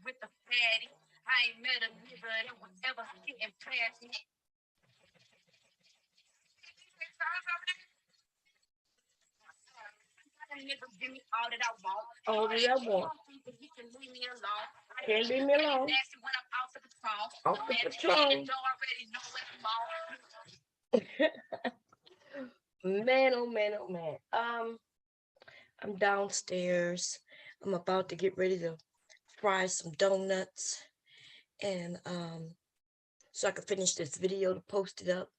with the fatty. I ain't met a nigga that was ever sitting past me. Niggas give me all that I want. All that I want. You can leave me alone. Can't leave me alone. Nasty when I'm off of the phone. Off the patrol. Man, oh man, oh man. I'm downstairs. I'm about to get ready to fry some donuts, and so I can finish this video to post it up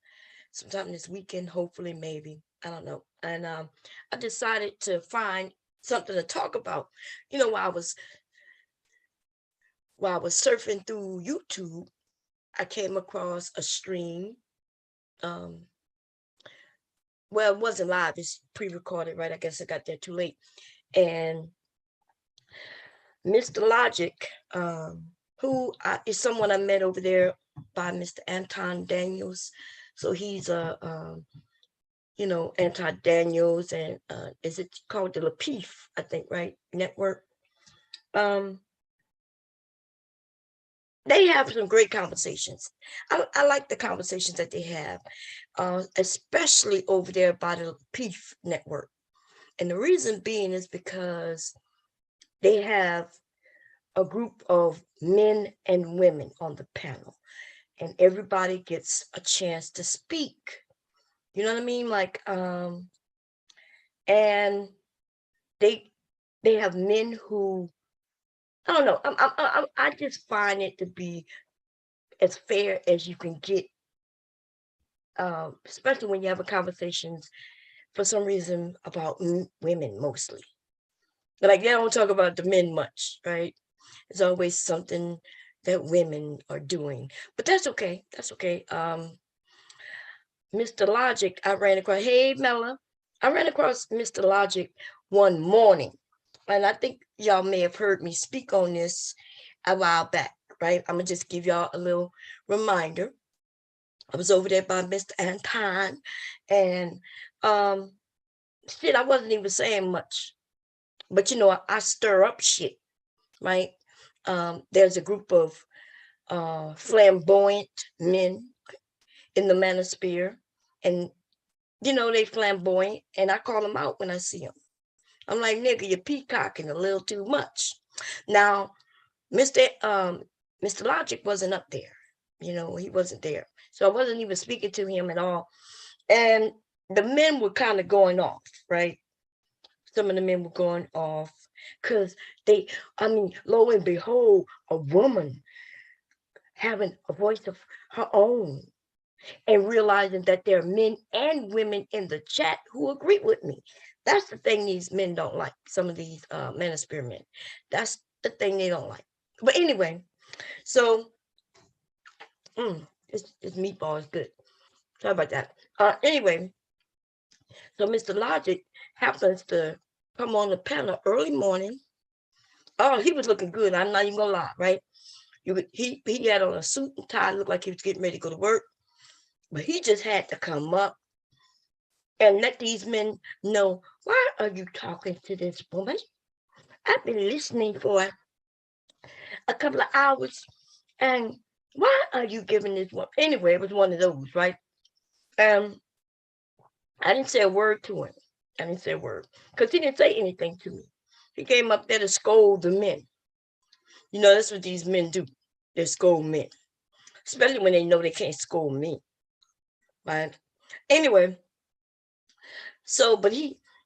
sometime this weekend, hopefully, maybe. I don't know. And I decided to find something to talk about. You know, while I was surfing through YouTube, I came across a stream. Well, it wasn't live, it's pre-recorded, right? I guess I got there too late. And Mr. Logic, who is someone I met over there by Mr. Anton Daniels. So he's a, Anton Daniels, and is it called the Lapeef, I think, right? Network. They have some great conversations. I like the conversations that they have, especially over there by the Lapeef Network. And the reason being is because they have a group of men and women on the panel, and everybody gets a chance to speak. You know what I mean? Like, and they have men who, I don't know. I just find it to be as fair as you can get, especially when you have a conversations for some reason about women mostly. Like, they don't talk about the men much, right? It's always something that women are doing, but that's okay. That's okay. Mr. Logic, I ran across. Hey, Mella, I ran across Mr. Logic one morning, and I think y'all may have heard me speak on this a while back, right? I'm gonna just give y'all a little reminder. I was over there by Mr. Anton, and shit, I wasn't even saying much, but I stir up shit, right? There's a group of flamboyant men in the manosphere, and they flamboyant, and I call them out when I see them. I'm like, nigga, you're peacocking a little too much. Now, Mr. Logic wasn't up there. He wasn't there. So I wasn't even speaking to him at all. And the men were kind of going off, right? Some of the men were going off because lo and behold, a woman having a voice of her own and realizing that there are men and women in the chat who agree with me. That's the thing these men don't like. Some of these manosphere men. That's the thing they don't like. But anyway, so this meatball is good. Sorry about that. Anyway, so Mr. Logic happens to come on the panel early morning. Oh, he was looking good. I'm not even gonna lie, right? He had on a suit and tie, looked like he was getting ready to go to work. But he just had to come up and let these men know, why are you talking to this woman? I've been listening for a couple of hours, and why are you giving this one? Anyway, it was one of those, right? I didn't say a word to him. I didn't say a word because he didn't say anything to me. He came up there to scold the men. That's what these men do. They scold men, especially when they know they can't scold me, right? Anyway, so, but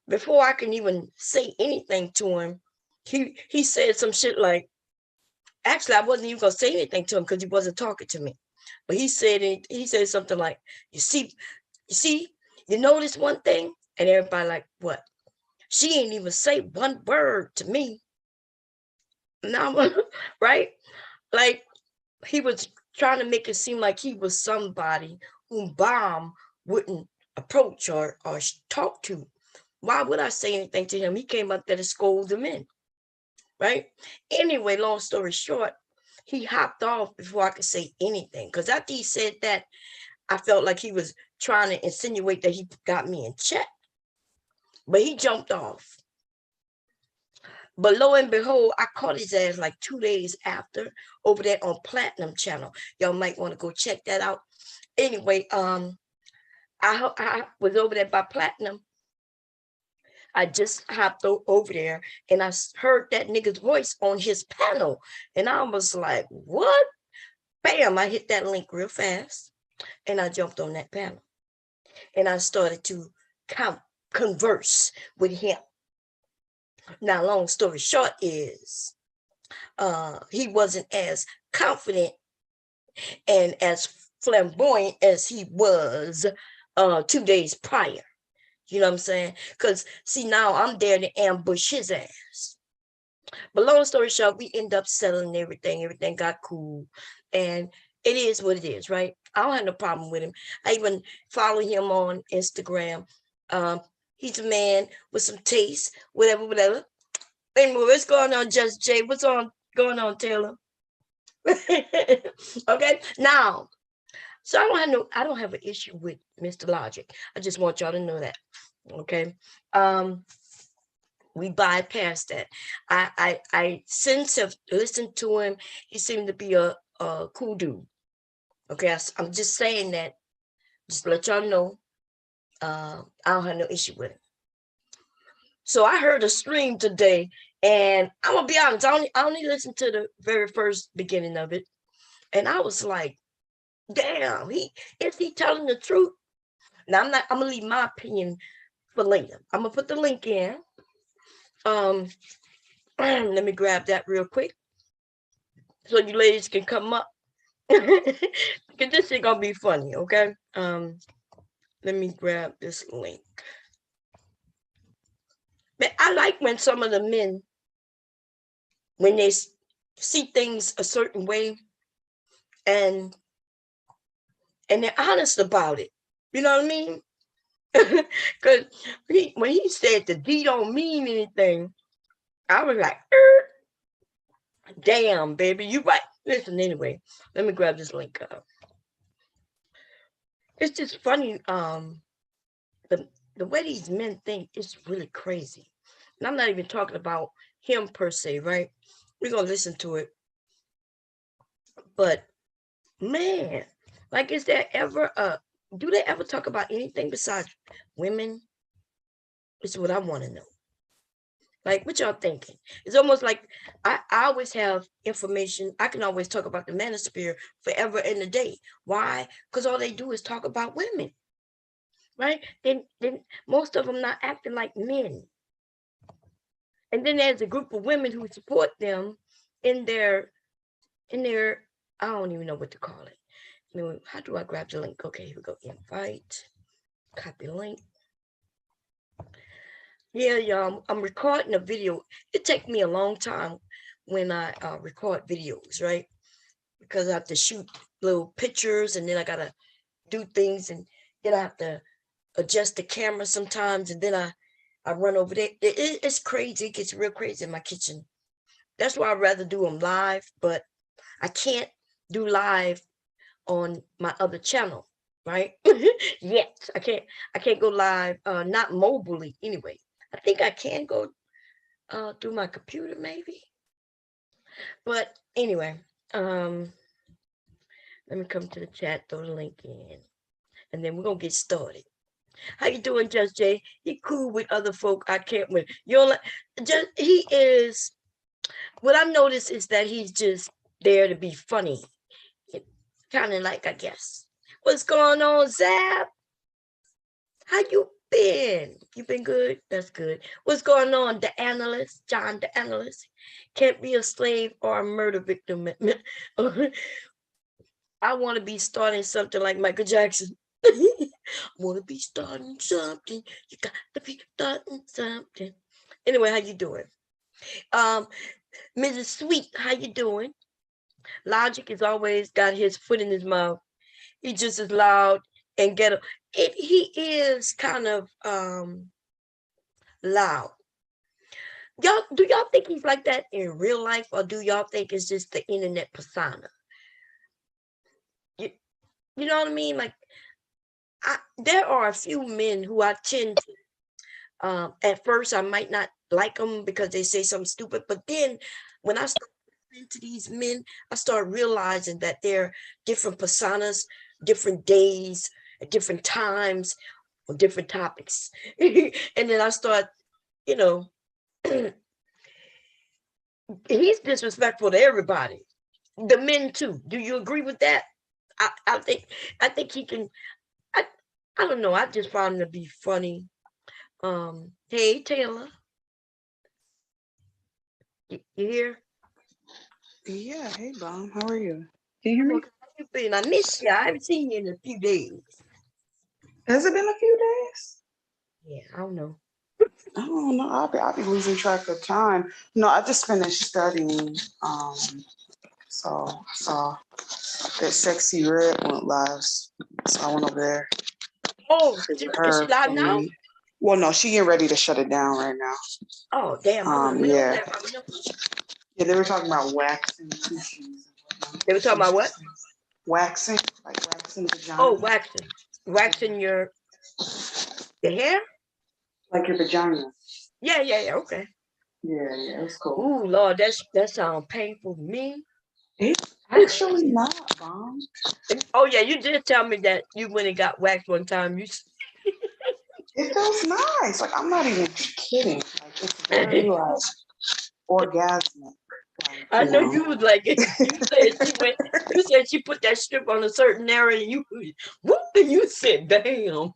before I can even say anything to him, he said some shit like, actually, I wasn't even gonna say anything to him because he wasn't talking to me. But he said something like, you notice one thing? And everybody like, what? She ain't even say one word to me. Now, right? Like, he was trying to make it seem like he was somebody whom Bomb wouldn't approach or talk to. Why would I say anything to him? He came up there to scold the men, right? Anyway, long story short, he hopped off before I could say anything. Because after he said that, I felt like he was trying to insinuate that he got me in check. But he jumped off. But lo and behold, I caught his ass like 2 days after over there on Platinum channel. Y'all might want to go check that out. Anyway, I was over there by Platinum. I just hopped over there and I heard that nigga's voice on his panel. And I was like, what? Bam, I hit that link real fast and I jumped on that panel. And I started to converse with him. Now, long story short is, he wasn't as confident and as flamboyant as he was 2 days prior. You know what I'm saying? Because see, now I'm there to ambush his ass. But long story short, we end up settling everything. Everything got cool. And it is what it is, right? I don't have no problem with him. I even follow him on Instagram. He's a man with some taste, whatever. Anyway, what's going on, Just Jay? What's going on, Taylor? Okay, now, so I don't have an issue with Mr. Logic. I just want y'all to know that. Okay. We bypassed that. I since have listened to him. He seemed to be a cool dude. Okay, I'm just saying that, just to let y'all know. I don't have no issue with him. So I heard a stream today, and I'm gonna be honest, I only listened to the very first beginning of it, and I was like, damn, is he telling the truth? Now I'm gonna leave my opinion for later. I'm gonna put the link in. Let me grab that real quick so you ladies can come up. Because this shit gonna be funny, okay? Let me grab this link. But I like when some of the men, when they see things a certain way and they're honest about it. You know what I mean? Because when he said the D don't mean anything, I was like, damn, baby, you right. Listen, anyway, let me grab this link up. It's just funny. The way these men think is really crazy. And I'm not even talking about him per se, right? We're gonna listen to it. But man, like, is there ever do they ever talk about anything besides women? It's what I want to know. Like, what y'all thinking? It's almost like I always have information. I can always talk about the manosphere forever and a day. Why? Because all they do is talk about women, right? Then most of them not acting like men. And then there's a group of women who support them in their I don't even know what to call it. I mean, how do I grab the link? Okay, here we go. Invite, copy link. Yeah, y'all, I'm recording a video. It takes me a long time when I record videos, right? Because I have to shoot little pictures and then I gotta do things and then I have to adjust the camera sometimes and then I run over there. It's crazy. It gets real crazy in my kitchen. That's why I'd rather do them live, but I can't do live on my other channel, right? Yes, I can't go live, not mobilely anyway. I think I can go through my computer maybe. But anyway, let me come to the chat, throw the link in, and then we're gonna get started. How you doing, Just Jay? He cool with other folk. I can't win. He is. What I noticed is that he's just there to be funny, kind of like, I guess. What's going on, Zap? How you been? You been good? That's good. What's going on, the analyst, John, the analyst? Can't be a slave or a murder victim. I want to be starting something like Michael Jackson. Want to be starting something. You got to be starting something. Anyway, how you doing? Mrs. Sweet, how you doing? Logic has always got his foot in his mouth. He's just as loud and ghetto. He is kind of loud. Do y'all think he's like that in real life, or do y'all think it's just the internet persona? You know what I mean? Like, there are a few men who I tend to, at first I might not like them because they say something stupid. But then when I start listening to these men, I start realizing that they're different personas, different days, at different times, on different topics. And then I start, you know, he's disrespectful to everybody, the men too. Do you agree with that? I think he can. I I don't know. I just found him to be funny. Hey Taylor, you here? Yeah, hey Bomb, how are you? Can you hear I'm me? okay. How you been? I miss you. I haven't seen you in a few days. Has it been a few days? Yeah, I don't know. I don't know. I'll be losing track of time. No, I just finished studying. So I saw that Sexy Red went live. So I went over there Oh, to visit is she her live for now? me. Well, no, she getting ready to shut it down right now. Oh, damn! I would have went over Yeah. there if I would know. Yeah, they were talking about waxing tissues and whatnot. They were talking Some about shit what? says waxing, like waxing the Oh, vagina. waxing your hair. Like your vagina. Yeah, yeah, yeah. Okay. Yeah, it's cool. Ooh, Lord, that sounds painful to me. It's actually not, Bomb. Oh yeah, you did tell me that you went and got waxed one time. It feels nice. Like I'm not even kidding. Like it's very like orgasmic. Like, I know you was like you said she went. You said she put that strip on a certain area, and you whoop, and you said, "Damn."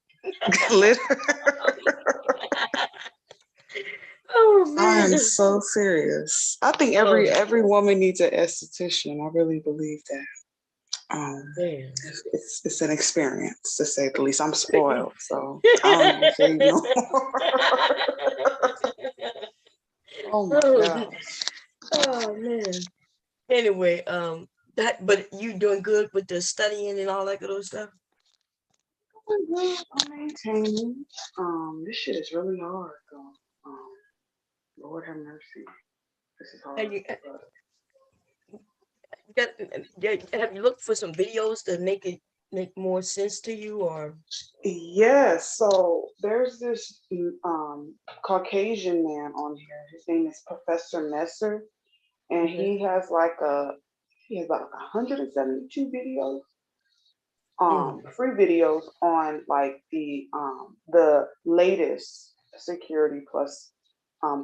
Literally. Oh I am man. so serious. I think Oh every woman needs an esthetician. I really believe that. Um, man. it's an experience to say the least. I'm spoiled, so I don't even say no more. Oh my oh, gosh. oh man. Anyway, but you doing good with the studying and all that good old stuff. I'm maintaining. This shit is really hard though. Lord have mercy. This is Have hard. you But have you looked for some videos to make more sense to you, or? yes, so there's this Caucasian man on here. His name is Professor Messer, and Mhm. he has like 172 videos, Mm. free videos on like the latest Security Plus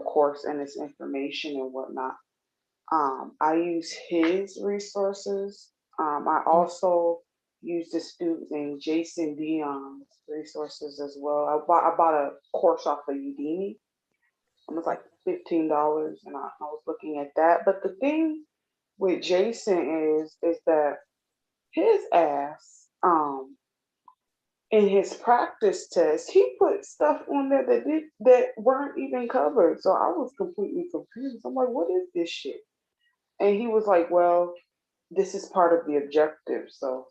course and its information and whatnot. I use his resources. I Mm. also use this dude named Jason Dion's resources as well. I bought a course off of Udemy. It was like $15, and I was looking at that. But the thing with Jason is that his ass, in his practice test, he put stuff on there that weren't even covered. So I was completely confused. I'm like, what is this shit? And he was like, well, this is part of the objective. So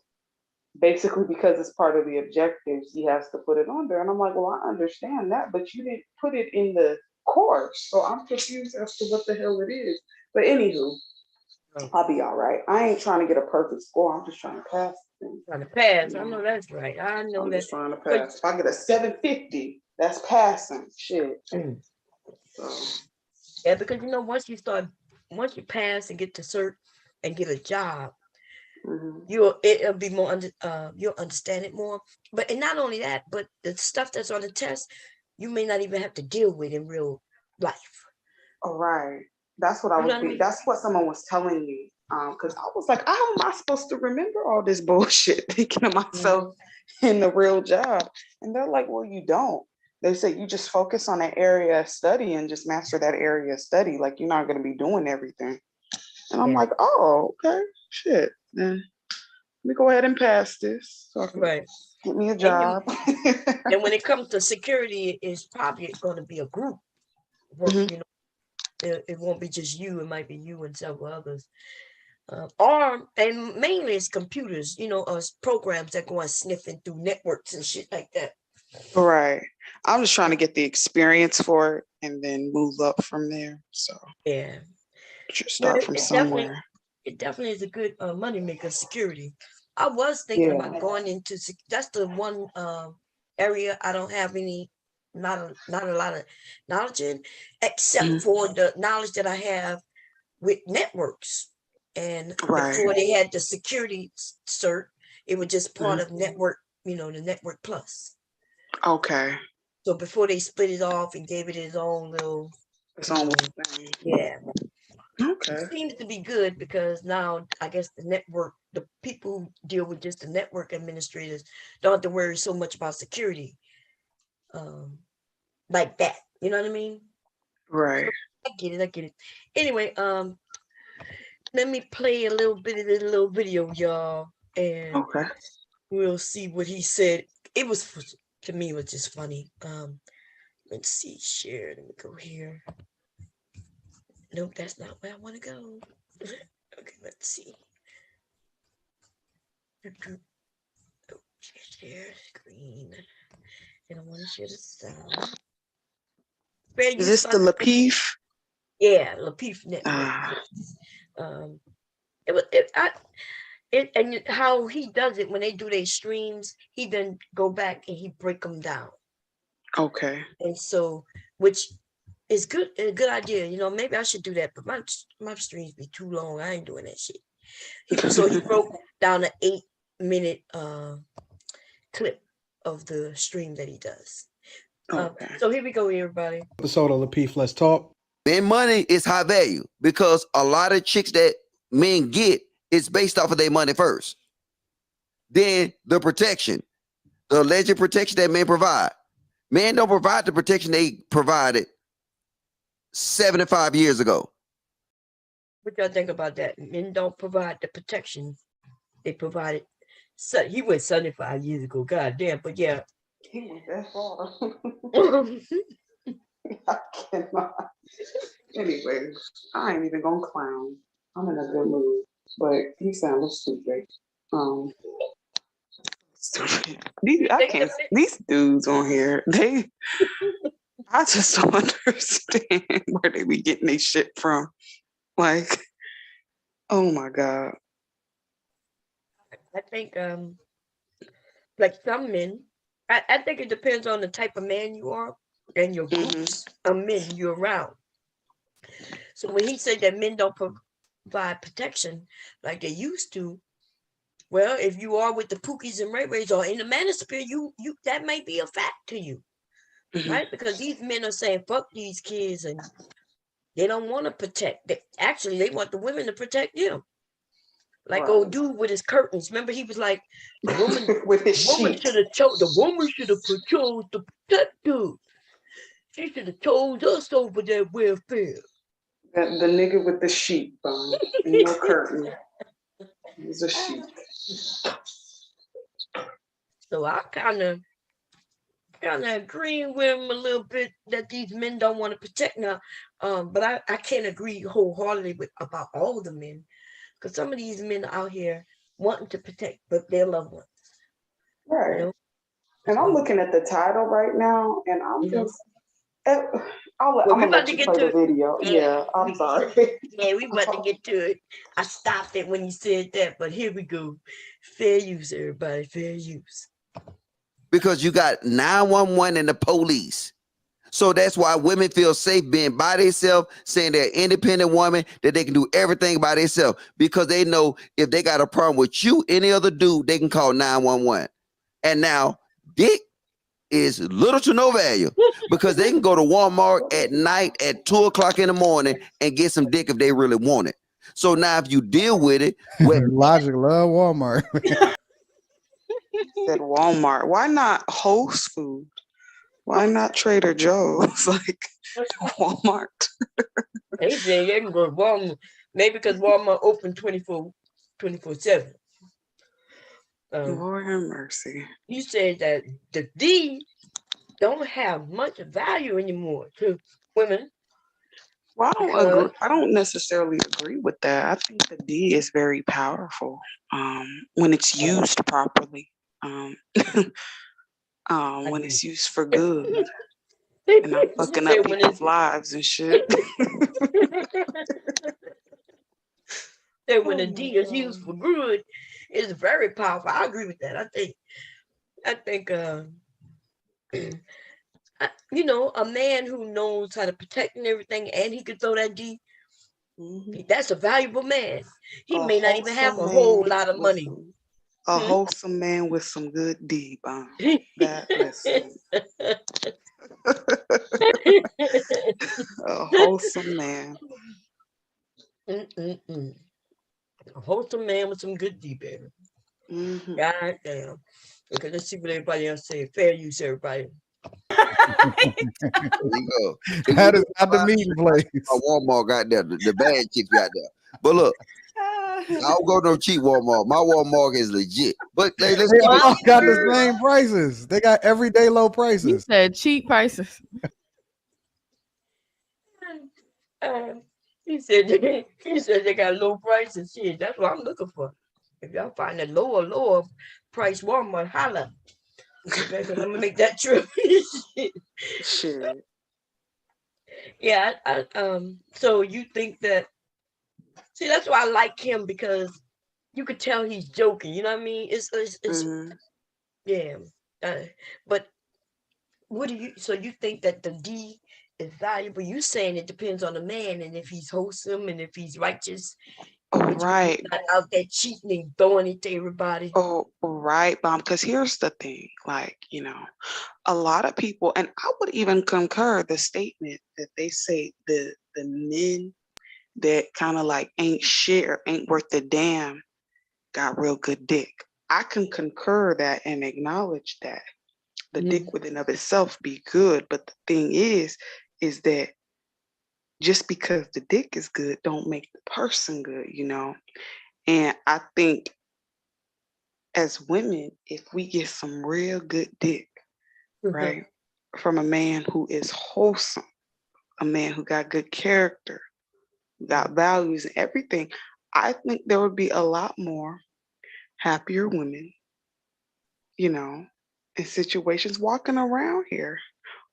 basically, because it's part of the objectives, he has to put it on there. And I'm like, well, I understand that, but you didn't put it in the course. So I'm confused as to what the hell it is. But anywho, Oh, I'll be all right. I ain't trying to get a perfect score. I'm just trying to pass the thing. trying to pass. You I know, know that's right. I know I'm that. just trying to But pass. If I get a 750, that's passing. Shit. mm, So, yeah, because once you pass and get to cert and get a job, mhm. it'll be more you'll understand it more. But and not only that, but the stuff that's on the test, you may not even have to deal with in real life. All right. That's what I You was know what I being. mean? That's what someone was telling me. Because I was like, how am I supposed to remember all this bullshit? Thinking of myself Hmm. in the real job, and they're like, well, you don't. They say you just focus on an area of study and just master that area of study. Like you're not going to be doing everything. And I'm Yeah. like, oh, okay, shit. Then let me go ahead and pass this so I can Right. get me a And you job. and when it comes to security, it's probably going to be a group work. Mhm. It won't be just you. It might be you and several others. And mainly it's computers, programs that go on sniffing through networks and shit like that. Right. I'm just trying to get the experience for it and then move up from there. So Yeah, should but start from somewhere. it definitely is a good money maker. Security. I was thinking Yeah. about going into that's the one area I don't have any. not a lot of knowledge in, except for the knowledge that I have with networks. And before they had the security cert, it was just part of network, the Network Plus. Okay. So before they split it off and gave it its own little thing. Yeah. Okay. It seems to be good because now I guess the people who deal with just the network administrators don't have to worry so much about security. Like that. You know what I mean? Right. So I get it. Anyway, let me play a little bit of this little video, y'all, and we'll see what he said. It was, to me, it was just funny. Let's see, share. Let me go here. Nope, that's not where I want to go. Okay, let's see. Oh, share screen. And I want to share the sound. Is this the Lapeef? Yeah, Lapeef Network. And how he does it when they do their streams, he then go back and he break them down. Okay. And so, which is good, a good idea. Maybe I should do that, but my streams be too long. I ain't doing that shit. So he broke down an 8-minute clip of the stream that he does. Okay. So here we go, everybody. Episode of Lapeef, let's talk. Men money is high value because a lot of chicks that men get is based off of their money first. Then the protection, the alleged protection that men provide. Men don't provide the protection they provided 75 years ago. What y'all think about that? Men don't provide the protection they provided. So he went 75 years ago. God damn, but yeah. He went that far. I cannot. Anyway, I ain't even gonna clown. I'm in a good mood, but he sounds stupid. Stupid. These dudes on here, I just don't understand where they be getting their shit from. Like, oh my God. I think like some men, I think it depends on the type of man you are and your groups of men you're around. So when he said that men don't provide protection like they used to, well, if you are with the Pookies and Ray Rays or in the manosphere, you that may be a fact to you, right? Because these men are saying fuck these kids and they don't want to protect. They want the women to protect them. Like old dude with his curtains. Remember, he was like, the woman should have chose. The woman should have chose to protect dude. She should have chose us over that welfare. The nigga with the sheep on and no curtain. He's a sheep. So I kind of agreeing with him a little bit that these men don't want to protect now. But I can't agree wholeheartedly about all the men. Because some of these men out here wanting to protect their loved ones. Right. And I'm looking at the title right now, and I'm just, I'm going to let you play the video. Yeah, I'm sorry. Yeah, we about to get to it. I stopped it when you said that, but here we go. Fair use, everybody. Fair use. Because you got 911 and the police. So that's why women feel safe being by themselves, saying they're independent woman, that they can do everything by themselves because they know if they got a problem with you, any other dude, they can call 911. And now dick is little to no value because they can go to Walmart at night at 2:00 in the morning and get some dick if they really want it. So now if you deal with it, Logic love Walmart. Said Walmart. Why not Whole Foods? Why not Trader Joe's? Like Walmart. They say they can go to Walmart. Maybe because Walmart open 24/7. Lord have mercy. You said that the D don't have much value anymore to women. Well, I don't necessarily agree with that. I think the D is very powerful when it's used properly. When it's used for good. And I'm fucking up people's lives and shit. That when the D is used for good, it's very powerful. I agree with that. I think You know, a man who knows how to protect and everything, and he could throw that D. That's a valuable man. He may not even have a whole lot of money. A wholesome man with some good D bomb. That listen. A wholesome man. A wholesome man with some good D, baby. God damn. Okay, let's see what everybody else say. Fair use, everybody. There you go. That is not the meeting place. Walmart got there. The bad chicks got there. But look, I don't go no cheap Walmart. My Walmart is legit. But let's They keep all it. got the same prices. They got everyday low You prices. said cheap prices. He said they got low prices. Shit, that's what I'm looking for. If y'all find a lower price Walmart, holla. I'm gonna make that trip. Shit. Yeah, so you think that, see, that's why I like him, because you could tell he's joking, you know what I mean? It's yeah. But what do you, so you think that the D is valuable? You saying it depends on the man, and if he's wholesome and if he's righteous. Right. Not out there cheating and throwing it to everybody. Oh, right, Bomb. Because here's the thing, like, you know, a lot of people, and I would even concur the statement that they say the men that kind of like ain't worth a damn, got real good dick. I can concur that and acknowledge that the dick within of itself be good, but the thing is that just because the dick is good don't make the person good, you know? And I think as women, if we get some real good dick, right, from a man who is wholesome, a man who got good character, got values and everything, I think there would be a lot more happier women, you know, in situations walking around here.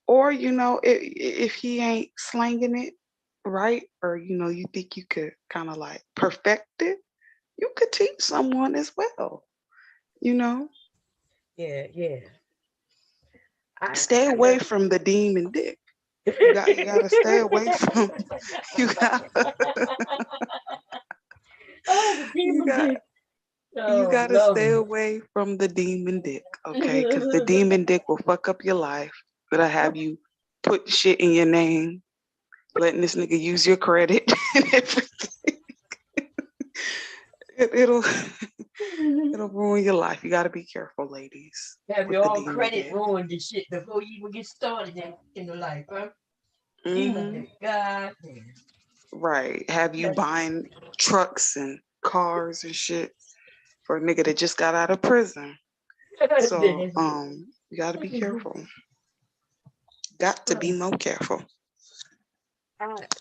Or, you know, if he ain't slanging it right, or, you know, you think you could kind of like perfect it, you could teach someone as well, you know? Yeah. Stay away from the demon dick. You gotta stay away from, you gotta stay away from the demon dick, okay? Because the demon dick will fuck up your life. It'll have you put shit in your name, letting this nigga use your credit and everything. It'll ruin your life. You gotta be careful, ladies. Have your own credit ruined and shit before you even get started in the life, huh? God damn. Right. Have you buying trucks and cars and shit for a nigga that just got out of prison. So you gotta be careful. Got to be more careful.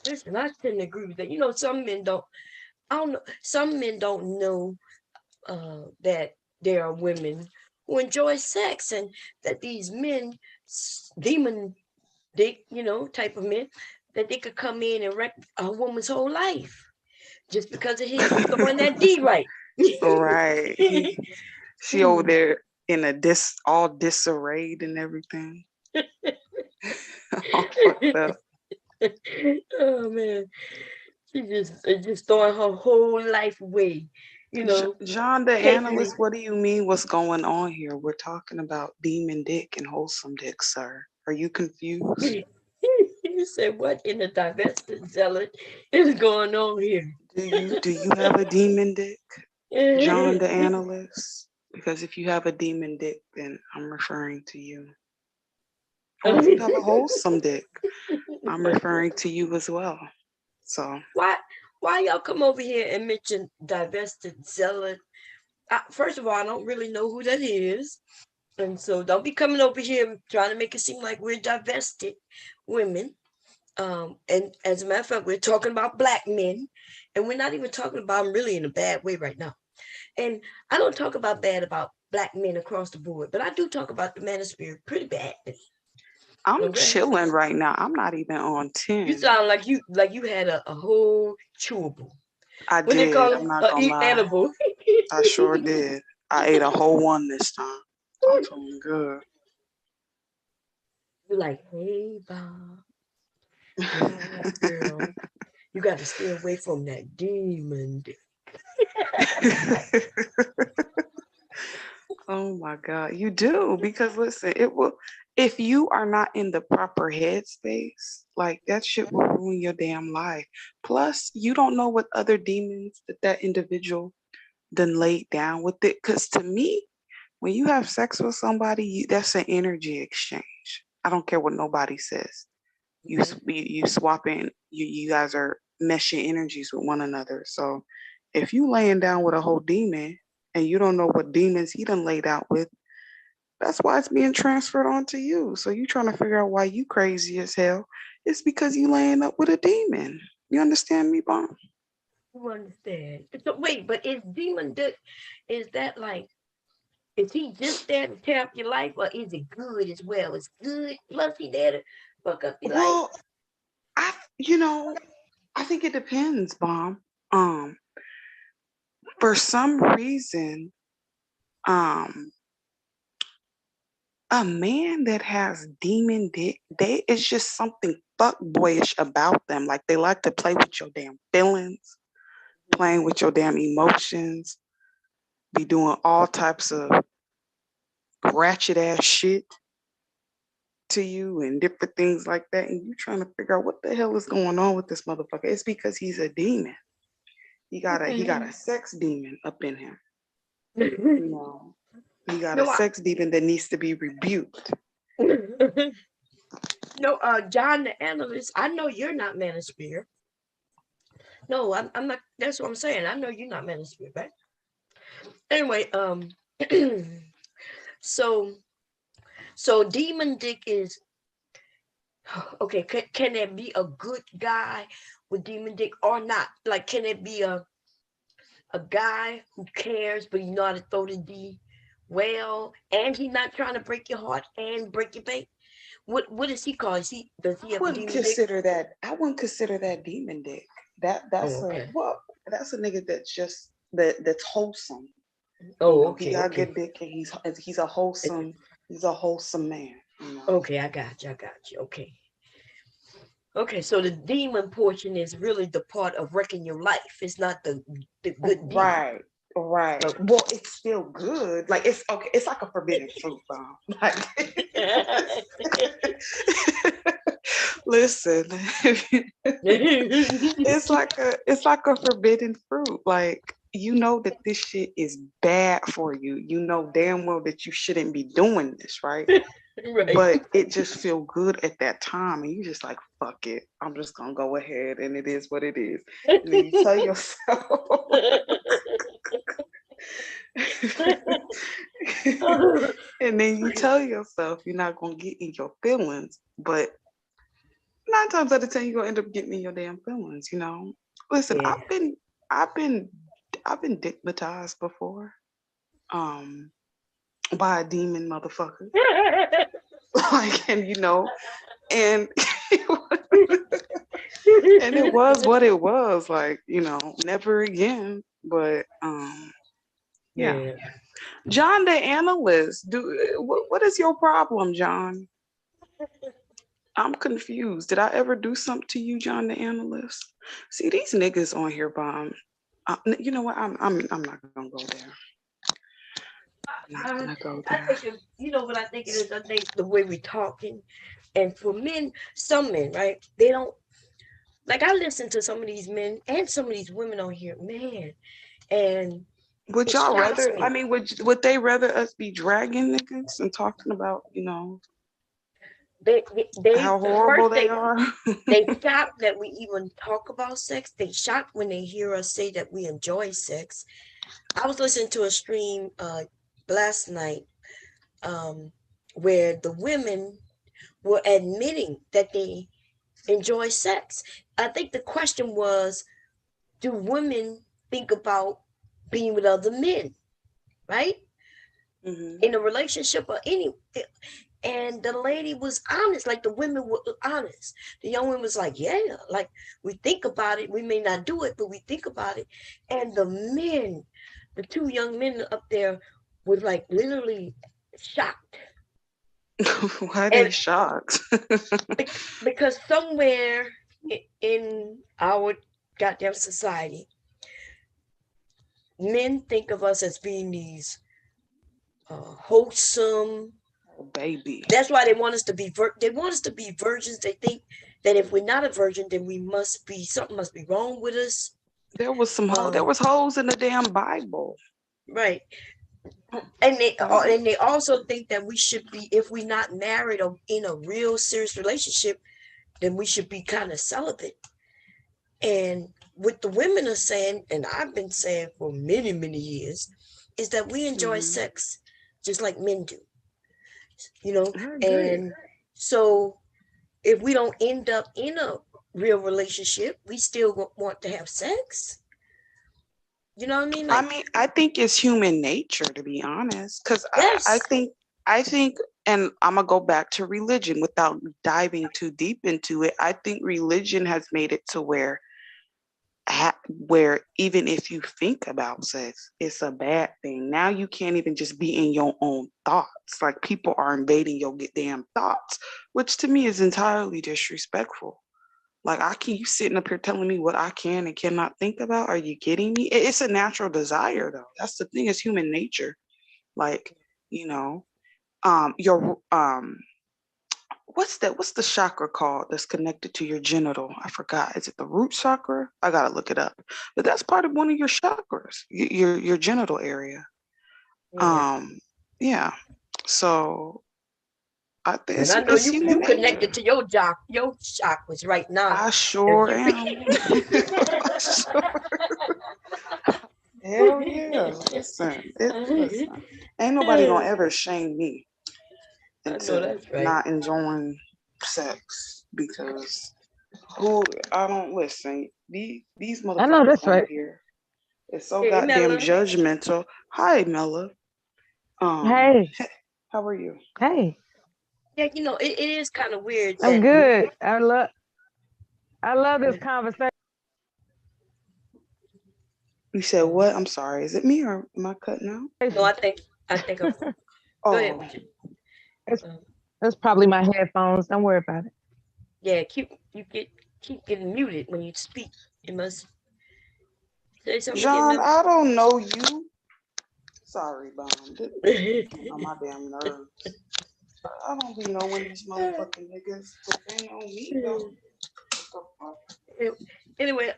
Listen, I tend to agree with that. You know, some men don't know that there are women who enjoy sex, and that these men, demon dick, you know, type of men, that they could come in and wreck a woman's whole life just because of his throwing that D right. Right. She over there in all disarrayed and everything. All fucked up. Oh man, she just throwing her whole life away. You know, John, the analyst, what do you mean? What's going on here? We're talking about demon dick and wholesome dick, sir. Are you confused? You said, what in the divested zealot is going on here? Do you have a demon dick, John, the analyst? Because if you have a demon dick, then I'm referring to you. Or if you have a wholesome dick, I'm referring to you as well. So why y'all come over here and mention divested zealot? First of all, I don't really know who that is. And so don't be coming over here trying to make it seem like we're divested women. And as a matter of fact, we're talking about Black men, and we're not even talking about them really in a bad way right now. And I don't talk about bad about Black men across the board, but I do talk about the manosphere pretty bad. I'm chilling right now. I'm not even on 10. You sound like you had a whole chewable. I did. I'm not gonna lie. Edible. I sure did. I ate a whole one this time. I'm feeling good. You're like, hey, Bob, black girl, you got to stay away from that demon. Oh my God, you do, because listen, it will, if you are not in the proper headspace, like that shit will ruin your damn life. Plus, you don't know what other demons that individual then laid down with it. Because to me, when you have sex with somebody, that's an energy exchange. I don't care what nobody says. You swapping, you guys are meshing energies with one another. So if you laying down with a whole demon and you don't know what demons he done laid out with, that's why it's being transferred onto you. So you trying to figure out why you crazy as hell. It's because you laying up with a demon. You understand me, Bomb? You understand? So wait, but is demon is that like, is he just there to tear up your life, or is it good as well? It's good plus he there to fuck up your life. Well, I think it depends, Bomb. For some reason, um, a man that has demon dick, it's just something fuck boyish about them. Like they like to play with your damn feelings, playing with your damn emotions, be doing all types of ratchet ass shit to you and different things like that. And you trying to figure out what the hell is going on with this motherfucker. It's because he's a demon. He got a sex demon up in him. You know, he got a No, sex demon that needs to be rebuked. no, John the analyst. I know you're not manosphere. No, I'm not. That's what I'm saying. I know you're not manosphere, right? Anyway, so demon dick is okay. Can there be a good guy with demon dick or not? Like, can it be a guy who cares but you know how to throw the D well, and he's not trying to break your heart and break your bank? What is he called? Does he I have a wouldn't demon dick? consider that. I wouldn't consider that demon dick. That's Oh, okay. that's a nigga that's wholesome. Oh, He okay, got okay. good dick and he's a wholesome man. Okay, I got you. Okay. Okay, so the demon portion is really the part of wrecking your life. It's not the good deed. Right. Right. Okay. Well, it's still good. Like it's okay. It's like a forbidden fruit, Bomb. Like, listen, it's like a forbidden fruit. Like you know that this shit is bad for you. You know damn well that you shouldn't be doing this, right? Right. But it just feel good at that time, and you just like fuck it. I'm just gonna go ahead, and it is what it is. And then you tell yourself. And then you tell yourself you're not gonna get in your feelings, but 9 times out of 10 you're gonna end up getting in your damn feelings. Listen, Yeah. I've been dickmatized before, by a demon motherfucker. Like, and and and it was what it was. Like, never again. But yeah. Yeah. John the analyst, what is your problem, John? I'm confused. Did I ever do something to you, John the analyst? See, these niggas on here, Bomb. You know what? I'm not gonna go there. I'm not gonna go I there. think you know what I think it is. I think the way we're talking, and for men, some men, right? They don't like. I listen to some of these men and some of these women on here, man, and Would it y'all shocks rather? I me. mean, would they rather us be dragging niggas and talking about They how horrible first they are? they shocked that we even talk about sex. They shocked when they hear us say that we enjoy sex. I was listening to a stream last night where the women were admitting that they enjoy sex. I think the question was, do women think about being with other men, right? Mm-hmm. In a relationship or any, and the lady was honest, like the women were honest. The young woman was like, yeah, like we think about it. We may not do it, but we think about it. And the men, the two young men up there were like literally shocked. Why are they shocked? Because somewhere in our goddamn society, men think of us as being these wholesome. Oh, baby. That's why they want us to be. They want us to be virgins. They think that if we're not a virgin, then we must be, something must be wrong with us. There was some there was holes in the damn Bible. Right. And they also think that we should be, if we're not married or in a real serious relationship, then we should be kind of celibate. And what the women are saying, and I've been saying for many, many years, is that we enjoy sex just like men do. You know, and so if we don't end up in a real relationship, we still want to have sex. You know what I mean? Like, I mean, I think it's human nature, to be honest, because yes. I think, and I'm gonna go back to religion without diving too deep into it. I think religion has made it to where even if you think about sex, it's a bad thing. Now you can't even just be in your own thoughts. Like, people are invading your damn thoughts, which to me is entirely disrespectful. Like, you sitting up here telling me what I can and cannot think about? Are you kidding me? It's a natural desire, though. That's the thing. It's human nature. Like, you know, your what's the chakra called that's connected to your genital? I forgot. Is it the root chakra? I gotta look it up. But that's part of one of your chakras, your genital area. Yeah. So I think and I know you connected to your chakras right now. I sure am. I sure. Hell yeah. Listen. Ain't nobody gonna ever shame me into not enjoying sex, because I don't listen. These motherfuckers I know that's right. here, it's so goddamn judgmental. Hi, Mella. Hey. How are you? Hey. Yeah, you know, it is kind of weird. I'm good. I love this conversation. You said what? I'm sorry. Is it me or am I cutting out? No, I think I'm go ahead. That's probably my headphones. Don't worry about it. Yeah, keep getting muted when you speak. You must say something. John, I don't know you. Sorry, Bum. On my damn nerves. I don't be knowing these motherfucking niggas, but they know me though. Anyway,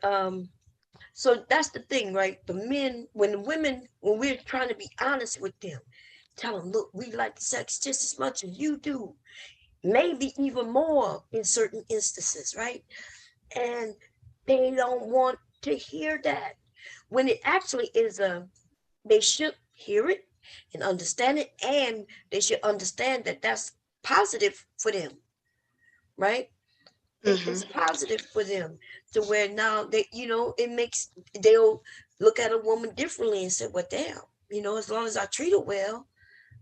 so that's the thing, right? The men, when we're trying to be honest with them, tell them, look, we like sex just as much as you do, maybe even more in certain instances, right? And they don't want to hear that, when it actually is they should hear it and understand it, and they should understand that that's positive for them, right? It's positive for them, to where now they, they'll look at a woman differently and say, well, damn, as long as I treat her well,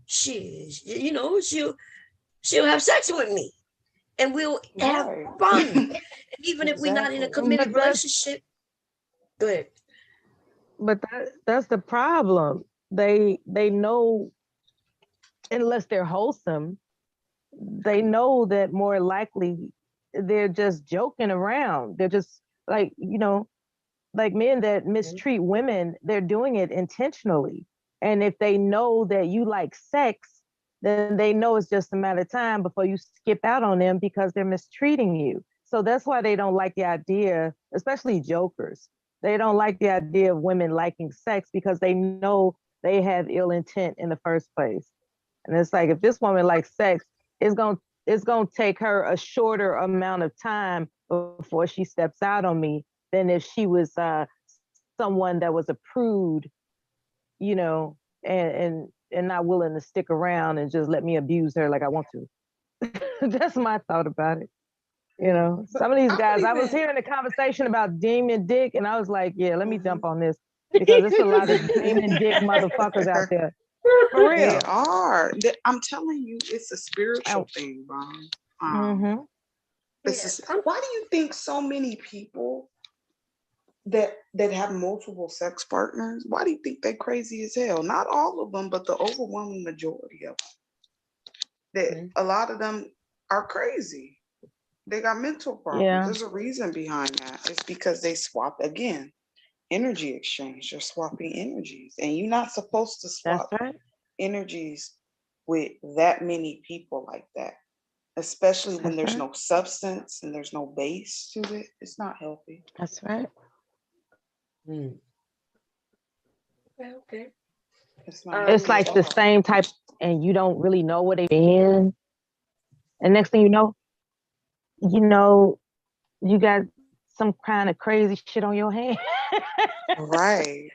she'll have sex with me and we'll have fun. And even if we're not in a committed relationship. Go ahead. But that's the problem. They know, unless they're wholesome, they know that more likely they're just joking around. They're just like men that mistreat women, they're doing it intentionally. And if they know that you like sex, then they know it's just a matter of time before you skip out on them because they're mistreating you. So that's why they don't like the idea, especially jokers. They don't like the idea of women liking sex because they know they have ill intent in the first place. And it's like, if this woman likes sex, it's gonna take her a shorter amount of time before she steps out on me than if she was someone that was a prude, and not willing to stick around and just let me abuse her like I want to. That's my thought about it. Some of these guys, I was hearing a conversation about demon dick, and I was like, yeah, let me jump on this, because there's a lot of demon dick motherfuckers out there. For real. They are. I'm telling you, it's a spiritual thing, Ron. Why do you think so many people that have multiple sex partners, why do you think they're crazy as hell? Not all of them, but the overwhelming majority of them. that a lot of them are crazy. They got mental problems. Yeah. There's a reason behind that. It's because they swap again. Energy exchange. You're swapping energies, and you're not supposed to swap That's right. energies with that many people like that, especially when That's there's right. no substance and there's no base to it. It's not healthy. That's right. Okay. It's not It's healthy like at the all. same type, and you don't really know what they've been. And next thing you know, you got some kind of crazy shit on your hand. Right.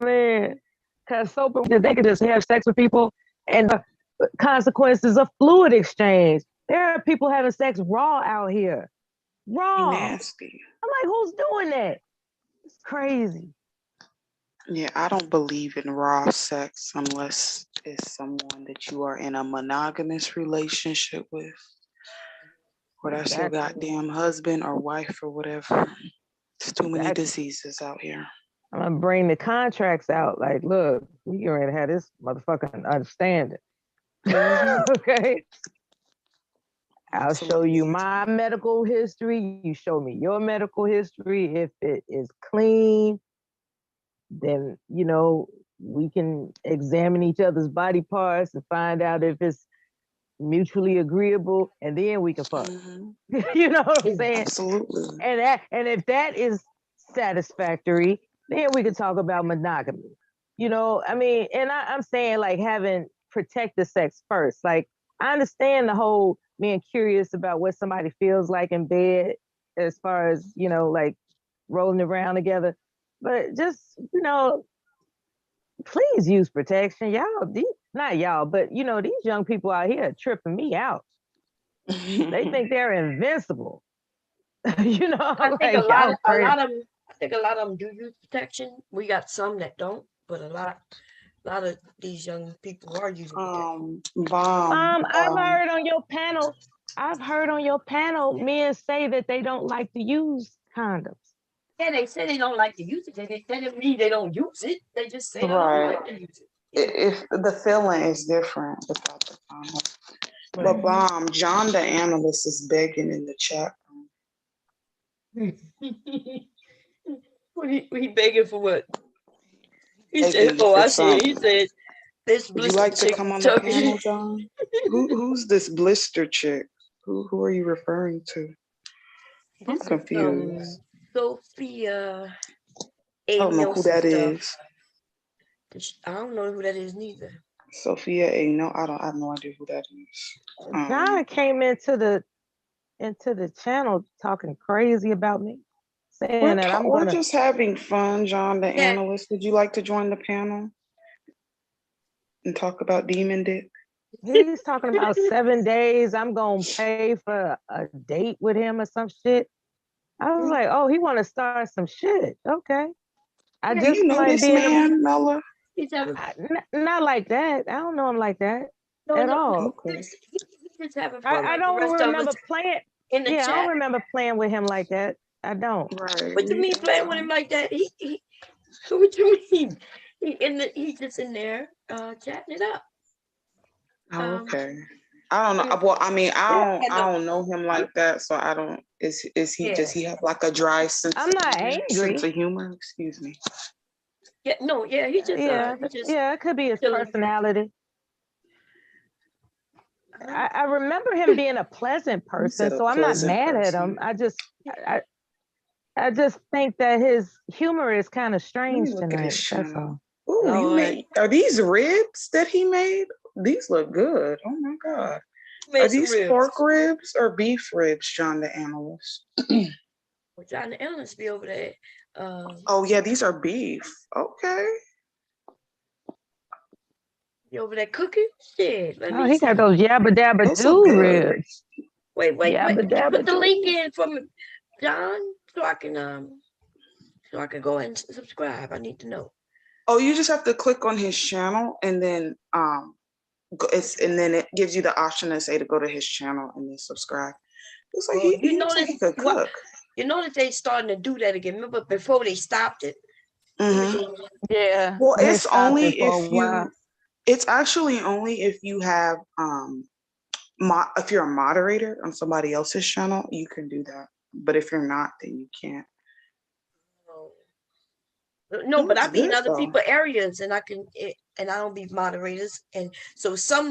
Man, because they could just have sex with people, and the consequences of fluid exchange. There are people having sex raw out here. Raw. Nasty. I'm like, who's doing that? It's crazy. Yeah, I don't believe in raw sex unless it's someone that you are in a monogamous relationship with, or that's your Exactly. goddamn husband or wife or whatever. There's too many Exactly. diseases out here. I'm gonna bring the contracts out. Like, look, we get ready to have this motherfucking understanding. Okay. I'll show you my medical history. You show me your medical history. If it is clean, then we can examine each other's body parts and find out if it's mutually agreeable, and then we can fuck. You know what I'm saying? Absolutely. And if that is satisfactory, then we can talk about monogamy. I mean, and I'm saying like having protected sex first. Like, I understand the whole being curious about what somebody feels like in bed, as far as like rolling around together, but just please use protection. Not y'all, but these young people out here are tripping me out. They think they're invincible. I think like, a lot of them do use protection. We got some that don't, but a lot of these young people are using protection. I've heard on your panel men say that they don't like to use condoms. Yeah, they say they don't like to use it. They didn't mean they don't use it. They just say they Right. don't like to use it. If the feeling is different without the condom. But John the analyst is begging in the chat room. What he begging for what? He Begging said, for I see it. He something. said, this Would you blister like to chick come on the talking. panel, John? Who's this blister chick? Who are you referring to? I'm This confused. is Sophia. I don't know who that stuff. is. I don't know who that is neither. Sophia A. No, I have no idea who that is. John came into the channel talking crazy about me, saying that we're just having fun, John the analyst. Would you like to join the panel and talk about demon dick? He's talking about 7 days. I'm gonna pay for a date with him or some shit. I was like, oh, he want to start some shit. Okay. I just might this be man, Mella? Not like that. I don't know him like that at all. Okay. He's having fun. I don't remember playing in the chat. I don't remember playing with him like that. I don't. Right. What do you mean playing with him like that? What you mean? He's just in there chatting it up. Oh, okay. I don't know. Well, I mean, I don't know him like that, so I don't. Is he? Does he have like a dry sense? I'm not angry. Sense of humor. Excuse me. Yeah. No. Yeah. He just. It could be his personality. I remember him being a pleasant person, so I'm not mad at him. I just think that his humor is kind of strange tonight. That's all. Ooh, are these ribs that he made? These look good. Oh my God. Are these pork ribs or beef ribs, John the analyst? Well, John the analyst be over there. Oh yeah, these are beef. Okay. You over there cooking? Shit. He got those yabba dabba do ribs. Wait. Put the link in for me, John, so I can go and subscribe. I need to know. Oh, you just have to click on his channel and then it gives you the option to say to go to his channel and then subscribe. It's like he could cook. You notice they starting to do that again. Remember before they stopped it? Mhm. Yeah. Well, They it's stopped only it for a if you. while. It's actually only if you have if you're a moderator on somebody else's channel, you can do that. But if you're not, then you can't. No, It but I looks be in good other though. people areas, and and I don't be moderators, and so some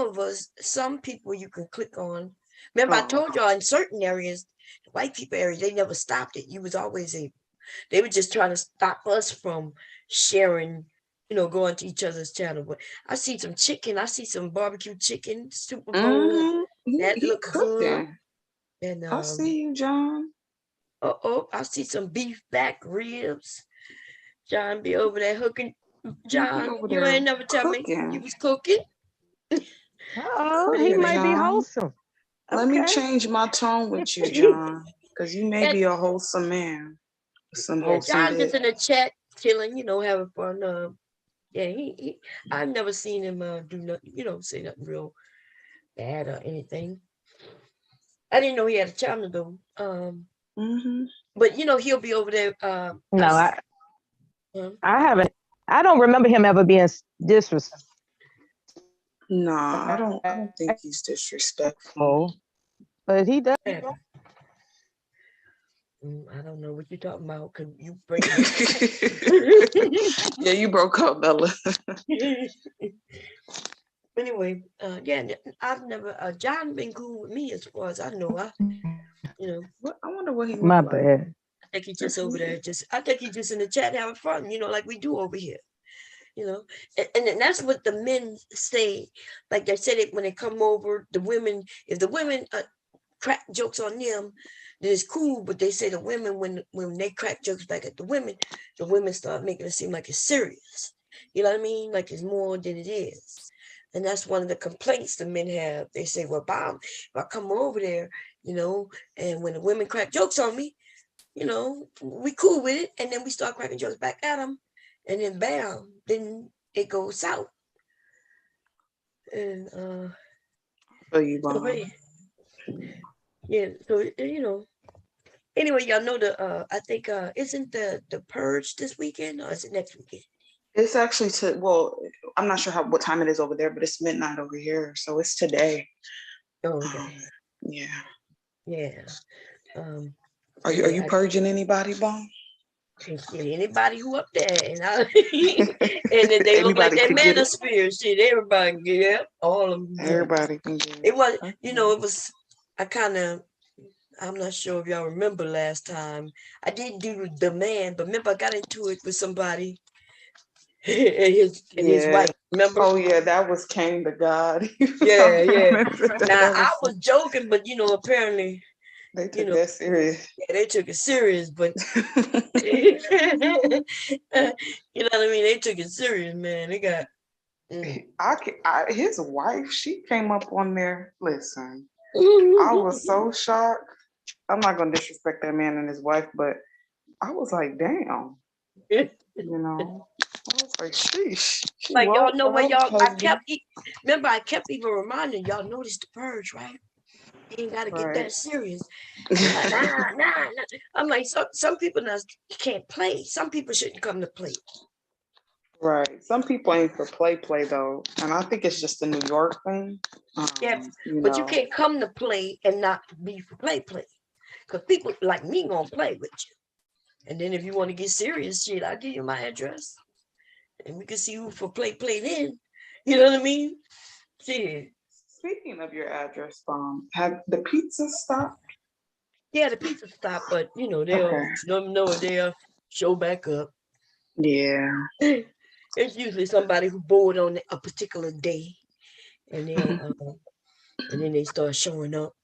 people you can click on. Remember, I Oh, told y'all in certain areas, the white people areas, they never stopped it. You was always able. They were just trying to stop us from sharing, going to each other's channel. But I see some chicken. I see some barbecue chicken, Super Bowl. mm-hmm. That He look good. cooking. And I see you, John. I see some beef back ribs. John be over there hooking. He be John, over you there ain't never tell me you cooking. was cooking. Oh, he Cooking, might be John. wholesome. Let me Okay. change my tone with you, John, because you may And be a wholesome man with some yeah, wholesome John just dick. in the chat, chilling, having fun. Yeah, he I've never seen him do nothing, say nothing real bad or anything. I didn't know he had a channel though. Mm-hmm. But he'll be over there. No, Huh? I haven't. I don't remember him ever being disrespectful. Nah, I don't think he's disrespectful. But he does. Yeah. I don't know what you're talking about. Cause you breaking up. Yeah, you broke up, Bella. Anyway, yeah, I've never John been cool with me as far as I know. I wonder what he looked My like. bad. I think he's just over there. I think he's just in the chat having fun, like we do over here. And that's what the men say. Like they said it when they come over. The women, if the women crack jokes on them, then it's cool. But they say the women, when they crack jokes back at the women start making it seem like it's serious. You know what I mean? Like it's more than it is. And that's one of the complaints the men have. They say, well, Bob, if I come over there, and when the women crack jokes on me, we cool with it. And then we start cracking jokes back at them. And then bam, then it goes south. And you, so, yeah, so anyway, y'all know I think isn't the purge this weekend or is it next weekend? It's actually I'm not sure what time it is over there, but it's midnight over here, so it's today. Oh, okay. Yeah. Yeah. Are you purging anybody, Bon? Anybody who up there, and and then they look like that manosphere shit. Everybody can get it. All of them. Everybody can get it. It was, it was. I'm not sure if y'all remember last time. I didn't do the man, but remember I got into it with somebody and his wife. Remember? Oh yeah, that was Cain the God. Yeah. Now I was joking, but apparently they took that serious. Yeah, they took it serious, but you know what I mean? They took it serious, man. They got his wife, she came up on there. Listen, I was so shocked. I'm not gonna disrespect that man and his wife, but I was like, damn. I was like, sheesh. Like y'all know where y'all. I kept even reminding y'all. Notice the purge, right? You ain't gotta get that serious. Like, nah. I'm like, some people can't play. Some people shouldn't come to play. Right. Some people ain't for play though, and I think it's just a New York thing. Yeah, but you can't come to play and not be for play. Because people like me gonna play with you. And then if you want to get serious, shit, I'll give you my address. And we can see who for play then. You know what I mean? Shit. Speaking of your address, have the pizzas stopped? Yeah, the pizza stopped, but they'll show back up. Yeah. It's usually somebody who bored on a particular day. And then they start showing up.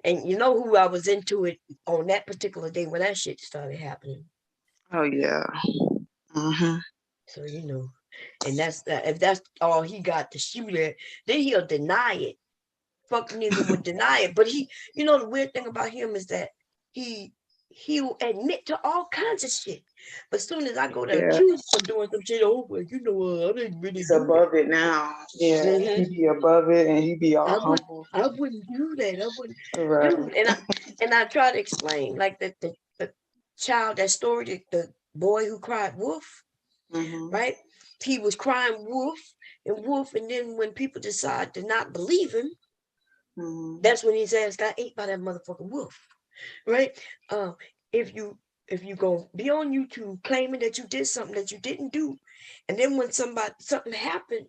And you know who I was into it on that particular day when that shit started happening. Oh yeah. Mm-hmm. So and if that's all he got to shoot at, then he'll deny it. Fuck nigga would deny it. But the weird thing about him is that he'll admit to all kinds of shit. But as soon as I go to accuse him of doing some shit, I didn't really He's do above it now. Yeah, he be above it and he be all humble. I wouldn't do that. I wouldn't right. do it. And I try to explain like the child, that story, the boy who cried wolf, Mhm. right? He was crying wolf and wolf, and then when people decide to not believe him, Mhm. that's when his ass got ate by that motherfucking wolf, right? If you go be on YouTube claiming that you did something that you didn't do, and then when something happened,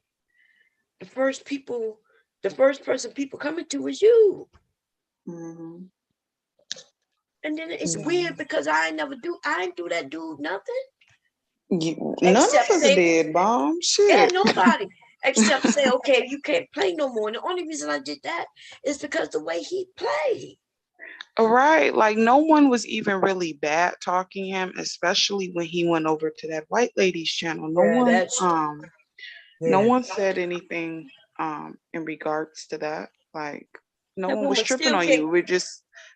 the first person people coming to is you. Mhm. And then it's Yeah. weird because I ain't do that dude nothing None of except us say, did, bomb. yeah, Shit. nobody except say, okay, you can't play no more. And the only reason I did that is because the way he played. Right. Like no one was even really bad talking him, especially when he went over to that white lady's channel. Yeah, that's No yeah. one said anything in regards to that. Like no That one was woman tripping still on can't. you.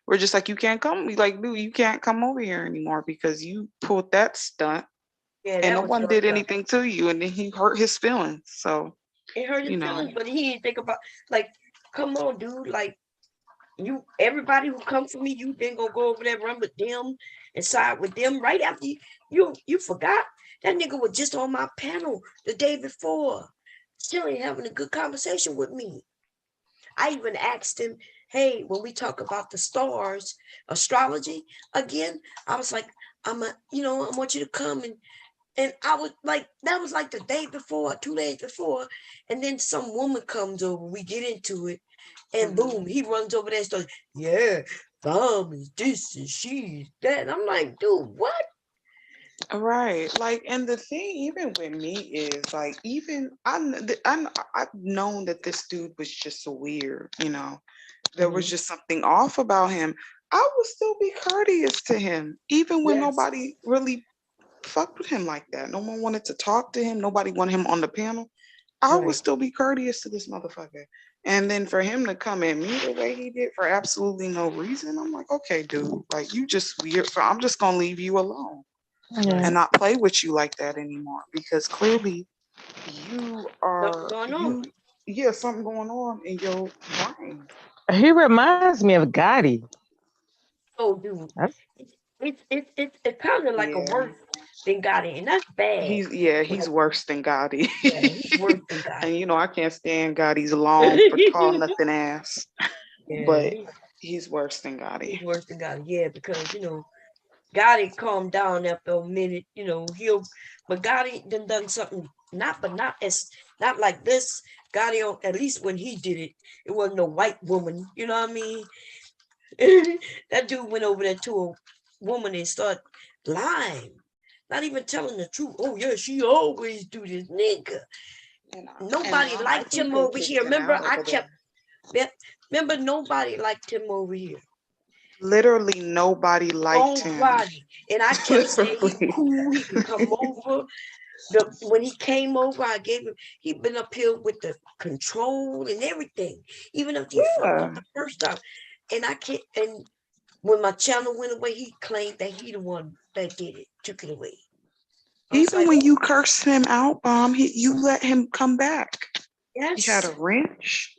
We're just like you can't come. We like, dude, you can't come over here anymore because you pulled that stunt Yeah, and that no was one did fucked up. anything to you and then he hurt his feelings. So, It hurt his you know. feelings, but he didn't think about, like, come on, dude. Like, everybody who comes for me, you then gonna go over there, run with them and side with them right after you forgot that nigga was just on my panel the day before, chilling, having a good conversation with me. I even asked him, hey, when we talk about the stars, astrology again, I was like, I want you to come, and I was like, that was like the day before, 2 days before, and then some woman comes over, we get into it, and boom, he runs over there and starts, yeah, Mom is this and she's that. And I'm like, dude, what? Right. Like, and the thing, even with me, is like, even I've known that this dude was just so weird. There was Mhm. just something off about him. I would still be courteous to him, even when Yes, nobody really fucked with him like that. No one wanted to talk to him. Nobody wanted him on the panel. I would right. still be courteous to this motherfucker. And then for him to come at me the way he did for absolutely no reason, I'm like, okay, dude, like you just weird. So I'm just gonna leave you alone Yeah. and not play with you like that anymore because clearly Something going on. yeah, something going on in your brain. He reminds me of Gotti. So, dude, That's it's kind of like a Yeah. worse than Gotti, and that's bad. He's Like, worse than Gotti. yeah, he's worse than And Gotti. I can't stand Gotti's long for tall nothing ass. Yeah, But he's worse than Gotti. he's worse than Gotti. Yeah, because Gotti calmed down after a minute. But Gotti done something not like this. Gotti, at least when he did it, it wasn't a white woman. You know what I mean? That dude went over there to a woman and started lying, not even telling the truth. Oh yeah, she always do this, nigga. And Nobody Mom, I liked think him they over kicked here. him Remember, out over there. remember nobody liked him over here. Literally nobody liked him. Nobody. And I kept saying he Literally. cool. He can come over. When he came over, I gave him. He'd been up here with the control and everything, even if he fucked up Yeah. the first time. And I can't. And when my channel went away, he claimed that he the one that did it, took it away. I was Even like, when oh you cursed him out, Mom, you let him come back. He had yes, a wrench.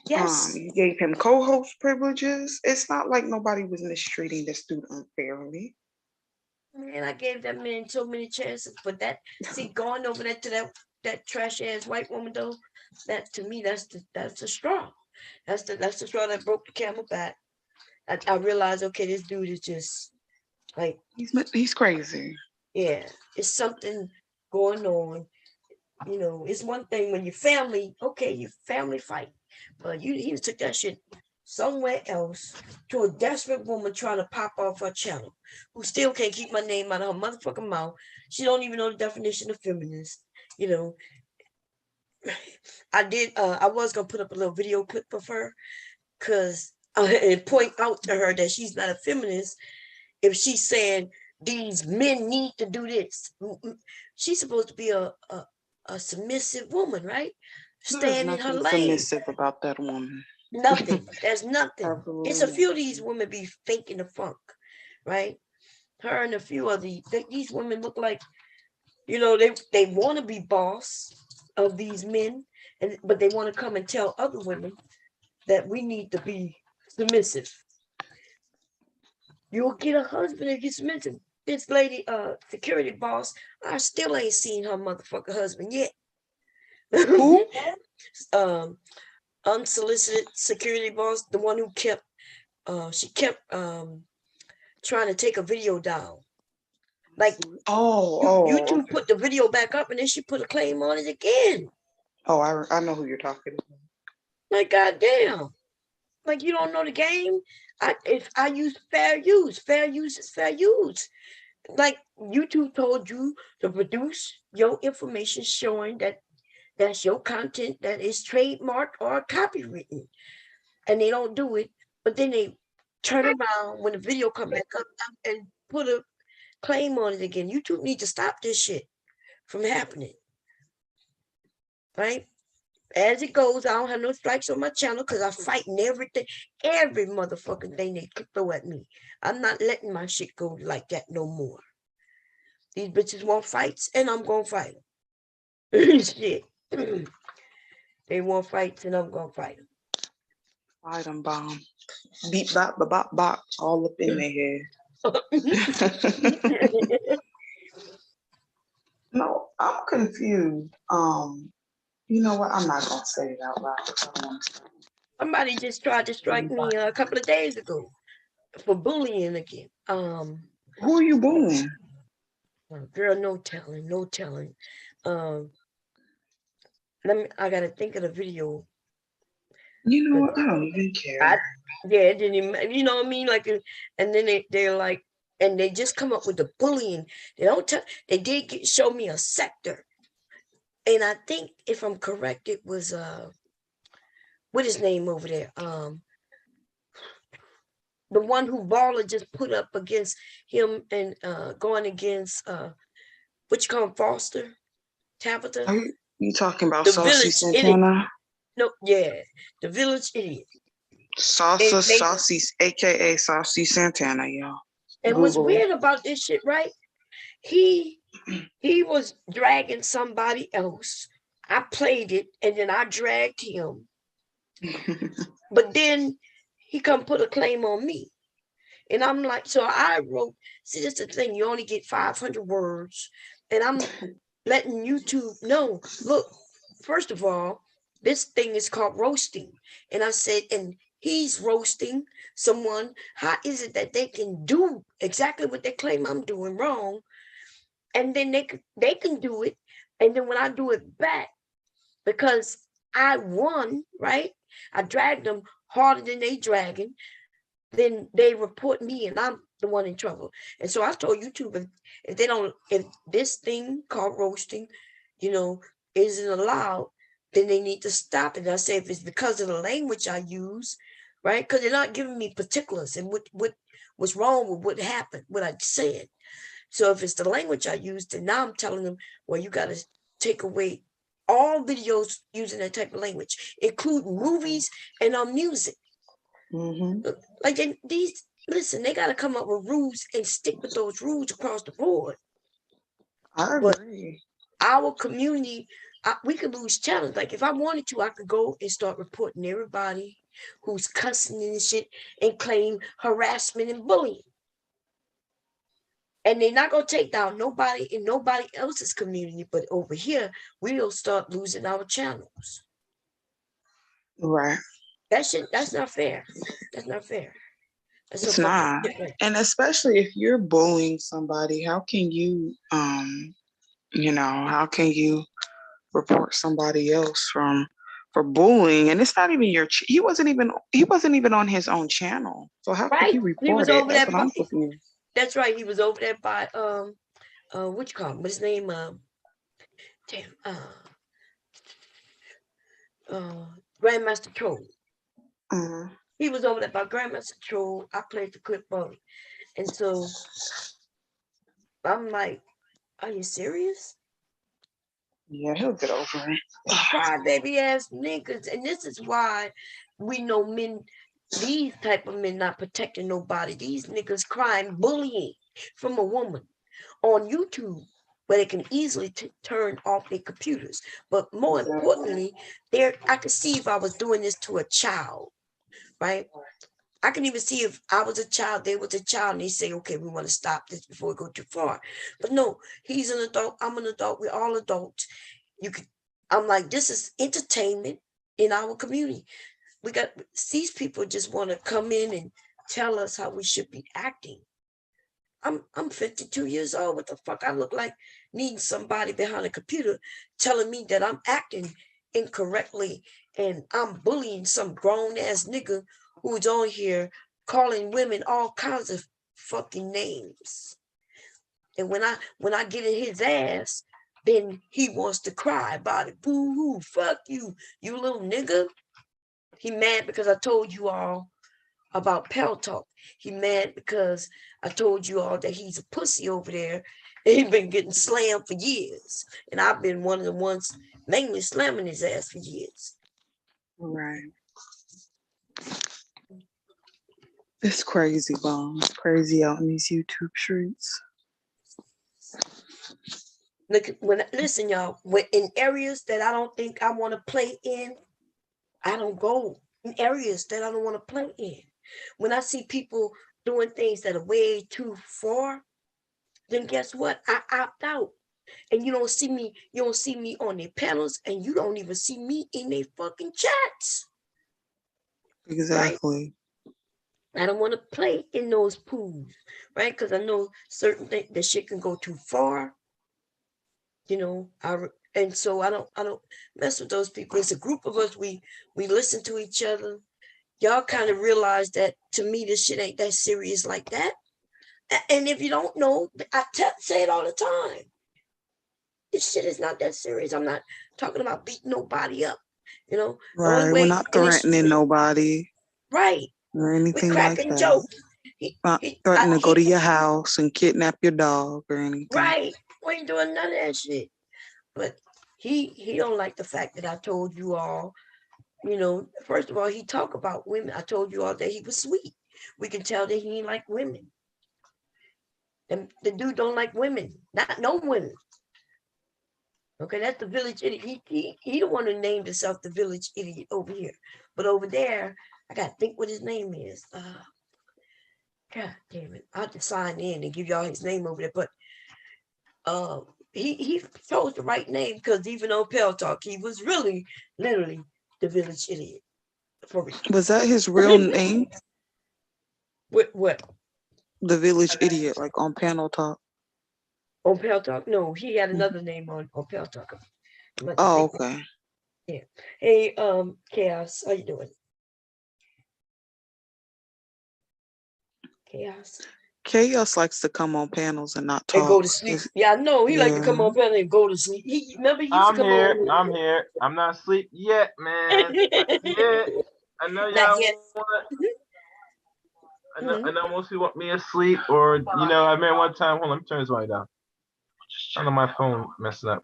yes. You gave him co-host privileges. It's not like nobody was mistreating this dude unfairly. Man, I gave that man so many chances, but going over there to that trash ass white woman though, that to me that's the straw. That's the straw that broke the camel back. I realized, okay, this dude is just like, He's crazy. yeah, it's something going on. It's one thing when your family, okay, your family fight, but he took that shit somewhere else to a desperate woman trying to pop off her channel, who still can't keep my name out of her motherfucking mouth. She don't even know the definition of feminist. You know, I was gonna put up a little video clip of her, cause and point out to her that she's not a feminist if she's saying these men need to do this. She's supposed to be a submissive woman, right? There's Stand in her nothing lane. submissive about that woman. Nothing. There's nothing. It's a Absolutely few of these nothing. women be faking the funk, right? Her and a few of these women look like, they want to be boss of these men, but they want to come and tell other women that we need to be submissive. You'll get a husband if you're submissive. this lady, security boss, I still ain't seen her motherfucker husband yet. Who? Unsolicited security boss, the one who kept, she kept trying to take a video down. Like, YouTube put the video back up and then she put a claim on it again. Oh, I know who you're talking about. Like, goddamn. Like, you don't know the game? If I use fair use is fair use. Like, YouTube told you to produce your information showing that that's your content that is trademarked or copywritten. And they don't do it, but then they turn around when the video come back up and put a claim on it again. YouTube needs to stop this shit from happening. Right? As it goes, I don't have no strikes on my channel because I'm fighting everything, every motherfucking thing they throw at me. I'm not letting my shit go like that no more. These bitches want fights, and I'm gonna fight them. Shit. They want fights, and I'm gonna fight them. Fight them, bomb. Beep, bop, bop, bop, bop, all up in their head. No, I'm confused. You know what? I'm not gonna say it out loud. Somebody just tried to strike me a couple of days ago for bullying again. Who are you bullying? Girl, no telling. I gotta think of the video. You know what? I don't even care. It didn't even, you know what I mean? Like, and then they're like, and they just come up with the bullying. They don't tell. They did show me a sector, and I think if I'm correct, it was what his name over there? The one who Baller just put up against him and going against what you call him, Foster, Tabitha. Are you talking about The Saucy Village Santana? No, yeah, the Village Idiot. Saucy, aka Saucy Santana, y'all. And what's weird about this shit, right? He was dragging somebody else. I played it and then I dragged him. But then he come put a claim on me. And I'm like, so I wrote, see, that's the thing, you only get 500 words. And I'm letting YouTube know, look, first of all, this thing is called roasting. And I said, and he's roasting someone. How is it that they can do exactly what they claim I'm doing wrong? And then they can do it. And then when I do it back, because I won, right? I dragged them harder than they dragging. Then they report me and I'm the one in trouble. And so I told YouTube, if this thing called roasting, isn't allowed, then they need to stop it. And I say, if it's because of the language I use, right? Because they're not giving me particulars and what's wrong with what happened, what I said. So if it's the language I use, then now I'm telling them, well, you got to take away all videos using that type of language, including movies and music. Mm-hmm. Like they got to come up with rules and stick with those rules across the board. I agree. But our community, we could lose challenge. Like if I wanted to, I could go and start reporting everybody who's cussing and shit and claim harassment and bullying. And they're not going to take down nobody in nobody else's community. But over here, we'll start losing our channels. Right. That's not fair. That's not fair. It's not. And especially if you're bullying somebody, how can you, how can you report somebody else for bullying? And it's not even he wasn't even on his own channel. So how could he report it? That's what I'm confused. That's right. He was over there by what you call him? What's his name? Grandmaster Troll. Uh-huh. He was over there by Grandmaster Troll. I played the clip of it. And so I'm like, are you serious? Yeah, he'll get over it. Crybaby ass niggas. And this is why we know men, these type of men not protecting nobody. These niggas crying bullying from a woman on YouTube where they can easily turn off their computers. But more importantly, I could see if I was doing this to a child, right? I can even see if I was a child, they was a child, and they say, okay, we want to stop this before we go too far. But no, he's an adult, I'm an adult, we're all adults. I'm like, this is entertainment in our community. These people just want to come in and tell us how we should be acting. I'm 52 years old. What the fuck I look like? Needing somebody behind a computer telling me that I'm acting incorrectly and I'm bullying some grown ass nigga who's on here calling women all kinds of fucking names. And when I get in his ass, then he wants to cry about it. Boo hoo, fuck you, you little nigga. He mad because I told you all about Pell Talk. He mad because I told you all that he's a pussy over there and he's been getting slammed for years. And I've been one of the ones mainly slamming his ass for years. Right. It's crazy, Bones. It's crazy out in these YouTube streets. Look, listen, y'all, in areas that I don't think I want to play in, I don't go. In areas that I don't want to play in. When I see people doing things that are way too far, then guess what? I opt out. And you don't see me on their panels, and you don't even see me in their fucking chats. Exactly. Right? I don't want to play in those pools, right? Because I know certain things that shit can go too far. You know, and so I don't mess with those people. It's a group of us. We listen to each other. Y'all kind of realize that to me, this shit ain't that serious like that. And if you don't know, I say it all the time. This shit is not that serious. I'm not talking about beating nobody up. You know, Right. We're not threatening nobody. Right. Or anything We're cracking like that. jokes. Not threatening to go to your house and kidnap your dog or anything. Right. We ain't doing none of that shit. But he don't like the fact that I told you all, you know, first of all, he talk about women. I told you all that he was sweet. We can tell that he ain't like women. And the dude don't like women, not no women. Okay, that's the village idiot. He the one who named himself the village idiot over here. But over there, I gotta think what his name is. God damn it. I have to sign in and give y'all his name over there. But he chose the right name because even on Pell Talk, he was really literally the village idiot. For real. Was that his real name? What? The village idiot, like on Panel Talk. On Pell Talk? No, he had another name on Pell Talk. Oh, okay. Yeah. Hey, Chaos, how you doing? Chaos likes to come on panels and not talk. And go to sleep. Yeah, I know. He like to come on panel and go to sleep. Remember he used to come on. I'm here. I'm not asleep yet, man. Not yet. I know y'all want. I know most people want me asleep, or I remember one time. Hold on, let me turn this light down. I know my phone messing up.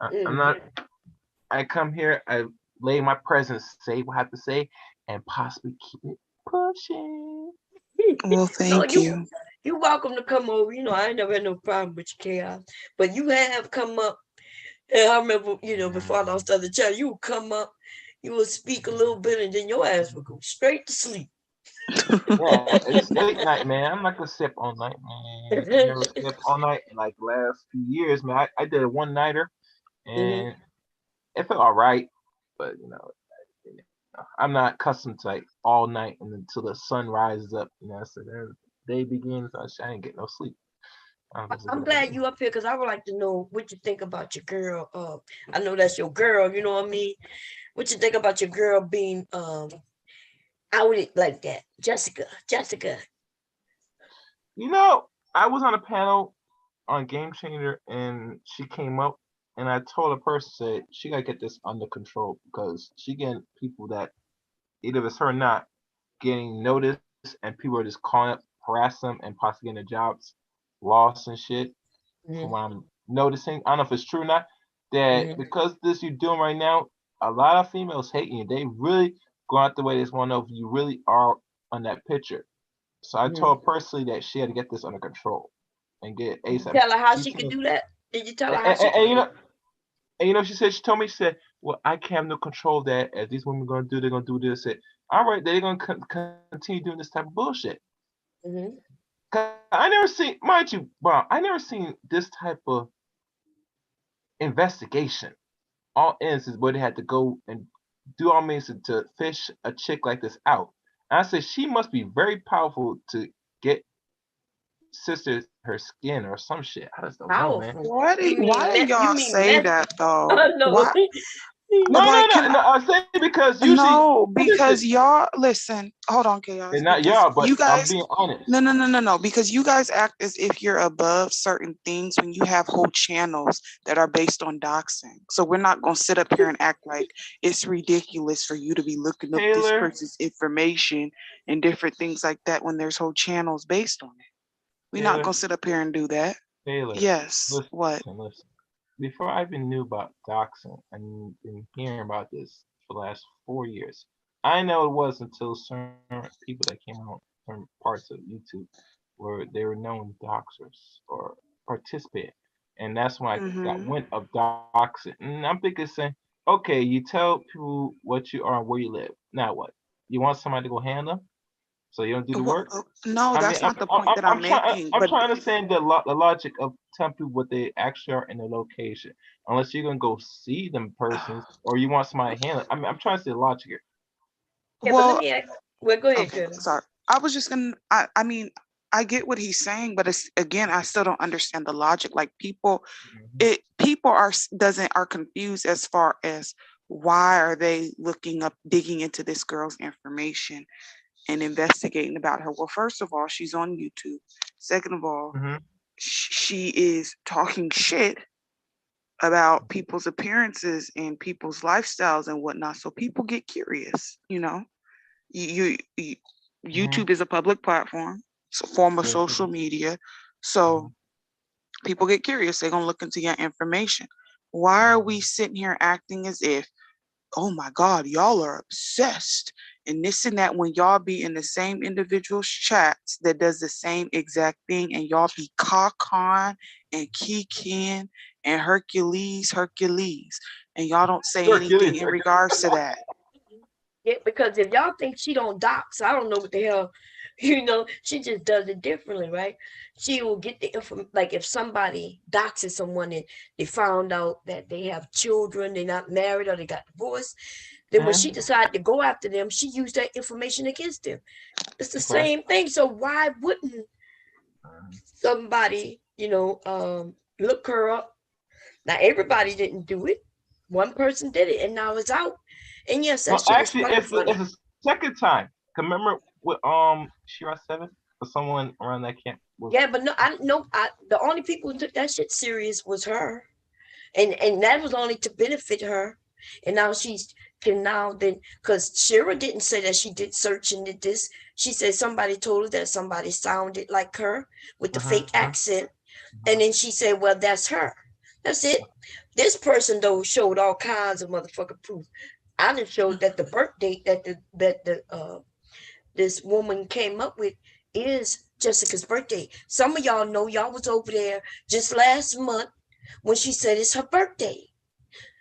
I'm not. I come here. I lay my presence, say what I have to say, and possibly keep it pushing. Well, thank you. You're welcome to come over. You know, I ain't never had no problem with your Chaos, but you have come up. And I remember, before I lost the other child, you would come up, you would speak a little bit, and then your ass would go straight to sleep. Yeah, it's late night, man. I'm not gonna sip all night, man. I never sip all night in like the last few years, man. I did a one nighter, and it felt all right, but I'm not accustomed to like all night and until the sun rises up. So the day begins. I ain't get no sleep. I'm glad you up here because I would like to know what you think about your girl. I know that's your girl. You know what I mean? What you think about your girl being outed like that, Jessica? I was on a panel on Game Changer, and she came up, and I told a person, said she gotta get this under control because she getting people that either it's her or not getting noticed, and people are just calling up, harass them, and possibly getting their jobs lost and shit. From what I'm noticing, I don't know if it's true or not. That because this you're doing right now, a lot of females hating you. They really go out the way they just want to know if you really are on that picture. So I told her personally that she had to get this under control and get ASAP. Tell her how she could do that. Did you tell her how she could do that? And she told me, she said, well, I can't have no control of that. As these women gonna do, they're gonna do this. All right, they're gonna continue doing this type of bullshit. Mhm. I never seen, mind you, wow, I never seen this type of investigation. All instances where they had to go and do all means to fish a chick like this out. And I said she must be very powerful to get sisters her skin or some shit. I just don't know, man. Powerful. Why do You why mean do y'all you mean say messy? that though? Oh no. Why? No, no, Like, no, no. I say because usually no, because y'all listen. Hold on, chaos. and not Because y'all, but you I'm guys, being honest. no. Because you guys act as if you're above certain things when you have whole channels that are based on doxing. So we're not gonna sit up here and act like it's ridiculous for you to be looking up this Taylor, person's information and different things like that when there's whole channels based on it. We're not Taylor, gonna sit up here and do that. Taylor. Yes. Listen, What? listen. Before I even knew about doxing and been hearing about this for the last 4 years, I know it was until certain people that came out from parts of YouTube where they were known doxers or participant. And that's when I got Mm-hmm. wind of doxing. And I'm thinking saying, okay, you tell people what you are and where you live. Now what? You want somebody to go handle them? So you don't do the Well, work? no, I mean, that's not the point that I'm making. I'm But trying to understand the logic of telling people what they actually are in their location. Unless you're gonna go see them persons, or you want somebody to handle it. I mean, I'm trying to see the logic here. Yeah, but let well, me ask. Well, go ahead, okay, Shirley. sorry. I was just gonna. I mean, I get what he's saying, but it's again, I still don't understand the logic. Like Mhm. people are confused as far as why are they looking up, digging into this girl's information and investigating about her. Well, first of all, she's on YouTube. Second of all, Mhm. she is talking shit about people's appearances and people's lifestyles and whatnot. So people get curious, you know. You Mhm. YouTube is a public platform, it's a form of Yes, it social is. media. So Mhm. people get curious, they're gonna look into your information. Why are we Mhm. sitting here acting as if, oh my God, y'all are obsessed and this and that when y'all be in the same individual chats that does the same exact thing and y'all be cockon and kikin and Hercules, and y'all don't say anything Hercules. in regards to that. Yeah, because if y'all think she don't dox, I don't know what the hell, she just does it differently, right? She will get the info, like if somebody doxes someone and they found out that they have children, they're not married or they got divorced, then when she Mhm. decided to go after them, she used that information against them. It's the Okay. same thing. So why wouldn't Mhm. somebody, look her up? Now everybody didn't do it. One person did it and now it's out. And yes, that No, shit is actually, fucking it's funny. the second time. 'Cause remember with Shira 7 or someone around that camp was. Yeah, but no, I know the only people who took that shit serious was her. And that was only to benefit her. And now she's can now then because Shira didn't say that she did search and did this. She said somebody told her that somebody sounded like her with the fake Mhm. accent. And then she said, well, that's her. That's it. This person though showed all kinds of motherfucking proof. I just showed that the birth date that the this woman came up with is Jessica's birthday. Some of y'all know y'all was over there just last month when she said it's her birthday.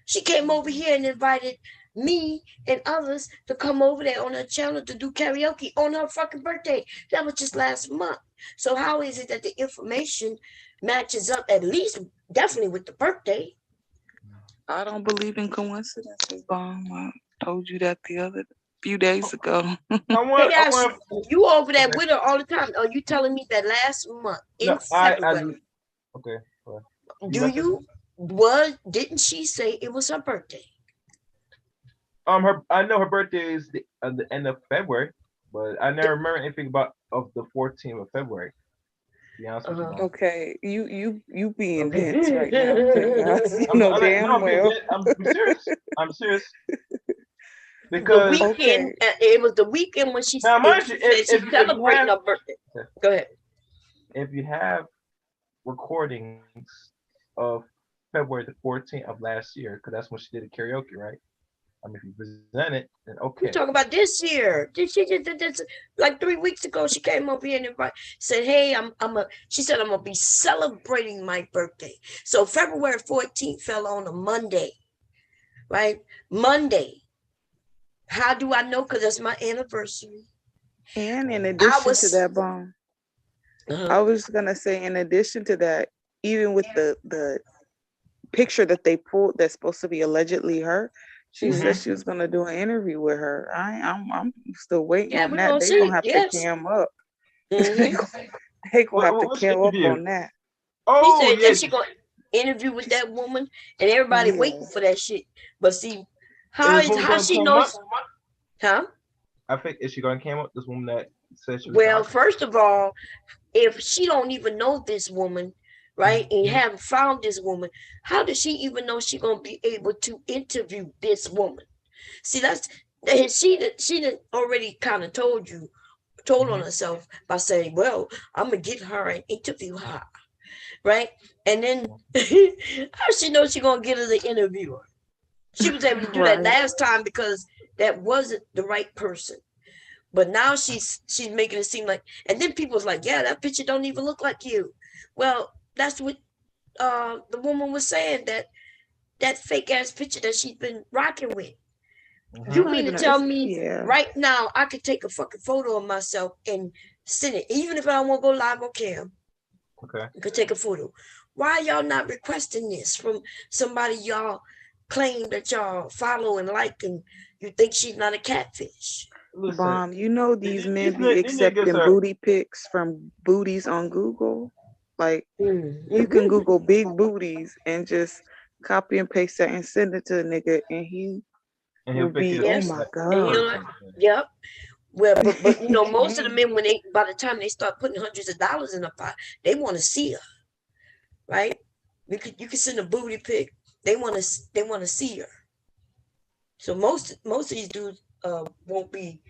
She came over here and invited me and others to come over there on her channel to do karaoke on her fucking birthday. That was just last month. So how is it that the information matches up at least definitely with the birthday? I don't believe in coincidences, Bomb. I told you that the other few days ago. I Chaos, want. you over there Okay. with her all the time. Are you telling me that last month in No, I. February, Okay. Go ahead. You do about to say you was didn't she say it was her birthday? her. I know her birthday is the end of February, but I never remember anything about of the 14th of February. To be honest with you, Uh-huh. Mom. Okay, you being dense right now, chaos. You the know No, damn I'm being well. dead. I'm serious. I'm serious because weekend, Okay, it was the weekend when now, mind you, she said she's if you celebrating have her birthday. Go ahead. recordings of February the 14th of last year, because that's when she did a karaoke, right? I mean, if you present it, then We okay. talking about this year. Did she just did this like 3 weeks ago? She came up here and said, "Hey, She said I'm gonna be celebrating my birthday." So February 14th fell on a Monday. right? Monday. How do I know? Because that's my anniversary. And in I addition to was, that, Bomb, I was gonna say, in addition to that, even with the picture that they pulled that's supposed to be allegedly her, she said she was gonna do an interview with her. I'm still waiting yeah, on we're that. gonna They see. gonna have to Yes. cam up. Mhm. They gonna have to Which cam up interview? on that. He Oh said yeah, that she gonna interview with that woman, and everybody Yeah. waiting for that shit. But see, is how this is woman how going she cam up? knows? Huh? I think is she going to cam up? This woman that said she was Well, the first of all, if she don't even know this woman, right, and haven't found this woman, how does she even know she gonna be able to interview this woman? See, that's she done already kind of told on herself by saying, "Well, I'm gonna get her and interview her," right? And then how she knows she gonna get her the interviewer? She was able to do that Right. last time because that wasn't the right person. But now she's making it seem like, and then people's like, yeah, that picture don't even look like you. Well, that's what the woman was saying, that fake ass picture that she's been rocking with. It's You not mean to even tell it's, me yeah. right now I could take a fucking photo of myself and send it, even if I don't want to go live on cam? Okay. I could take a photo. Why y'all not requesting this from somebody y'all claim that y'all follow and like, and you think she's not a catfish? Listen, Bomb, you know these men be these niggas accepting are. booty pics from booties on Google. Like, Mm. you can Google big booties and just copy and paste that and send it to a nigga, and he And he'll will pick be, it up. oh Yes, my and you know god. what? Yep. Well, but you know, most of the men, when they, by the time they start putting hundreds of dollars in a pot, they want to see her, right? You can send a booty pic. They want to see her. So most of these dudes won't be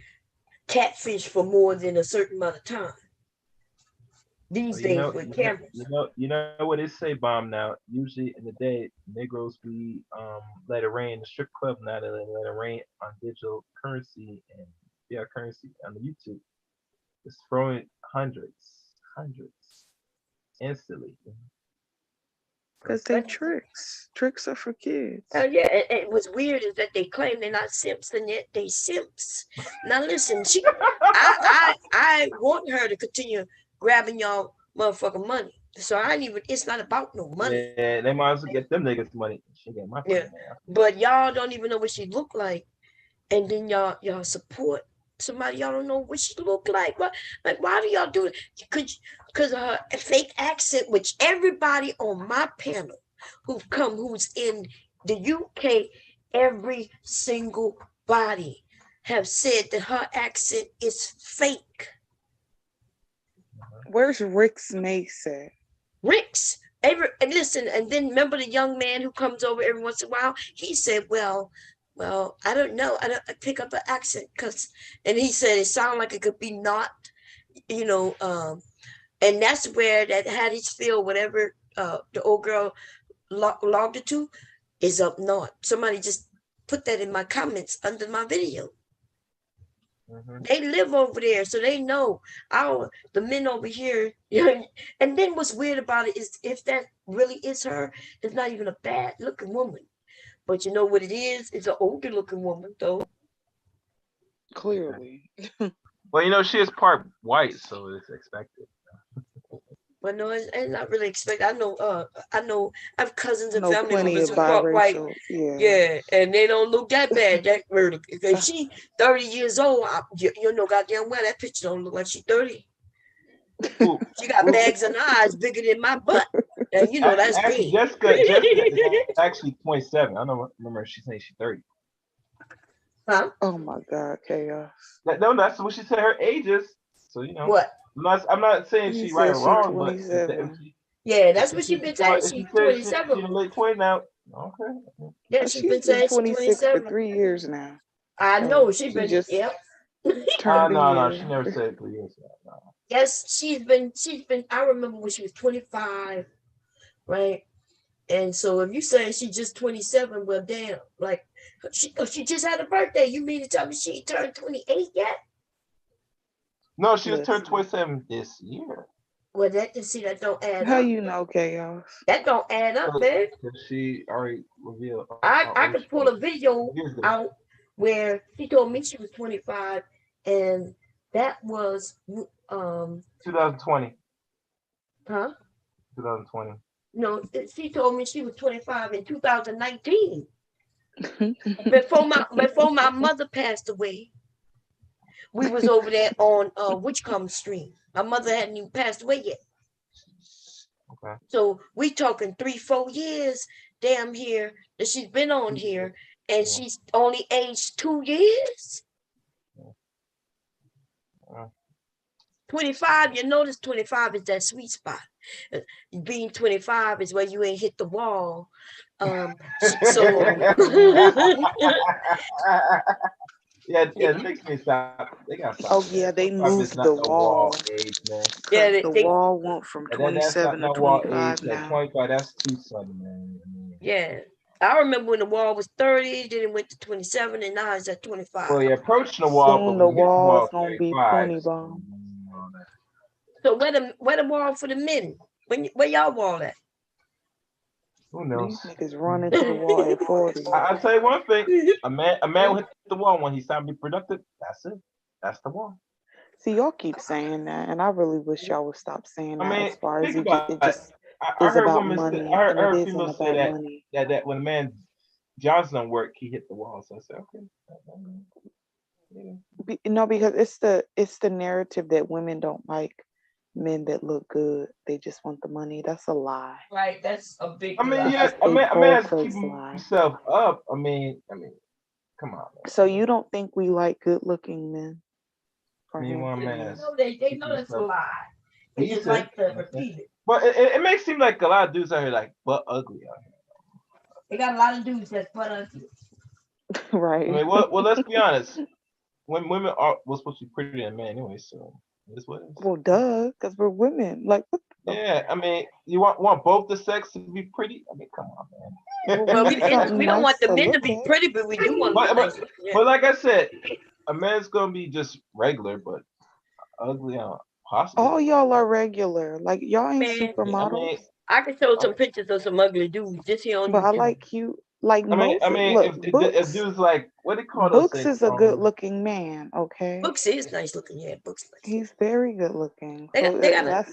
catfish for more than a certain amount of time these You days know, with you know, cameras. you know what they say, Bomb. Now, usually in the day, Negroes be let it rain in the strip club. Now they let it rain on digital currency and fiat currency on the YouTube. It's throwing hundreds instantly. Because they tricks. Tricks are for kids. Yeah, and what's weird is that they claim they're not simps, and yet they simps. Now listen, I want her to continue grabbing y'all motherfucking money. So I ain't even. It's not about no money. Yeah, they might as well get them niggas money. She get my Yeah, money now. but y'all don't even know what she look like, and then y'all support somebody y'all don't know what she look like. What, like, why do y'all do it? Because of her fake accent, which everybody on my panel who's in the UK, every single body have said that her accent is fake. Where's Rick's Mace at? Rick's and listen, and then remember the young man who comes over every once in a while? He said, well, I don't know. I pick up an accent and he said it sounded like it could be not, you know, and that's where that Hattiesville, whatever the old girl logged it to, is up north. Somebody just put that in my comments under my video. They live over there, so they know the men over here. And then what's weird about it is, if that really is her, it's not even a bad looking woman. But you know what it is? It's an older looking woman, though. Clearly. Well, you know, she is part white, so it's expected. But no, it's not really expected. I know I have cousins I and know family plenty members of who part white. biracial. Yeah. Yeah, and they don't look that bad. That if she 30 years old, you know goddamn well that picture don't look like she's 30. Ooh, She got ooh. bags in her eyes bigger than my butt. And you know that's Actually, big. Jessica is actually 27. I don't remember she's saying she's 30. Huh? Oh my God, chaos. No, that's what she said her age is. So you know, What? I'm not saying He she right said or she wrong, but 27. Yeah, that's what she's been saying. if She's she said she's 27. in late 20 now, okay. Yeah, she's She's been been saying she's 26 for 27. 3 years now. I know she's She been. just Yep. turned a No, year. she never said 3 years. No. Yes, she's been. I remember when she was 25, right? And so if you say she's just 27, well, damn, like she just had a birthday. You mean to tell me she turned 28 yet? No, she was turned Listen. 27 this year. Well, that don't add How up. you know chaos? That don't add up, babe. She already revealed. I could pull a video Years ago. out where she told me she was 25, and that was 2020. huh? 2020. No, she told me she was 25 in 2019. Before my mother passed away, we was over there on Whichcomb Street. My mother hadn't even passed away yet. Okay. So we talking 3-4 years damn here that she's been on here, and she's only aged 2 years. 25, you notice 25 is that sweet spot. Being 25 is where you ain't hit the wall. Yeah, it makes me stop. They got stop. Oh yeah, they moved the wall. Age, man. Yeah, The wall went from That's 27 not to no wall 25 age. Like now. 25, that's too sudden, man. yeah. I remember when the wall was 30, then it went to 27, and now it's at 25. Well, you're approaching the wall, Soon but the when you hit the wall's wall, gonna be 35. 20 bomb. So where the wall for the men? Where y'all wall at? Who knows? These niggas running to the wall at 40. I'll tell you one thing. A man will hit the wall when he's time to be productive. That's it. That's the wall. See, y'all keep saying that, and I really wish y'all would stop saying that. I mean, as far as think it about just I is heard about women money, say, I and heard it isn't females say about money. that when a man Johnson don't work, he hit the wall. So I said, okay. Yeah. No, because it's the narrative that women don't like men that look good. They just want the money. That's a lie. Right, that's a big I mean, lie. yeah, a man has to keep himself up. I mean, come on. Man. So you don't think we like good-looking men? I mean, one man. They know that's a lie. They just like to repeat it. But it makes it seem like a lot of dudes out here like butt ugly out here. They got a lot of dudes that's butt ugly. Right. I mean, well, let's be honest. When women was supposed to be prettier than men anyway, so that's what it is. Well, duh, because we're women. Like, what the Yeah, I mean, you want both the sex to be pretty? I mean, come on, man. Well, we something don't want the nice to men to look be at. pretty, but we do want them nice. But like I said, a man's gonna be just regular, but ugly, possible. All y'all are regular. Like, y'all ain't Man, supermodels. I can show some pictures of some ugly dudes just here on But YouTube. I like cute. Like, I mean, look, if dudes like, what do they call those Books things? is a good-looking man, okay? Books is nice looking. Yeah, Books nice. He's very good-looking. They got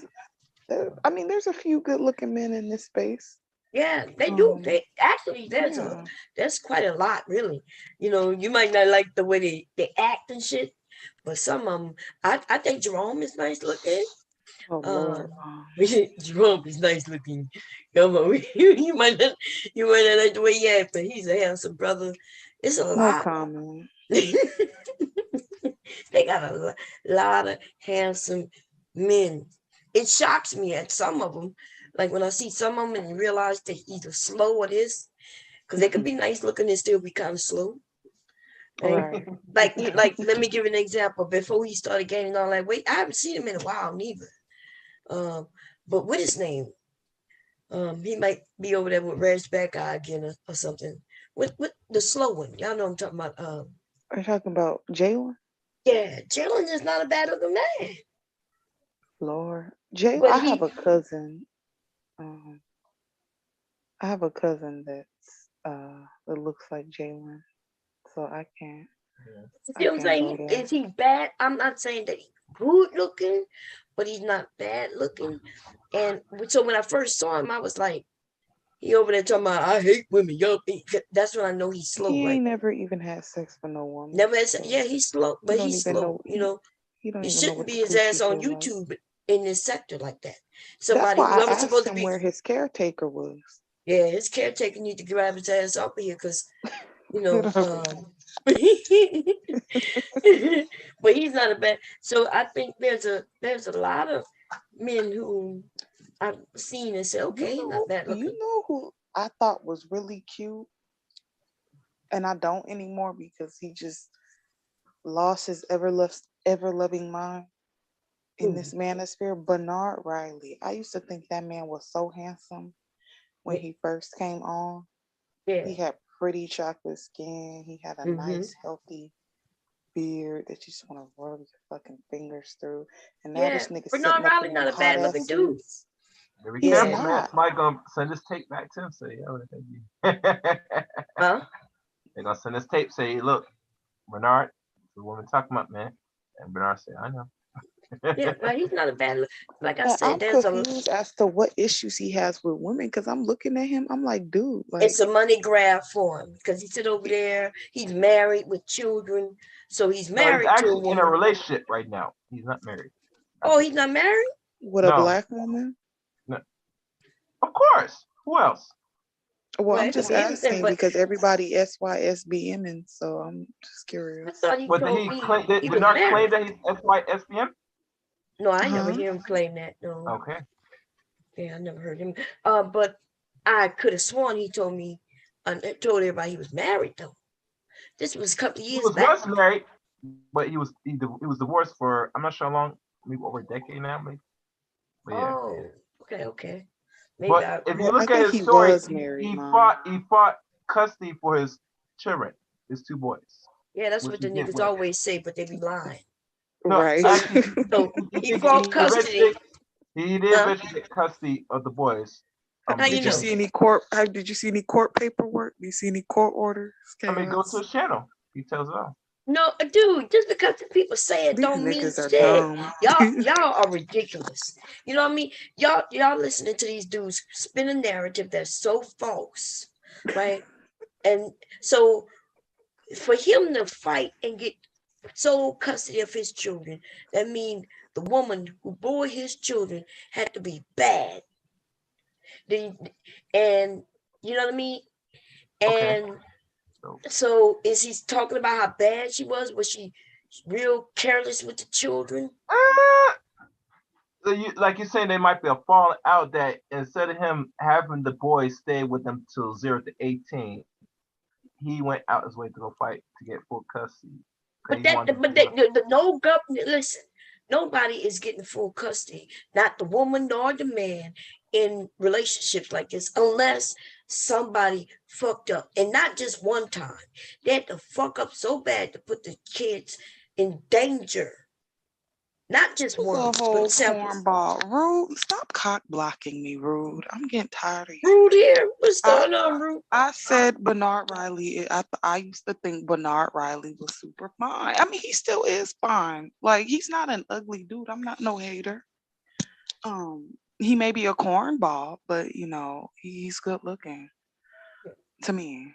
I mean, there's a few good-looking men in this space. Yeah, they do. They actually there's quite a lot, really. You know, you might not like the way they act and shit, but some of them, I think Jerome is nice looking. Oh Lord. Jerome is nice looking. Come on, you might not like the way he acts, but he's a handsome brother. It's a No lot. comment. They got a lot of handsome men. It shocks me at some of them. Like when I see some of them and realize they're either slow or this, because they could be nice looking and still be kind of slow. Right. Like, let me give you an example. Before he started gaining all that weight, I haven't seen him in a while neither. But what his name? He might be over there with Razorback Eye again or something. With the slow one, y'all know what I'm talking about. Are you talking about Jalen? Yeah, Jalen is not a bad looking man. Lord, Jalen. I have a cousin. I have a cousin that's that looks like Jalen, so I can't. See what I'm saying? Is he bad? I'm not saying that he's good looking, but he's not bad looking. And so when I first saw him, I was like, he over there talking about, I hate women. Yo, that's when I know he's slow. He right? ain't never even had sex with no woman. Never had sex. Yeah, he's slow, but he's slow. He shouldn't be his ass on YouTube in this sector like that. Somebody that's why I asked him where his caretaker was. Yeah, his caretaker need to grab his ass up here because, but he's not a bad. So I think there's a lot of men who I've seen and said, okay, not bad looking. You know who I thought was really cute, and I don't anymore because he just lost his ever loving mind in this manosphere. Bernard Riley. I used to think that man was so handsome when he first came on. Yeah, he had pretty chocolate skin. He had a nice, healthy beard that you just want to rub your fucking fingers through. And now Yeah, this nigga Bernard sitting up Riley in not them a bad hot ass looking dude. suits. Be He's careful, man. not. Somebody gonna send this tape back to him. Say, oh, thank you. Huh? They're gonna send this tape. Say, look, Bernard, the woman talking about, man. And Bernard said, I know. Yeah, but he's not a bad look. Like I But said, I'm there's a confused as to what issues he has with women because I'm looking at him. I'm like, dude, like, it's a money grab for him because he sit over there. He's married with children, so he's No, he's married to a actually in a woman. relationship right now. He's not married. Oh, he's not married? with a No. black woman. No. Of course. Who else? Well, Well, I'm it could just be innocent, asking but because everybody SYSBM, and so I'm just I curious. thought he But did told he me claim? Did he was Bernard claim married. that he's SYSBM? No, I never Huh? hear him claim that. No, Okay. yeah, I never heard him. But I could have sworn he told me, told everybody he was married though. This was a couple of He years was back. once married, but he was divorced for I'm not sure how long, maybe over a decade now, maybe. But yeah. Oh, okay. Maybe But if you Well, I look at think his he story, was married, he Mom. fought custody for his children, his 2 boys. yeah, that's which what the he did niggas win. always say, but they be lying. No, Right. actually, So he he fought custody. he did Huh? eventually get custody of the boys. How you Did you know? see any court? Did you see any court paperwork? Did you see any court orders? I mean, go to Chaos. his channel. He tells it all. No, dude, just because the people say it These don't mean niggas are shit. dumb. Y'all are ridiculous. You know what I mean? Y'all listening to these dudes spin a narrative that's so false, right? And so for him to fight and get sole custody of his children, that means the woman who bore his children had to be bad. And you know what I mean? Okay. And So so is he talking about how bad she was? Was she real careless with the children? so like you're saying, there might be a falling out that instead of him having the boys stay with them till 0 to 18, he went out his way to go fight to get full custody. But no government. Listen, nobody is getting full custody. Not the woman nor the man in relationships like this, unless somebody fucked up, and not just one time. They had to fuck up so bad to put the kids in danger. Not just The once, whole but several. cornball. Rude. Stop cock blocking me, Rude. I'm getting tired of you. Rude here. What's going on, Rude? I said Bernard Riley. I used to think Bernard Riley was super fine. I mean, he still is fine. Like, he's not an ugly dude. I'm not no hater. He may be a cornball, but you know, he's good looking to me.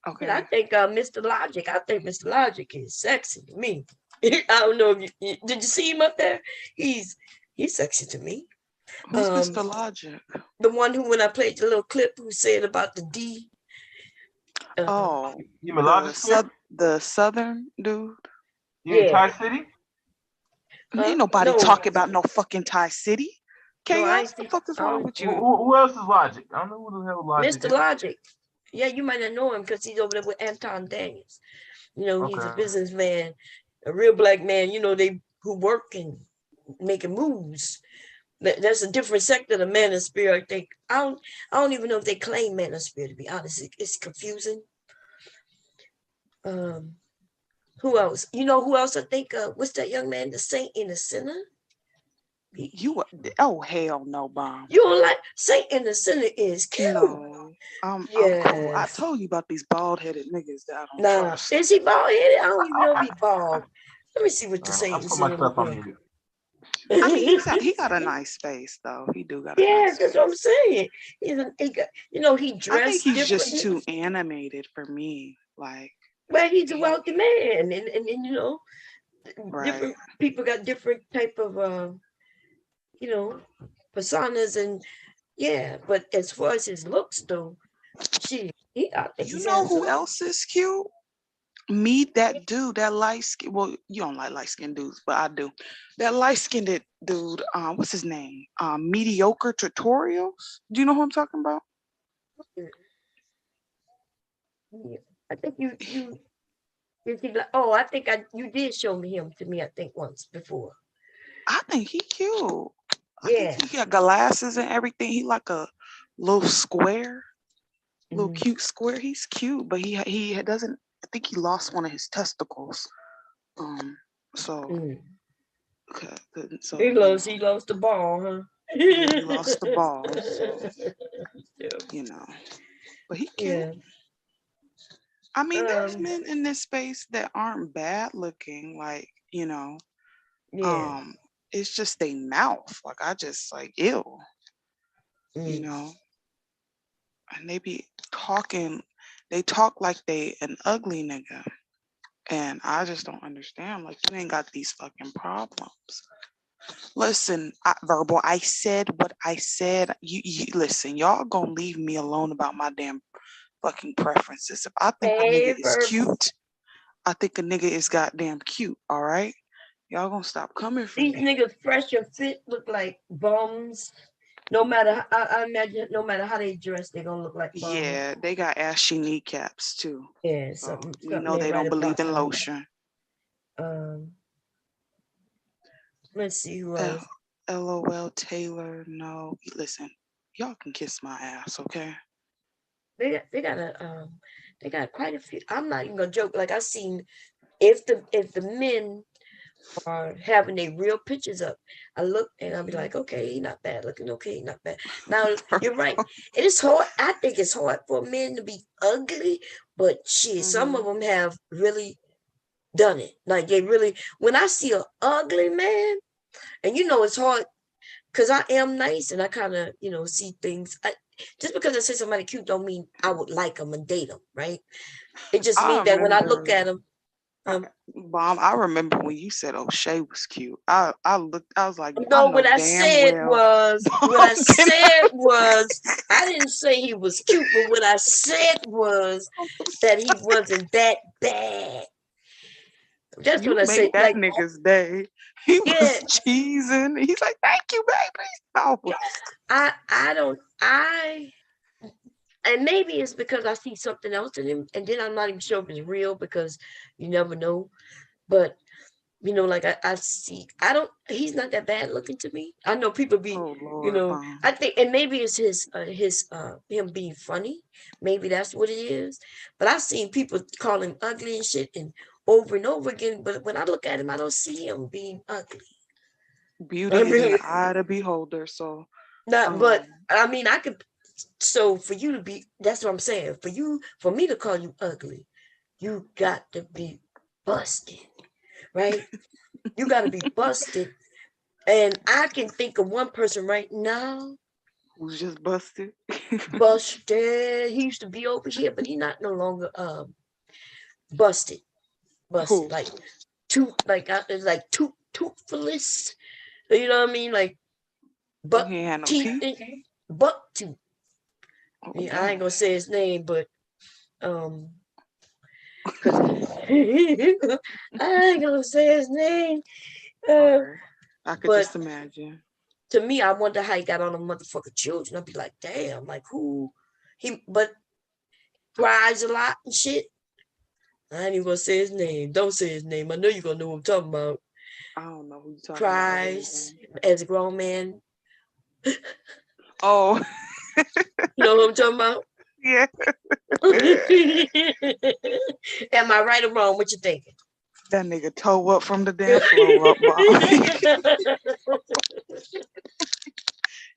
Okay. And I think Mr. Logic. I think Mr. Logic is sexy to me. I don't know if you did you see him up there? He's sexy to me. Who's Mr. Logic? The one who, when I played the little clip, who said about the D. Oh, You mean Logic? the southern dude. You mean Yeah. Thai City? Ain't nobody no. talking about no fucking Thai City. No, I Chaos, what the fuck is wrong with you? Who else is Logic? I don't know who the hell Logic Mr. is. Logic. Yeah, you might not know him because he's over there with Anton Daniels. You know, he's a Okay. businessman, a real black man. You know, they who work and making moves. That's a different sector of the manosphere. I think I don't even know if they claim manosphere, to be honest. It's confusing. Who else? You know who else I think? What's that young man, the saint and the sinner? Oh hell no, Bomb. You don't like Saint and the Sinner is cute. No, I'm cool. I Yes. told you about these bald-headed niggas that I don't Nah, trust. is he bald headed? I don't even know if he's bald. Let me see what the Saint I and put Sinner myself on look mute. I like. mean, he got a nice face though. He do got a Yes, nice that's face. what I'm saying. He got, you know, he I dressed think he's just differently. too animated for me. Like, But he's a wealthy man, and you know, right. different people got different type of you know, personas, and yeah. But as far as his looks, though, I think You know who else is cute? Meet that dude, that light skin. Well, you don't like light skinned dudes, but I do. That light skinned dude. What's his name? Mediocre Tutorials. Do you know who I'm talking about? I think you is he like? Oh, I think you did show me him to me. I think once before. I think he cute. Yeah. I think he got glasses and everything. He like a little square, little cute square. He's cute, but he doesn't. I think he lost one of his testicles. So, Mm. okay, so He lost the ball, huh? yeah, he lost the ball. So, Yeah. but he cute. Yeah. I mean, there's Um, men in this space that aren't bad looking, like, yeah. it's just they mouth. Like I just like ew, you Mm. know, and they be talking, they talk like they an ugly nigga. And I just don't understand. Like, you ain't got these fucking problems. Listen, verbal, I said what I said. You listen, y'all gonna leave me alone about my damn fucking preferences. If I think a nigga Hey, is verbal. cute, I think a nigga is goddamn cute, all right? Y'all gonna stop coming for These me. niggas fresh and fit look like bums. No matter, I imagine, no matter how they dress, they're gonna look like bums. Yeah, they got ashy kneecaps too. Yeah, So something you know ain't they right don't believe about in them. lotion. Let's see who else. LOL Taylor, no. Listen, y'all can kiss my ass, okay? They got quite a few. I'm not even gonna joke. Like I seen, if the men are having their real pictures up, I look and I'll be like, okay, he not bad looking. Okay, he not bad. Now you're right. It is hard. I think it's hard for men to be ugly, but shit, some of them have really done it. Like they really. When I see an ugly man, and it's hard because I am nice and I kind of see things. Just because I say somebody cute don't mean I would like them and date them, right? It just I means that when I look remember, at them, Bomb, I remember when you said O'Shea was cute. I looked, I was like, I no, know what I damn said well. was, Bomb I didn't say he was cute, but what I said was that he wasn't that bad. That's you what I make said. that Like, nigga's day. He yeah, was cheesing. He's like, thank you, baby. I was, I don't, and maybe it's because I see something else in him, and then I'm not even sure if it's real because you never know. But like I see, he's not that bad looking to me. I know people be, oh Lord, Bomb. I think, and maybe it's him being funny. Maybe that's what it is. But I've seen people call him ugly and shit and over again. But when I look at him, I don't see him being ugly. Beauty I is in really the eye of the beholder. So, not, but um, I mean, I could. So for you to be, that's what I'm saying. For me to call you ugly, you got to be busted, right? You got to be busted. And I can think of one person right now, who's just busted? busted. He used to be over here, but he not no longer busted. Who? Like it's like toothless. You know what I mean? Like Oh, buck he ain't had no teeth, teeth. buck tooth. Oh Yeah, I ain't damn. gonna say his name, but because I ain't gonna say his name. Okay. I could But just imagine. to me, I wonder how he got on the motherfucking children. I'd be like, damn, like who but cries a lot and shit. I ain't even gonna say his name. Don't say his name. I know you're gonna know what I'm talking about. I don't know who you're talking about. Cries as a grown man. Oh, You know what I'm talking about? yeah. Am I right or wrong? What you thinking? That nigga toe up from the dance floor up, Bob.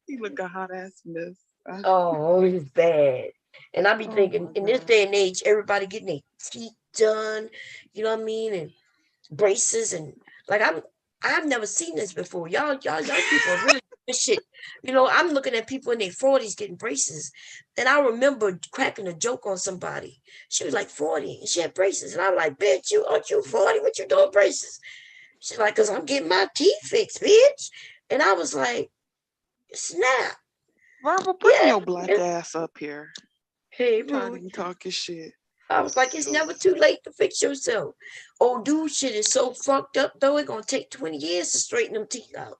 He look a hot ass mess. Oh, it's bad. And I be Oh thinking, my in this god. day and age, everybody getting their teeth done, you know what I mean, and braces and like I've never seen this before. Y'all people are really this shit. I'm looking at people in their 40s getting braces. And I remember cracking a joke on somebody. She was like 40 and she had braces. And I was like, bitch, aren't you 40? What you doing braces? She's like, cause I'm getting my teeth fixed, bitch. And I was like, snap. Verbal, bring Yeah. your black ass up here. Hey, I'm tired Rude. of you talking shit. I was like, it's never too late to fix yourself. Old dude shit is so fucked up though. It's gonna take 20 years to straighten them teeth out.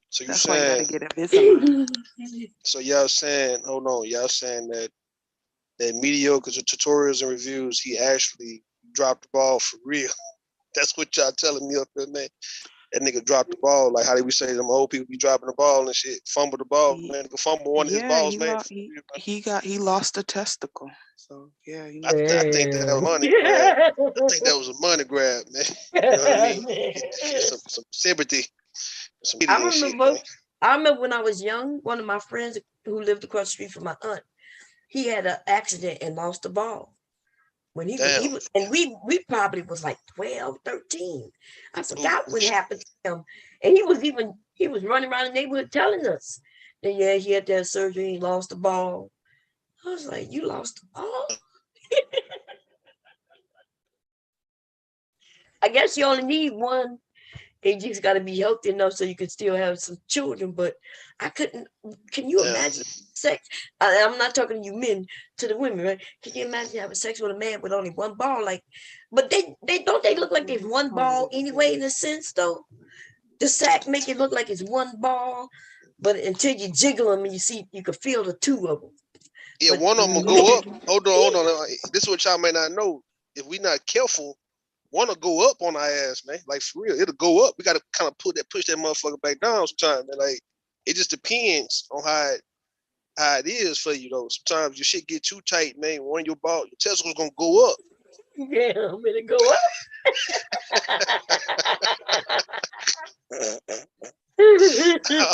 So you That's why you gotta saying? get Invisalign. So y'all saying? Hold on, y'all saying that mediocre tutorials and reviews, he actually dropped the ball for real. That's what y'all telling me up there, man. that nigga dropped the ball. Like how do we say them old people be dropping the ball and shit, fumble the ball, man. Nigga fumble one of his balls, man. He lost a testicle. So yeah, I think that was money grab. I think that was a money grab, man. You know what I mean? Some sympathy, some pity and shit, man. I remember when I was young, one of my friends who lived across the street from my aunt, he had an accident and lost the ball. When he was, and we probably was like 12, 13. I forgot what happened to him. And he was running around the neighborhood telling us that, yeah, he had that surgery, he lost the ball. I was like, you lost the ball? I guess you only need one. You just got to be healthy enough so you can still have some children. But I couldn't. Can you imagine sex? I'm not talking to you men, to the women, right? Can you imagine having sex with a man with only one ball? Like, but they look like there's one ball anyway, in a sense, though. The sack make it look like it's one ball, but until you jiggle them and you can feel the two of them. Yeah, but one of them will go up. Hold on. This is what y'all may not know. If we not careful, one will go up on our ass, man. Like for real, it'll go up. We gotta kind of push that motherfucker back down sometimes, man. Like it just depends on how it is for you though. Sometimes your shit get too tight, man. One of your testicles gonna go up. Yeah, I'm gonna go up.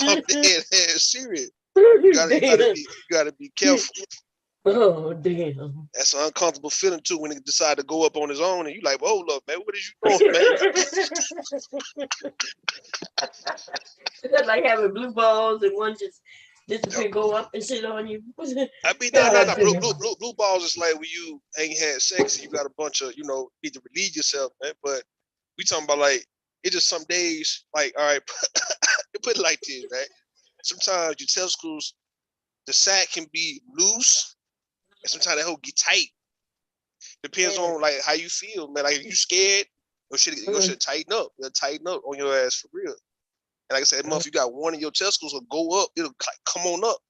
I'm dead serious. You gotta be careful. Oh damn! That's an uncomfortable feeling too when he decide to go up on his own, and you like, "Oh look, man, what is you doing, man?" That's like having blue balls and one just disappear, go up and sit on you. I mean, no. Blue balls is like when you ain't had sex and you got a bunch of, need to relieve yourself, man. But we talking about like it's just some days, like all right, put it like this, right? Sometimes your testicles, the sack can be loose. And sometimes that whole get tight. Depends on like how you feel, man. Like if you scared, your shit tighten up. It'll tighten up on your ass for real. And like I said, if you got one of your testicles will go up, it'll come on up.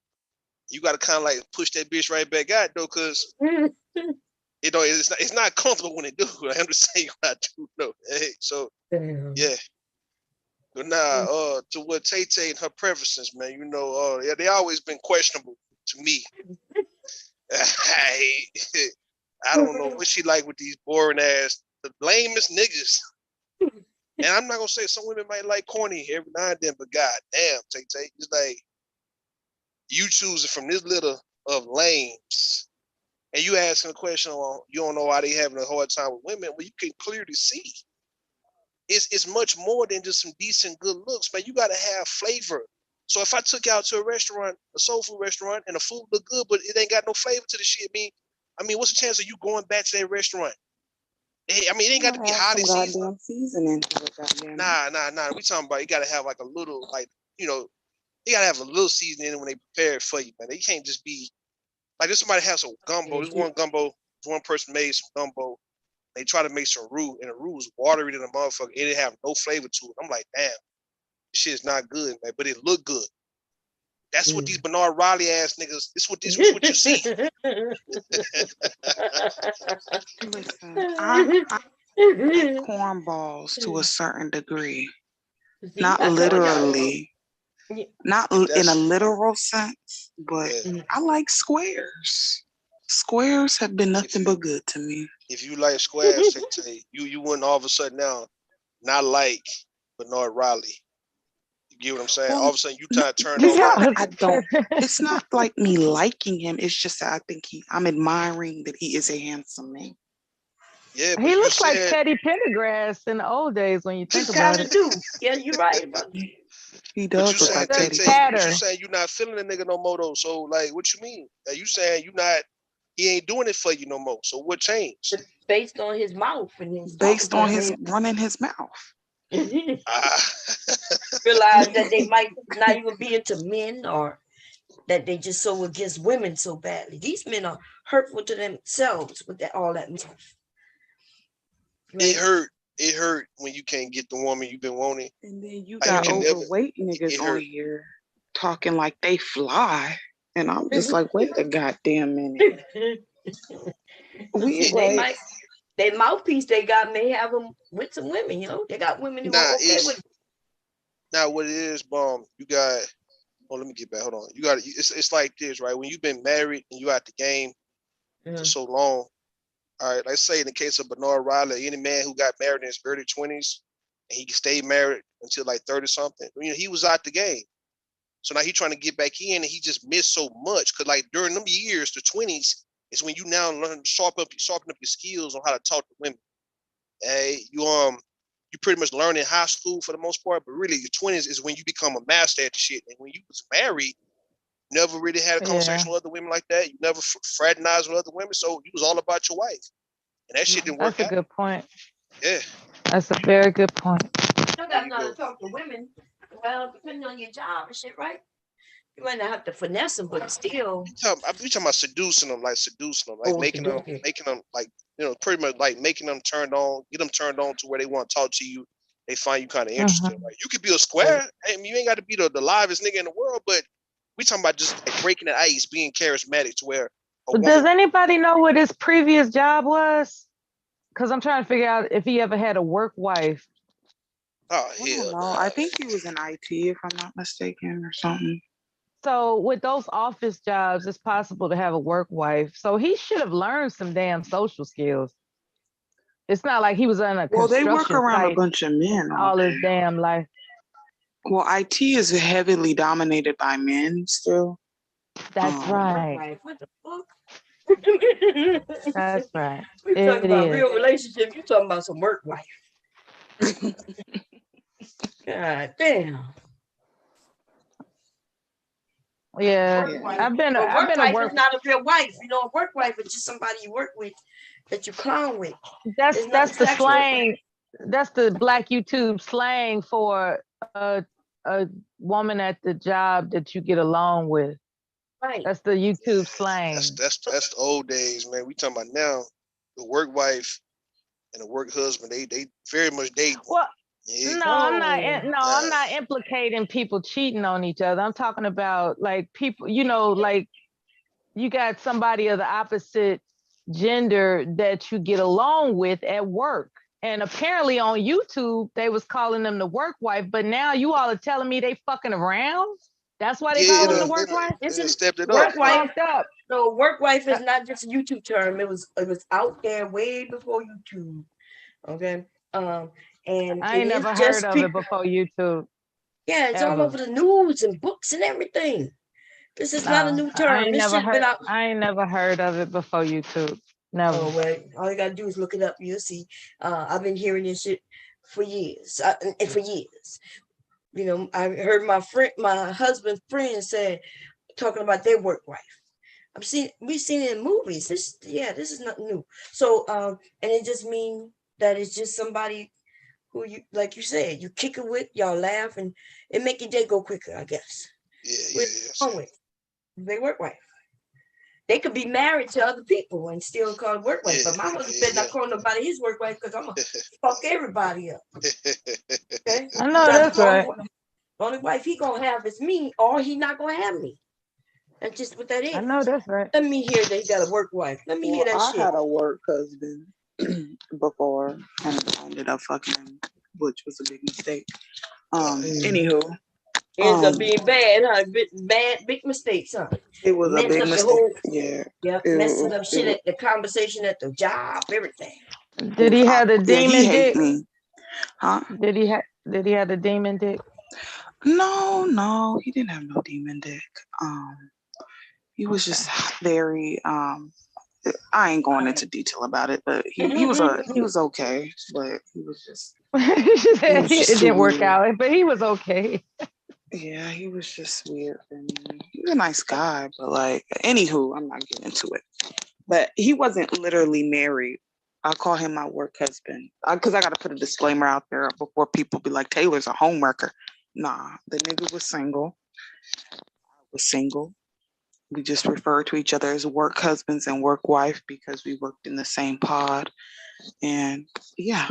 You gotta kind of like push that bitch right back out though, cause it's not comfortable when it do. I'm just saying what I do know. Hey, so yeah. But to what Tay and her preferences, man, they always been questionable to me. I don't know what she like with these boring ass, the lamest niggas. And I'm not gonna say some women might like corny every now and then, but god damn, Tay, it's like you choosing from this litter of lames, and you asking a question on you don't know why they having a hard time with women. Well, you can clearly see it's much more than just some decent good looks, man. You gotta have flavor. So if I took you out to a restaurant, a soul food restaurant, and the food look good, but it ain't got no flavor to the shit, I mean, what's the chance of you going back to that restaurant? I mean, it ain't got to be highly seasoned. Nah. We talking about you got to have like a little, you got to have a little seasoning when they prepare it for you, man. They can't just be like this. Somebody has some gumbo. One person made some gumbo. They try to make some roux, and the roux was watery than a motherfucker. It didn't have no flavor to it. I'm like, damn, this shit is not good, man. But it looked good. That's what these Bernard Riley ass niggas. This what you see. Listen, I like cornballs to a certain degree, not literally, not in a literal sense, but I like squares. Squares have been nothing but good to me. If you like squares, you wouldn't all of a sudden now not like Bernard Riley. You get what I'm saying? All of a sudden you turn on. I don't. It's not like me liking him. It's just that I think I'm admiring that he is a handsome man. Yeah, he looks like Teddy Pendergrass in the old days when you think about it. Yeah, you're right about that. He does look like Teddy. But you saying you're not feeling the nigga no more though. So like, what you mean? Are you saying he ain't doing it for you no more? So what changed? Based on his mouth and his running his mouth. Realize that they might not even be into men, or that they just so against women so badly. These men are hurtful to themselves with all that mouth. Right? It hurt when you can't get the woman you've been wanting. And then you got overweight niggas on here talking like they fly. And I'm just like, wait a goddamn minute. They mouthpiece they got may have them with some women, They got women who are okay with it. Now what it is, you got. Oh, let me get back. Hold on. You got. It's like this, right? When you've been married and you out the game for so long. All right. Let's say in the case of Bernard Riley, any man who got married in his early 20s and he stayed married until like 30 something. You know, he was out the game. So now he's trying to get back in, and he just missed so much. Cause like during them years, the 20s is when you now learn to sharpen up your skills on how to talk to women. Hey, you pretty much learn in high school for the most part, but really your 20s is when you become a master at the shit. And when you was married, you never really had a conversation with other women like that. You never fraternized with other women, so you was all about your wife, and that shit didn't work That's a out. good point. Yeah, That's a very good point. You got to know how to talk to women. Well, depending on your job and shit, right? You might not have to finesse them, but still. I'm talking about seducing them, like making them like, you know, pretty much like making them turned on, get them turned on to where they want to talk to you. They find you kind of interesting. Like you could be a square. I mean, you ain't got to be the livest nigga in the world, but we talking about just like breaking the ice, being charismatic to where a woman. Does anybody know what his previous job was? Because I'm trying to figure out if he ever had a work wife. Oh hell no! I think he was in IT, if I'm not mistaken, or something. So with those office jobs, it's possible to have a work wife. So he should have learned some damn social skills. It's not like he was on a Well, they work construction around a site bunch of men all his damn life. Well, IT is heavily dominated by men still. That's right. What the fuck? That's right. We talking about is. real relationship. You talking about some work wife. God damn. Yeah, I've been a wife work. is not a real wife. You know, a work wife is just somebody you work with that you clown with. That's the sexual. slang. That's the Black YouTube slang for a woman at the job that you get along with. Right. That's the YouTube slang. That's the old days, man. We talking about now. The work wife and the work husband, they very much date. Well, yeah. no, I'm not implicating people cheating on each other. I'm talking about like people, you know, like you got somebody of the opposite gender that you get along with at work. And apparently on YouTube, they was calling them the work wife, but now you all are telling me they fucking around? That's why they call them the work wife? Stepped it work up. Wife up. No, work wife is not just a YouTube term. It was out there way before YouTube. Okay. And I ain't never heard of it before YouTube. Yeah, it's all over the news and books and everything. This is not a new term. I ain't never heard of it before YouTube. Never. Oh, well, all you gotta do is look it up. You'll see. I've been hearing this shit for years. And for years. You know, I heard my husband's friend said, talking about their work wife. We've seen it in movies. This is nothing new. So, and it just means that it's just somebody who you, like you said, you kick it with, y'all laugh, and it make your day go quicker, I guess. Yeah. They work wife. They could be married to other people and still call it work wife. But my husband said not calling nobody his work wife because I'm gonna fuck everybody up. Okay? I know that's right. The only wife he gonna have is me, or he not gonna have me. That's just what that is. I know that's right. Let me hear they got a work wife. Let me hear that shit. I had a work husband before and I ended up fucking him, which was a big mistake. Anywho. Ends up being bad, huh? Big mistakes, huh? It was a big mistake. Messing up shit at the conversation at the job, everything. Did he have the demon dick? Me. Huh? Did he have the demon dick? No, he didn't have no demon dick. He was just very I ain't going into detail about it, but he was okay, but he was just it didn't work out, but he was okay. Yeah, he was just weird for me. He was a nice guy, but like, anywho, I'm not getting into it. But he wasn't literally married. I call him my work husband. Because I got to put a disclaimer out there before people be like, Taylor's a homewrecker. Nah, the nigga was single. I was single. We just refer to each other as work husbands and work wife because we worked in the same pod. And yeah.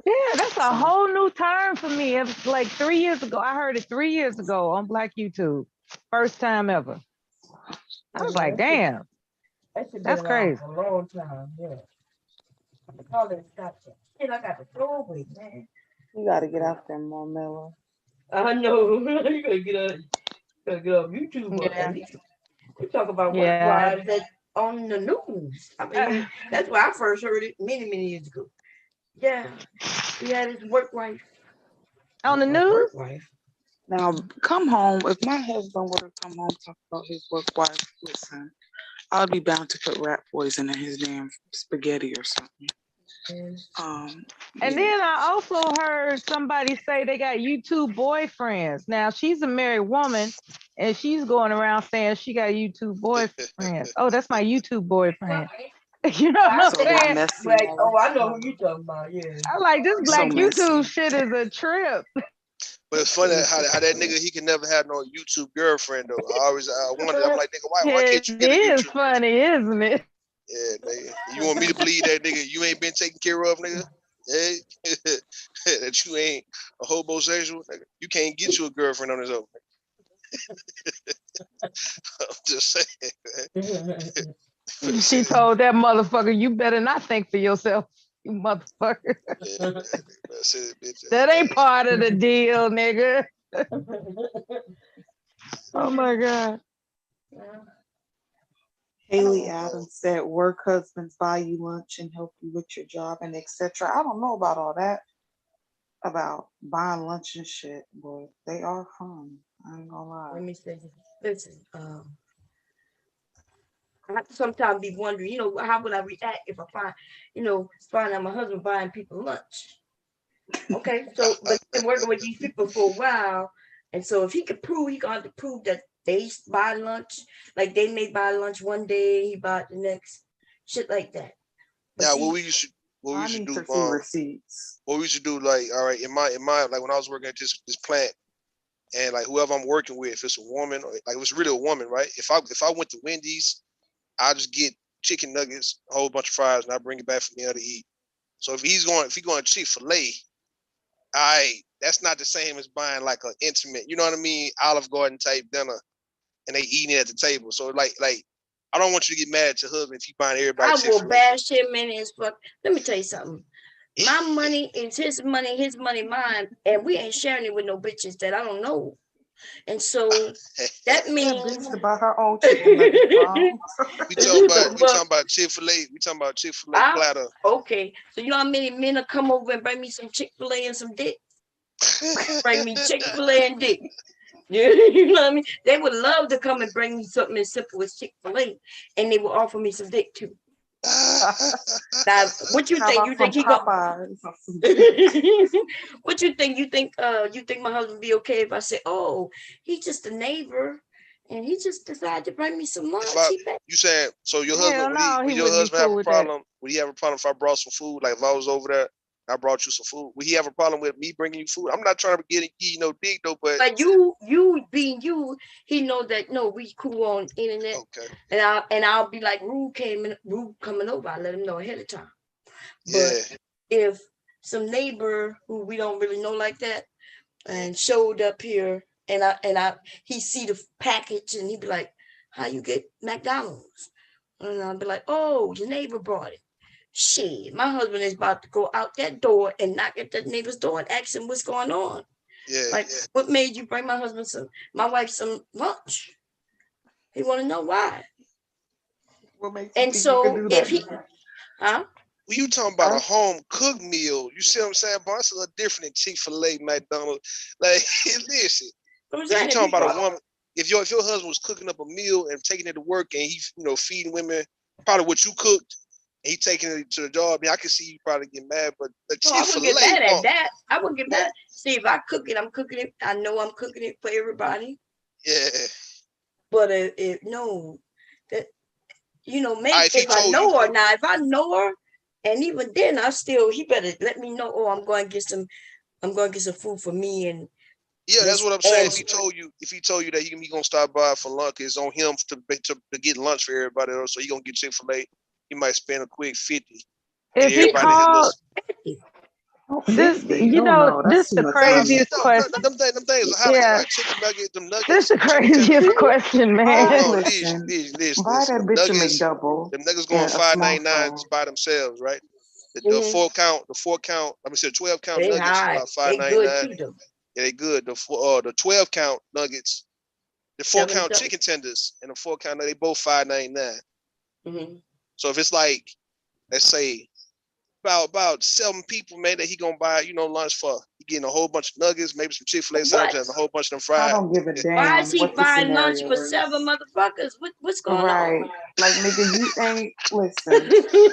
Yeah, that's a whole new term for me. It was like 3 years ago. I heard it 3 years ago on Black YouTube. First time ever. I was like, damn. That's crazy. A long time, yeah. I got to throw away, man. You got to get out there more, Miller. I know. You gotta get up YouTube or Yeah. at least we talk about work Yeah. wives that on the news. I mean, that's where I first heard it many years ago. Yeah, he had his work wife. On the A work news? wife. Now, come home. If my husband were to come home talk about his work wife, listen, I'd be bound to put rat poison in his damn spaghetti or something. And Yeah. then I also heard somebody say they got YouTube boyfriends. Now she's a married woman and she's going around saying she got YouTube boyfriends. Oh, that's my YouTube boyfriend. You know what I'm So saying? messy. Like, oh, I know who you talking about. Yeah. I like this So black YouTube messy. shit is a trip. But it's funny how that nigga he can never have no YouTube girlfriend though. I always wonder. I'm like, nigga, why can't It you get a is YouTube? funny, isn't it? Yeah, nigga. You want me to believe that nigga you ain't been taken care of, nigga? Hey, that you ain't a homosexual, nigga. You can't get you a girlfriend on his own. I'm just saying. She told that motherfucker, you better not think for yourself, you motherfucker. Yeah, that's it, bitch. That ain't part of the deal, nigga. Oh my God. Haley Adams said work husbands buy you lunch and help you with your job and etc. I don't know about all that, about buying lunch and shit, but they are fun. I ain't gonna lie. Let me say this. Listen, I sometimes be wondering, how would I react if I find out my husband buying people lunch? Okay, so but he's been working with these people for a while, and so if he could prove, he got to prove that they buy lunch, like they may buy lunch one day, he bought the next, shit like that. But Now, see, what we I should need do, to see receipts. what we should do, like, all right, in my like when I was working at this plant, and like whoever I'm working with, if it's a woman, or like if it's really a woman, right? If I went to Wendy's, I just get chicken nuggets, a whole bunch of fries, and I bring it back for me to eat. So if he going to Chick-fil-A, that's not the same as buying like an intimate, you know what I mean, Olive Garden type dinner, and they eating it at the table. So like I don't want you to get mad at your husband if he buying everybody I will Chick-fil-A. bash him in his fuck. Let me tell you something. My money is his money mine, and we ain't sharing it with no bitches that I don't know. And so that That means bitch to buy her own chicken nuggets, mom. we talking about Chick-fil-A. We talking about Chick-fil-A platter. Okay, so you know how many men will come over and bring me some Chick-fil-A and some dick? Bring me Chick-fil-A and dick. You know what I mean? They would love to come and bring me something as simple as Chick-fil-A, and they will offer me some dick too. Now, what you think? You think he got? What you think? You think my husband be okay if I say, oh, he's just a neighbor and he just decided to bring me some lunch? You saying so your Hell husband no, would he your wouldn't be husband have cool a with that. problem? Would he have a problem if I brought some food? Like if I was over there, I brought you some food. Would he have a problem with me bringing you food? I'm not trying to get no dick though, but you being you, he know that no, we cool on internet. Okay. And I'll be like, Rue coming over. I let him know ahead of time. Yeah. But if some neighbor who we don't really know like that and showed up here and he see the package and he'd be like, how you get McDonald's? And I'll be like, oh, your neighbor brought it. Shit, my husband is about to go out that door and knock at that neighbor's door and ask him what's going on. Yeah. Like, what made you bring my wife some lunch? He want to know why. What makes and so if he, Well, you talking about a home cooked meal? You see what I'm saying? But it's a little different than Chick-fil-A, McDonald's. Like, listen, if you talking about a woman, if your husband was cooking up a meal and taking it to work and he's feeding women probably what you cooked, and he taking it to the job, I can see you probably get mad. But the Chick-fil-A, I wouldn't get mad at that. I wouldn't get mad. See, if I cook it, I'm cooking it. I know I'm cooking it for everybody. Yeah. But maybe if I know her now, if I know her, and even then, he better let me know. Oh, I'm going to get some food for me and. Yeah, that's what I'm saying. If he told you that he gonna stop by for lunch, it's on him to get lunch for everybody else. So he gonna get Chick-fil-A. He might spend a quick 50. If he called, this the craziest question. Them things are like chicken nuggets, them nuggets. This the craziest question, man. Listen. Buy that bitch a McDouble. Them nuggets going $5.99 by themselves, right? The 4 count. I mean, 12 count nuggets is about $5.99. Yeah, they good. The 12 count nuggets, the 4 7 count something. chicken tenders, and the 4 count, they both $5.99. Mm-hmm. So if it's like, let's say, about 7 people, man, that he gonna buy, lunch for. He getting a whole bunch of nuggets, maybe some Chick-fil-A sandwiches, and a whole bunch of them I fried. don't give a Why damn is he what the buying lunch scenario for is. 7 motherfuckers? What's going Right. on? Like, nigga, you ain't, listen,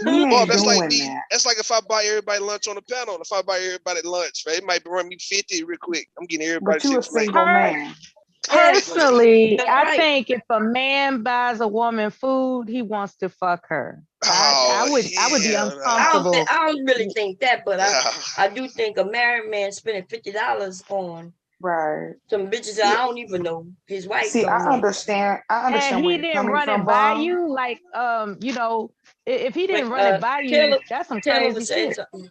we Bob, ain't that's like doing me. that. That's like if I buy everybody lunch on the panel. If I buy everybody lunch, right, it might run me 50 real quick. I'm getting everybody But you a Chick-fil-A. single man. Personally, That's I right. think if a man buys a woman food, he wants to fuck her. I would be hell no. uncomfortable. I don't really think that, but I do think a married man spending $50 on Right. some bitches that I don't even know. His wife See, don't I know. understand And where he you're didn't coming run from, it by Bob. you, like if he didn't Like, run it by you, Taylor that's some was crazy saying shit. something.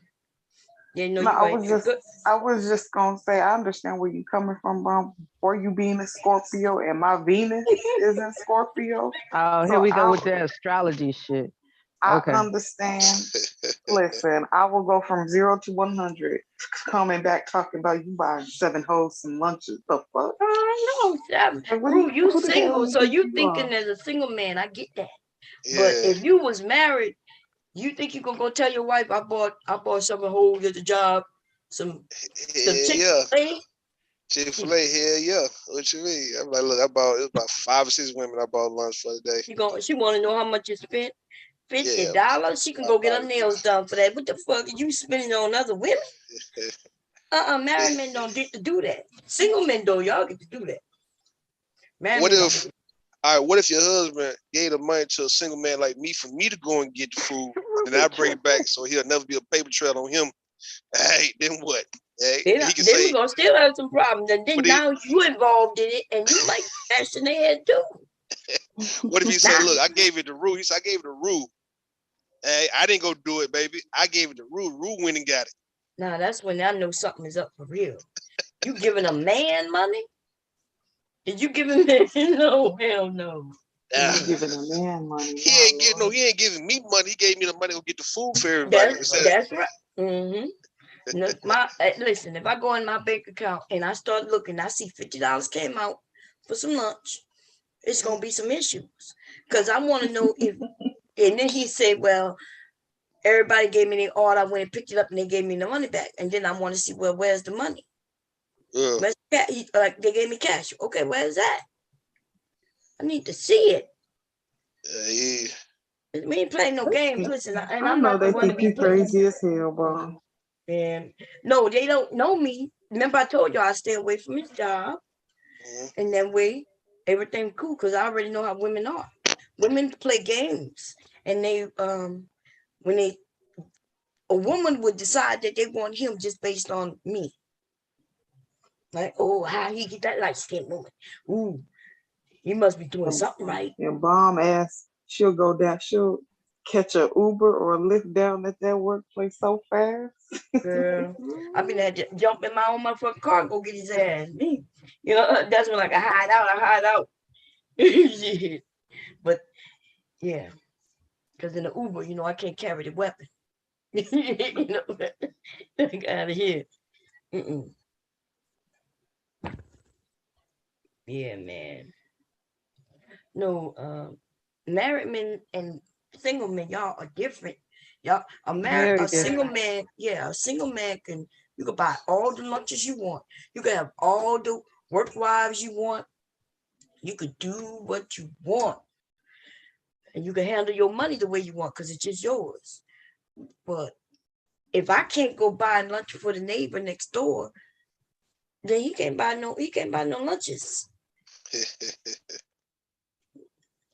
Yeah, no, No, you're right. I was just gonna say I understand where you're coming from, Bob. For you being a Scorpio and my Venus is in Scorpio. Oh, here So we go with the astrology shit. I Okay. understand. Listen, I will go from 0 to 100, coming back talking about you buying 7 hoes some lunches. The fuck? Oh no, Like, Rue, you who the hell single, you so think you you thinking are? as a single man. I get that. Yeah. But if you was married, you think you gonna go tell your wife I bought some hoes at the job, some Chick-fil-A? Chick-fil-A, hell yeah. What you mean? I'm like, look, it was about 5 or 6 women I bought lunch for today. She want to know how much you spent. $50. She can go get her nails done for that. What the fuck are you spending on other women? Married men don't get to do that. Single men though, y'all get to do that. What if your husband gave the money to a single man like me for me to go and get the food, and I bring it back so he'll never be a paper trail on him? Hey, then what? Hey, he can then say, we're gonna still have some problems. And then now you involved in it and you might bash in their head too. What if he say, look, I gave it to Rue. He said, I gave it to Rue. Hey, I didn't go do it, baby. I gave it to Rue. Rue went and got it. Now that's when I know something is up for real. You giving a man money? Did you give him that? No, hell no. You giving a man money? He ain't giving me money. He gave me the money to get the food for everybody. That's right. Mm-hmm. Listen, if I go in my bank account and I start looking, I see $50 came out for some lunch, it's gonna be some issues. Cause I want to know if and then he said, well, everybody gave me the order, I went and picked it up and they gave me the money back. And then I want to see, well, where's the money? Like they gave me cash. Okay, where's that? I need to see it. We ain't playing no games. Listen, and I'm know not the they one to think be you crazy as hell, bro. And no, they don't know me. Remember, I told you I stay away from his job, and that way everything cool because I already know how women are. Women play games, and they when a woman would decide that they want him just based on me. Like, oh, how he get that light skinned woman? Ooh, he must be doing something right. Your bomb ass, she'll go down, she'll catch a Uber or a Lyft down at that workplace so fast. Girl, I've been had to jump in my own motherfucking car and go get his ass. Me, that's when like I hide out. But yeah, because in the Uber, I can't carry the weapon. Get out of here. Yeah, man. No, married men and single men, y'all are different. Y'all, a single man, a single man you can buy all the lunches you want. You can have all the work wives you want. You could do what you want. And you can handle your money the way you want because it's just yours. But if I can't go buy lunch for the neighbor next door, then he can't buy no lunches.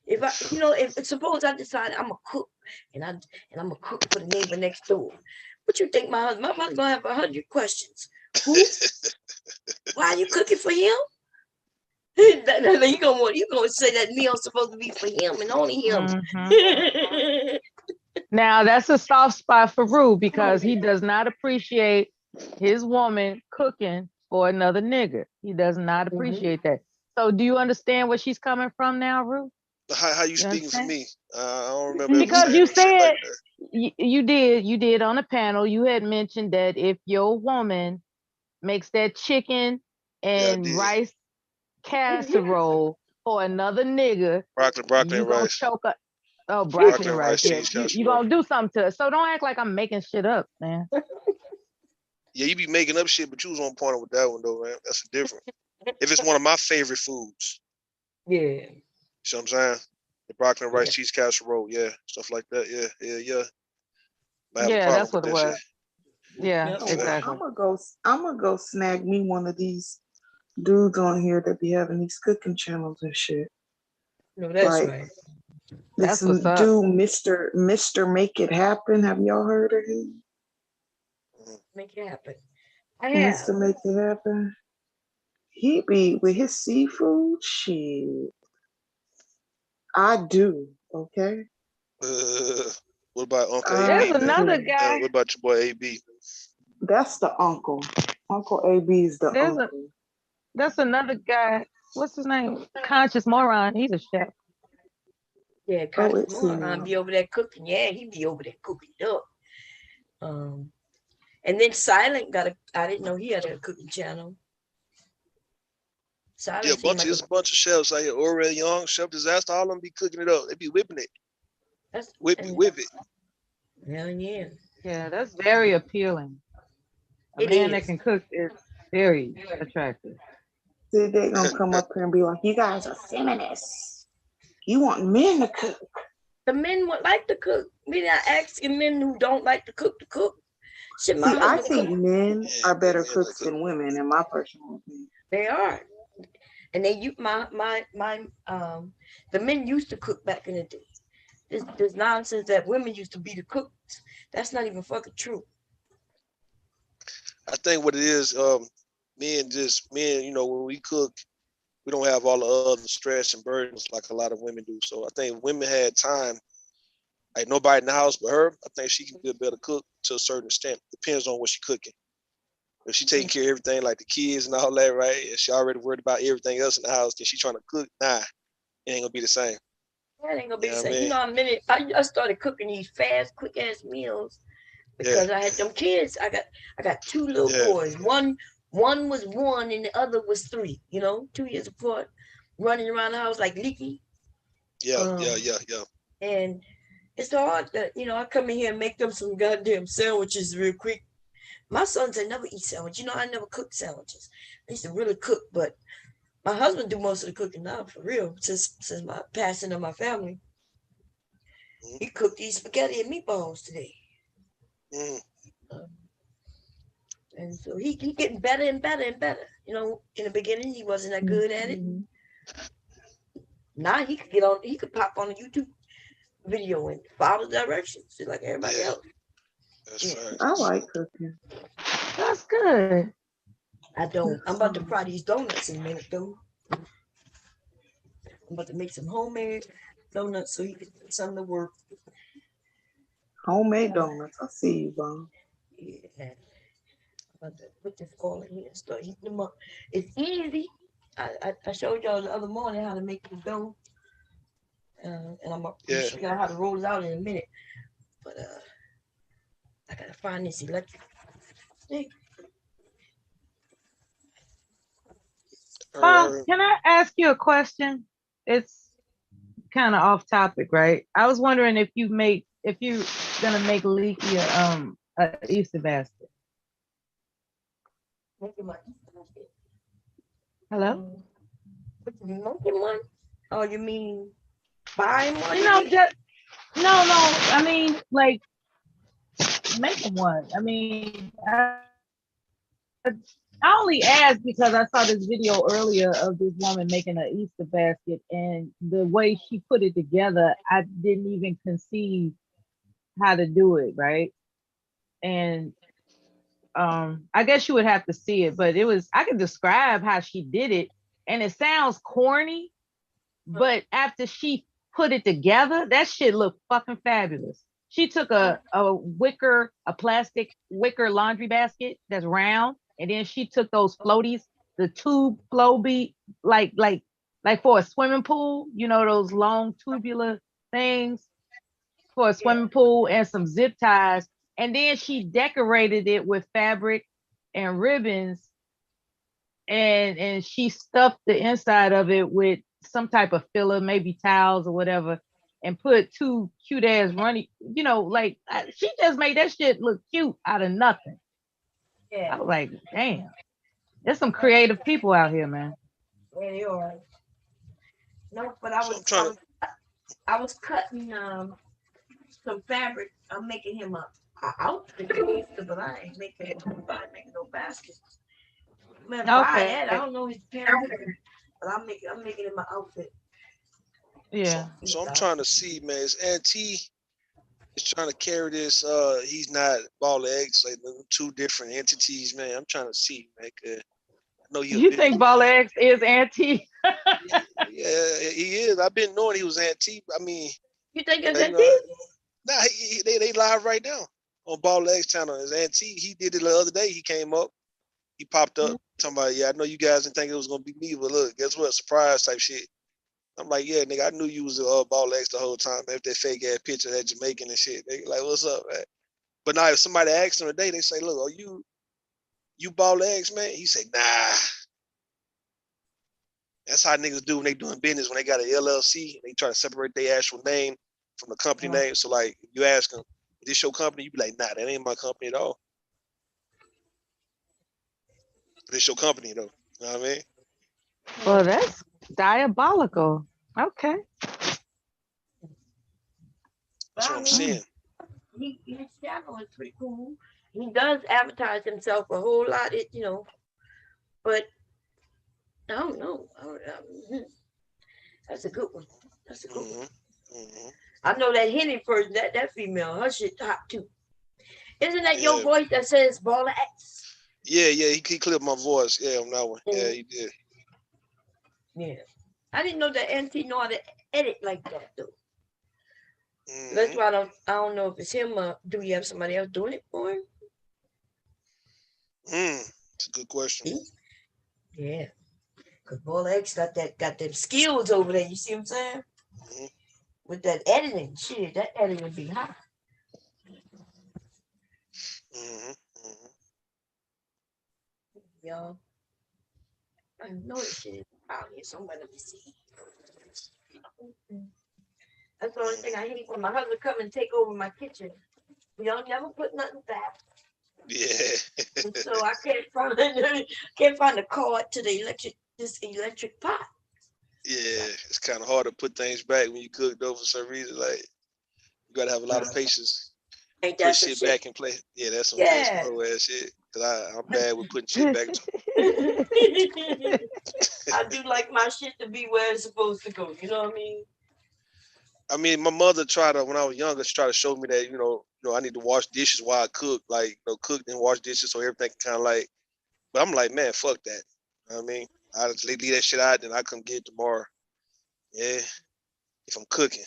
If suppose I decide I'm a cook and I'm a cook for the neighbor next door, what you think my husband's gonna have 100 questions? Who? Why are you cooking for him? You gonna say that meal's supposed to be for him and only him. Mm-hmm. Now that's a soft spot for Rue because he does not appreciate his woman cooking for another nigga. He does not appreciate that. So do you understand where she's coming from now, Rue? How you speaking for me? I don't remember. Because you said you did on a panel. You had mentioned that if your woman makes that chicken Yeah, I and did. rice casserole for another nigga, Broccoli you and gonna rice. choke up. Oh, Broccoli broccoli and and rice. rice, Yeah, cheese you casserole. gonna do something to it. So don't act like I'm making shit up, man. Yeah, you be making up shit, but you was on point with that one though, man. That's different. If it's one of my favorite foods, Yeah. you see what I'm saying? The broccoli and rice, Yeah. cheese casserole, yeah, stuff like that. Yeah. I have a Yeah, problem that's with what it that shit. was. Yeah, Yep. Oh, well, exactly. I'm gonna go snag me one of these dudes on here that be having these cooking channels and shit. No, that's Like right. this That's what's up. dude, Mister Make It Happen. Have y'all heard of him? Make it happen. I have. Mister Make It Happen. He be with his seafood shit. I do. Okay. What about Uncle I There's AB, man? another do. guy. What about your boy AB? That's the uncle. Uncle AB is the There's a uncle. that's another guy. What's his name? Conscious Moron. He's a chef. Yeah, Oh, Conscious it's Moron him. be over there cooking. Yeah, he be over there cooking up. And then Silent I didn't know he had a cooking channel. Yeah, Silent seemed like there's a bunch of chefs out here. Orwell Young, Chef Disaster, all of them be cooking it up. They be whipping it. that's Whip it. hell yeah. Yeah, that's very appealing. A It man that is. can cook is very attractive. See, they gonna come up here and be like, "You guys are feminists. You want men to cook." The men would like to cook. We not asking men who don't like to cook to cook. Shit, my See, I husband think cook. men Yeah, are better yeah, cooks than women, in my personal opinion. They are. And they you the men used to cook back in the day. This nonsense that women used to be the cooks. That's not even fucking true. I think what it is, men, when we cook, we don't have all the other stress and burdens like a lot of women do. So I think women had time, like nobody in the house but her. I think she can be a better cook to a certain extent. Depends on what she cooking. If she taking care of everything like the kids and all that, right? And she already worried about everything else in the house, then she trying to cook. Nah, it ain't gonna be the same. That ain't gonna be You the know what I same. You mean? know, I started cooking these fast, quick ass meals Yeah, because I had them kids. I got two little yeah, boys. One was 1 and the other was 3. 2 years apart, running around the house like leaky. yeah, Um, yeah, yeah, yeah. and it's hard that I come in here and make them some goddamn sandwiches real quick. My sons, I never eat sandwich. I never cook sandwiches. I used to really cook, but my husband do most of the cooking now for real. Since my passing of my family, he cooked these spaghetti and meatballs today. Mm. And so he getting better and better and better. In the beginning he wasn't that good at it. Mhm. Now he could pop on a YouTube video and follow directions just like everybody Yeah, else. that's Yeah. fine. I like cooking. That's good. I don't. I'm about to fry these donuts in a minute though. I'm about to make some homemade donuts so he can do something to work. Homemade donuts. I see you, Bob. Yeah. I'm about to put this all in here and start heating them up. It's easy. I showed y'all the other morning how to make the dough. And I'm gonna Yeah. show y'all how to roll it out in a minute. But I gotta find this electric thing. Bob, can I ask you a question? It's kind of off topic, right? I was wondering if you're gonna make Leaky a Easter basket. Making my Hello? making one? Oh, you mean buying one? Just no. I mean, like making one. I mean, I only asked because I saw this video earlier of this woman making an Easter basket, and the way she put it together, I didn't even conceive how to do it, right? And I guess you would have to see it, but I could describe how she did it, and it sounds corny, but after she put it together, that shit looked fucking fabulous. She took a plastic wicker laundry basket that's round, and then she took those floaties, the tube floaty, like for a swimming pool, those long tubular things for a swimming pool, and some zip ties, and then she decorated it with fabric and ribbons, and she stuffed the inside of it with some type of filler, maybe towels or whatever, and put two cute ass runny, like she just made that shit look cute out of nothing. I Yeah, was like, damn, there's some creative people out here, man. there you are. No, but So I'm trying to. I was cutting some fabric. I'm making him a outfit, but I ain't making no baskets. Man, buy Okay. that. I don't know his parents, but I'm making him an outfit. Yeah. So I'm trying to see, man. Is Auntie is trying to carry this? He's not ball eggs, like the two different entities, man. I'm trying to see, man. I know you're a You think businessman. Ball X is Auntie? Yeah, he is. I've been knowing he was Auntie. I mean, You think it's you that know, deep? nah, they live right now on Ball Eggs channel. His Auntie, he did it the other day. He came up, he popped up, talking about, yeah, I know you guys didn't think it was gonna be me, but look, guess what? Surprise type shit. I'm like, yeah, nigga, I knew you was Ball Eggs the whole time. If that fake ass picture of that Jamaican and shit, they like, what's up, man? But now if somebody asks him today, they say, look, are you Ball Eggs, man? He say, nah. That's how niggas do when they doing business, when they got an LLC, they try to separate their actual name from the company name. So like, you ask them, is this your company? You be like, nah, that ain't my company at all. But it's your company though. You know what I mean? Well, that's diabolical. Okay. That's what I'm saying. His channel is pretty cool. He does advertise himself a whole lot, but I don't know. That's a good one. That's a good one. Mm-hmm. I know that Henny person, that female, her shit hot too. Isn't that your Yeah. voice that says Baller X? Yeah, he clipped my voice. Yeah, on that one. Yeah, he did. Yeah. I didn't know that NT know how to edit like that though. That's Mm-hmm. why I don't know if it's him or do you have somebody else doing it for him? It's a good question. Yeah. Cause Baller X got them skills over there. You see what I'm saying? Mm-hmm. With that editing, shit, that editing be hot. Mm-hmm. Mm-hmm. Y'all. I know this shit is out here somewhere. Let me see. That's the only thing I hate when my husband come and take over my kitchen. We don't never put nothing back. Yeah. And so I can't find the cord to the electric pot. Yeah, it's kind of hard to put things back when you cook though for some reason. Like, you gotta have a lot of patience. Ain't Put that some shit shit? back in place. Yeah, that's some Yeah. whole ass shit. Cause I'm bad with putting shit back. I do like my shit to be where it's supposed to go. You know what I mean? I mean, my mother tried to, when I was younger, she tried to show me that, I need to wash dishes while I cook, like, cook and wash dishes so everything kind of like, but I'm like, man, fuck that. You know what I mean? I just leave that shit out, then I come get it tomorrow. Yeah. If I'm cooking,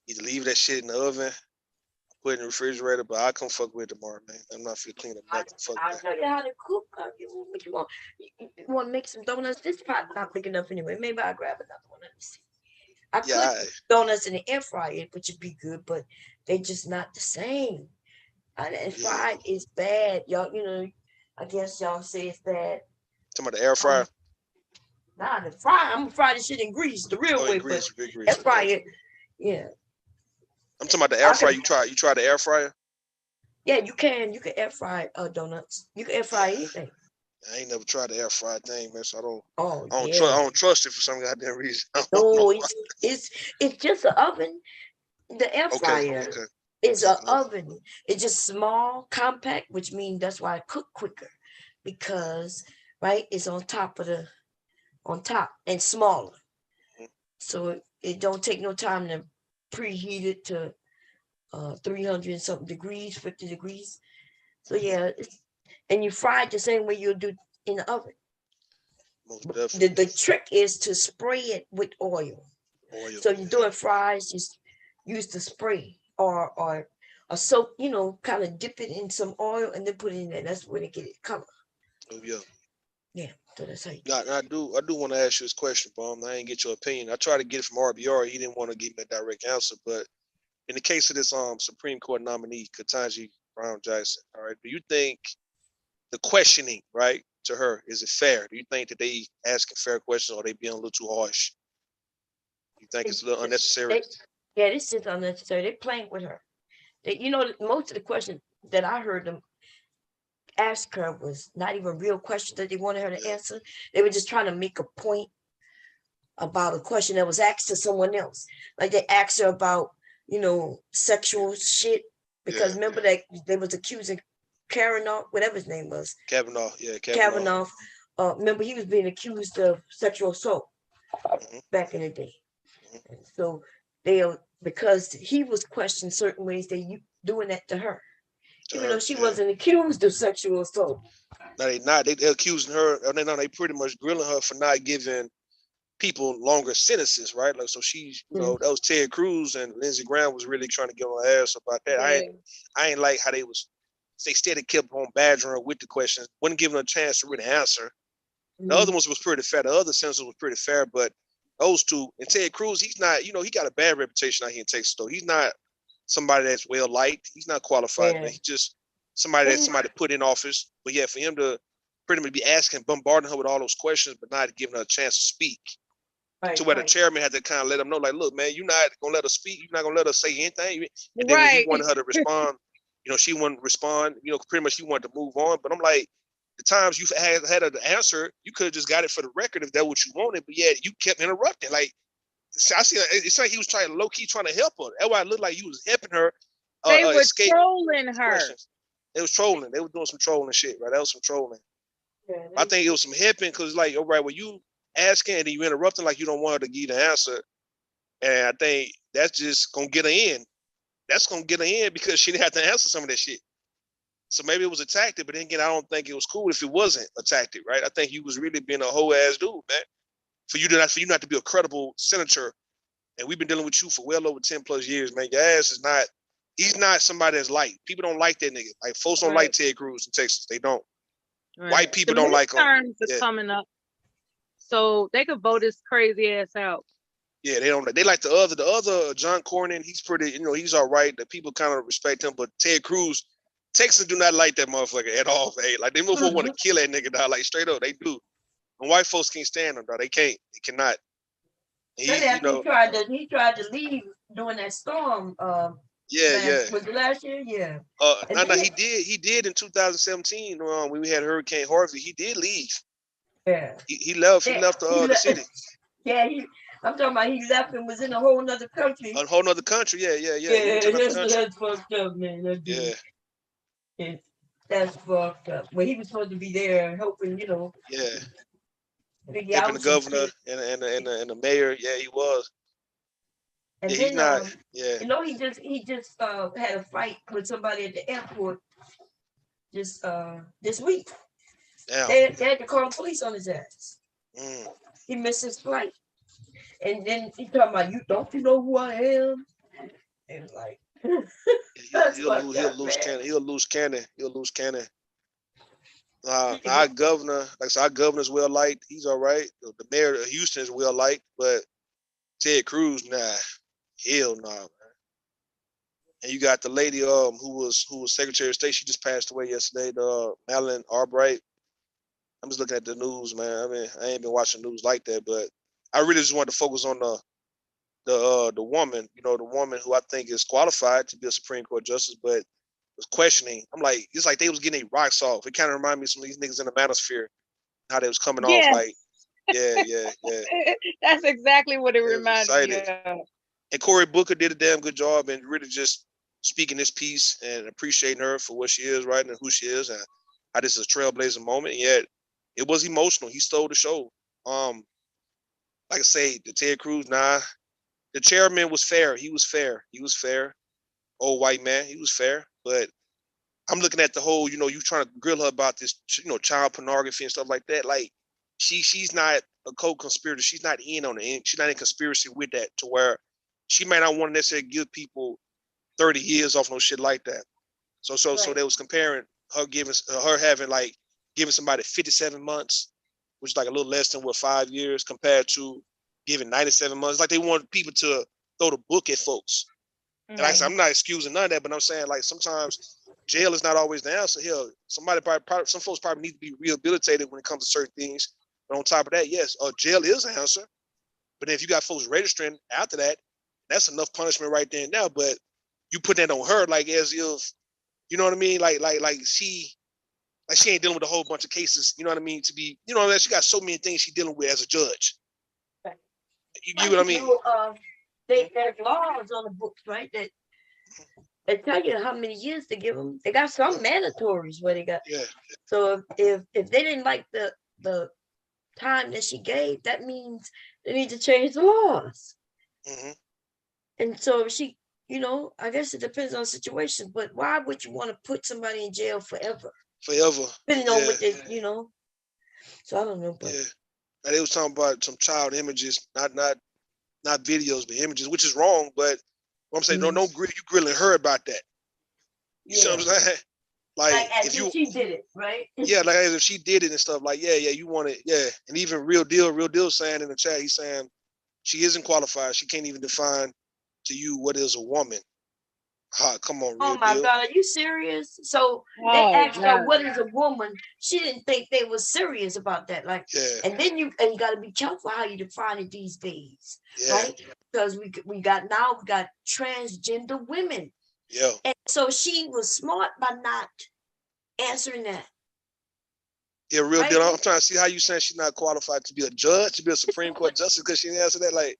either leave that shit in the oven, put it in the refrigerator, but I come fuck with it tomorrow, man. I'm not finna clean up nothing. Fuck I'll that. tell you how to cook. What you want? You want to make some donuts? This pot not big enough anyway. Maybe I'll grab another one. Let me see. I Yeah, could put donuts in the air fryer, which would be good, but they just not the same. And yeah. fried is bad, y'all. I guess y'all say it's bad. Talking about the air fryer. Nah, the fry. I'm gonna fry the shit in grease the real Oh, way, in but grease, big air grease. Okay. fryer, yeah. I'm talking about the air fryer. You try the air fryer? Yeah, you can air fry donuts. You can air fry anything. I ain't never tried the air fry thing, man. So I don't Oh trust. yeah. I don't trust it for some goddamn reason. No, it's just an oven. The air fryer Okay. is It's an like an oven. oven. It's just small, compact, which means that's why I cook quicker, because right, it's on top and smaller. Mhm. So it don't take no time to preheat it to 300 and something degrees, 50 degrees. So yeah, and you fry it the same way you'll do in the oven. Most definitely. The trick is to spray it with oil. Oil. So you're doing fries, just use the spray or a soap, kind of dip it in some oil and then put it in there. That's where they get it color. Oh yeah. Yeah, so that's how you Now, I do want to ask you this question, Bum. I didn't get your opinion. I tried to get it from RBR. He didn't want to give me a direct answer. But in the case of this Supreme Court nominee, Ketanji Brown Jackson, all right, do you think the questioning, right? to her? Is it fair? Do you think that they asking fair questions, or they being a little too harsh? You think it's a little unnecessary? Yeah, this is unnecessary. They're playing with her. Most of the questions that I heard them ask her was not even real questions that they wanted her to Yeah. answer. They were just trying to make a point about a question that was asked to someone else. Like they asked her about, sexual shit. Because remember that they was accusing Kavanaugh, whatever his name was. Kavanaugh, yeah, Kavanaugh. Remember he was being accused of sexual assault back in the day. And so because he was questioned certain ways, they doing that to her. Even though she wasn't accused of sexual assault. No, they not. They're accusing her. They pretty much grilling her for not giving people longer sentences, right? Like, so she's, that was Ted Cruz and Lindsey Graham was really trying to get on her ass about that. I ain't like how they steady kept on badgering her with the questions, wasn't giving her a chance to really answer. The other ones was pretty fair. The other sentences was pretty fair, but those two, and Ted Cruz, he's not, he got a bad reputation out here in Texas, though. He's not somebody that's well liked. He's not qualified. Man. He's just somebody put in office. But yeah, for him to pretty much be bombarding her with all those questions, but not giving her a chance to speak. To where the chairman had to kind of let him know, like, look, man, you're not gonna let her speak. You're not gonna let her say anything. And then when he wanted her to respond, she wouldn't respond. Pretty much he wanted to move on. But I'm like, the times you've had her to answer, you could have just got it for the record if that's what you wanted. But yeah, you kept interrupting. Like, I see, it's like he was low key trying to help her. That's why it looked like you was helping her. They were trolling her. Questions. It was trolling. They were doing some trolling shit, right? That was some trolling. Yeah, I think it was some helping because, like, all right, well, you asking and then you interrupting like you don't want her to give the answer. And I think that's just gonna get her in. That's gonna get her in because she didn't have to answer some of that shit. So maybe it was a tactic, but then again, I don't think it was cool if it wasn't a tactic, right? I think you was really being a whole ass dude, man. For you not to be a credible senator, and we've been dealing with you for well over 10 plus years, man. Your ass is not. He's not somebody that's liked. People don't like that nigga. Like folks don't like Ted Cruz in Texas. They don't. Right. White people don't like him. Terms are coming up, so they could vote his crazy ass out. Yeah, they don't. They like the other John Cornyn. He's pretty. He's all right. The people kind of respect him, but Ted Cruz, Texans do not like that motherfucker at all. Hey, like they motherfucker want to kill that nigga, dog. Like straight up, they do. And white folks can't stand him, dog. They can't. They cannot. He tried to leave during that storm. Was it last year? Yeah. No, he did in 2017 when we had Hurricane Harvey. He did leave. Yeah. He left. He left the city. Yeah, I'm talking about he left and was in a whole nother country. A whole nother country. Yeah. That's fucked up, man. That's fucked up. Well, he was supposed to be there helping, Yeah. Helping the governor and the mayor. Yeah, he was. And yeah, then, he's not. Yeah. He just had a fight with somebody at the airport just this week. Damn. They had to call the police on his ass. Mm. He missed his flight. And then he talking about, you know who I am? And like, he'll lose cannon. Our governor, our governor's well liked. He's all right. The mayor of Houston is well liked, but Ted Cruz, nah, hell no, man. And you got the lady who was Secretary of State. She just passed away yesterday. Madeleine Albright. I'm just looking at the news, man. I mean, I ain't been watching news like that, but I really just wanted to focus on the woman, the woman who I think is qualified to be a Supreme Court justice, but was questioning. I'm like, it's like they was getting their rocks off. It kind of reminded me of some of these niggas in the manosphere, how they was coming off like, yeah. That's exactly what it reminded me of. And Cory Booker did a damn good job and really just speaking this piece and appreciating her for what she is, right, and who she is, and how this is a trailblazing moment. And yet, it was emotional. He stole the show. Like I say, the Ted Cruz, the chairman was fair. He was fair. Old white man, he was fair. But I'm looking at the whole, you trying to grill her about this, child pornography and stuff like that. Like, she's not a co-conspirator. She's not in on it. She's not in conspiracy with that to where she might not want to necessarily give people 30 years off no shit like that. So they was comparing her giving somebody 57 months, which is like a little less than 5 years, compared to giving 97 months. Like they want people to throw the book at folks. And like I said, I'm not excusing none of that, but I'm saying like sometimes jail is not always the answer. Hell, somebody probably some folks probably need to be rehabilitated when it comes to certain things. But on top of that, yes, jail is an answer. But then if you got folks registering after that, that's enough punishment right there and now. But you put that on her like as if, you know what I mean? Like she ain't dealing with a whole bunch of cases, you know what I mean? To be, you know, she got so many things she's dealing with as a judge. Right. You get what I mean? There's laws on the books, right? That they tell you how many years to give them. They got some mandatories where they got. Yeah. So if they didn't like the time that she gave, that means they need to change the laws. Mm-hmm. And so she, you know, I guess it depends on the situation, but why would you want to put somebody in jail forever? Forever. Depending on what they, you know. So I don't know, but Now, they was talking about some child images, not videos, but images, which is wrong. But what I'm saying, don't grill you grilling her about that. You see what I'm saying? Like as if she did it, right? Yeah, like if she did it and stuff, like you want it, And even real deal saying in the chat, he's saying she isn't qualified. She can't even define to you what is a woman. Come on, real Oh my deal. God, are you serious? So they asked her what is a woman. She didn't think they were serious about that. Like, and then you got to be careful how you define it these days, right? Because we got transgender women. Yeah. And so she was smart by not answering that. Yeah, real deal. I'm trying to see how you saying she's not qualified to be a judge, to be a Supreme Court justice, because she didn't answer that. Like,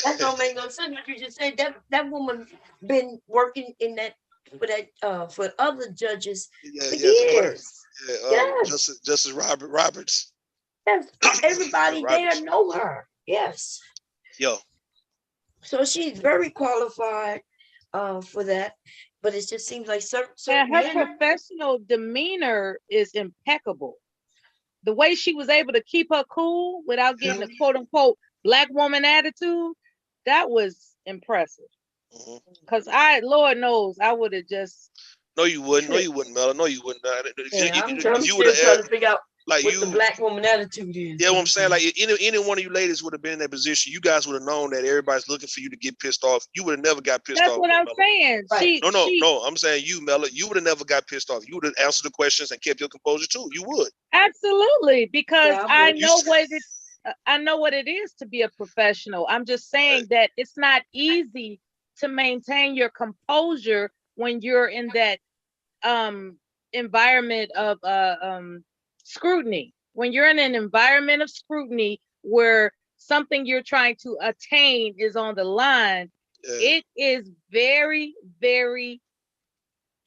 that don't make no sense. What you just said, that woman been working in that for other judges for years. Justice Roberts. Yes, everybody there know her. Yes. Yo. So she's very qualified for that, but it just seems like certain and her professional demeanor is impeccable. The way she was able to keep her cool without getting a quote unquote black woman attitude, that was impressive. Because Lord knows, I would have just. No, you wouldn't. No, you wouldn't, Mella. No, you wouldn't. I'm still trying to figure out like what the black woman attitude is. Yeah, what I'm saying, like any one of you ladies would have been in that position. You guys would have known that everybody's looking for you to get pissed off. You would have never got pissed off. That's what I'm saying. Right. No. I'm saying you, Mella. You would have never got pissed off. You would have answered the questions and kept your composure too. You would. Absolutely, because I know what it is to be a professional. I'm just saying that it's not easy to maintain your composure when you're in that environment of scrutiny. When you're in an environment of scrutiny where something you're trying to attain is on the line, it is very, very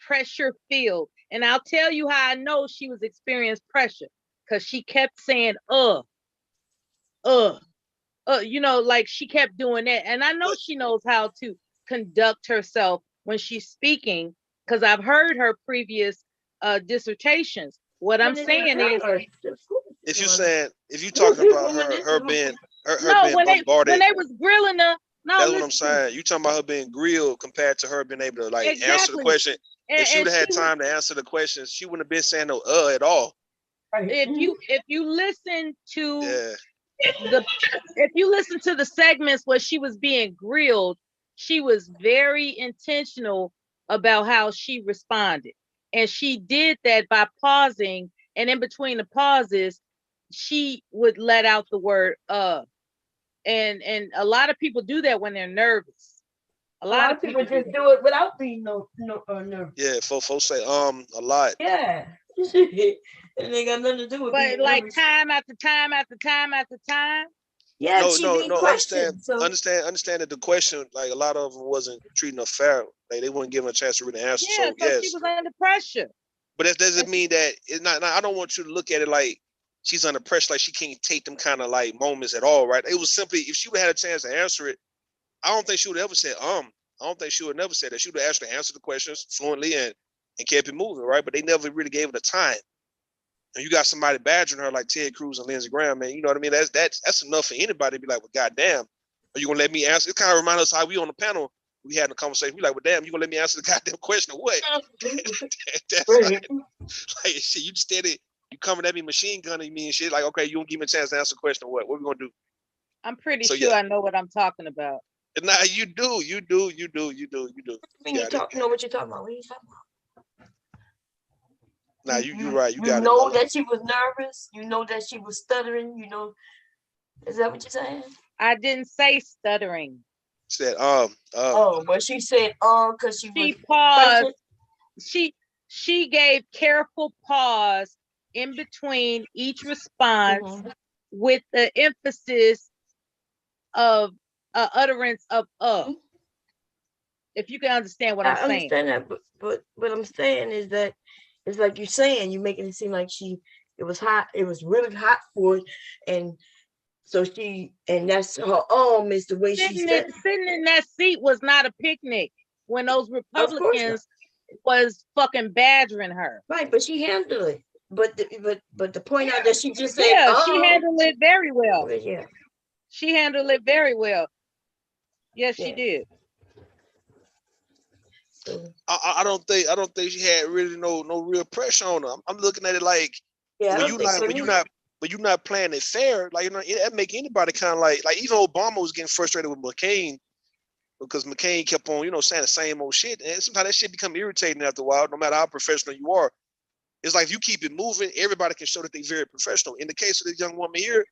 pressure filled. And I'll tell you how I know she was experiencing pressure, because she kept saying, you know, like she kept doing that. And I know she knows how to conduct herself when she's speaking, because I've heard her previous dissertations. What I'm saying is, if you talking about her being bombarded, when they was grilling her, that's what I'm saying. You talking about her being grilled compared to her being able to answer the question. If she would have had time to answer the questions, she wouldn't have been saying no at all. If you listen to if you listen to the segments where she was being grilled, she was very intentional about how she responded. And she did that by pausing, and in between the pauses, she would let out the word and a lot of people do that when they're nervous. A lot of people just do it without being nervous. Yeah, folks say a lot. Yeah. It ain't got nothing to do with but like nervous. Time after time after time after time. Yeah, no. Understand that the question, like a lot of them wasn't treating her fair. Like they weren't giving a chance to really answer. Yeah, so yes, she was under pressure. But that doesn't mean that it's not. I don't want you to look at it like she's under pressure, like she can't take them kind of like moments at all, right? It was simply, if she would have had a chance to answer it, I don't think she would have ever said I don't think she would never say that. She would have actually answered the questions fluently and kept it moving, right? But they never really gave her the time. And you got somebody badgering her like Ted Cruz and Lindsey Graham, man. You know what I mean? That's enough for anybody to be like, well, goddamn, are you gonna let me answer? It kind of reminds us how we on the panel, we had a conversation. We like, well, damn, you gonna let me answer the goddamn question or what? That's like shit, you just steady, you coming at me machine gunning me and shit. Like, okay, you don't give me a chance to answer the question or what? What we gonna do? I'm pretty sure I know what I'm talking about. Nah, you do. You know what you're talking about. What are you talking about? Nah, you right. You got it, know Mella. that she was nervous. You know that she was stuttering. You know, is that what you're saying? I didn't say stuttering. Said Oh, but she said because she was She paused. present. She gave careful pause in between each response with the emphasis of utterance of if you can understand what I'm saying. I understand that, but what I'm saying is that it's like you're saying, you're making it seem like it was hot, it was really hot for it, and so that's her is the way she said. Sitting in that seat was not a picnic when those Republicans was fucking badgering her. Right, but she handled it. But the point out that she just said, she handled it very well. Yeah, she handled it very well. Yes, she did. So I don't think she had really no real pressure on her. I'm looking at it like when you're not playing it fair, like that make anybody kind of like even Obama was getting frustrated with McCain because McCain kept on saying the same old shit, and sometimes that shit become irritating after a while. No matter how professional you are, it's like if you keep it moving, everybody can show that they're very professional. In the case of this young woman here,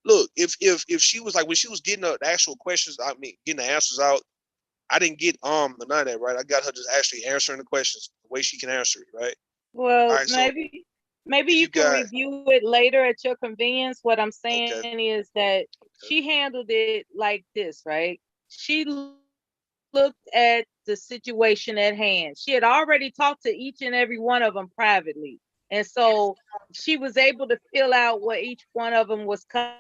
look, if she was like when she was getting the actual questions, getting the answers out. I didn't get none of that, right? I got her just actually answering the questions the way she can answer it, right? Well, right, maybe you can review it later at your convenience. What I'm saying is that she handled it like this, right? She looked at the situation at hand. She had already talked to each and every one of them privately. And so she was able to fill out where each one of them was coming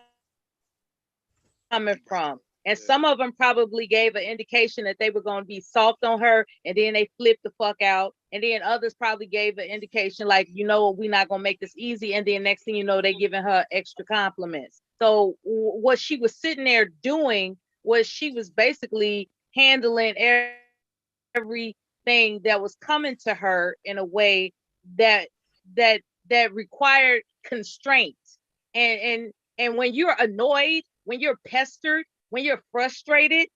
from. And some of them probably gave an indication that they were going to be soft on her, and then they flipped the fuck out. And then others probably gave an indication like, we're not going to make this easy. And then next thing you know, they're giving her extra compliments. So what she was sitting there doing was she was basically handling everything that was coming to her in a way that required constraints. And when you're annoyed, when you're pestered, when you're frustrated,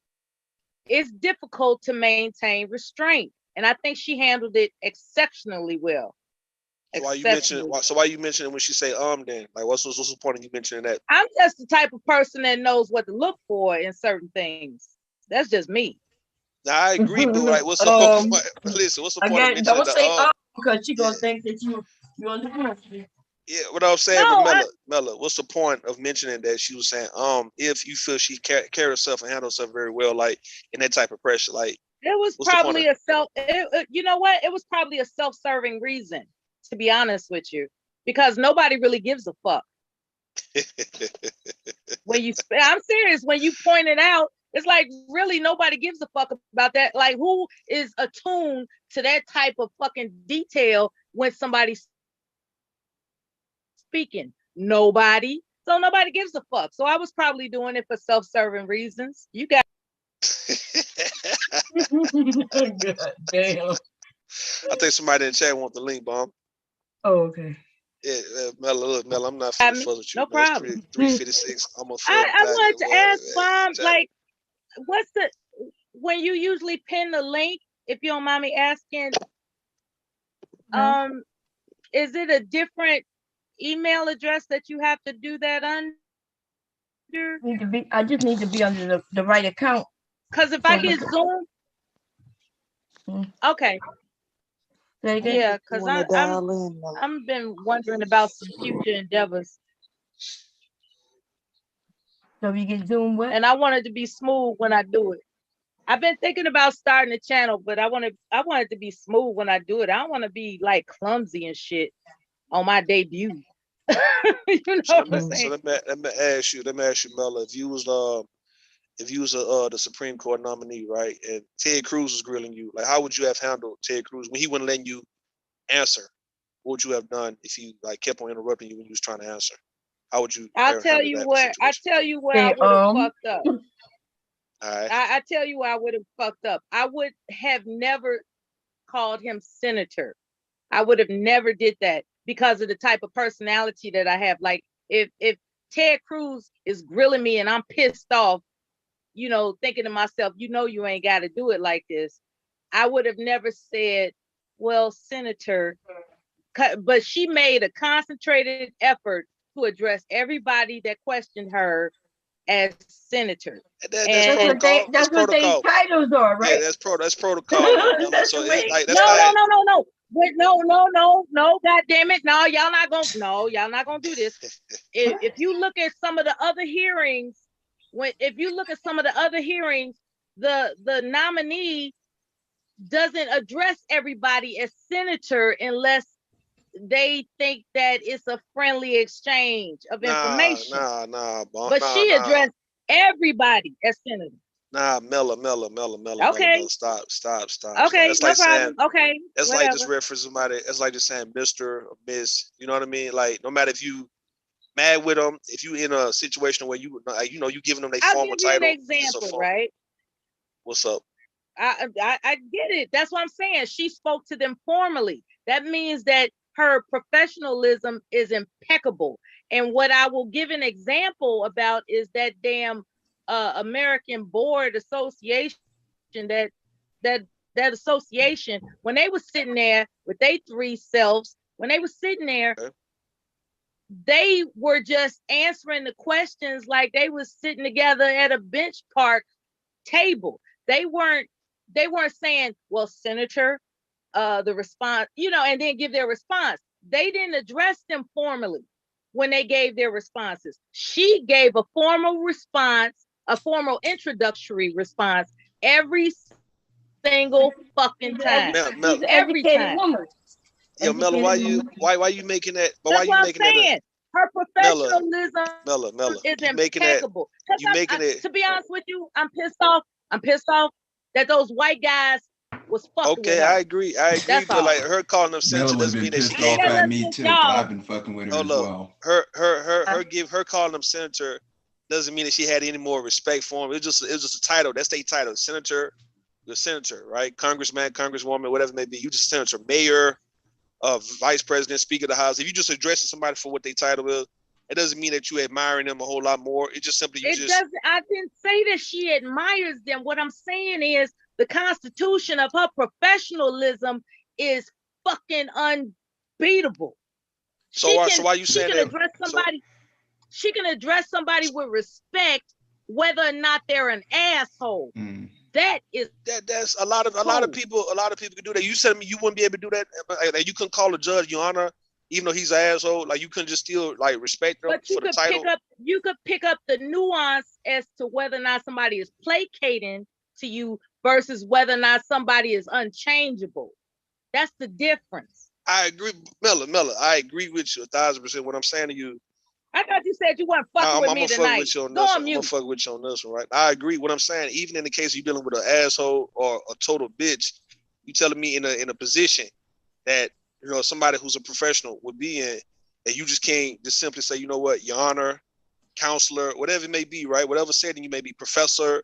it's difficult to maintain restraint. And I think she handled it exceptionally well. So why you mentioning when she say then? Like what's the point of you mentioning that? I'm just the type of person that knows what to look for in certain things. That's just me. Now, I agree, but like what's the point? Listen, what's the point of mentioning don't say because she gonna think that you on the country. Yeah, what I'm saying, Mella, what's the point of mentioning that she was saying, if you feel she carry herself and handle herself very well, like in that type of pressure, like it was probably it was probably a self-serving reason, to be honest with you, because nobody really gives a fuck. I'm serious, when you point it out, it's like really nobody gives a fuck about that. Like who is attuned to that type of fucking detail when somebody's speaking? Nobody. So nobody gives a fuck. So I was probably doing it for self-serving reasons. You got God damn. I think somebody in the chat want the link, Bomb. Oh, okay. Yeah, Mella, I'm not finna fuss with you. No problem. 356. I'm gonna I wanted to ask Bomb, like, what's when you usually pin the link, if you don't mind me asking, is it a different email address that you have to do that under? I just need to be under the right account. Because if I get Zoom, okay. Yeah, because I'm been wondering about some future endeavors. So you get Zoom what? And I want it to be smooth when I do it. I've been thinking about starting a channel, but I want it to be smooth when I do it. I don't want to be like clumsy and shit on my debut. You know what I'm saying? So let me ask you, Mella, if you was the Supreme Court nominee, right, and Ted Cruz was grilling you, like how would you have handled Ted Cruz when he wouldn't let you answer? What would you have done if he like kept on interrupting you when you was trying to answer? How would you? I'll tell you where I would have fucked up. All right. I tell you where I would have fucked up. I would have never called him senator. I would have never did that because of the type of personality that I have. Like if Ted Cruz is grilling me and I'm pissed off, thinking to myself, you ain't got to do it like this. I would have never said, well, Senator, but she made a concentrated effort to address everybody that questioned her as senator. That's protocol. That's what they titles are, right? Yeah, that's protocol. That's So the way. it's like No. Wait, no, God damn it. No, y'all not gonna do this. If you look at some of the other hearings, the nominee doesn't address everybody as senator unless they think that it's a friendly exchange of information. But she addressed everybody as senator. Nah, Mella. Okay. Stop. Okay, That's no like problem. saying, Okay, that's whatever. like just reference somebody. That's like just saying Mr. or Miss. You know what I mean? Like no matter if you mad with them, if you in a situation where you giving them their formal title. I'll give you an example, right? What's up? I get it. That's what I'm saying. She spoke to them formally. That means that her professionalism is impeccable. And what I will give an example about is that damn American Board Association, that association, when they were sitting there with their three selves, when they were sitting there, okay, they were just answering the questions like they was sitting together at a bench park table. They weren't saying, well, Senator, the response, and then give their response. They didn't address them formally when they gave their responses. She gave a formal response, a formal introductory response every single fucking time. Every time. Yo, Mella, why you making that? But that's why you making that? Her professionalism Mella, is you making that? You making it? To be honest with you, I'm pissed off. That those white guys was fucking. Okay, I agree. But like her calling them senator doesn't mean that she pissed off at me too. I've been fucking with her as well. Her calling them senator doesn't mean that she had any more respect for him. It was just a title. That's their title. Senator, you're a senator, right? Congressman, congresswoman, whatever it may be. You just senator, mayor, vice president, speaker of the house. If you just addressing somebody for what their title is, it doesn't mean that you admiring them a whole lot more. It just simply I didn't say that she admires them. What I'm saying is the constitution of her professionalism is fucking unbeatable. So why you saying that? She can address somebody with respect, whether or not they're an asshole. That's a lot of people can do that. You said to me you wouldn't be able to do that, and you couldn't call a judge your honor, even though he's an asshole. Like you couldn't just still like respect them for the title. You could pick up the nuance as to whether or not somebody is placating to you versus whether or not somebody is unchangeable. That's the difference. I agree, Mella. I agree with you 1,000%. What I'm saying to you, I thought you said you weren't fucking with me tonight. I'm gonna fuck with you on this one, right? I agree. What I'm saying, even in the case of you dealing with an asshole or a total bitch, you telling me in a position that somebody who's a professional would be in, and you just can't just simply say, you know what, your honor, counselor, whatever it may be, right? Whatever setting you may be, professor,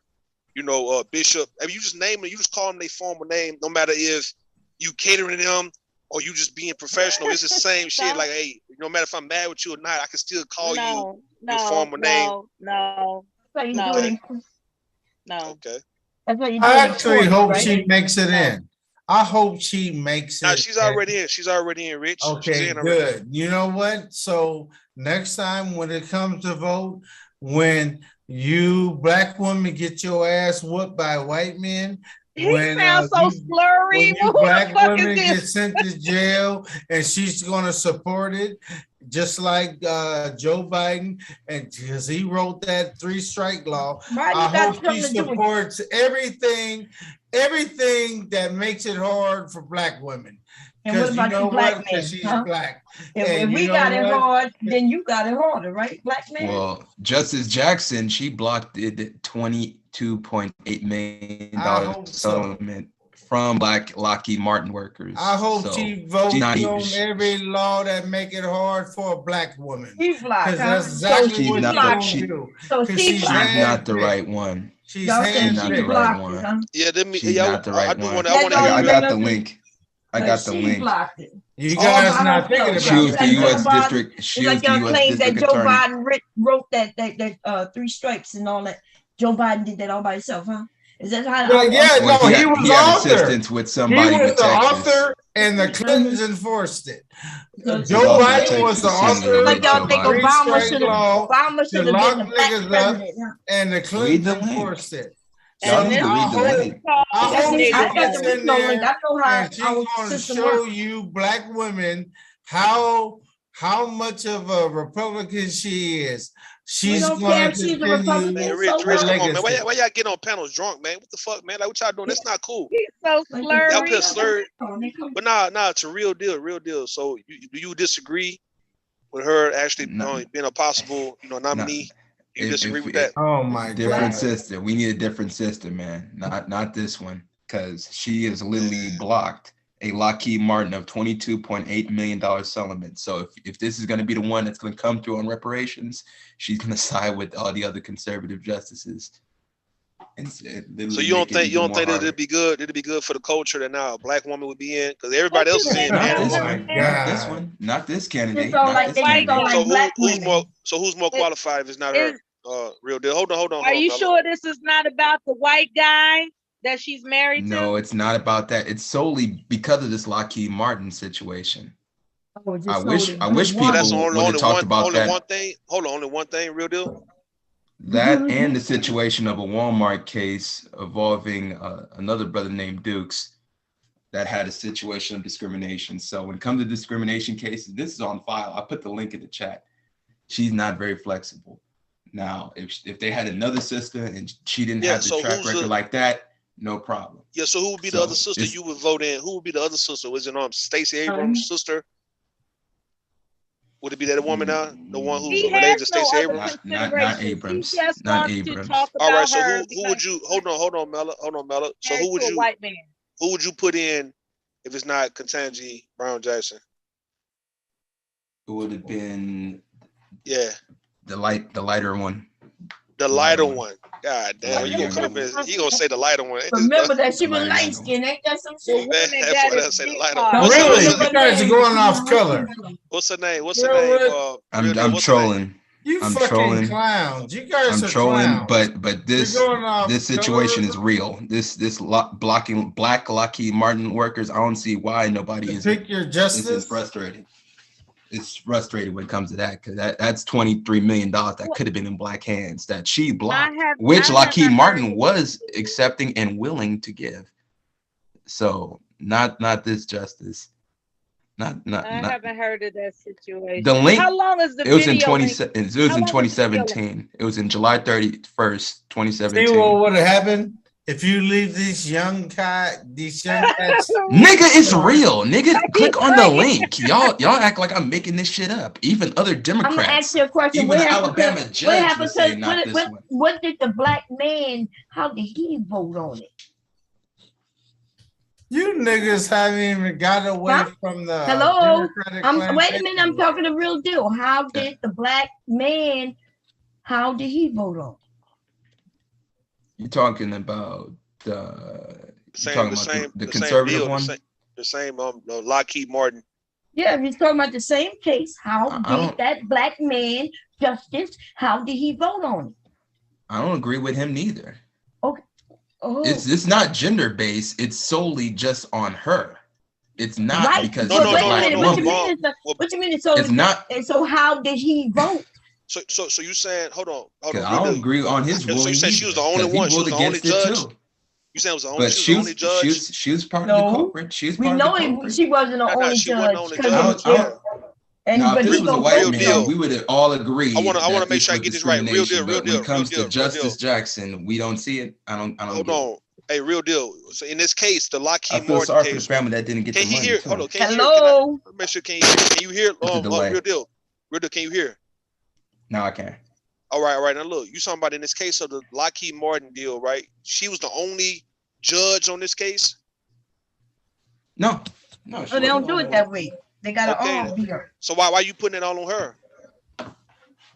bishop. I mean, you just name them, you just call them their formal name, no matter if you catering them or you just being professional. It's the same shit. Like, hey, no matter if I'm mad with you or not, I can still call you your formal name. No. Okay. That's what you do. I actually hope she makes it in. I hope she makes it. No, she's already in. She's already in, Rich. Okay, good. You know what? So next time when it comes to vote, when you black women get your ass whooped by white men, sounds so slurry. When you black women get sent to jail, and she's going to support it, just like Joe Biden, and because he wrote that 3-strike law. I hope she supports everything that makes it hard for black women. And what about you black men? She's black. If we got it hard, then you got it harder, right, black man? Well, Justice Jackson, she blocked it $22.8 million settlement from Black Lockheed Martin workers. I hope she votes on every law that make it hard for a black woman. She's blocked. Because that's exactly what she's do. So she's not the right one. She's not the right one. Yeah, she's not the right one. I got the link. I got the link. You guys not thinking about it. She was the U.S. district. She was the U.S. district that Joe attorney. Biden wrote that 3 strikes and all that. Joe Biden did that all by himself, huh? Is that how? But yeah, Well, no, he was he had author. assistance with He somebody was with the Texas. author, and the Clintons enforced it. So- Joe also Biden was the Texas author senator of like y'all the think Joe Biden. Obama three-strike should have law Obama to should have lock been the black niggas up, president, huh? and the Read Clintons the link. enforced it. Y'all So need to read the link. I That's hope it. she I got gets the in read no link. there I know how and she's our going to system show works. you black women how much of a Republican she is. We She's don't going care to if she's a continue Republican. Man, So Rich, her Rich, what? come on, man. legacy. Why y'all get on panels drunk, man? What the fuck, man? Like, what y'all doing? That's not cool. He's so Like, Y'all slurry. put slurred. They But nah, it's a real deal, real deal. So, do you disagree with her actually No. being a possible, nominee? You disagree with that? Oh my Different God. system. We need a different system, man. Not this one, because she is literally blocked a Lockheed Martin of $22.8 million settlement. So if this is going to be the one that's going to come through on reparations, she's going to side with all the other conservative justices. And So you don't think that it'd be good? It'd be good for the culture that now a black woman would be in, because everybody else is in. Not Man. this Oh my one. God. Not this one. Not this candidate. Just don't Not like this they just don't candidate. like black women. Who's more qualified if it's not her? Real deal. Hold on. Are you fella. sure this is not about the white guy that she's married to? No, it's not about that. It's solely because of this Lockheed Martin situation. Oh, just I so wish the I wish good people That's woman. would have talked about only that. one thing. Hold on, only one thing. Real deal. That and the situation of a Walmart case involving another brother named Dukes that had a situation of discrimination. So when it comes to discrimination cases, this is on file. I put the link in the chat. She's not very flexible. Now, if they had another sister and she didn't have the track record like that, no problem. Yeah. So who would be the other sister you would vote in? Who would be the other sister? Was it Stacey Abrams' sister? Would it be that woman now? The one who's related to Stacey Abrams? Not Abrams. Not Abrams. All right. So who would you? Hold on, Mella. So who would you? White man. Who would you put in if it's not Ketanji Brown Jackson? It would have been the lighter one. The lighter one. God damn, you gonna come up and he gonna say the lighter one. Remember that she was light skinned, ain't that some shit? That's what I say, the lighter one. Really? You guys are going off color. What's her name? I'm trolling. You I'm fucking trolling. clowns. You guys I'm are trolling, clowns. but this situation is real. This blocking black Lockheed Martin workers. I don't see why nobody is. Pick your justice. This is frustrating. It's frustrating when it comes to that, because that's $23 million that could have been in black hands that she blocked, which Lockheed Martin was accepting and willing to give. So not this justice. I haven't heard of that situation. The link. How long is the It was in video? It was in 2017. It was in July 31st, 2017. See what would have happened if you leave these young cats. Nigga, it's real. Nigga, click on the link. Y'all act like I'm making this shit up. Even other Democrats. I'm gonna ask you a question. Even the Alabama judge would say not this one. What did the black man? How did he vote on it? You niggas haven't even got away from the Hello. Democratic Wait a minute. I'm talking the real deal. How did the black man? How did he vote on it? You're talking about the conservative deal, one? The same Lockheed Martin. Yeah, he's talking about the same case. How did that black man, justice, how did he vote on it? I don't agree with him neither. Okay. Oh. It's not gender based. It's solely just on her. It's not right. because No, she's a wait a black minute. woman. What you mean? So it's not. And so how did he vote? So you saying? Hold on. I don't agree on his ruling. So you said she was the only one. She was the only judge. You said it was the only, she was the only judge. She was part of the culprit. She was part of the culprit. She wasn't the only judge. Now, if this was a white man, we would all agree. I want to make sure I get this right. Real deal. When it comes to Justice Jackson, we don't see it. I don't. Hold on. Hey, real deal. So in this case, the Lockheed Martin case. I feel sorry case, for the family that didn't get the money. Can you hear? Hold on. Can Hello. you hear? Make sure. Can you hear? Real deal. Real deal. Can you hear? No, I can't. All right. Now look, you talking about in this case of the Lockheed Martin deal, right? She was the only judge on this case. No. They don't do it that way. They gotta all be her. So why you putting it all on her?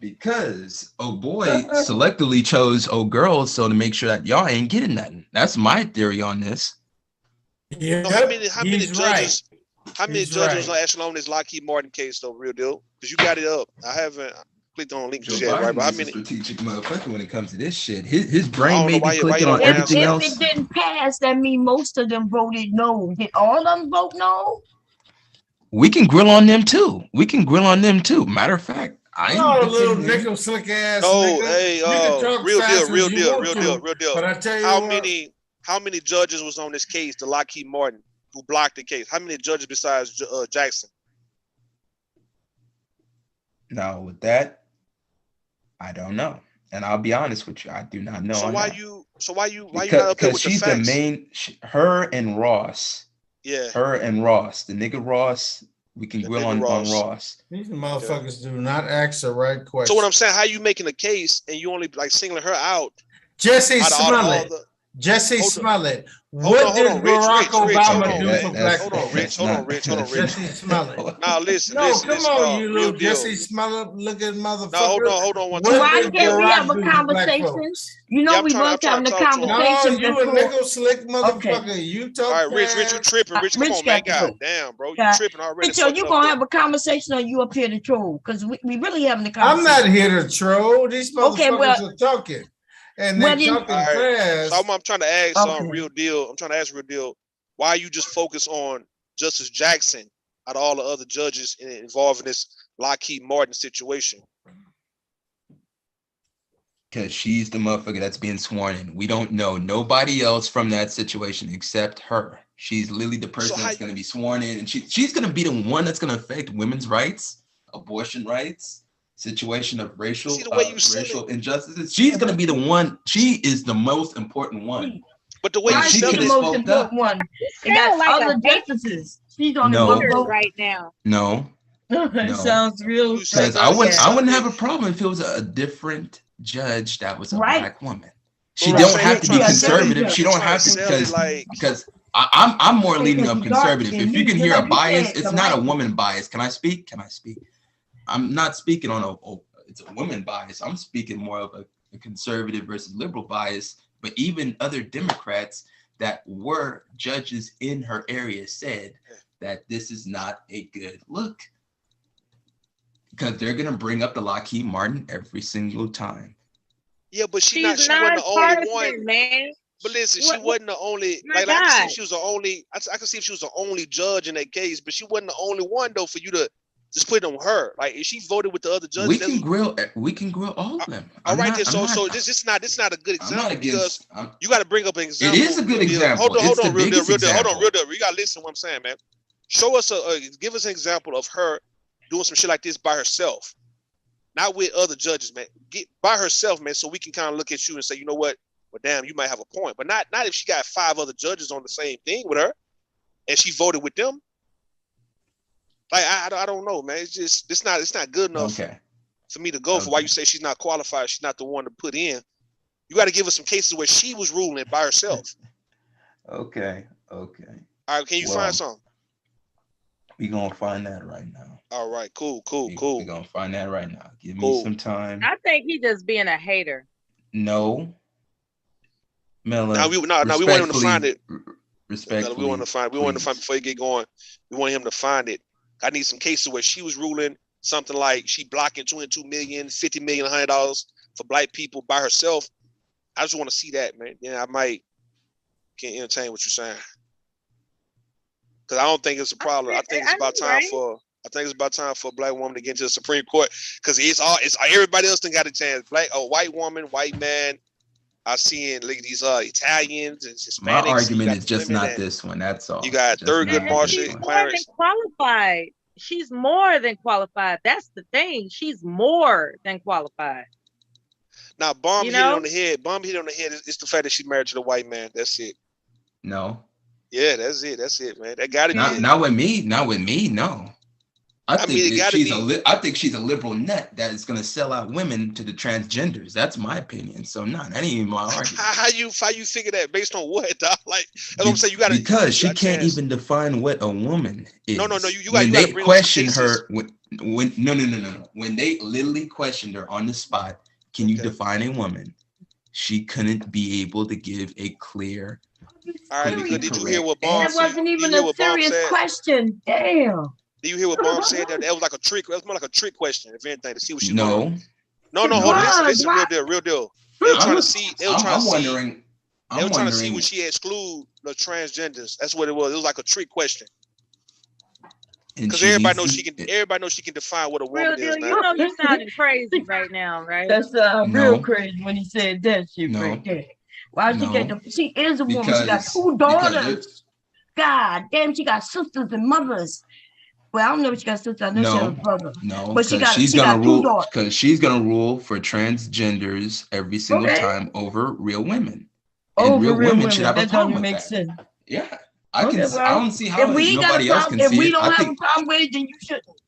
Because boy selectively chose girls so to make sure that y'all ain't getting nothing. That's my theory on this. Yeah. So how many judges? How many judges are actually on this Lockheed Martin case though? Real deal. Because you got it up. I haven't. clicked on link Joe to share, right? Biden But how is a many? strategic motherfucker when it comes to this shit. His I brain don't know may why be you why you clicking don't on want to If, answer everything if that. else. it didn't pass, that means most of them voted no. Did all of them vote no? We can grill on them too. Matter of fact, I am Oh, little defending. nickel slick ass No, nigga. hey, You can talk real deal, fast real as you deal, want real to, deal, real deal. but I tell you How what, many judges was on this case? The Lockheed Martin who blocked the case. How many judges besides Jackson? Now with that, I don't know, and I'll be honest with you, I do not know. So on why that. you not up here Because with the she's the facts? main. Her and Ross. Yeah. Her and Ross, the nigga Ross. We can grill on Ross. These motherfuckers do not ask the right question. So what I'm saying, how you making a case and you only like singling her out? Jesse Smollett. Jesse Smollett. What did Barack Obama do for black people? Hold on, Rich. Jesse Smollett. Now listen, No, listen, come on, you real little deal. Jesse Smollett looking motherfucker. No, hold on one What time. Why did can't we Barack have a do for black conversation? folks? You know, we was having a No, conversation you a before. nickel slick motherfucker. Okay. You talk. All right, Rich, you tripping. Rich, come on, man. God damn, bro. You tripping already. Rich, so you gonna have a conversation or you up here to troll? Because we really having a conversation. I'm not here to troll. These motherfuckers are talking. And they're talking fast. So I'm trying to ask real deal. I'm trying to ask real deal. Why you just focus on Justice Jackson out of all the other judges involved in this Lockheed Martin situation? Because she's the motherfucker that's being sworn in. We don't know nobody else from that situation except her. She's literally the person that's going to be sworn in, and she's going to be the one that's going to affect women's rights, abortion rights, situation of racial injustices. She's going to be the one. She is the most important one. But the way you she's the most important one. They got like other justices. She's on the vote right now. No. It sounds real. Because I wouldn't have a problem if it was a different judge that was a black woman. She don't have to be conservative. She don't have to because I'm more leaning of conservative. If you can hear a bias, it's not a woman bias. Can I speak? I'm not speaking on it's a woman bias. I'm speaking more of a conservative versus liberal bias. But even other Democrats that were judges in her area said that this is not a good look. Because they're going to bring up the Lockheed Martin every single time. Yeah, but she wasn't the only one, man. But listen, she wasn't the only. Like I can see if she was the only. I can see if she was the only judge in that case, but she wasn't the only one though. For you to just put it on her, like if she voted with the other judges, we can grill all of them. All right, then. So this is not a good example because you got to bring up an example. It is a good example. Hold on, real deal. Hold on, real deal. You got to listen to what I'm saying, man. Show us give us an example of her doing some shit like this by herself, not with other judges, man. Get by herself, man, so we can kind of look at you and say, you know what? Well, damn, you might have a point, but not if she got 5 other judges on the same thing with her, and she voted with them. Like I don't know, man. It's just it's not good enough for me to go for why you say she's not qualified. She's not the one to put in. You got to give us some cases where she was ruling by herself. Okay. All right, can you find some? We're gonna find that right now. All right, cool. We're gonna find that right now. Give me some time. I think he just being a hater. No. Mela. We want him to find it. Respectfully. We want to find before you get going. We want him to find it. I need some cases where she was ruling something like she blocking $22 million, $50 million, $100 for black people by herself. I just want to see that, man. Yeah, I might can entertain what you're saying. Because I don't think it's a problem. I think it's about time for a black woman to get into the Supreme Court. Because it's everybody else done got a chance. White woman, white man. I've seen these Italians and Hispanics. My argument is just not this one. That's all. You got Thurgood Marshall. More than qualified. She's more than qualified. That's the thing. She's more than qualified. Now, bomb hit on the head. It's the fact that she's married to the white man. That's it. No. Yeah, that's it, man. That gotta be not with me. No. I think she's a liberal nut that is gonna sell out women to the transgenders. That's my opinion. So that ain't even my argument. How you figure that based on what, dog? Like that's what I'm saying. Because she can't even define what a woman is. No. When they question her, when they literally questioned her on the spot, can you define a woman? She couldn't be able to give a clear. All right, because did you hear what Bomb said? That wasn't even a serious question. Damn. Do you hear what mom said? That was like a trick. That was more like a trick question, if anything, to see what she No. learned. No, hold on. Listen, real deal. They were trying to see. They were trying to see. They were trying to see when she exclude the transgenders. That's what it was. It was like a trick question. Because everybody knows she can define what a woman is. You know you sounding crazy right now, right? That's real crazy when he said that shit right there. Why she she is a woman. She got 2 daughters. God damn, she got sisters and mothers. Well, I don't know if she got sisters. I know she has a brother. No, but she's gonna rule because she's gonna rule for transgenders every single time over real women. And real women should have a problem with that. Sense. Yeah. I don't see how nobody else can see it. If we don't have a problem with it, then you shouldn't.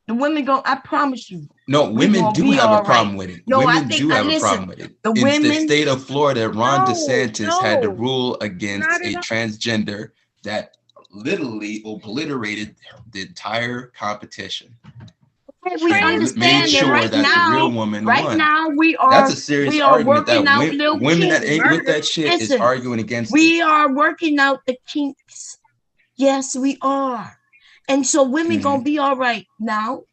The women go, I promise you. No, women do have a problem with it. Women do have a problem with it. In the state of Florida, Ron DeSantis had to rule against a transgender that literally obliterated the entire competition. We understand sure that the real woman won. Now we are. That's a serious argument that women kinks. That ain't with that shit is arguing against we are working out the kinks. Yes, we are. And so women gonna be all right. Now,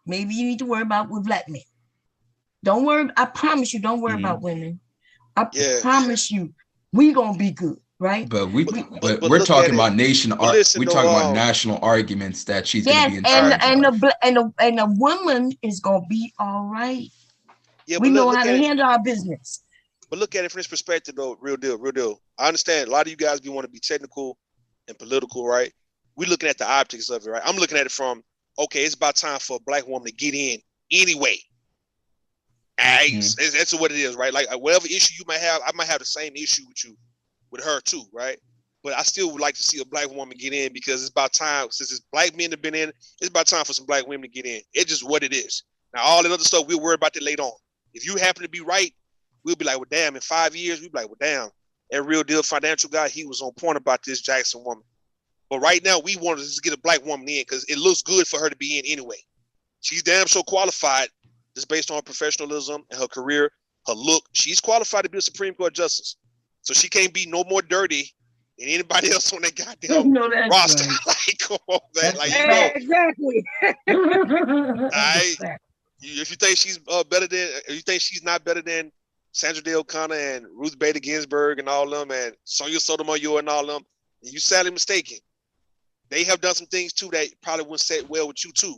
maybe you need to worry about with black men. Don't worry. I promise you, don't worry about women. I promise you, we gonna be good. Right, but we're talking about we're talking about national arguments that she's going to be in charge and a woman is going to be all right. Yeah, we know how to handle our business. But look at it from this perspective, though. Real deal. I understand a lot of you guys want to be technical and political, right? We're looking at the optics of it, right? I'm looking at it from, okay, it's about time for a black woman to get in anyway. That's what it is, right? Like whatever issue you might have, I might have the same issue with her too, right? But I still would like to see a black woman get in because it's about time, since it's black men have been in, it's about time for some black women to get in. It's just what it is. Now, all that other stuff, we'll worry about that later on. If you happen to be right, we'll be like, well, damn, in 5 years, we'll be like, well, damn, that Real Deal financial guy, he was on point about this Jackson woman. But right now, we want to just get a black woman in because it looks good for her to be in anyway. She's damn so qualified just based on her professionalism and her career, her look. She's qualified to be a Supreme Court justice. So she can't be no more dirty than anybody else on that goddamn roster. Right. Like, come on, man. Like, exactly. If you think she's better than, if you think she's not better than Sandra Day O'Connor and Ruth Bader Ginsburg and all them, and Sonia Sotomayor and all them, you're sadly mistaken. They have done some things too that probably wouldn't sit well with you too.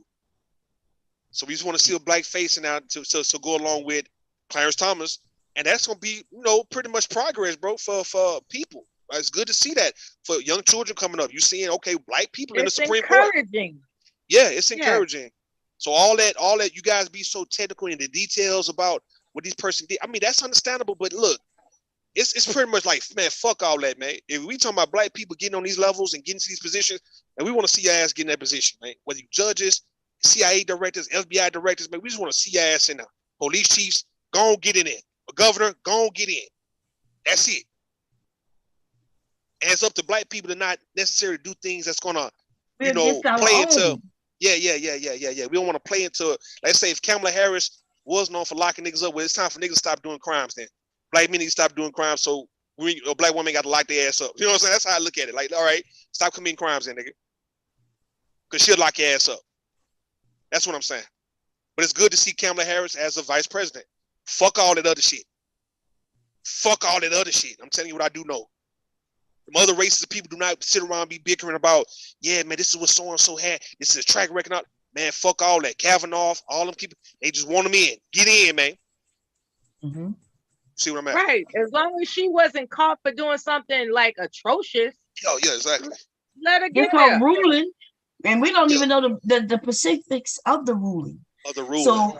So we just want to see a black face now to go along with Clarence Thomas. And that's going to be, pretty much progress, bro, for people. It's good to see that for young children coming up. You're seeing, okay, black people in the Supreme Court. It's encouraging. Yeah, it's encouraging. So all that you guys be so technical in the details about what these person did. I mean, that's understandable, but look, it's pretty much like, man, fuck all that, man. If we talking about black people getting on these levels and getting to these positions, and we want to see your ass get in that position, man. Whether you judges, CIA directors, FBI directors, man, we just want to see your ass in there. Police chiefs, go on, get in there. Governor, go on, get in. That's it. And it's up to black people to not necessarily do things that's gonna, play into. Yeah. We don't want to play into. Let's say if Kamala Harris was known for locking niggas up, well, it's time for niggas to stop doing crimes. Then black men need to stop doing crimes, so a black woman got to lock their ass up. You know what I'm saying? That's how I look at it. Like, all right, stop committing crimes, then, nigga, because she'll lock your ass up. That's what I'm saying. But it's good to see Kamala Harris as a vice president. Fuck all that other shit. I'm telling you what I do know. The other races of people do not sit around and be bickering about, yeah, man, this is what so-and-so had. This is a track record. Man, fuck all that. Kavanaugh, all them people, they just want them in. Get in, man. Mm-hmm. See what I'm at? Right. As long as she wasn't caught for doing something like atrocious. Oh, yeah, exactly. Let her get there. Ruling, and we don't even know the specifics of the ruling. So,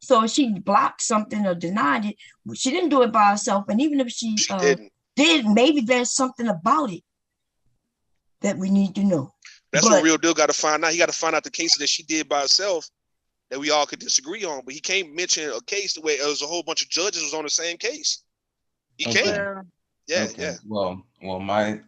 so if she blocked something or denied it, she didn't do it by herself. And even if she did, maybe there's something about it that we need to know. That's what Real Deal got to find out. He got to find out the cases that she did by herself that we all could disagree on. But he can't mention a case where it was a whole bunch of judges was on the same case. He can't. Yeah. Well, my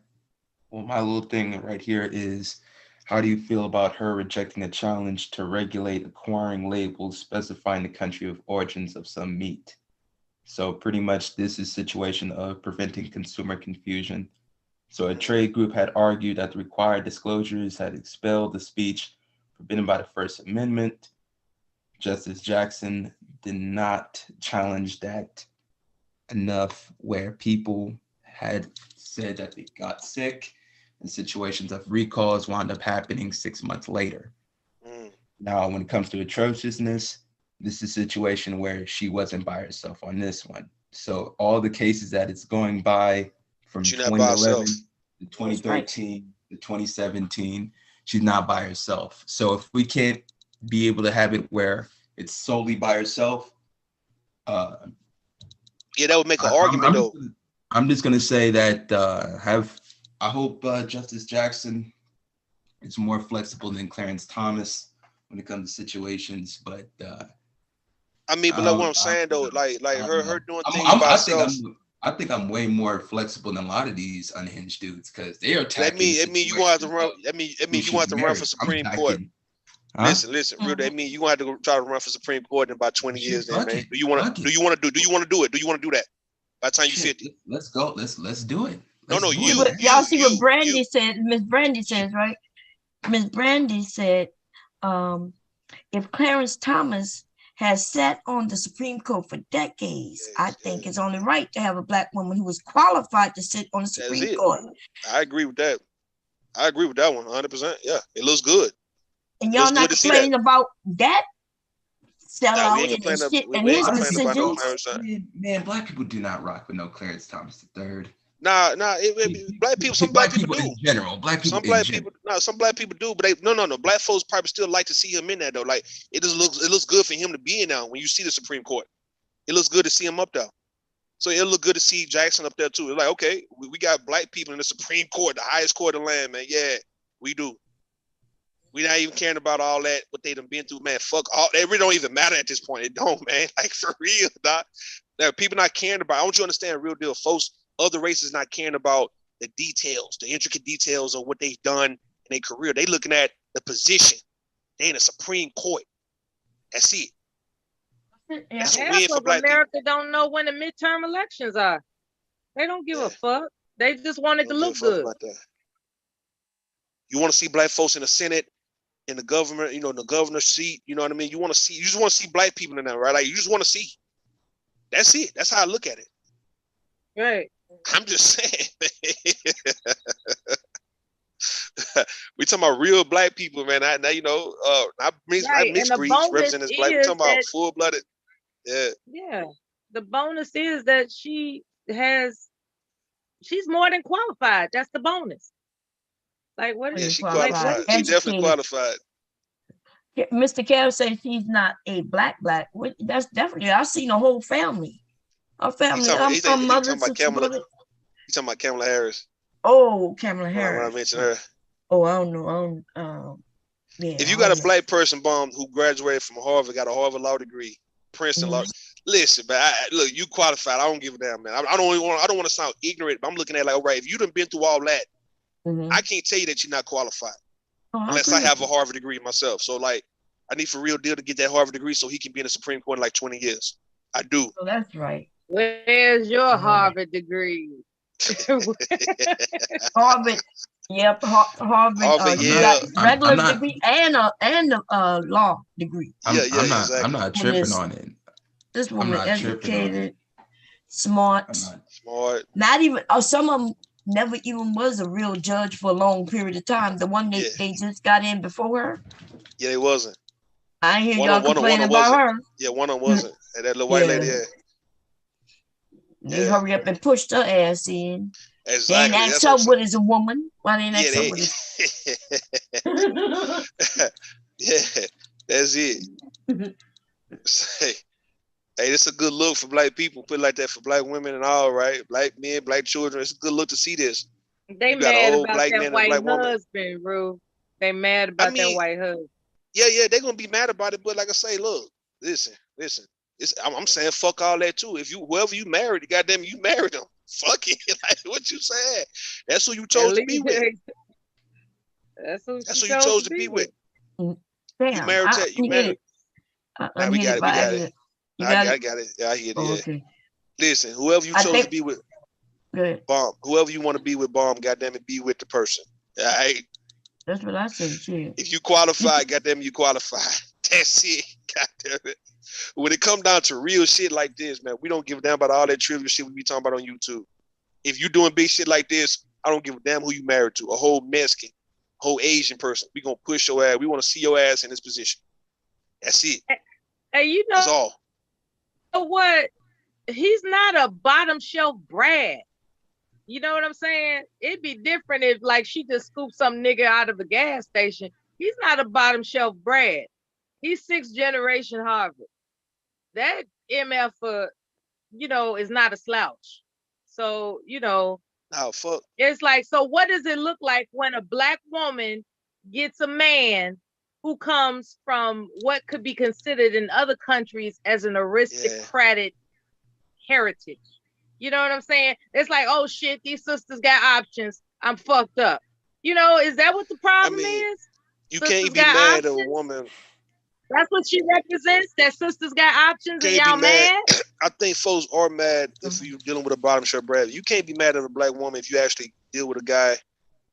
little thing right here is, how do you feel about her rejecting a challenge to regulate acquiring labels specifying the country of origins of some meat? So pretty much this is a situation of preventing consumer confusion. So a trade group had argued that the required disclosures had expelled the speech forbidden by the First Amendment. Justice Jackson did not challenge that enough, where people had said that they got sick and situations of recalls wound up happening 6 months later. Now, when it comes to atrociousness, this is a situation where she wasn't by herself on this one. So all the cases that it's going by from 2011 to 2013 to 2017, she's not by herself. So if we can't be able to have it where it's solely by herself, that would make an argument though. I'm just gonna say that I hope Justice Jackson is more flexible than Clarence Thomas when it comes to situations, but I mean, but like what I'm saying though, like her doing things by herself. I think I'm way more flexible than a lot of these unhinged dudes because they are attacking. That mean you gonna have to run. You gonna have to run for Supreme Court. Huh? Listen, real. That mean you gonna have to try to run for Supreme Court in about 20 years, then, man. Do you want to do it? Do you want to do that? By the time you're 50. Let's go. Let's do it. Y'all see what Brandy said. Miss Brandy says, right? Miss Brandy said, if Clarence Thomas has sat on the Supreme Court for decades, I think it's only right to have a Black woman who is qualified to sit on the Supreme Court. I agree with that. I agree with that one 100%. Yeah, it looks good. And y'all not complaining about that sellout and shit and his decisions. Man, Black people do not rock with no Clarence Thomas III. Nah. Black people, some Black people do. In general, Black people. Some Black people do, but they no. Black folks probably still like to see him in there though. Like it looks good for him to be in there when you see the Supreme Court. It looks good to see him up there. So it'll look good to see Jackson up there too. It's like, okay, we got Black people in the Supreme Court, the highest court of the land, man. Yeah, we do. We not even caring about all that, what they done been through, man. Fuck all. It really don't even matter at this point. It don't, man. Like for real, doc. Now, people not caring about. I want you to understand, real deal, folks. Other races not caring about the details, the intricate details of what they've done in their career. They looking at the position. They in the Supreme Court. That's it. That's a win for Black America people. Don't know when the midterm elections are. They don't give a fuck. They just want it to look good. You want to see Black folks in the Senate, in the government, in the governor's seat. You know what I mean? You just want to see Black people in there, right? Like you just want to see. That's it. That's how I look at it. Right. I'm just saying. We talking about real Black people, man. Not mixed breeds representing as Black. We talking about full-blooded. Yeah. Yeah. The bonus is that she's more than qualified. That's the bonus. Like what is she qualified? She definitely qualified. Mr. Carroll says she's not a black. That's definitely. I've seen a whole family. A family. He's talking about Kamala Harris. Oh, Kamala Harris. When I mentioned her. Oh, I don't know. Yeah, if you got a Black person, bomb, who graduated from Harvard, got a Harvard law degree, Princeton law. Listen, but look, you qualified. I don't give a damn, man. I don't want to sound ignorant, but I'm looking at like, all right, if you done been through all that, I can't tell you that you're not qualified unless I have a Harvard degree myself. So like, I need for real deal to get that Harvard degree so he can be in the Supreme Court in like 20 years. I do. Oh, that's right. Where's your Harvard degree? Harvard. Yep, Harvard. Yeah. Regular degree and a law degree. I'm not tripping on it. This woman educated, smart. Not even. Some of them never even was a real judge for a long period of time. The one they just got in before her. Yeah, it wasn't. I hear y'all complaining about her. Yeah, one of them wasn't. And that little white lady. They hurry up and pushed her ass in. Exactly. They ain't asked her what is a woman. Why they ain't asked her what is? Yeah, that's it. Hey, it's a good look for Black people. Put it like that for Black women and all, right? Black men, Black children. It's a good look to see this. They mad about that white husband, bro. They mad about that white husband. Yeah, they're gonna be mad about it. But like I say, look, listen. I'm saying fuck all that too. If whoever you married, goddamn, you married them. Fuck it. Like what you saying? That's who you chose to be with. That's who you chose to be with. Damn, you married. You married. We got it. I got it. Yeah, I hear it. Okay. Listen, whoever you chose to be with. Good. Bomb. Whoever you want to be with, bomb. Goddamn it, be with the person. All right. That's what I say, shit. If you qualify, goddamn, you qualify. That's it. Goddamn it. When it comes down to real shit like this, man, we don't give a damn about all that trivial shit we be talking about on YouTube. If you doing big shit like this, I don't give a damn who you married to. A whole Mexican, whole Asian person. We gonna push your ass. We want to see your ass in this position. That's it. Hey, you know, That's all. What? He's not a bottom shelf Brad. You know what I'm saying? It'd be different if like she just scooped some nigga out of a gas station. He's not a bottom shelf Brad. He's 6th generation Harvard. That MF, is not a slouch. So, Oh, fuck. it's like, so what does it look like when a Black woman gets a man who comes from what could be considered in other countries as an aristocratic heritage? You know what I'm saying? It's like, oh shit, these sisters got options. I'm fucked up. Is that what the problem is? You Sisters can't be got mad at a options? woman. That's what she represents, that sisters got options and Can't y'all be mad. mad? I think folks are mad if you're dealing with a bottom shelf Brad. You can't be mad at a Black woman if you actually deal with a guy,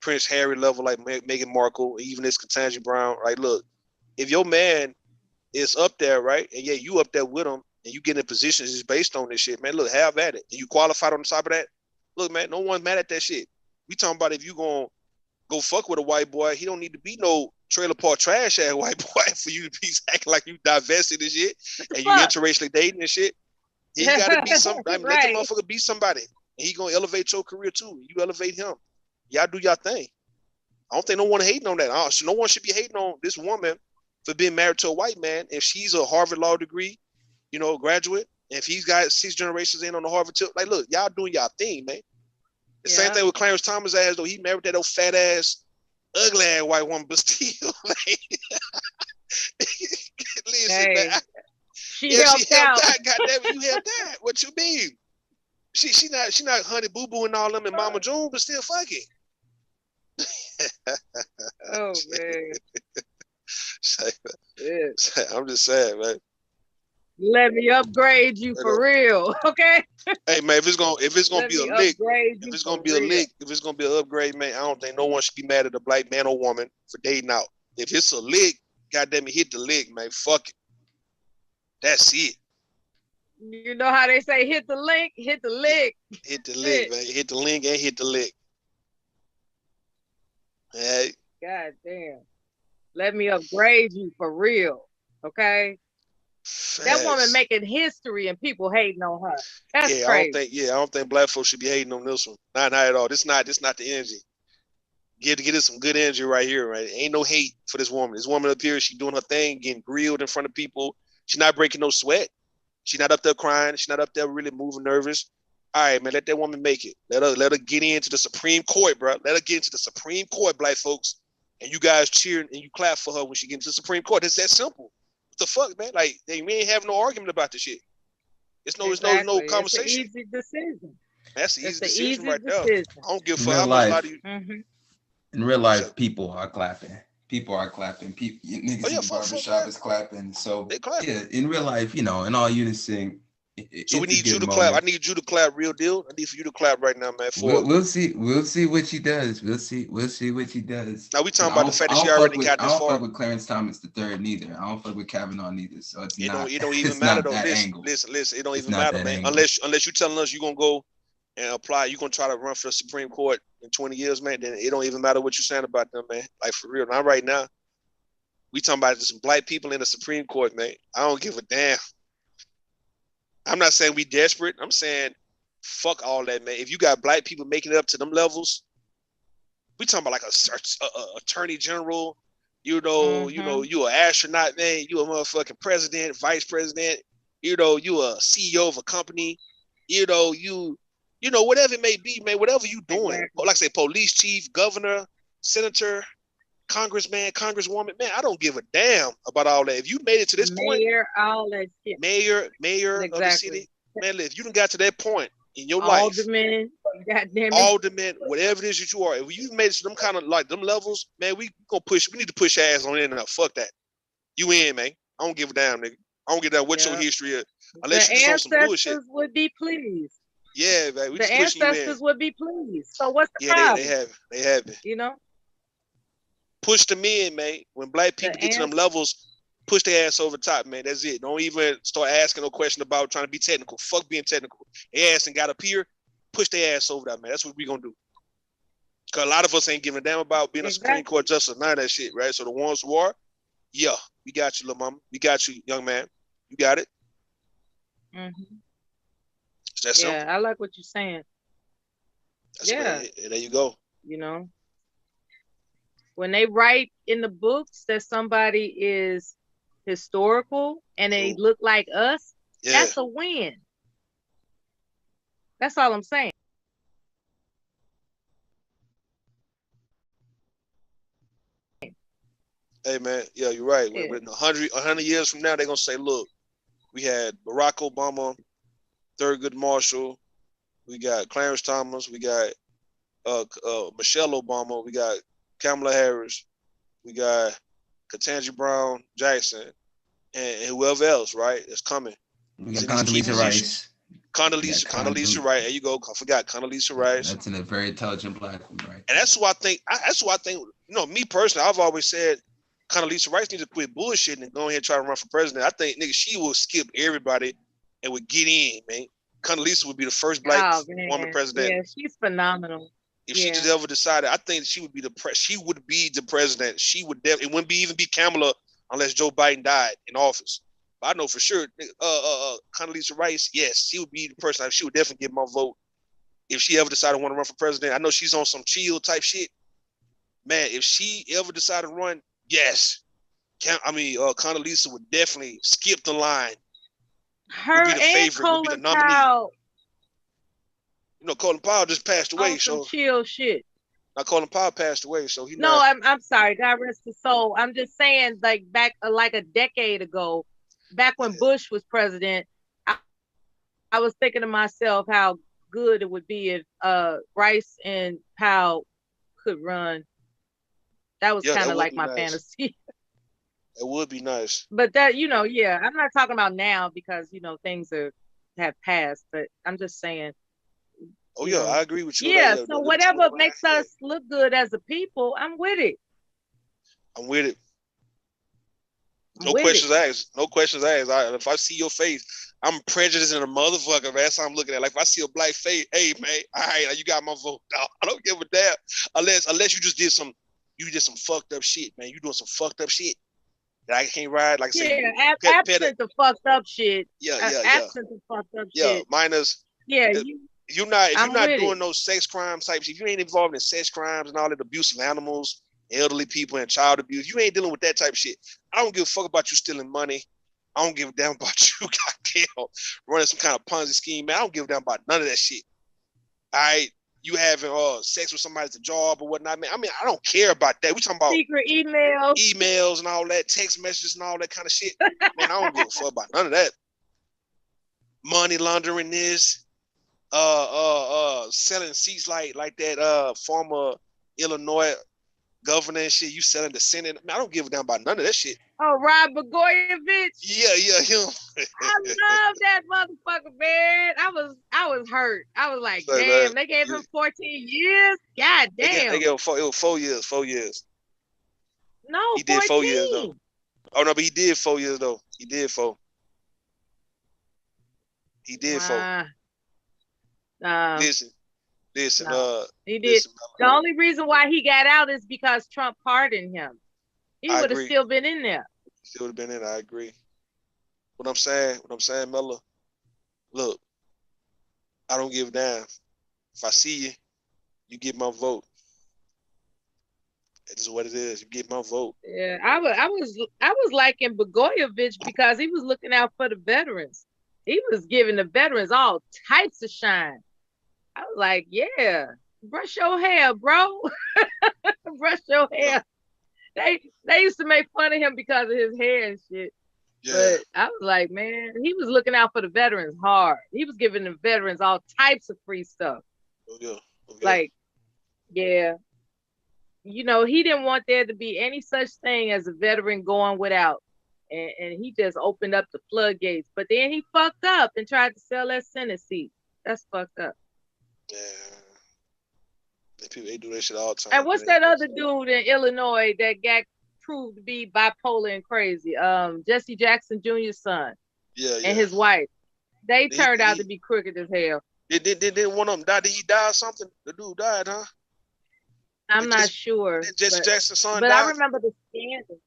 Prince Harry level, like Meghan Markle, even this Ketanji Brown. Right? Look, if your man is up there, right, and yeah, you up there with him, and you get in positions is based on this shit, man. Look, have at it. And you qualified on the top of that. Look, man, no one's mad at that shit. We talking about if you gonna go fuck with a white boy, he don't need to be no trailer park trash ass white boy for you to be acting like you divested and shit, and you interracially dating and shit. He gotta be somebody. I mean, let the motherfucker be somebody, and he gonna elevate your career too. You elevate him. Y'all do y'all thing. I don't think no one hating on that. So no one should be hating on this woman for being married to a white man if she's a Harvard law degree, graduate. And if he's got 6 generations in on the Harvard tip, like, look, y'all doing y'all thing, man. The same thing with Clarence Thomas ass, though. He married that old fat ass, ugly ass white woman, but still, like, listen, man. She helped out. Goddamn it, you helped out. What you mean? She not Honey Boo Boo and all them and Mama June, but still fucking. Oh man. I'm just saying, man. Let me upgrade you for real, okay? Hey man, if it's gonna be a lick, if it's gonna be a lick, if it's gonna be an upgrade, man, I don't think no one should be mad at a Black man or woman for dating out. If it's a lick, goddamn it, hit the lick, man. Fuck it. That's it. You know how they say, hit the link, hit the lick. Hit the lick, man. Hit the link and hit the lick. Hey. God damn. Let me upgrade you for real, okay? That woman making history and people hating on her. That's crazy. I don't think Black folks should be hating on this one. Not at all. This not the energy. Get us some good energy right here, right? Ain't no hate for this woman. This woman up here, she doing her thing, getting grilled in front of people. She's not breaking no sweat. She's not up there crying. She's not up there really moving nervous. All right, man, let that woman make it. Let her get into the Supreme Court, bro. Let her get into the Supreme Court, Black folks. And you guys cheer and you clap for her when she gets into the Supreme Court. It's that simple. What the fuck, man? Like, we ain't having no argument about this shit. It's no conversation. It's an easy decision. That's the easy decision right there. I don't give a fuck how much lot of you. In real life, people are clapping. People are clapping. Niggas in the barbershop is clapping. So yeah, in real life, in all unison. So we need you to clap. I need you to clap, real deal. I need for you to clap right now, man. We'll see. We'll see what she does. We'll see what she does. Now we talking about the fact that she already got this far. I don't fuck with Clarence Thomas III neither. I don't fuck with Kavanaugh neither. So it don't even matter though. Listen. It don't even matter, man. Unless you telling us you're gonna go and apply, you're gonna try to run for the Supreme Court in 20 years, man. Then it don't even matter what you're saying about them, man. Like for real. Not right now. We talking about some Black people in the Supreme Court, man. I don't give a damn. I'm not saying we desperate. I'm saying fuck all that, man. If you got Black people making it up to them levels, we talking about like a attorney general, you an astronaut, man. You a motherfucking president, vice president. You a CEO of a company. Whatever it may be, man. Whatever you doing, like I say, police chief, governor, senator, congressman, congresswoman, man, I don't give a damn about all that. If you made it to this point, all that shit. Mayor of the city, man, if you done got to that point in your life, alderman, whatever it is that you are, if you made it to them kind of like them levels, man, we need to push ass on in and out. Fuck that. You in, man. I don't give a damn, nigga. I don't give a damn what your history is. Unless you just on some bullshit. Would be pleased. Yeah, man. We The just pushing you in. ancestors would be pleased. So what's the Yeah, problem? they have it. They have it. You know? Push them in, man. When black people get to them levels, push their ass over the top, man. That's it. Don't even start asking no question about trying to be technical. Fuck being technical. Their ass and got up here, push their ass over that, man. That's what we gonna do. Cause a lot of us ain't giving a damn about being a Supreme Court justice, none of that shit, right? So the ones who are, yeah, we got you, little mama. We got you, young man. You got it. Mm-hmm. That's yeah, simple. I like what you're saying. That's there you go. You know, when they write in the books that somebody is historical and they look like us, that's a win. That's all I'm saying. Hey man, yeah, you're right. When 100 years from now, they're gonna say, look, we had Barack Obama, Thurgood Marshall, we got Clarence Thomas, we got Michelle Obama, we got Kamala Harris, we got Ketanji Brown Jackson, and whoever else, right, is coming. We got Condoleezza Rice. Condoleezza Rice. There you go. I forgot Condoleezza Rice. That's a very intelligent black woman, right? And that's why I think. You know, me personally, I've always said Condoleezza Rice needs to quit bullshitting and go ahead and try to run for president. I think, nigga, she will skip everybody and would get in, man. Condoleezza would be the first black woman president. Yeah, she's phenomenal. If she just ever decided, I think she would be the president. She would it wouldn't even be Kamala unless Joe Biden died in office. But I know for sure, Condoleezza Rice, yes, she would be the person. She would definitely get my vote if she ever decided to want to run for president. I know she's on some chill type shit. Man, if she ever decided to run, yes. Condoleezza would definitely skip the line. Her would be the favorite, would be the nominee. Powell. You know, Colin Powell just passed away, so chill shit. Now Colin Powell passed away, so he. No, I'm sorry. God rest his soul. I'm just saying, like back like a decade ago, back when Bush was president, I was thinking to myself how good it would be if Rice and Powell could run. That was kind of like my fantasy. It would be nice. But that, you know, yeah, I'm not talking about now because, you know, things have passed, but I'm just saying. Oh, yeah, I agree with you. Yeah, so whatever makes us look good as a people, I'm with it. I'm with it. No questions asked. No questions asked. If I see your face, I'm prejudiced in a motherfucker, man. That's how I'm looking at. Like, if I see a black face, hey, man, all right, you got my vote. No, I don't give a damn. Unless you just did some fucked up shit, man. You doing some fucked up shit that I can't ride. Like, absent the fucked up shit. Absent the fucked up shit. Yeah, minus. Yeah, if you're not doing those sex crimes types, if you ain't involved in sex crimes and all that abuse of animals, elderly people, and child abuse, you ain't dealing with that type of shit. I don't give a fuck about you stealing money. I don't give a damn about you goddamn running some kind of Ponzi scheme, man. I don't give a damn about none of that shit. All right, you having sex with somebody at the job or whatnot, man. I mean, I don't care about that. We talking about secret emails and all that, text messages and all that kind of shit. Man, I don't give a fuck about none of that. Money laundering this. Selling seats like that former Illinois governor and shit. You selling the Senate. I don't give a damn about none of that shit. Oh, Rod Blagojevich. Yeah, him. I love that motherfucker, man. I was hurt. I was like, damn, they gave him 14 years. God damn. They gave him 4 years. 4 years. No, he did 4 years though. Oh no, but he did 4 years though. He did 4. He did 4. Listen. No, he did. The only reason why he got out is because Trump pardoned him. He would have still been in there. Still would have been in. I agree. What I'm saying, Mella. Look, I don't give a damn. If I see you, you get my vote. It is what it is. You get my vote. Yeah, I was liking Blagojevich because he was looking out for the veterans. He was giving the veterans all types of shine. I was like, yeah, brush your hair, bro. Brush your hair. They used to make fun of him because of his hair and shit. Yeah. But I was like, man, he was looking out for the veterans hard. He was giving the veterans all types of free stuff. Oh, yeah. Like, yeah. You know, he didn't want there to be any such thing as a veteran going without. And he just opened up the floodgates. But then he fucked up and tried to sell that Senate seat. That's fucked up. Yeah. People, they do that shit all the time. And what's that other dude in Illinois that got proved to be bipolar and crazy? Jesse Jackson Jr.'s son. Yeah, and his wife. They turned out to be crooked as hell. Did one of them die? Did he die or something? The dude died, huh? I'm not sure. Jesse Jackson's son but died? I remember the scandal.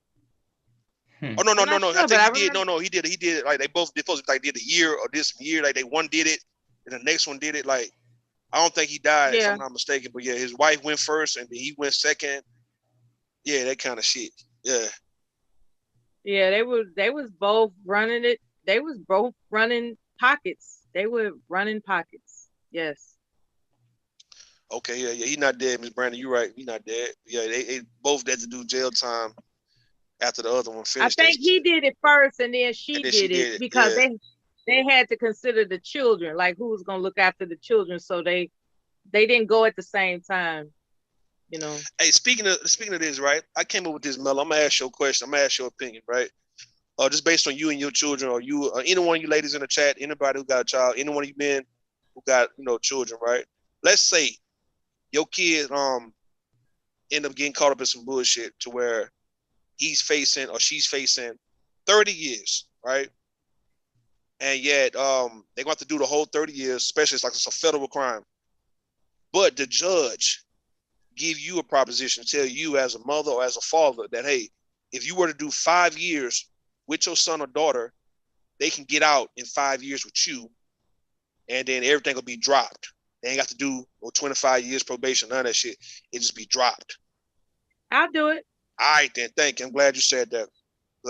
Oh no. Sure, I think he did. No, he did it. Like they both supposed to like did a year or this year. Like they one did it and the next one did it. Like I don't think he died if I'm not mistaken. But yeah, his wife went first and then he went second. Yeah, that kind of shit. Yeah. Yeah, they was both running it. They was both running pockets. They were running pockets. Yes. Okay, yeah, he's not dead, Miss Brandon. You're right. He's not dead. Yeah, they both had to do jail time after the other one finished. I think he did it first, and then she did it because they had to consider the children, like who was gonna look after the children, so they didn't go at the same time. You know. Hey, speaking of this, right? I came up with this, Mel. I'm gonna ask you a question. I'm gonna ask your opinion, right? Just based on you and your children, or you, or any one of you ladies in the chat, anybody who got a child, any one of you men who got children, right? Let's say your kid end up getting caught up in some bullshit to where he's facing or she's facing 30 years, right? And yet they're gonna have to do the whole 30 years, especially it's a federal crime. But the judge give you a proposition, tell you as a mother or as a father that, hey, if you were to do 5 years with your son or daughter, they can get out in 5 years with you, and then everything will be dropped. They ain't got to do 25 years probation, none of that shit. It just be dropped. I'll do it. All right, then. Thank you. I'm glad you said that.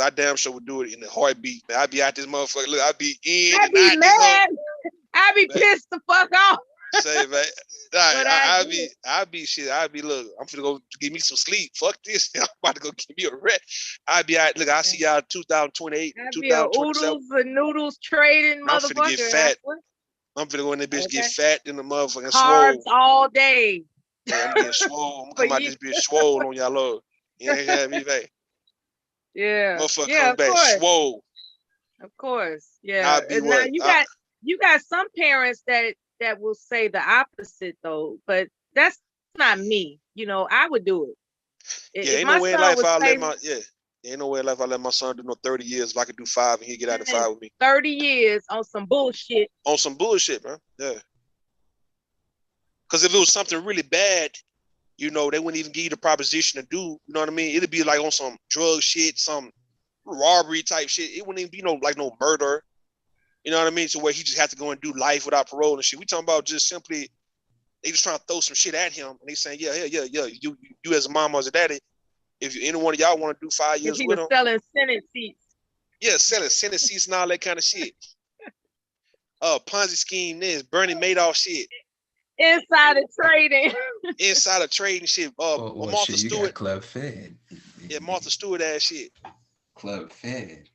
I damn sure would do it in a heartbeat. Man, I'd be out this motherfucker. Look, I'd be in. I'd be mad. I'd be pissed the fuck off. Say, man. I'd be, look, I'm finna go give me some sleep. Fuck this. I'm about to go give me a rest. I'd be out. Look, I'll see y'all 2028, I'd 2027. Oodles and noodles trading motherfucker. I'm finna get fat. I'm finna go in there, bitch, get fat in the motherfucking carbs swole. all day. Yeah, I'm getting swole. I'm gonna come out this bitch swole on y'all love. You ain't have me back. Yeah. Motherfucker yeah, come back swole. Of course. Yeah. And now you got some parents that will say the opposite though, but that's not me. I would do it. Yeah, ain't no way in life I'll let my ain't no way in life I'll let my son do no 30 years if I could do 5 and he'd get out of 5 with me. 30 years on some bullshit. On some bullshit, man. Yeah. Because if it was something really bad, they wouldn't even give you the proposition to do, you know what I mean? It'd be like on some drug shit, some robbery type shit. It wouldn't even be no murder. You know what I mean? So where he just had to go and do life without parole and shit. We talking about just simply, they just trying to throw some shit at him. And they saying, yeah. You as a mom or as a daddy, if any one of y'all want to do 5 years with him. Selling Senate seats. Yeah, selling Senate seats and all that kind of shit. Ponzi scheme, this, Bernie Madoff shit. Insider trading. Insider trading shit. Martha shit, you Stewart. got Club Fed. Yeah, Martha Stewart ass shit. Club Fed.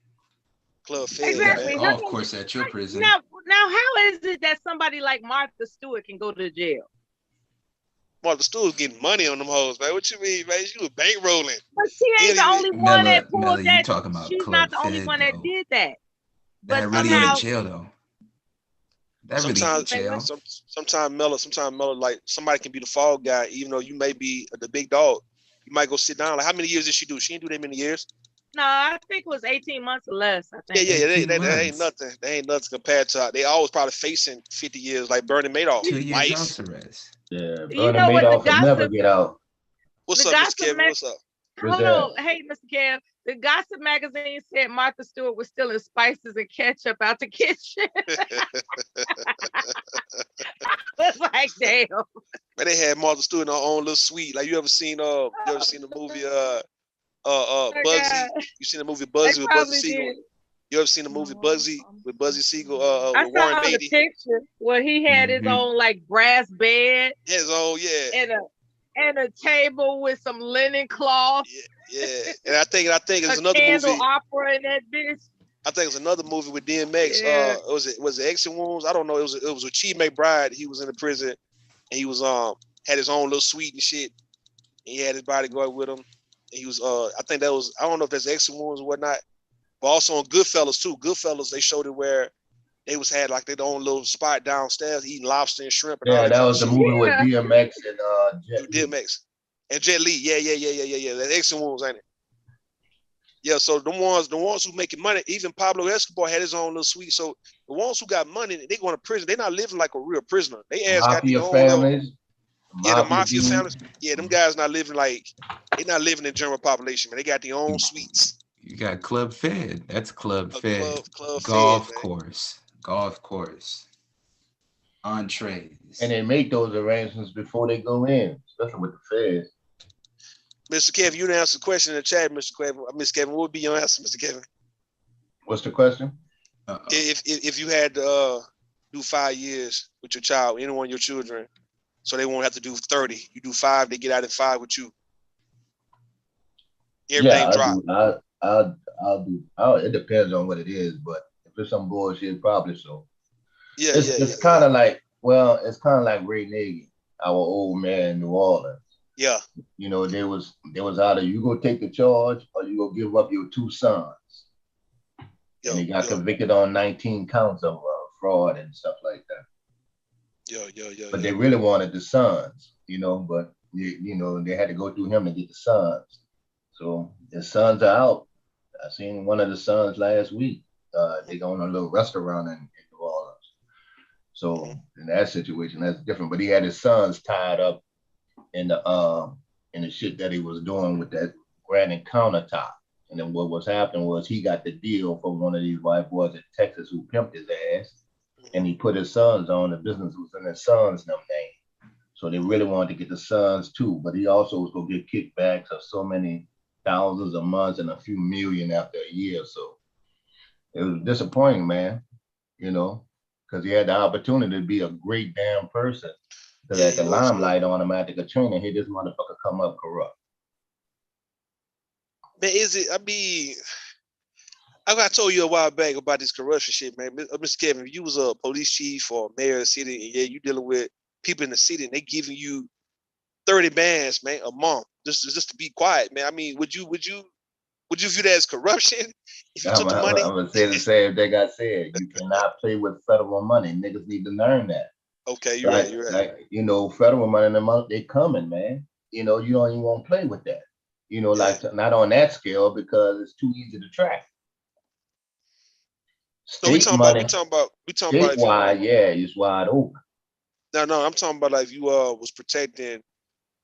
Club Fed. Exactly. Man. Of course, at your prison. Now, how is it that somebody like Martha Stewart can go to jail? Martha Stewart's getting money on them hoes, man. What you mean, man? She was bankrolling. But she ain't the only one that pulled Melly, that. You talking about She's Club not the Fed, only one that did that. That really in jail though. That really in jail. Sometimes Mello, like somebody can be the fall guy, even though you may be the big dog. You might go sit down. Like, how many years did she do? She didn't do that many years. No, I think it was 18 months or less. I think. Yeah. That ain't nothing. They ain't nothing compared to. They always probably facing 50 years, like Bernie Madoff. 2 years house arrest. Yeah, Bernie Madoff will never get out. What's up, Mr. Kevin? What's up? Hold on. Hey, Mr. Kev. The Gossip magazine said Martha Stewart was stealing spices and ketchup out the kitchen. I was like, damn. Man, they had Martha Stewart in her own little suite. Like, you ever seen the movie Bugsy? You seen the movie Bugsy with Bugsy Siegel? You ever seen the movie Bugsy with Bugsy Siegel? I with Warren saw Beatty? the picture where he had his own like brass bed. His own, yeah. And a table with some linen cloth. Yeah. And I think it's another candle movie. Opera in that bitch. I think it was another movie with DMX. Yeah. Was it X and Wounds? I don't know. It was with Chief McBride. He was in the prison and he was had his own little suite and shit. And he had his bodyguard with him. And he was I think that was, I don't know if that's X and Wounds or whatnot. But also on Goodfellas too. Goodfellas, they showed it where they was had like their own little spot downstairs eating lobster and shrimp and all Yeah, that that kind of was the shit. movie with DMX and Jet Li. DMX and Jet Li. Yeah. That excellent ones, ain't it? Yeah, so the ones who making money, even Pablo Escobar had his own little suite. So the ones who got money, they going to prison. They not living like a real prisoner. They ass got their Mafia own little, families. yeah, the mafia dudes. families. Yeah, them guys not living like they not living in general population, man. They got their own suites. You got Club Fed. That's Club Fed. Club Golf Fed, course. Golf course. Entrees. And they make those arrangements before they go in, especially with the feds. Mr. Kevin, you didn't answer the question in the chat, Mr. Kevin. Mr. Kevin, what would be your answer, Mr. Kevin? What's the question? If you had to do 5 years with your child, any one of your children, so they won't have to do 30. You do 5, they get out at 5 with you. Everything drop. I'll do. It depends on what it is, but if it's some bullshit, probably so. Yeah, it's kind of like, well, it's kind of like Ray Nagin, our old man in New Orleans. Yeah. You know, there was either you go take the charge or you go give up your 2 sons. And he got convicted on 19 counts of fraud and stuff like that. Yeah. But they really wanted the sons, you know, but you know, they had to go through him to get the sons. So the sons are out. I seen one of the sons last week. They go in a little restaurant in New Orleans. So in that situation, that's different. But he had his sons tied up in the shit that he was doing with that granite countertop. And then what was happening was he got the deal from one of these white boys in Texas who pimped his ass, and he put his sons on. The business was in his sons' name. So they really wanted to get the sons too, but he also was gonna get kickbacks of so many thousands a month and a few million after a year. So it was disappointing, man, you know, because he had the opportunity to be a great damn person. Because at the limelight on him after Katrina, he this motherfucker come up corrupt. Man, I told you a while back about this corruption shit, man. Mr. Kevin, if you was a police chief or mayor of the city, and you dealing with people in the city, and they giving you 30 bands, man, a month, just to be quiet, man. I mean, would you view that as corruption if you took the money? I'm gonna say the same thing I said. You cannot play with federal money. Niggas need to learn that. Okay, you're right. Like, you know, federal money in the month, they coming, man. You know, you don't even want to play with that. You know, like not on that scale because it's too easy to track. So we talking about statewide, it's wide open. No, I'm talking about like if you was protecting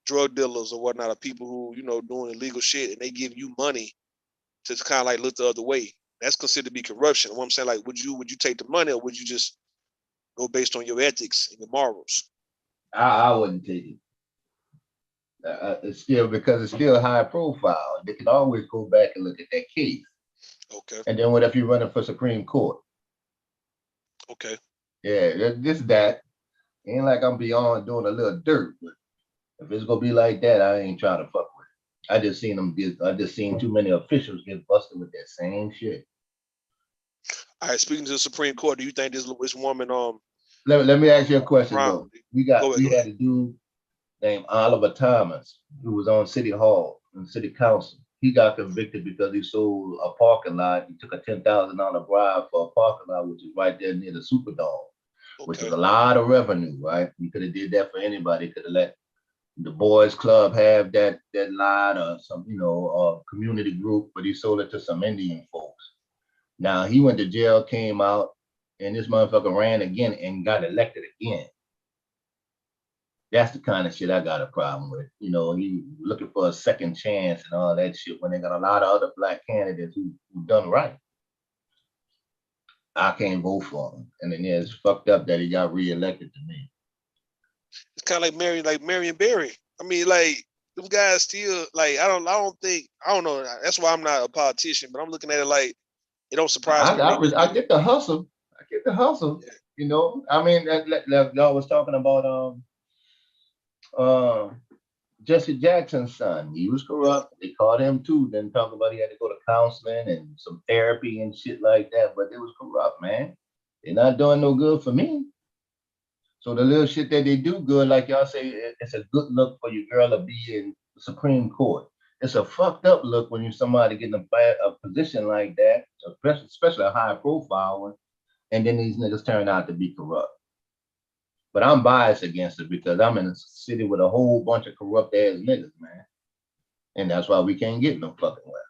drug dealers or whatnot, or people who, you know, doing illegal shit, and they give you money to kind of like look the other way. That's considered to be corruption. What I'm saying, like, would you take the money, or would you just go based on your ethics and your morals? I wouldn't take it. It's still because it's still high profile. They can always go back and look at that case. Okay. And then what if you're running for Supreme Court? Okay. Yeah, that. Ain't like I'm beyond doing a little dirt, but if it's gonna be like that, I ain't trying to fuck with it. I just seen too many officials get busted with that same shit. All right, speaking to the Supreme Court, do you think this woman let me ask you a question Brown, though. We had a dude named Oliver Thomas who was on City Hall and City Council. He got convicted because he sold a parking lot. He took a $10,000 bribe for a parking lot, which is right there near the Superdome, which is a lot of revenue, right? He could have did that for anybody. Could have let the boys club have that lot or some, you know, community group, but he sold it to some Indian folks. Now he went to jail, came out, and this motherfucker ran again and got elected again. That's the kind of shit I got a problem with. You know, he looking for a second chance and all that shit when they got a lot of other black candidates who done right. I can't vote for him. And then it's fucked up that he got reelected to me. It's kind of like Marion Barry. I mean, like, those guys still, like, I don't know. That's why I'm not a politician, but I'm looking at it like, it don't surprise me. I get the hustle. Yeah. You know, I mean, y'all was talking about Jesse Jackson's son. He was corrupt. They caught him too. Then talk about he had to go to counseling and some therapy and shit like that. But it was corrupt, man. They're not doing no good for me. So the little shit that they do good, like y'all say, it's a good look for your girl to be in the Supreme Court. It's a fucked up look when you're somebody getting a position like that, especially a high profile one, and then these niggas turn out to be corrupt. But I'm biased against it because I'm in a city with a whole bunch of corrupt ass niggas, man. And that's why we can't get no fucking well.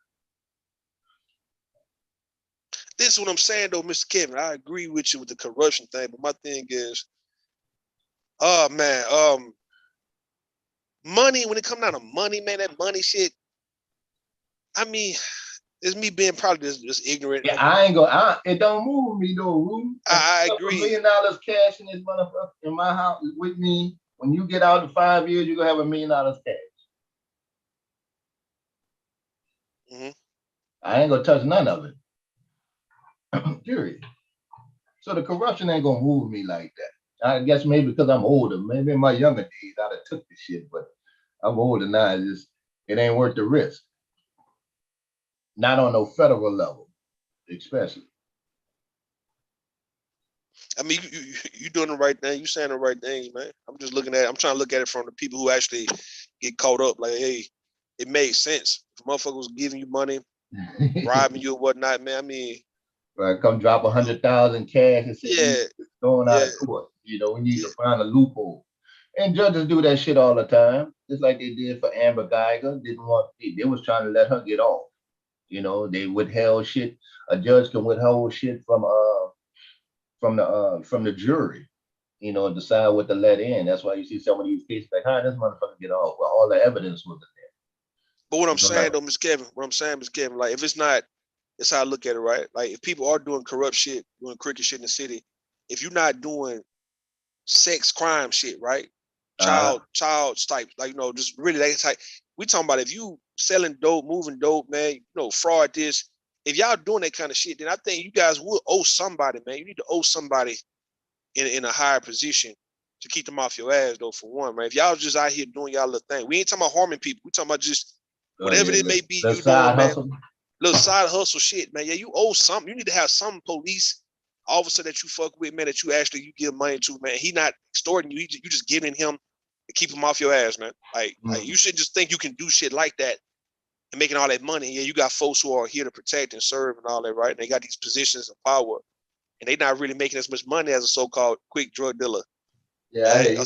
This is what I'm saying though, Mr. Kevin. I agree with you with the corruption thing, but my thing is, oh man, money, when it comes down to money, man, that money shit, I mean, it's me being probably just ignorant. Yeah, I ain't gonna, it don't move me though, Rue. I agree. $1 million cash in this motherfucker in my house with me. When you get out in 5 years, you're gonna have $1 million cash. Mm-hmm. I ain't gonna touch none of it. Period. So the corruption ain't gonna move me like that. I guess maybe because I'm older. Maybe in my younger days I'd have took the shit, but I'm older now. It ain't worth the risk. Not on no federal level, especially. I mean, you doing the right thing. You saying the right things, man. I'm just looking at it. I'm trying to look at it from the people who actually get caught up. Like, hey, it made sense. If motherfuckers was giving you money, bribing you or whatnot, man. I mean, right, come drop 100,000 cash and say going out of court. You know, we need to find a loophole. And judges do that shit all the time, just like they did for Amber Geiger. They was trying to let her get off. You know, they withheld shit. A judge can withhold shit from the jury, you know, decide what to let in. That's why you see some of these cases like, how this motherfucker get off? Well, all the evidence was there. But what I'm saying though, Ms. Kevin, like if it's not, it's how I look at it, right? Like if people are doing corrupt shit, doing crooked shit in the city, if you're not doing sex crime shit, right? Child type, like, you know, just really that type. We talking about if you selling dope, moving dope, man, you know, fraud this. If y'all doing that kind of shit, then I think you guys will owe somebody, man. You need to owe somebody in a higher position to keep them off your ass, though, for one, man. If y'all just out here doing y'all little thing, we ain't talking about harming people. We talking about just whatever it may be you doing, man. Little side hustle shit, man. Yeah, you owe something. You need to have some police officer that you fuck with, man, that you give money to, man. He not extorting you. You just giving him to keep him off your ass, man. Like you shouldn't just think you can do shit like that and making all that money. Yeah, you got folks who are here to protect and serve and all that, right? And they got these positions of power, and they not really making as much money as a so-called quick drug dealer. Yeah, yeah.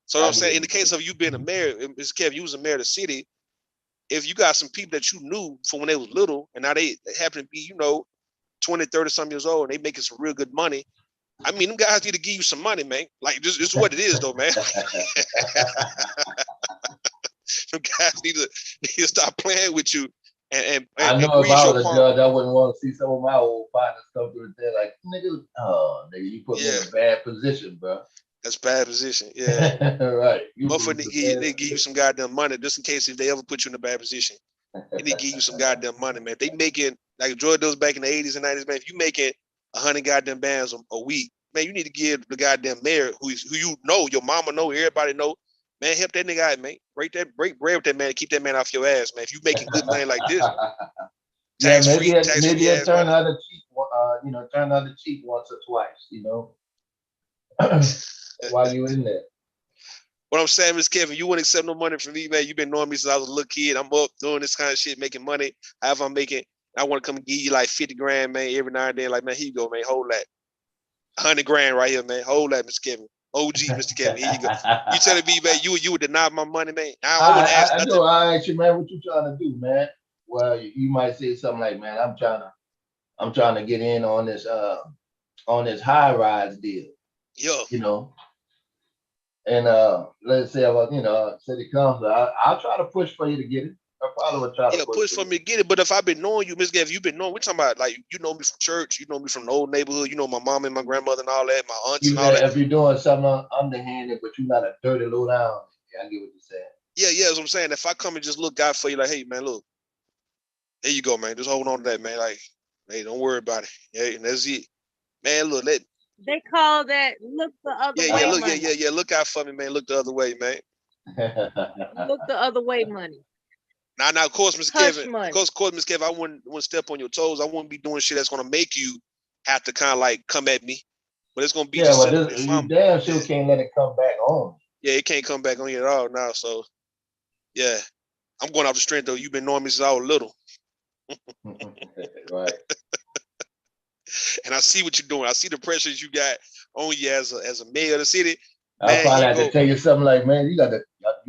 So I'm saying, in the case of you being a mayor, Mr. Kev, you was a mayor of the city. If you got some people that you knew from when they was little, and now they happen to be, you know, 20, 30 some years old, and they making some real good money. I mean, them guys need to give you some money, man. Like, this is what it is, though, man. Some guys need to stop playing with you. And I know if I was a judge, I wouldn't want to see some of my old partners come through there like, nigga, you put me in a bad position, bro. That's bad position, yeah. Right. They give you some goddamn money just in case if they ever put you in a bad position. They need to give you some goddamn money, man. If they making, like drug dealers back in the 80s and 90s, man, if you making 100 goddamn bands a week, man, you need to give the goddamn mayor who you know, your mama know, everybody know, man, help that nigga out, man. Break bread with that man and keep that man off your ass, man. If you making good money like this, maybe turn the other cheek, turn the other cheek once or twice, you know, while you in there. What I'm saying is, Kevin, you wouldn't accept no money from me, man. You've been knowing me since I was a little kid. I'm up doing this kind of shit, making money. However I'm making, I want to come and give you like 50 grand, man, every now and then. Like, man, here you go, man. Hold that. 100 grand right here, man. Hold that, Mr. Kevin. OG, Mr. Kevin. Here you go. You telling me, man, you would deny my money, man? I wouldn't ask nothing. No, I ask you, man, what you trying to do, man? Well, you might say something like, man, I'm trying to get in on this high-rise deal. Yeah. You know. And let's say about, city council, I'll try to push for you to get it. I probably would try to push for me to get it. But if I've been knowing you, Miss Gav, you've been knowing, we're talking about like, you know me from church, you know me from the old neighborhood, you know my mom and my grandmother and all that, my aunts and all that. If you're doing something underhanded, but you're not a dirty low down, I get what you're saying. Yeah, that's what I'm saying. If I come and just look out for you, like, hey, man, look, there you go, man. Just hold on to that, man. Like, hey, don't worry about it. Yeah, and that's it. Man, look, they call that look the other way. Look out for me, man. Look the other way, man. Look the other way, money. Now, of course, Mr. Kevin. Of course, Mr. Kevin, I wouldn't step on your toes. I wouldn't be doing shit that's gonna make you have to kind of like come at me. But it's gonna be just you damn sure can't let it come back on. Yeah, it can't come back on you at all now. So, yeah, I'm going off the strength though. You've been knowing me since I was little. Right. and I see what you're doing. I see the pressures you got on you as a mayor of the city. I'll probably have to tell you something like, man, y'all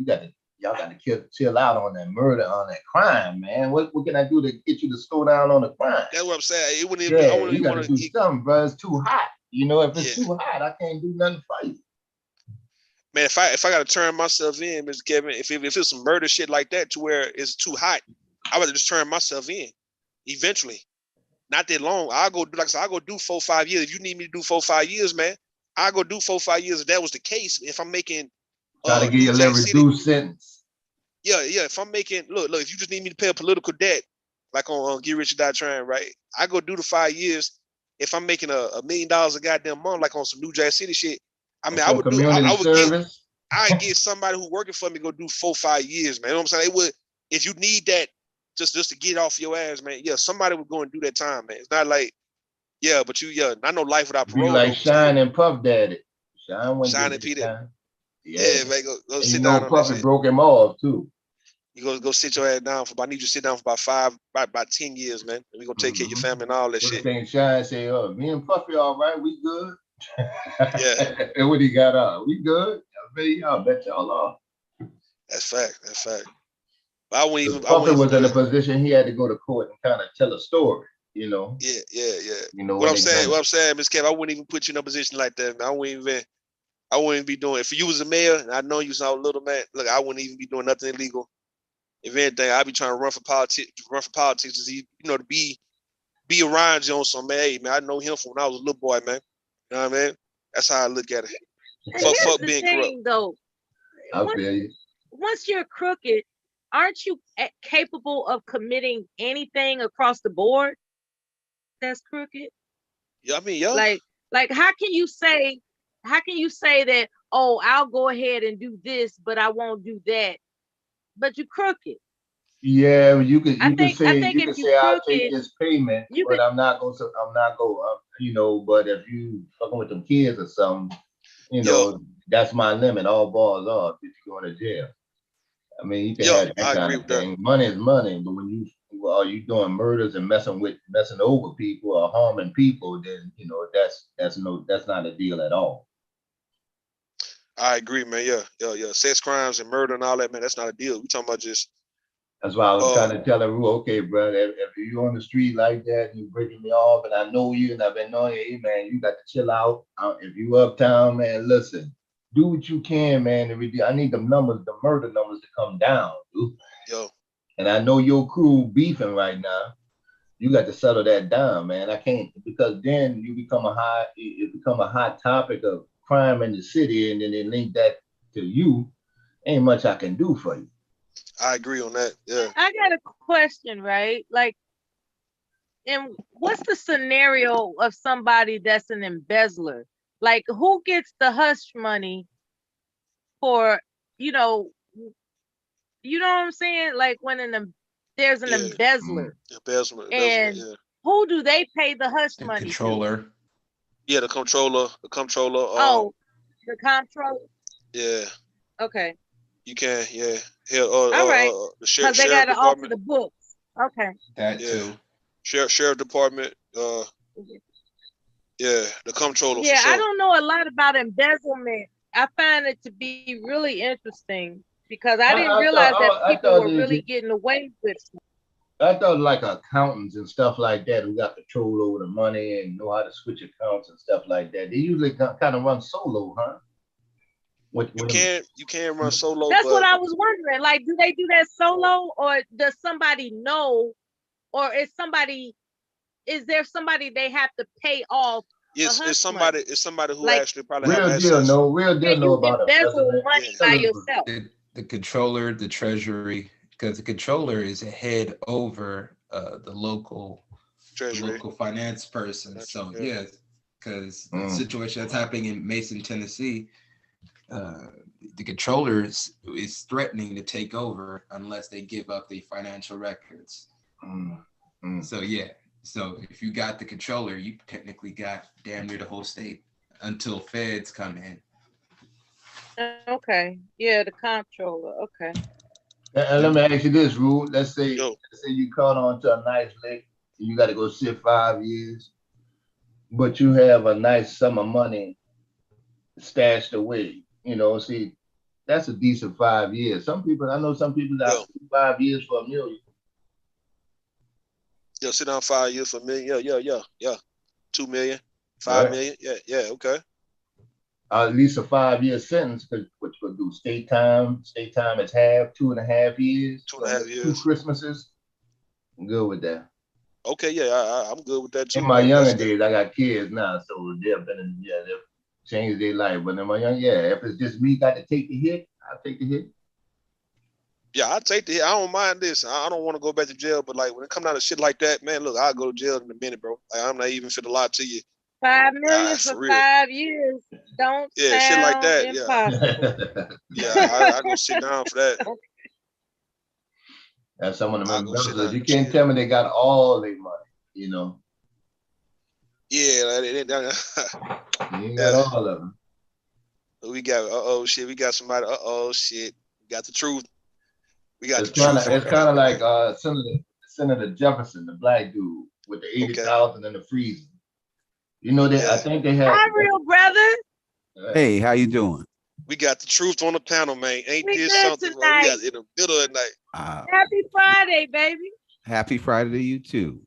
got to chill out on that murder, on that crime, man. What can I do to get you to slow down on the crime? That's what I'm saying. It wouldn't Yeah, even, I wouldn't you even got to want do something, bro. It's too hot. You know, if it's too hot, I can't do nothing for you. Man, if I got to turn myself in, Mr. Kevin, if it's some murder shit like that to where it's too hot, I would just turn myself in. Eventually, not that long. I'll go do, like I said, I'll go do 4 5 years. If you need me to do 4 5 years, man, I'll go do 4 5 years. If that was the case, if I'm making try to get you a little reduced sentence. Yeah. If I'm making look, if you just need me to pay a political debt, like on Get Rich or Die Trying, right? I go do the 5 years. If I'm making $1 million a goddamn month, like on some New Jack City shit, I mean, I would get somebody who working for me go do 4 5 years, man. You know what I'm saying? It would, if you need that just to get off your ass, man. Yeah, somebody would go and do that time, man. It's not like, I know life without parole. Be like Shine and Puff Daddy. Shine and P Daddy. Yeah, man, go sit down. Puffy broke him off too. You go sit your ass down I need you to sit down for about 10 years, man. And we gonna take care of your family and all that shit. Shine say, oh, me and Puffy all right, we good. Yeah. And what he got on? We good? I bet y'all are. That's fact. But I wouldn't even. Puffy was in a position he had to go to court and kind of tell a story, you know. Yeah. You know what I'm saying, Ms. Kev, I wouldn't even put you in a position like that, man. I wouldn't be doing. If you was a mayor, and I know you saw a little man, look, I wouldn't even be doing nothing illegal. If anything, I'd be trying to run for politics, to be around you on some, man. Hey, man, I know him from when I was a little boy, man. You know what I mean? That's how I look at it. Fuck being corrupt. Though, I feel you. Once you're crooked, aren't you capable of committing anything across the board that's crooked? Yeah, I mean, yeah. Like how can you say that, oh, I'll go ahead and do this, but I won't do that? But you crooked. Yeah, you can say I'll take this payment, but I'm not gonna, but if you fucking with them kids or something, that's my limit. All balls off if you're going to jail. I mean, you can have that kind of thing. Money is money, but when you doing murders and messing over people or harming people, then that's not a deal at all. I agree, man. Yeah. Sex crimes and murder and all that, man. That's not a deal. We talking about just. That's why I was trying to tell her, okay, brother, if you're on the street like that and you're breaking me off and I know you and I've been knowing you, hey, man, you got to chill out. If you uptown, man, listen, do what you can, man. I need the murder numbers to come down, dude. Yo. And I know your crew beefing right now. You got to settle that down, man. I can't, because then it become a hot topic of crime in the city, and then they link that to you. Ain't much I can do for you. I agree on that. Yeah. I got a question, right? Like, and what's the scenario of somebody that's an embezzler? Like, who gets the hush money for, you know what I'm saying? Like when there's an embezzler. And who do they pay the hush money controller. To? Yeah, the controller. Oh, the comptroller. Yeah. Okay. You can, yeah. All right. Because they got to alter the books. Okay. That too. Sheriff department. Yeah, the comptroller. Yeah, I don't know a lot about embezzlement. I find it to be really interesting because I didn't realize that people were really getting away with it. I thought like accountants and stuff like that who got control over the money and know how to switch accounts and stuff like that. They usually kind of run solo, huh? You can run solo. That's what I was wondering. Like, do they do that solo, or does somebody know, or is there somebody they have to pay off? It's somebody who like, actually probably real deal know about embezzle money by yourself. The controller, the treasury, because the controller is a head over the local finance person. So yes, because the situation that's happening in Mason, Tennessee. The controller is threatening to take over unless they give up the financial records. So if you got the controller, you technically got damn near the whole state until feds come in. Okay, yeah, the comptroller. Okay. And let me ask you this, Rule. Let's say you caught on to a nice lick, and you got to go sit 5 years. but you have a nice sum of money stashed away. You know, see, that's a decent 5 years. Some people, I know some people that 5 years for $1 million. Yo, sit down 5 years for $1 million. Yeah. 2 million, 5 Right. million. Yeah, okay. At least a 5 year sentence, because what you gonna do? State time is half, 2.5 years. 2.5 years. 2 Christmases. I'm good with that. Okay, yeah, I'm good with that too. In my man. younger days, I got kids now, so they've changed their life. But in my young, if it's just me got to take the hit, I'll take the hit. Yeah, I take the hit. I don't mind this. I don't want to go back to jail, but like when it comes down to shit like that, man, look, I'll go to jail in a minute, bro. Like, I'm not even fit to lie to you. 5 million for for real. 5 years. Don't Yeah, shit like that. impossible. Yeah, I go sit down for that. That's some of I'll them go sit brothers. down You in can't jail. tell me they got all their money, you know. Yeah, You ain't got all of them. we got shit. We got somebody. Shit. We got the truth. We got It's the truth. it's kind of like Senator Jefferson, the black dude with the 80,000 in the freezer. You know that I think they had. Hi, real brother. Hey, how you doing? We got the truth on the panel, man. Ain't We this good something? Bro? We tonight. got in the middle of the night. Happy Friday, baby. Happy Friday to you too.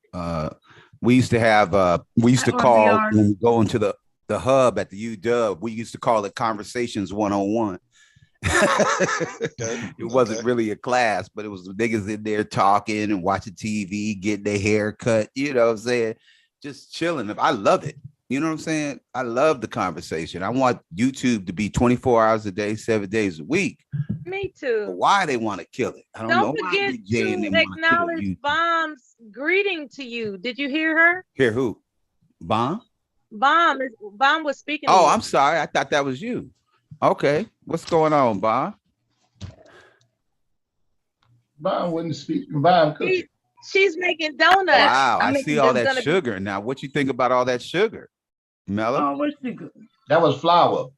We used to have we used to call when we go into the hub at the UW, we used to call it Conversations 101. It wasn't really a class, but it was niggas in there talking and watching TV, getting their hair cut, you know what I'm saying? Just chilling. I love it. You know what I'm saying? I love the conversation. I want YouTube to be 24 hours a day, 7 days a week. Me too. But why they want to kill it? I don't know. Don't forget to acknowledge Bomb's greeting to you. Did you hear her? Hear who? Bomb? Bomb was speaking to Oh, you. I'm sorry. I thought that was you. Okay. What's going on, Bomb? Bomb wasn't speaking. Bomb cooking. She's making donuts. Wow, I see all that sugar. Now, what you think about all that sugar, Mello? Oh, what's sugar? That was flour.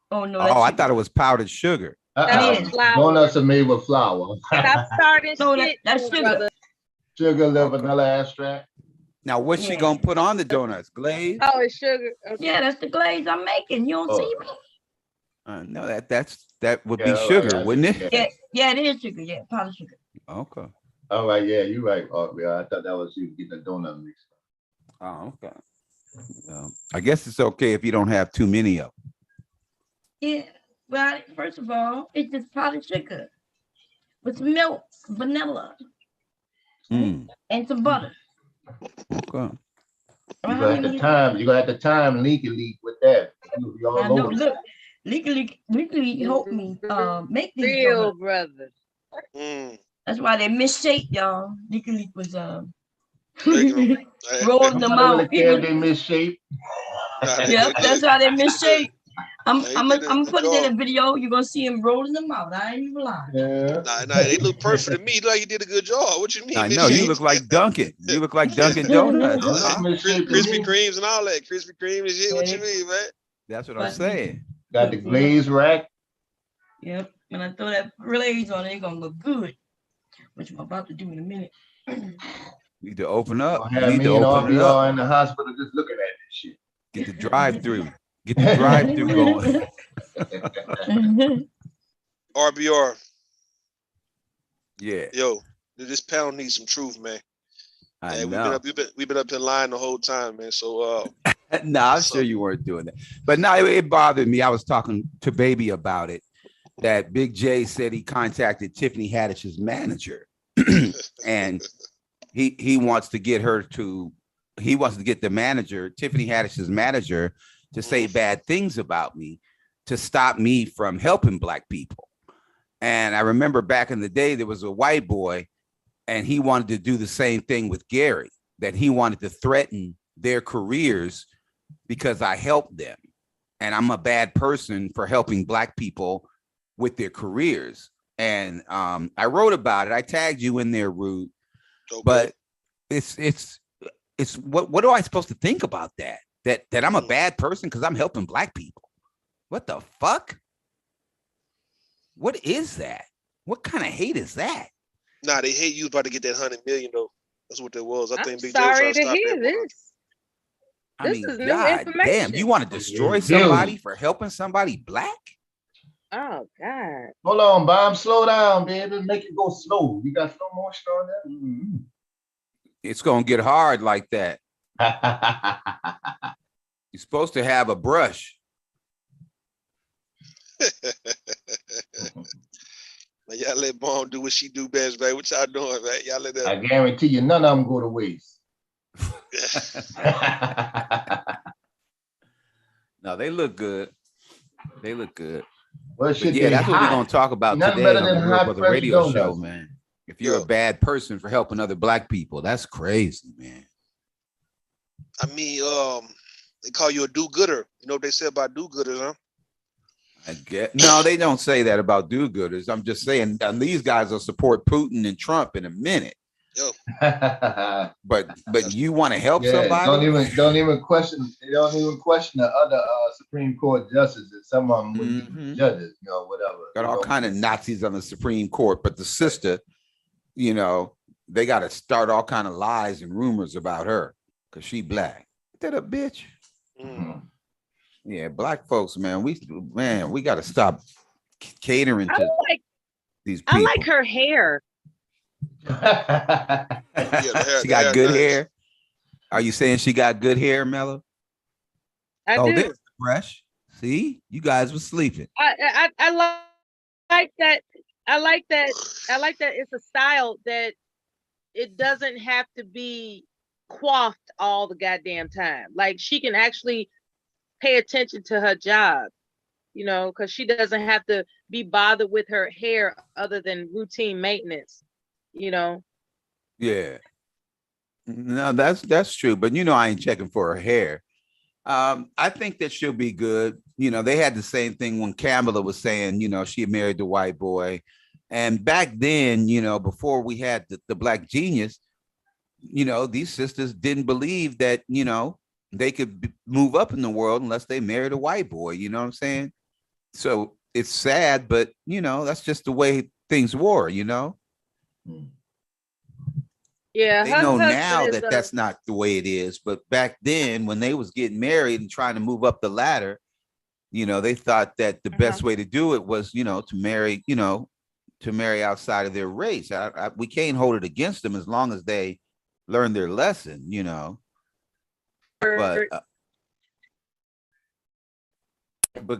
Oh no. Oh, I thought it was powdered sugar. That was flour. Donuts are made with flour. Stop starting shit, that's sugar. brother. Sugar, little vanilla extract. Now, what's she gonna put on the donuts? Glaze? Oh, it's sugar. Okay. Yeah, that's the glaze I'm making. You don't see me? No, that would be sugar, wouldn't it? Yeah, it is sugar. Yeah, powdered sugar. Okay. All right, yeah, you're right. Oh, yeah, I thought that was you getting the donut mixed up. Oh, okay. I guess it's okay if you don't have too many of them. Yeah, well, first of all, it's just powdered sugar with milk, vanilla, and some butter. Okay. You got the time leak with that. I know. Look, Leaky helped me make these real donuts. brother. That's why they misshape, y'all. Leaky was rolling them out. They misshape. Yep, that's how they misshape. I'm putting in a video. You're gonna see him rolling them out. I ain't even lying. Yeah. Nah, they look perfect to me. Like you did a good job. What you mean? I know you look like Dunkin'. You look like Dunkin' Donuts. Krispy Kremes and all that. Krispy Kreme and shit. What you mean, man? That's what I'm saying. Got the glaze rack. Yep. When I throw that glaze on it, it's gonna look good. Which I'm about to do in a minute. Need to open up. Have me and all be all in the hospital just looking at this shit. Get the drive-through. Get the drive-through going. RBR. Yeah. Yo, this panel needs some truth, man. I know. We've been up in line the whole time, man. So no, I'm sure you weren't doing that. But no, it bothered me. I was talking to Baby about it. That Big J said he contacted Tiffany Haddish's manager, and he wants to get the manager, Tiffany Haddish's manager, to say bad things about me to stop me from helping Black people. And I remember back in the day, there was a white boy, and he wanted to do the same thing with Gary, that he wanted to threaten their careers because I helped them. And I'm a bad person for helping Black people with their careers. And I wrote about it. I tagged you in there, Rude. Okay. But it's what am I supposed to think about that? That I'm a bad person because I'm helping Black people. What the fuck? What is that? What kind of hate is that? Nah, they hate you about to get that 100 million though. That's what that was. I think Big J sorry trying to to stop hear that. this. I This mean, is new God damn, information. you want to destroy It's somebody huge. for helping somebody black? Oh God. Hold on, Bob. Slow down, baby. Make it go slow. You got slow motion on that? Mhm. It's gonna get hard like that. You're supposed to have a brush. Man, y'all let Mom do what she do best, man. What y'all doing, man? Y'all let I her. guarantee you, none of them go to waste. No, they look good. They look good. Well, But shit, yeah, they that's what we're hot. gonna talk about Nothing today better on the than Real hot, Brother fresh Radio Show, donuts. man. If you're a bad person for helping other black people, that's crazy, man. I mean, they call you a do-gooder. You know what they say about do-gooders, huh? I get no, they don't say that about do-gooders. I'm just saying these guys will support Putin and Trump in a minute. Yo. But you want to help Yeah, somebody? don't even question. They don't even question the other Supreme Court justices. Some of them wouldn't even be judges, you know, whatever. Got all kind of Nazis on the Supreme Court, but the sister, you know, they got to start all kind of lies and rumors about her because she black. That a bitch. Mm-hmm. Yeah, black folks, man, we got to stop catering to these people. I like her hair. She got good hair. Are you saying she got good hair, Mello? I do. There's fresh. See, you guys were sleeping. I like that. I like that. I like that. It's a style that it doesn't have to be coiffed all the goddamn time. Like she can actually pay attention to her job, you know, because she doesn't have to be bothered with her hair other than routine maintenance, you know. Yeah. No, that's true. But you know, I ain't checking for her hair. I think that she'll be good. You know, they had the same thing when Kamala was saying, you know, she married the white boy. And back then, you know, before we had the black genius, you know, these sisters didn't believe that, you know, they could move up in the world unless they married a white boy. You know what I'm saying? So it's sad, but, you know, that's just the way things were, you know? Yeah, they know now that that's not the way it is. But back then, when they was getting married and trying to move up the ladder, you know, they thought that the best way to do it was, you know, to marry outside of their race. We can't hold it against them as long as they learn their lesson, you know. But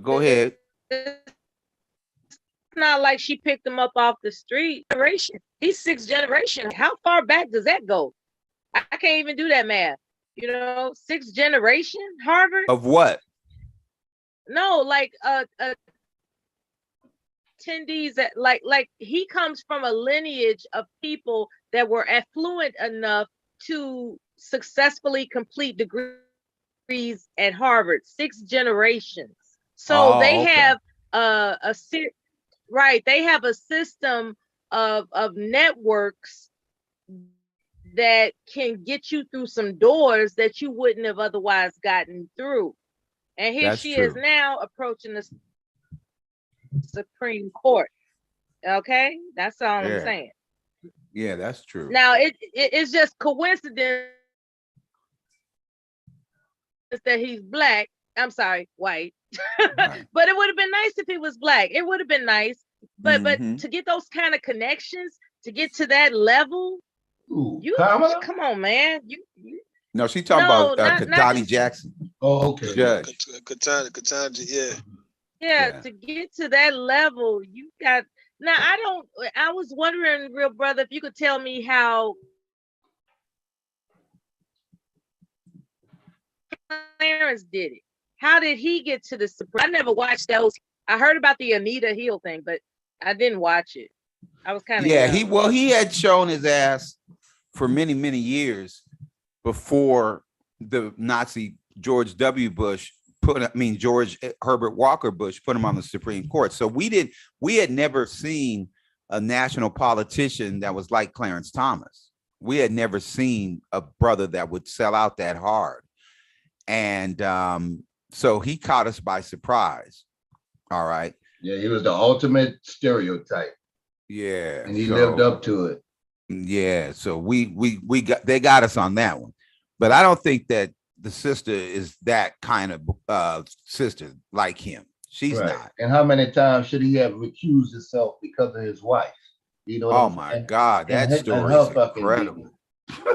go ahead. It's not like she picked him up off the street. He's 6th generation. How far back does that go? I can't even do that math. You know, 6th generation Harvard. Of what? No, like attendees that like he comes from a lineage of people that were affluent enough to successfully complete degrees at Harvard. 6 generations. So they have they have a system of networks that can get you through some doors that you wouldn't have otherwise gotten through. And here she is now approaching the Supreme Court. Okay, that's all I'm saying. Yeah, that's true. Now it's just coincidence that he's black. I'm sorry, white. Right. But it would have been nice if he was black. It would have been nice. But to get those kind of connections, to get to that level, come on, man. No, she's talking about Donnie Jackson. Oh, okay. Judge. Katanja, yeah. To get to that level, you got. Now, I was wondering, real brother, if you could tell me how Clarence did it. How did he get to the Supreme? I never watched those. I heard about the Anita Hill thing, but I didn't watch it. I was kind of young. He had shown his ass for many, many years before the Nazi George Herbert Walker Bush put him on the Supreme Court. So we had never seen a national politician that was like Clarence Thomas. We had never seen a brother that would sell out that hard. And so he caught us by surprise. All right. Yeah, he was the ultimate stereotype. Yeah. And he lived up to it. Yeah. So they got us on that one. But I don't think that the sister is that kind of sister like him. She's Right. not. And how many times should he have recused himself because of his wife? You know what Oh I'm my saying? God, that And story her is fucking incredible.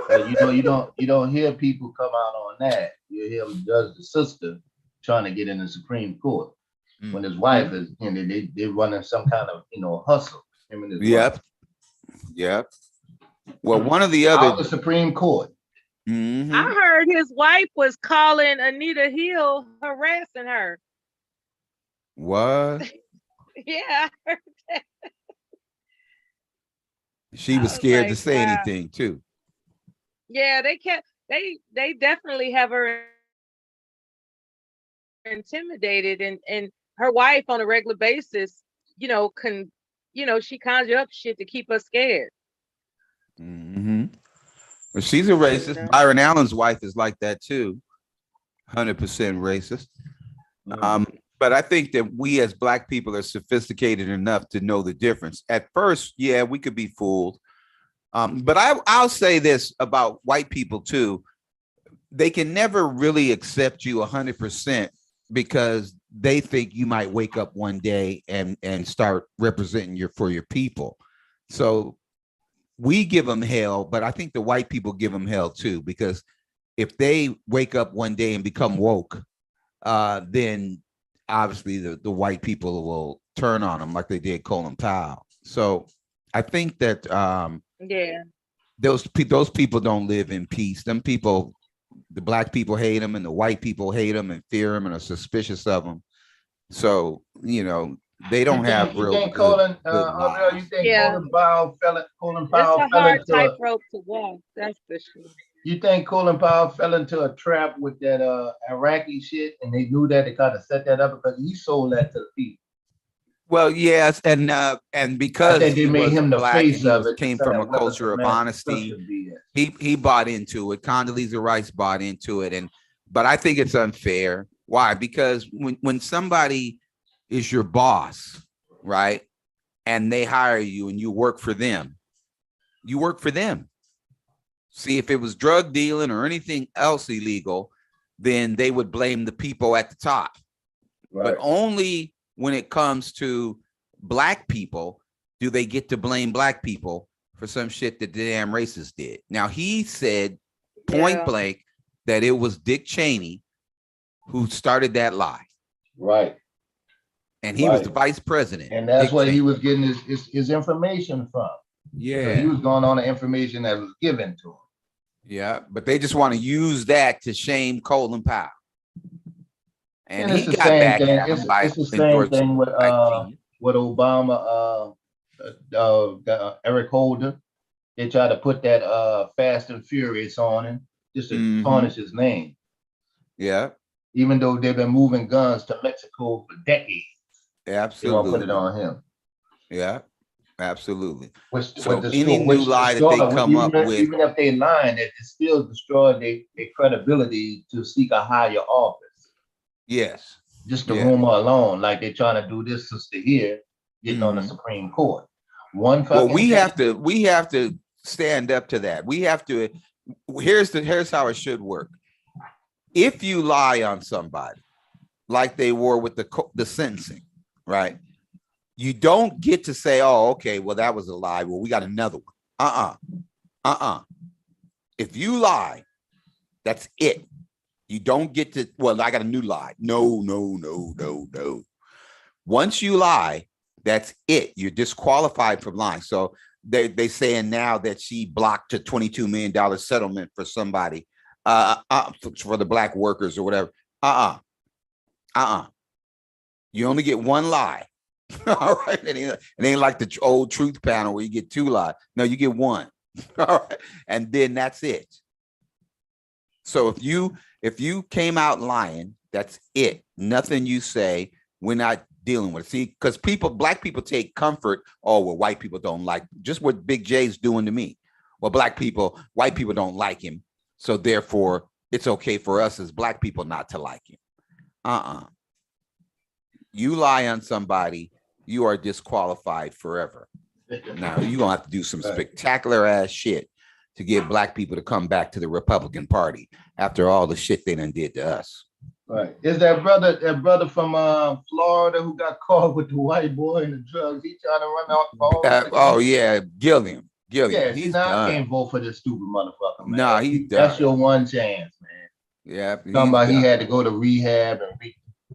But you don't hear people come out on that. You hear him judge the sister trying to get in the Supreme Court when his wife is, they're running some kind of hustle. Him and his wife. Yep. Well, one of the Out other the Supreme Court. I heard his wife was calling Anita Hill harassing her. What? Yeah, I heard that. She was scared to say anything too. Yeah, they definitely have her intimidated, and her wife on a regular basis, she conjure up shit to keep us scared. Well, she's a racist. Byron Allen's wife is like that too. 100% racist. But I think that we as Black people are sophisticated enough to know the difference. At first, yeah, we could be fooled. But I'll say this about white people too. They can never really accept you 100% because they think you might wake up one day and start representing for your people. So we give them hell, but I think the white people give them hell too, because if they wake up one day and become woke, then obviously the white people will turn on them like they did Colin Powell. So I think that those people don't live in peace. Them people, the Black people hate them and the white people hate them and fear them and are suspicious of them. So, they don't have real good Colin lives. Colin Powell fell It's a hard tightrope to walk, that's for sure. You think Colin Powell fell into a trap with that Iraqi shit, and they knew that they kind of set that up because he sold that to the people? Well, yes, and because they made him the Black face and of it, came from a culture of honesty, he bought into it. Condoleezza Rice bought into it, but I think it's unfair. Why? Because when somebody is your boss, right, and they hire you and you work for them, you work for them. See, if it was drug dealing or anything else illegal, then they would blame the people at the top. Right. But only when it comes to Black people do they get to blame Black people for some shit that the damn racists did. Now, he said point blank that it was Dick Cheney who started that lie. Right. And he was the vice president. And that's where he was getting his information from. Yeah. So he was going on the information that was given to him. Yeah, but they just want to use that to shame Colin Powell. And he got back at him by it's the same thing with Obama, Eric Holder. They try to put that Fast and Furious on him just to tarnish his name. Yeah. Even though they've been moving guns to Mexico for decades. Absolutely. They want to put it on him. Yeah. Absolutely. So any new lie that they come up with, even if they lying, it still destroy their credibility to seek a higher office. Yes. Just the rumor alone, like they're trying to do this sister here, getting on the Supreme Court. Well, we have to stand up to that. We have to. Here's how it should work. If you lie on somebody, like they were with the sentencing, right? You don't get to say, oh, okay, well, that was a lie. Well, we got another one. If you lie, that's it. You don't get to, well, I got a new lie. No. Once you lie, that's it. You're disqualified from lying. So they saying now that she blocked a $22 million settlement for somebody, for the Black workers or whatever. You only get one lie. All right. It ain't like the old truth panel where you get two lies. No, you get one. All right. And then that's it. So if you came out lying, that's it. Nothing you say, we're not dealing with it. See, because Black people take comfort. Oh, well, white people don't like just what Big J's doing to me. Well, white people don't like him. So therefore, it's okay for us as Black people not to like him. You lie on somebody, you are disqualified forever. Now you're gonna have to do some spectacular ass shit to get black people to come back to the Republican Party after all the shit they done did to us. Right. Is that brother from Florida who got caught with the white boy and the drugs? He trying to run off the Oh yeah, Gilliam. Yeah, He's now done. I can't vote for this stupid motherfucker, man. Nah, he's done. That's your one chance, man. Yeah, Talking about he had to go to rehab and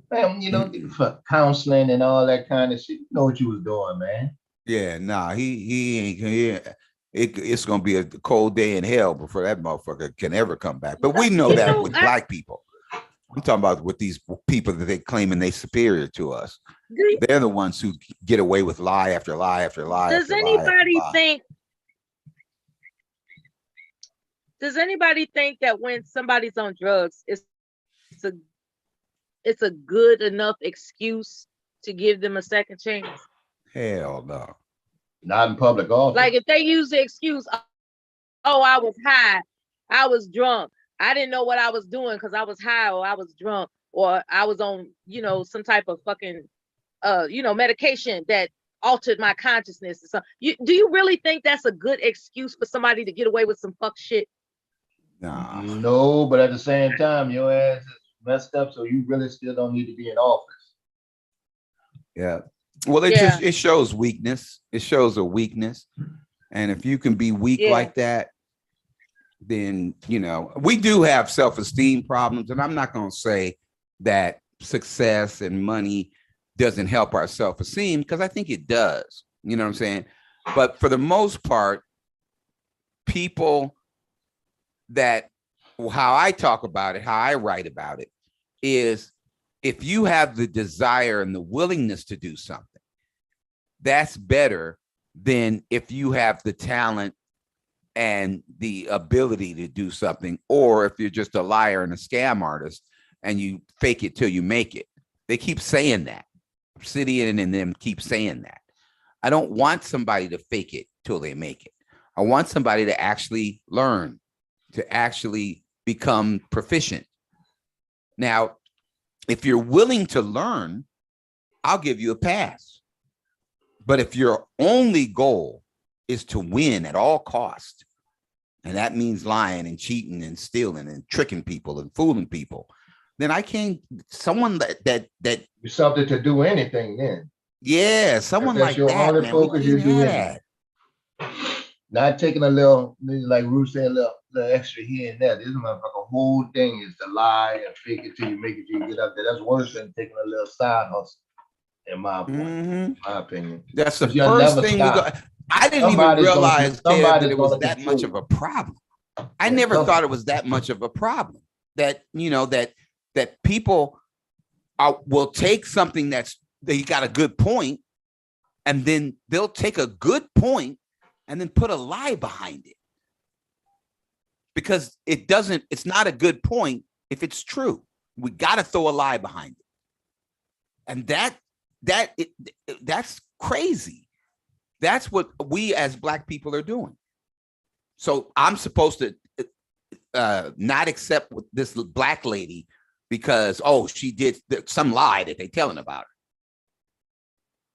man, you know, for counseling and all that kind of shit. You know what you was doing, man. Yeah, nah, he ain't. It's gonna be a cold day in hell before that motherfucker can ever come back. But we know that with black people. I'm talking about with these people that they claiming they superior to us. They're the ones who get away with lie after lie after lie. Does anybody think? Does anybody think that when somebody's on drugs, it's a good enough excuse to give them a second chance? Hell no. Not in public office. Like if they use the excuse, oh, I was high, I was drunk, I didn't know what I was doing because I was high or I was drunk or I was on, you know, some type of fucking, you know, medication that altered my consciousness or something. Do you really think that's a good excuse for somebody to get away with some fuck shit? Nah. No, but at the same time, your ass is messed up, so you really still don't need to be in office. Yeah. Well, it shows weakness. It shows a weakness. And if you can be weak like that, then, you know, we do have self-esteem problems. And I'm not going to say that success and money doesn't help our self-esteem, because I think it does. You know what I'm saying? But for the most part, people that, how I talk about it, how I write about it, is if you have the desire and the willingness to do something, that's better than if you have the talent and the ability to do something, or if you're just a liar and a scam artist and you fake it till you make it. They keep saying that. Obsidian and them keep saying that. I don't want somebody to fake it till they make it. I want somebody to actually learn, to actually become proficient. Now, if you're willing to learn, I'll give you a pass. But if your only goal is to win at all costs, and that means lying and cheating and stealing and tricking people and fooling people, then I can't. Someone that You're something to do anything then. Yeah, someone like that, man. Focus, you do that. Not taking a little, like Ruth said, a little extra here and there. This motherfucker whole thing is to lie and fake it till you make it till you get up there. That's worse than taking a little side hustle. In my opinion, that's the first thing. I didn't even realize that it was that much of a problem. I never thought it was that much of a problem. That, you know, that people will take something they got a good point, and then they'll take a good point and then put a lie behind it, because it's not a good point if it's true. We got to throw a lie behind it, and that's crazy. That's what we as Black people are doing. So I'm supposed to not accept with this Black lady because, oh, she did some lie that they're telling about her.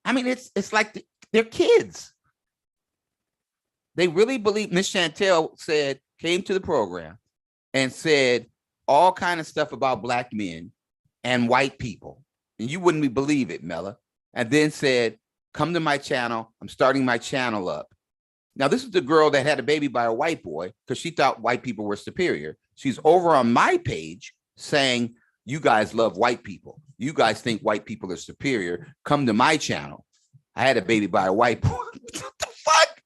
I mean, it's like they're kids. They really believe. Miss Chantel came to the program and said all kind of stuff about Black men and white people. And you wouldn't believe it, Mella. And then said, come to my channel. I'm starting my channel up. Now, this is the girl that had a baby by a white boy because she thought white people were superior. She's over on my page saying, you guys love white people. You guys think white people are superior. Come to my channel. I had a baby by a white boy. What the fuck?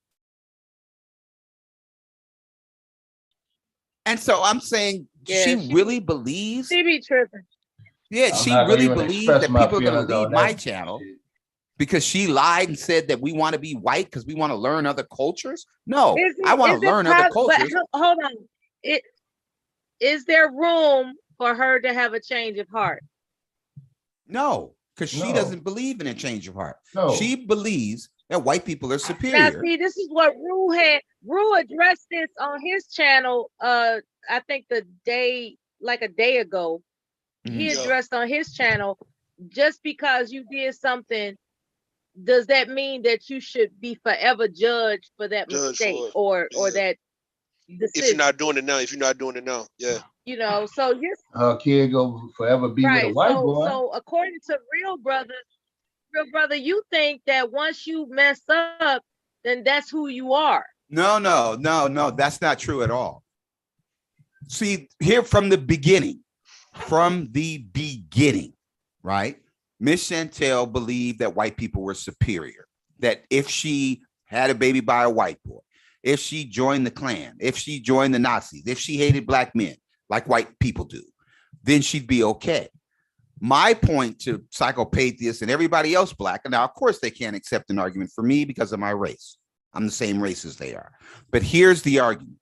And so I'm saying, she really believes. She be tripping. Yeah, she really believes that people are going to leave my channel because she lied and said that we want to be white because we want to learn other cultures. No, I want to learn other cultures. Hold on. Is there room for her to have a change of heart? No, because she doesn't believe in a change of heart. No. She believes that white people are superior. Now, see, this is what Rue had. Rue addressed this on his channel. I think a day ago. He addressed on his channel, just because you did something, does that mean that you should be forever judged for that mistake or that? if you're not doing it now, yeah. You know, so you're Her kid go forever be with a right. white So boy. so according to real brother, you think that once you mess up, then that's who you are. No, that's not true at all. See, here from the beginning, right? Miss Chantel believed that white people were superior, that if she had a baby by a white boy, if she joined the Klan, if she joined the Nazis, if she hated black men like white people do, then she'd be okay. My point to psychopatheists and everybody else black, and now of course they can't accept an argument for me because of my race. I'm the same race as they are. But here's the argument.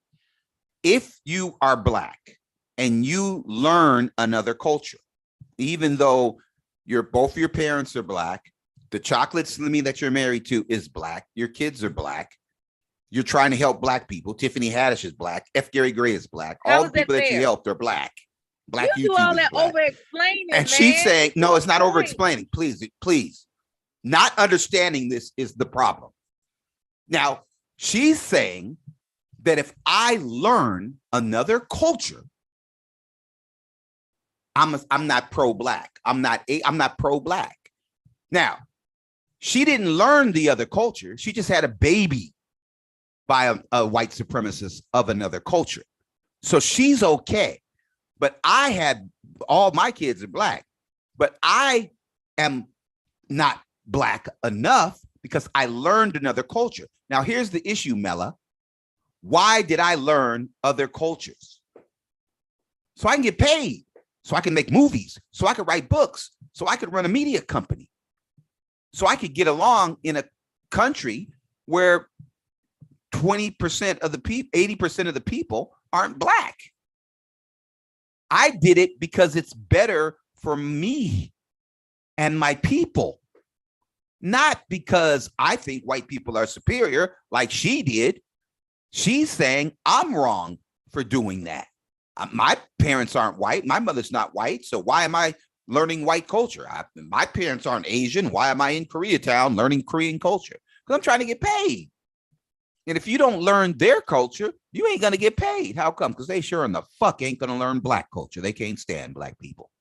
If you are black and you learn another culture, even though both your parents are black, the chocolate slimmy that you're married to is black, your kids are black, you're trying to help black people. Tiffany Haddish is black. F. Gary Gray is black. All the people that you helped are black. Black you do all that over explaining, and she's saying, no, it's not over explaining. Please. Not understanding this is the problem. Now, she's saying that if I learn another culture, I'm not pro-black. I'm not pro-black. Now, she didn't learn the other culture. She just had a baby by a white supremacist of another culture. So she's okay. But I had all my kids are black, but I am not black enough because I learned another culture. Now, here's the issue, Mela. Why did I learn other cultures? So I can get paid, so I can make movies, so I can write books, so I could run a media company, so I could get along in a country where 20% of the people, 80% of the people aren't black. I did it because it's better for me and my people, not because I think white people are superior like she did. She's saying I'm wrong for doing that. My parents aren't white. My mother's not white. So why am I learning white culture? My parents aren't Asian. Why am I in Koreatown learning Korean culture? Because I'm trying to get paid. And if you don't learn their culture, you ain't going to get paid. How come? Because they sure in the fuck ain't going to learn black culture. They can't stand black people.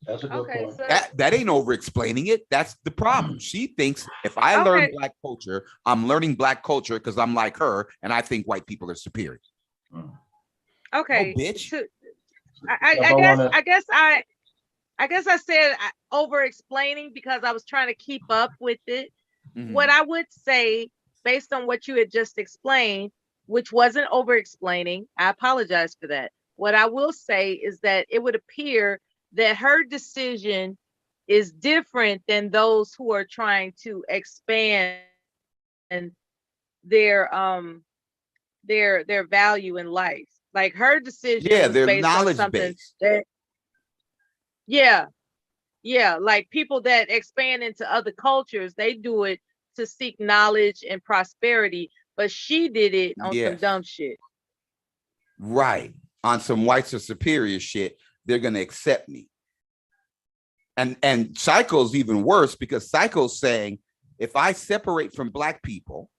That's a good point. So that ain't over explaining it. That's the problem. She thinks if I learn black culture, I'm learning black culture because I'm like her and I think white people are superior. Okay. Oh, bitch. I guess I said over explaining because I was trying to keep up with it. Mm-hmm. What I would say, based on what you had just explained, which wasn't over explaining, I apologize for that. What I will say is that it would appear that her decision is different than those who are trying to expand their value in life. Like her decision was based on something that, like people that expand into other cultures, they do it to seek knowledge and prosperity, but she did it on some dumb shit. Right. On some whites are superior shit, they're gonna accept me. And Psycho's even worse because Psycho's saying, if I separate from black people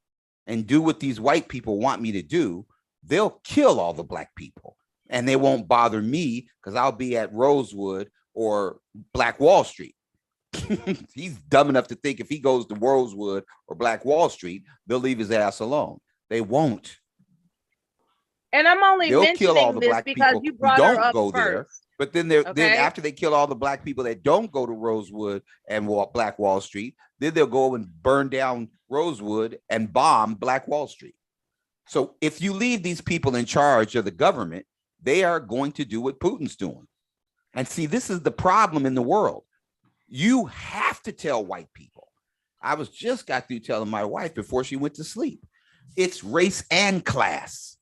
and do what these white people want me to do, they'll kill all the black people and they won't bother me because I'll be at Rosewood or Black Wall Street. He's dumb enough to think if he goes to Rosewood or Black Wall Street, they'll leave his ass alone. They won't. And I'm only mentioning this because you brought her up first. There, but then then after they kill all the black people that don't go to Rosewood and Black Wall Street, then they'll go and burn down Rosewood and bomb Black Wall Street. So if you leave these people in charge of the government, they are going to do what Putin's doing. And see, this is the problem in the world. You have to tell white people. I just got through telling my wife before she went to sleep. It's race and class.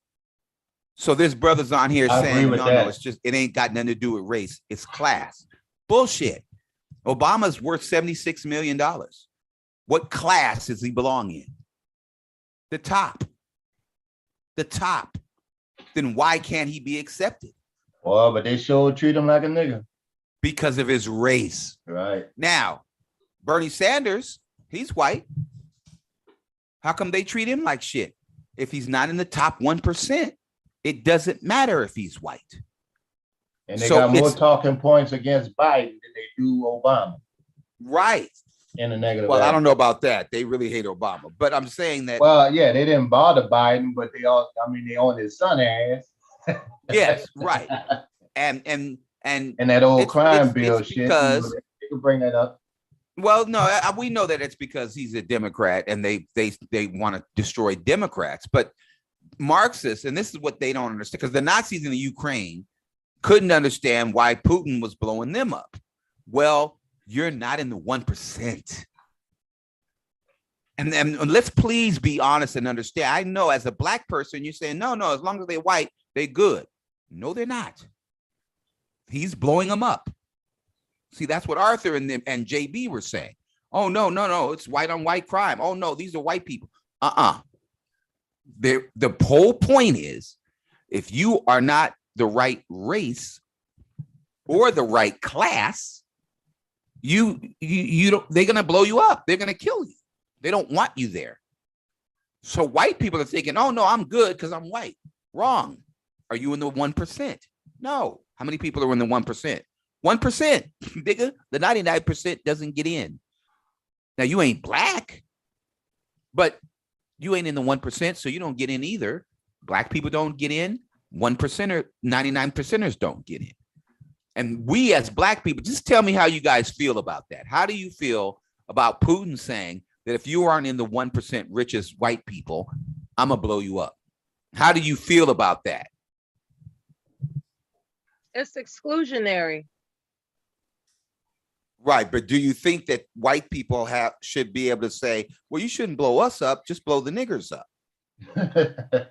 So there's brothers on here saying, no, it's just, it ain't got nothing to do with race. It's class. Bullshit. Obama's worth $76 million. What class does he belong in? The top. The top. Then why can't he be accepted? Well, but they sure treat him like a nigga. Because of his race. Right. Now, Bernie Sanders, he's white. How come they treat him like shit? if he's not in the top 1%, it doesn't matter if he's white. And they got more talking points against Biden than they do Obama. Right. In a negative. Well, I don't know about that. They really hate Obama, but I'm saying that. Well, yeah, they didn't bother Biden, but they own his son ass. Yes, right. And that old crime bill shit. Because they can bring that up. Well, no, we know that it's because he's a Democrat and they want to destroy Democrats. But Marxists, and this is what they don't understand, because the Nazis in the Ukraine couldn't understand why Putin was blowing them up. Well, you're not in the 1%. And let's please be honest and understand. I know as a black person, you're saying, no, as long as they're white, they're good. No, they're not. He's blowing them up. See, that's what Arthur and JB were saying. Oh, no, it's white on white crime. Oh, no, these are white people. The whole point is, if you are not the right race or the right class, you don't, they're going to blow you up. They're going to kill you. They don't want you there. So white people are thinking, oh, no, I'm good because I'm white. Wrong. Are you in the 1%? No. How many people are in the 1%? 1%, nigga. The 99% doesn't get in. Now, you ain't black, but you ain't in the 1%, so you don't get in either. Black people don't get in. 1%er, 99%ers don't get in. And we as black people, just tell me how you guys feel about that. How do you feel about Putin saying that if you aren't in the 1% richest white people, I'm going to blow you up? How do you feel about that? It's exclusionary. Right, but do you think that white people should be able to say, well, you shouldn't blow us up, just blow the niggers up? Because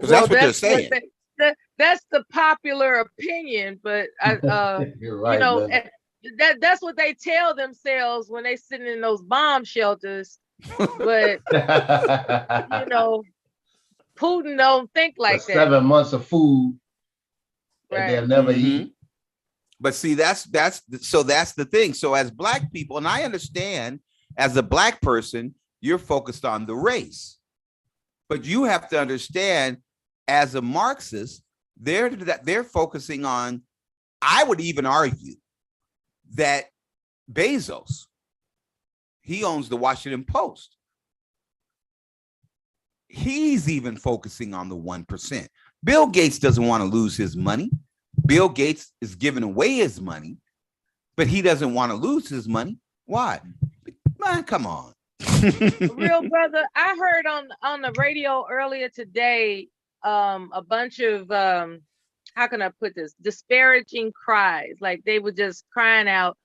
that's what they're saying. That's the popular opinion, but You're right, that's what they tell themselves when they sitting in those bomb shelters. But Putin don't think like that. 7 months of food that they'll never eat. But see, that's the thing. So as black people, and I understand as a black person, you're focused on the race, but you have to understand as a Marxist, they're focusing on, I would even argue that Bezos, he owns the Washington Post. He's even focusing on the 1%. Bill Gates doesn't want to lose his money. Bill Gates is giving away his money, but he doesn't want to lose his money. Why? Man, come on. Real brother, I heard on the radio earlier today a bunch of how can I put this, disparaging cries. Like they were just crying out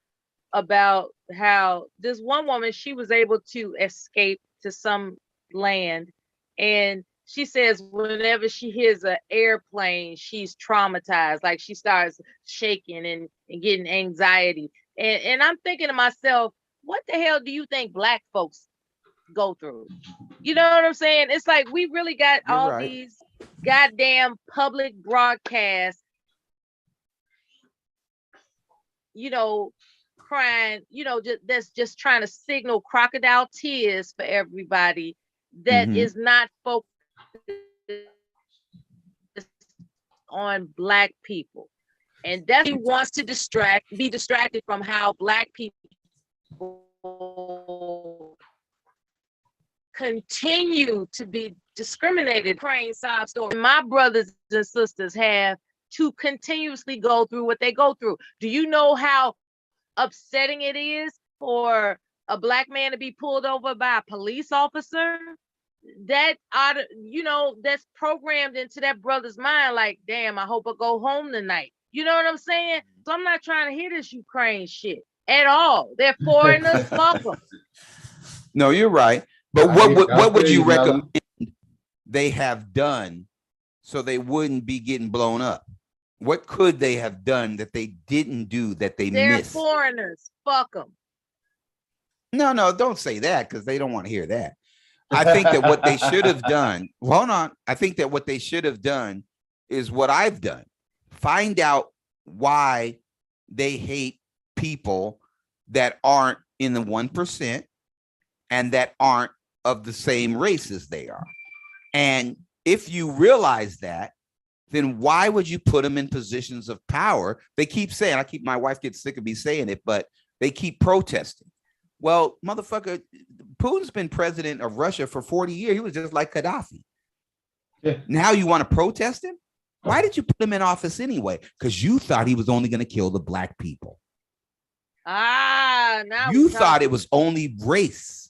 about how this one woman, she was able to escape to some land, and she says whenever she hears an airplane, she's traumatized. Like she starts shaking and getting anxiety. And I'm thinking to myself, what the hell do you think black folks go through? You know what I'm saying? It's like we really got these goddamn public broadcasts, crying, that's just trying to signal crocodile tears for everybody that is not focused on black people. And that he wants to be distracted from how black people continue to be discriminated. Praying sob story. My brothers and sisters have to continuously go through what they go through. Do you know how upsetting it is for a black man to be pulled over by a police officer? That that's programmed into that brother's mind, like, damn, I hope I go home tonight. You know what I'm saying? So I'm not trying to hear this Ukraine shit at all. They're foreigners. Fuck them. No, you're right. But what would you recommend they have done so they wouldn't be getting blown up? What could they have done that they didn't do that they missed? They're foreigners. Fuck them. No, don't say that, because they don't want to hear that. I think that what they should have done, hold on. I think that what they should have done is what I've done. Find out why they hate people that aren't in the 1% and that aren't of the same race as they are. And if you realize that, then why would you put them in positions of power? They keep saying, my wife gets sick of me saying it, but they keep protesting. Well, motherfucker, Putin's been president of Russia for 40 years. He was just like Gaddafi. Yeah. Now you want to protest him? Why did you put him in office anyway? Because you thought he was only going to kill the black people. Now You thought it was only race,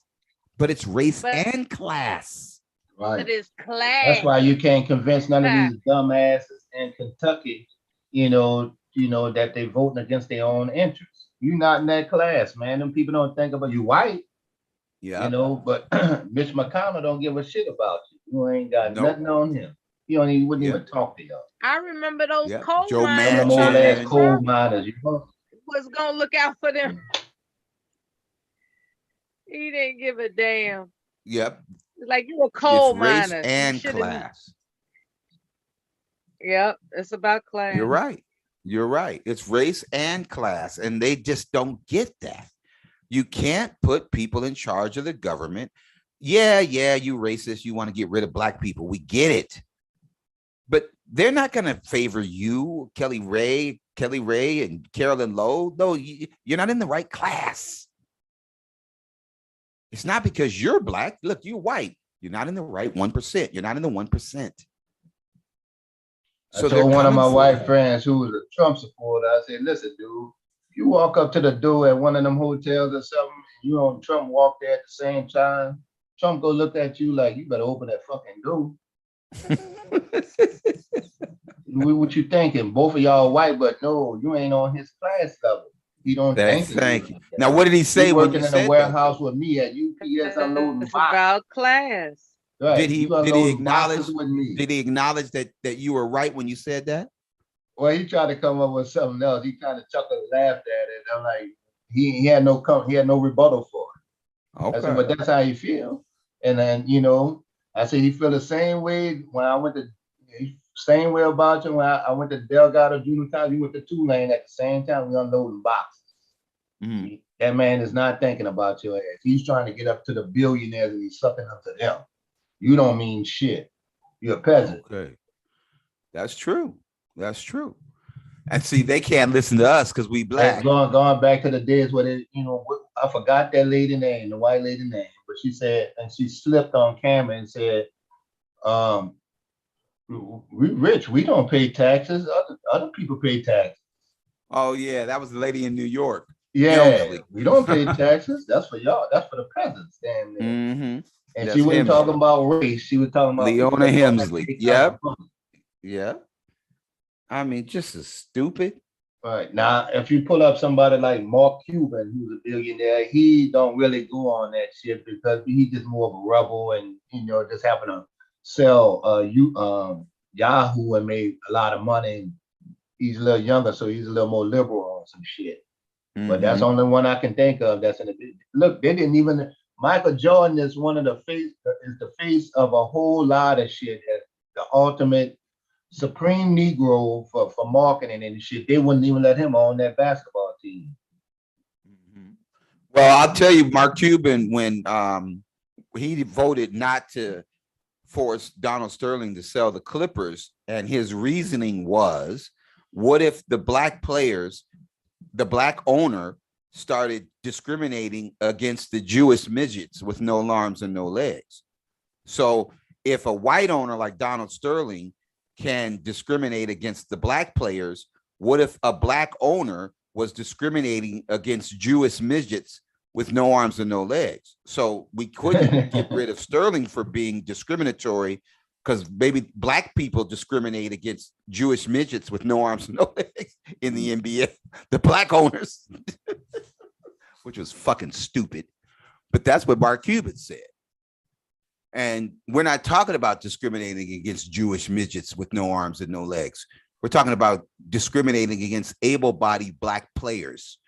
but it's race and class. Right. It is class. That's why you can't convince none of these dumbasses in Kentucky, that they voting against their own interests. You're not in that class, man. Them people don't think about you white. Yeah. But Mitch McConnell don't give a shit about you. You ain't got nothing on him. He wouldn't even talk to y'all. I remember those coal Joe miners. Them old ass coal miners. Was gonna look out for them. He didn't give a damn. Yep. Like you a coal race miner. and class. Yep, it's about class. You're right. You're right. It's race and class, and they just don't get that. You can't put people in charge of the government. Yeah, you racist. You want to get rid of black people. We get it. But they're not going to favor you, Kelly Ray, and Carolyn Lowe. No, you're not in the right class. It's not because you're black. Look, you're white. You're not in the right 1%. You're not in the 1%. So I told one of my white friends who was a Trump supporter, I said, listen, dude, you walk up to the door at one of them hotels or something, you and Trump walk there at the same time, Trump go look at you like, you better open that fucking door. What you thinking? Both of y'all white, but no, you ain't on his class level. He don't think. Thank you. Now, what did he say? Working in a warehouse with me at UPS unloading boxes. About class. Right. Did he acknowledge that you were right when you said that? Well, he tried to come up with something else. He kind of chuckled and laughed at it. I'm like, he had no rebuttal for it. Okay. I said, but that's how you feel. And then, I said he feel the same way when I went to same way about you when I went to Delgado Junior College. We went to Tulane at the same time. We unloading boxes. Mm-hmm. That man is not thinking about your ass. He's trying to get up to the billionaires and he's sucking up to them. You don't mean shit. You're a peasant. Okay. That's true. That's true. And see, they can't listen to us because we black. Going back to the days where they, I forgot that lady name, the white lady name, but she said, and she slipped on camera and said, we rich, we don't pay taxes. Other people pay taxes. Oh yeah, that was the lady in New York. Yeah, we don't pay taxes. That's for y'all. That's for the peasants. And that's she wasn't talking about race. She was talking about Leona Hemsley. Yep. Yeah. I mean, just as stupid. Right. Now, if you pull up somebody like Mark Cuban, who's a billionaire, he don't really go on that shit because he's just more of a rebel and, just happen to sell Yahoo and made a lot of money. And he's a little younger, so he's a little more liberal on some shit. But that's the only one I can think of that's in the look, they didn't even Michael Jordan is the face of a whole lot of shit. The ultimate supreme Negro for marketing and shit. They wouldn't even let him on that basketball team. Well, I'll tell you, Mark Cuban, when he voted not to force Donald Sterling to sell the Clippers, and his reasoning was, what if the black players, the black owner, started discriminating against the Jewish midgets with no arms and no legs? So if a white owner like Donald Sterling can discriminate against the black players, what if a black owner was discriminating against Jewish midgets with no arms and no legs? So we couldn't get rid of Sterling for being discriminatory because maybe black people discriminate against Jewish midgets with no arms and no legs in the NBA, the black owners, which was fucking stupid. But that's what Mark Cuban said. And we're not talking about discriminating against Jewish midgets with no arms and no legs. We're talking about discriminating against able-bodied black players.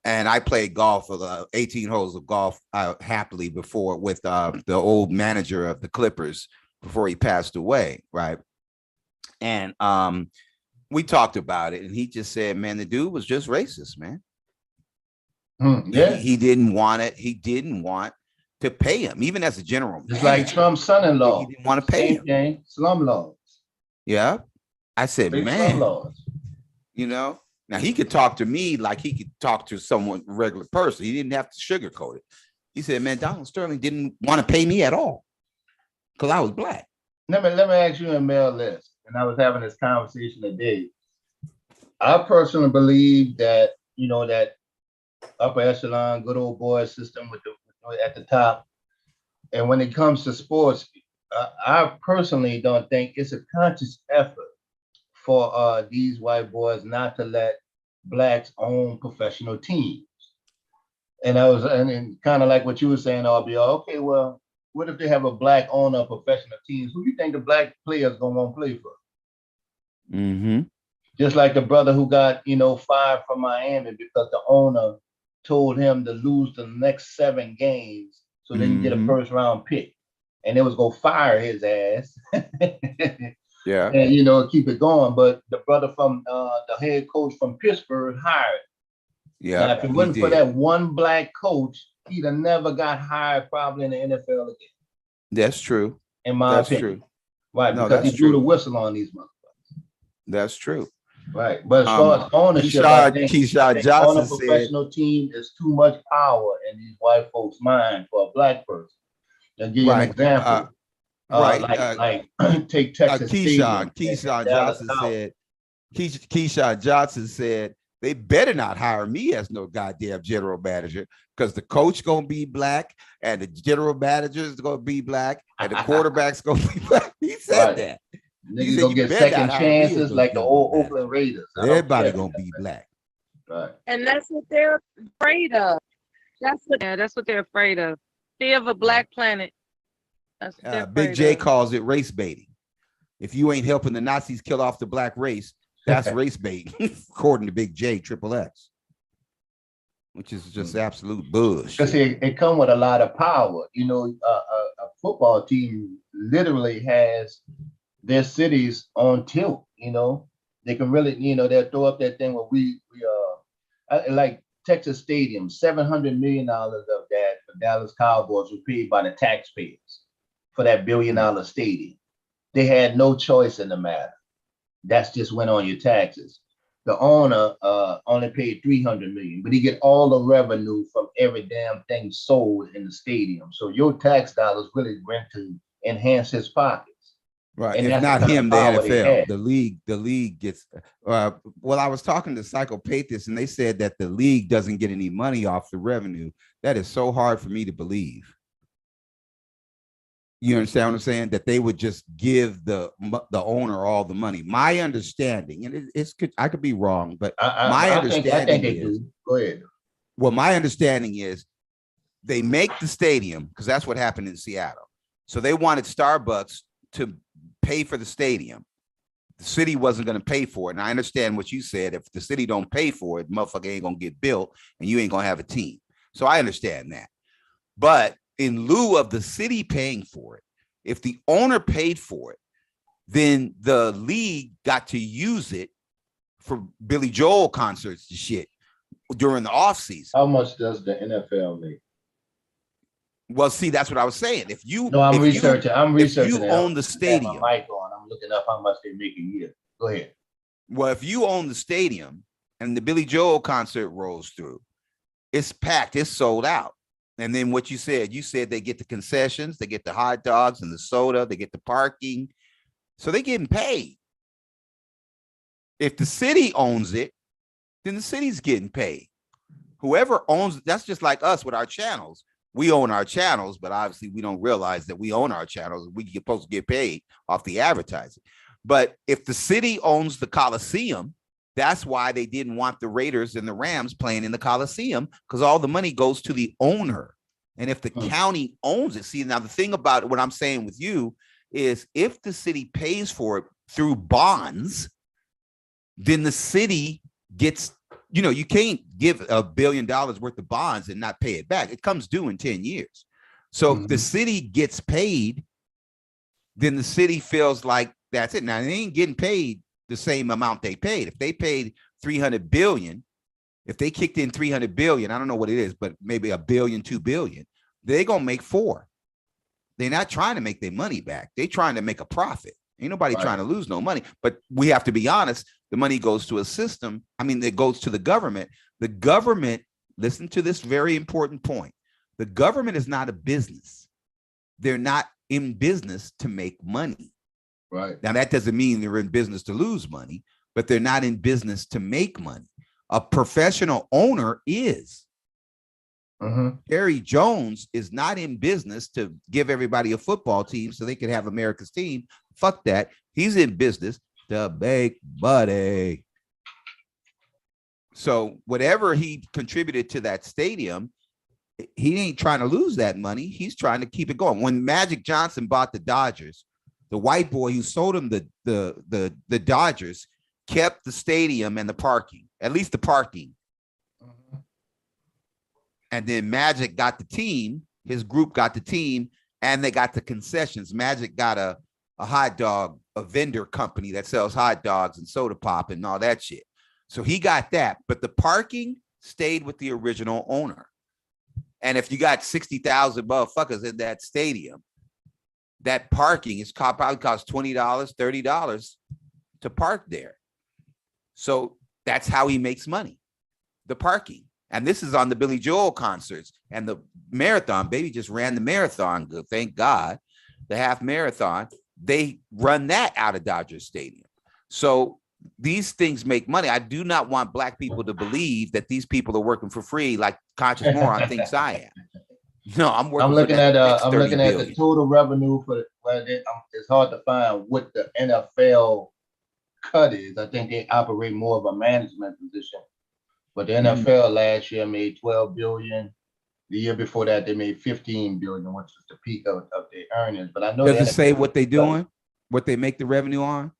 And I played golf for 18 holes of golf happily before with the old manager of the Clippers before he passed away, right? And we talked about it, and he just said, man, the dude was just racist, man. Yeah. He didn't want it. He didn't want to pay him, even as a general It's manager. like Trump's son-in-law. He didn't want to pay Same him. thing, slum laws. Yeah. I said, Big slum man, laws. you know, now he could talk to me like he could talk to someone, regular person. He didn't have to sugarcoat it. He said, man, Donald Sterling didn't want to pay me at all because I was black. Let me ask you and Mel this, and I was having this conversation today. I personally believe that, you know, that upper echelon, good old boy system with the at the top. And when it comes to sports, I personally don't think it's a conscious effort for these white boys not to let blacks own professional teams. And I was, and kind of like what you were saying, RBR, okay, well, what if they have a black owner of professional teams? Who do you think the black players gonna want to play for? Mm-hmm. Just like the brother who got, you know, fired from Miami because the owner told him to lose the next 7 games so they can get a first round pick. And they was gonna fire his ass. Yeah. And, you know, keep it going. But the brother from the head coach from Pittsburgh hired. Yeah. Now, if it wasn't for that one black coach, he'd have never got hired probably in the NFL again. That's true. In my opinion. True. Right, No, because that's he blew true. the whistle on these motherfuckers. That's true. Right, but as far as ownership, I think on a professional team is too much power in these white folks' mind for a black person. I'll give you an example. Like take Texas Stadium. Keyshawn Johnson said, they better not hire me as no goddamn general manager because the coach gonna be black and the general manager is gonna be black and the quarterback's gonna be black. He said that. Niggas gonna get second chances like the old Oakland Raiders. Everybody gonna be black. Right. And that's what they're afraid of. That's what they're afraid of. Fear of a black planet. That's what they're Big afraid J of. calls it race baiting. If you ain't helping the Nazis kill off the black race, that's race baiting, according to Big J Triple X, which is just absolute bullshit. Because it come with a lot of power. You know, a football team literally has their cities on tilt. You know, they can really, you know, they'll throw up that thing where we like Texas Stadium, $700 million of that for Dallas Cowboys was paid by the taxpayers for that $1 billion stadium. They had no choice in the matter. That's just went on your taxes. The owner only paid $300 million, but he get all the revenue from every damn thing sold in the stadium. So your tax dollars really went to enhance his pockets. Right. And if that's not him, the NFL, the league gets. Well, I was talking to Psychopathists, and they said that the league doesn't get any money off the revenue. That is so hard for me to believe. You understand what I'm saying? That they would just give the owner all the money. My understanding, and I could be wrong, but my understanding is. Go ahead. Well, my understanding is they make the stadium because that's what happened in Seattle. So they wanted Starbucks to pay for the stadium. The city wasn't going to pay for it. And I understand what you said. If the city don't pay for it, motherfucker ain't going to get built and you ain't going to have a team. So I understand that. But in lieu of the city paying for it, if the owner paid for it, then the league got to use it for Billy Joel concerts and shit during the off season. How much does the NFL make? Well, see, that's what I was saying. If you I'm researching. If you own the stadium, my mic on. I'm looking up how much they make a year. Go ahead. Well, if you own the stadium and the Billy Joel concert rolls through, it's packed, it's sold out. And then what you said they get the concessions, they get the hot dogs and the soda, they get the parking. So they're getting paid. If the city owns it, then the city's getting paid. Whoever owns, that's just like us with our channels. We own our channels, but obviously we don't realize that we own our channels. We're supposed to get paid off the advertising. But if the city owns the Coliseum, that's why they didn't want the Raiders and the Rams playing in the Coliseum, because all the money goes to the owner. And if the county owns it, see, now the thing about what I'm saying with you is if the city pays for it through bonds, then the city gets, you can't give $1 billion worth of bonds and not pay it back. It comes due in 10 years. So if the city gets paid, then the city feels like that's it. Now they ain't getting paid the same amount they paid. If they paid 300 billion, if they kicked in 300 billion, I don't know what it is, but maybe $1 billion, $2 billion, they're gonna make 4. They're not trying to make their money back. They're trying to make a profit. Ain't nobody trying to lose no money. But we have to be honest. The money goes to a system. I mean, it goes to the government. The government, listen to this very important point. The government is not a business. They're not in business to make money. Right. Now, that doesn't mean they're in business to lose money, but they're not in business to make money. A professional owner is. Terry Jones is not in business to give everybody a football team so they can have America's team. Fuck that. He's in business to make money. So whatever he contributed to that stadium, he ain't trying to lose that money. He's trying to keep it going. When Magic Johnson bought the Dodgers, the white boy who sold him the Dodgers kept the stadium and the parking, at least the parking. And then Magic got the team, his group got the team, and they got the concessions. Magic got a hot dog, a vendor company that sells hot dogs and soda pop and all that shit. So he got that, but the parking stayed with the original owner. And if you got 60,000 motherfuckers in that stadium, that parking is probably costs $20, $30 to park there. So that's how he makes money, the parking. And this is on the Billy Joel concerts and the marathon. Baby just ran the marathon. Good, thank God. The half marathon, they run that out of Dodger Stadium. So these things make money. I do not want Black people to believe that these people are working for free, like Conscious Moron thinks I am. No, I'm working. I'm looking at billion. the total revenue for. Well, it's hard to find what the NFL cut is. I think they operate more of a management position. But the NFL last year made 12 billion. The year before that, they made 15 billion, which was the peak of their earnings. But I know does it say what they doing, what they make the revenue on?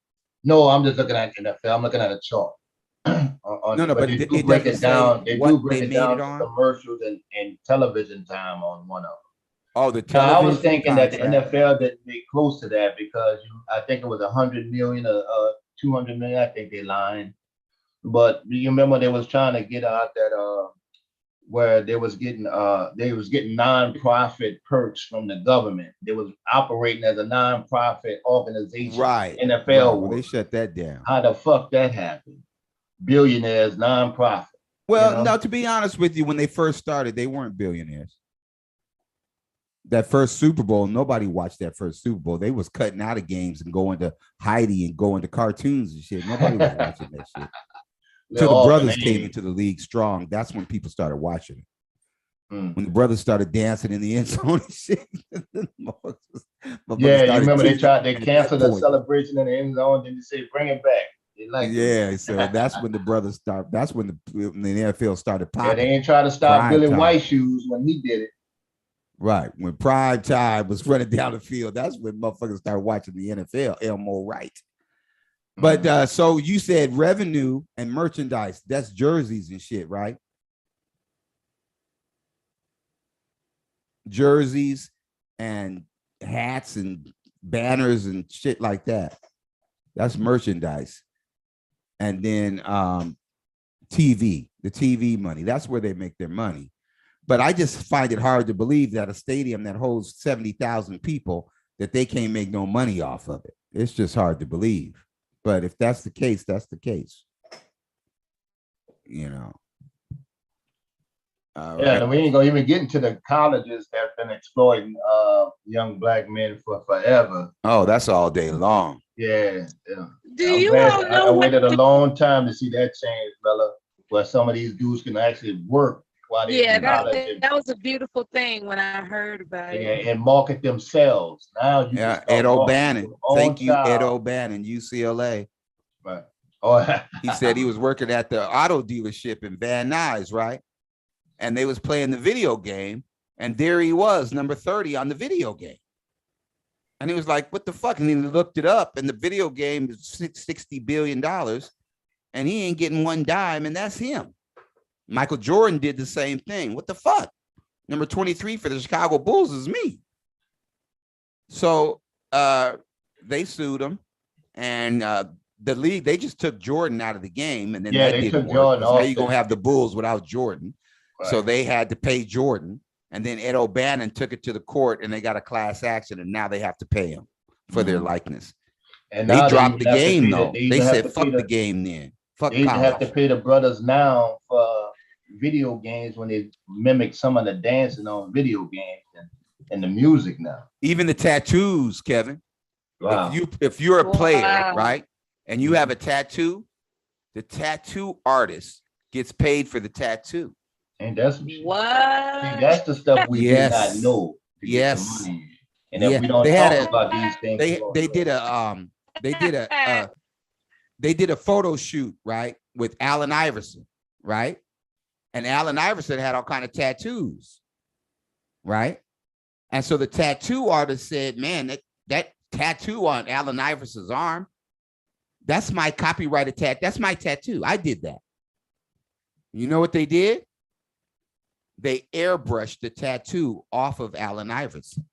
No, I'm just looking at NFL. I'm looking at a chart. But they do break it down. They do break it down to commercials and television time on one of them. Oh, the television. Now, I was thinking contract. that the NFL didn't make close to that because I think it was 100 million or 200 million. I think they lied. But you remember they was trying to get out that where they was getting non-profit perks from the government. They was operating as a non-profit organization. Right. NFL. Right. Well, they shut that down. How the fuck that happened? Billionaires, non-profit. Well, no, to be honest with you, when they first started, they weren't billionaires. That first Super Bowl, nobody watched that first Super Bowl. They was cutting out of games and going to Heidi and going to cartoons and shit. Nobody was watching that shit. Until the brothers came into the league strong, that's when people started watching it. When the brothers started dancing in the end zone and shit. Yeah, you remember they canceled the celebration in the end zone, then they say bring it back. So that's when the brothers start. That's when the NFL started popping. Yeah, they ain't trying to stop Billy White Shoes when he did it. Right. When prime time was running down the field, that's when motherfuckers started watching the NFL. Elmo Wright. But so you said revenue and merchandise, that's jerseys and shit, right? Jerseys and hats and banners and shit like that. That's merchandise. And then TV, the TV money, that's where they make their money. But I just find it hard to believe that a stadium that holds 70,000 people, that they can't make no money off of it. It's just hard to believe. But if that's the case, that's the case. You know. And we ain't gonna even get into the colleges that have been exploiting young Black men for forever. Oh, that's all day long. Yeah. Do you all know? I waited a long time to see that change, Bella, where some of these dudes can actually work while they're in college. That was a beautiful thing when I heard about it. And market themselves. Now you Ed O'Bannon. Thank you, Ed O'Bannon, UCLA. Right. Oh, he said he was working at the auto dealership in Van Nuys, right? And they was playing the video game, and there he was, number 30 on the video game. And he was like, what the fuck? And he looked it up, and the video game is $60 billion, and he ain't getting one dime, and that's him. Michael Jordan did the same thing. What the fuck? Number 23 for the Chicago Bulls is me. So they sued him, and the league, they just took Jordan out of the game, and then they took Jordan off. How you gonna have the Bulls without Jordan? Right. So they had to pay Jordan, And then Ed O'Bannon took it to the court and they got a class action and now they have to pay him for their likeness. And They now dropped the even have to game pay though. they They even have said, to fuck pay the game then. Fuck They even have to college. pay the brothers now for video games when they mimic some of the dancing on video games and the music now. Even the tattoos, Kevin. Wow. If you're a player, Wow. right, and you have a tattoo, the tattoo artist gets paid for the tattoo. Ain't that some shit? What? See, that's the stuff we did not know to get the money. And if we don't talk about these things, they did a photo shoot, right, with Allen Iverson, right? And Allen Iverson had all kind of tattoos, right? And so the tattoo artist said, man, that tattoo on Allen Iverson's arm, that's my copyrighted tattoo. That's my tattoo. I did that. You know what they did? They airbrushed the tattoo off of Allen Iverson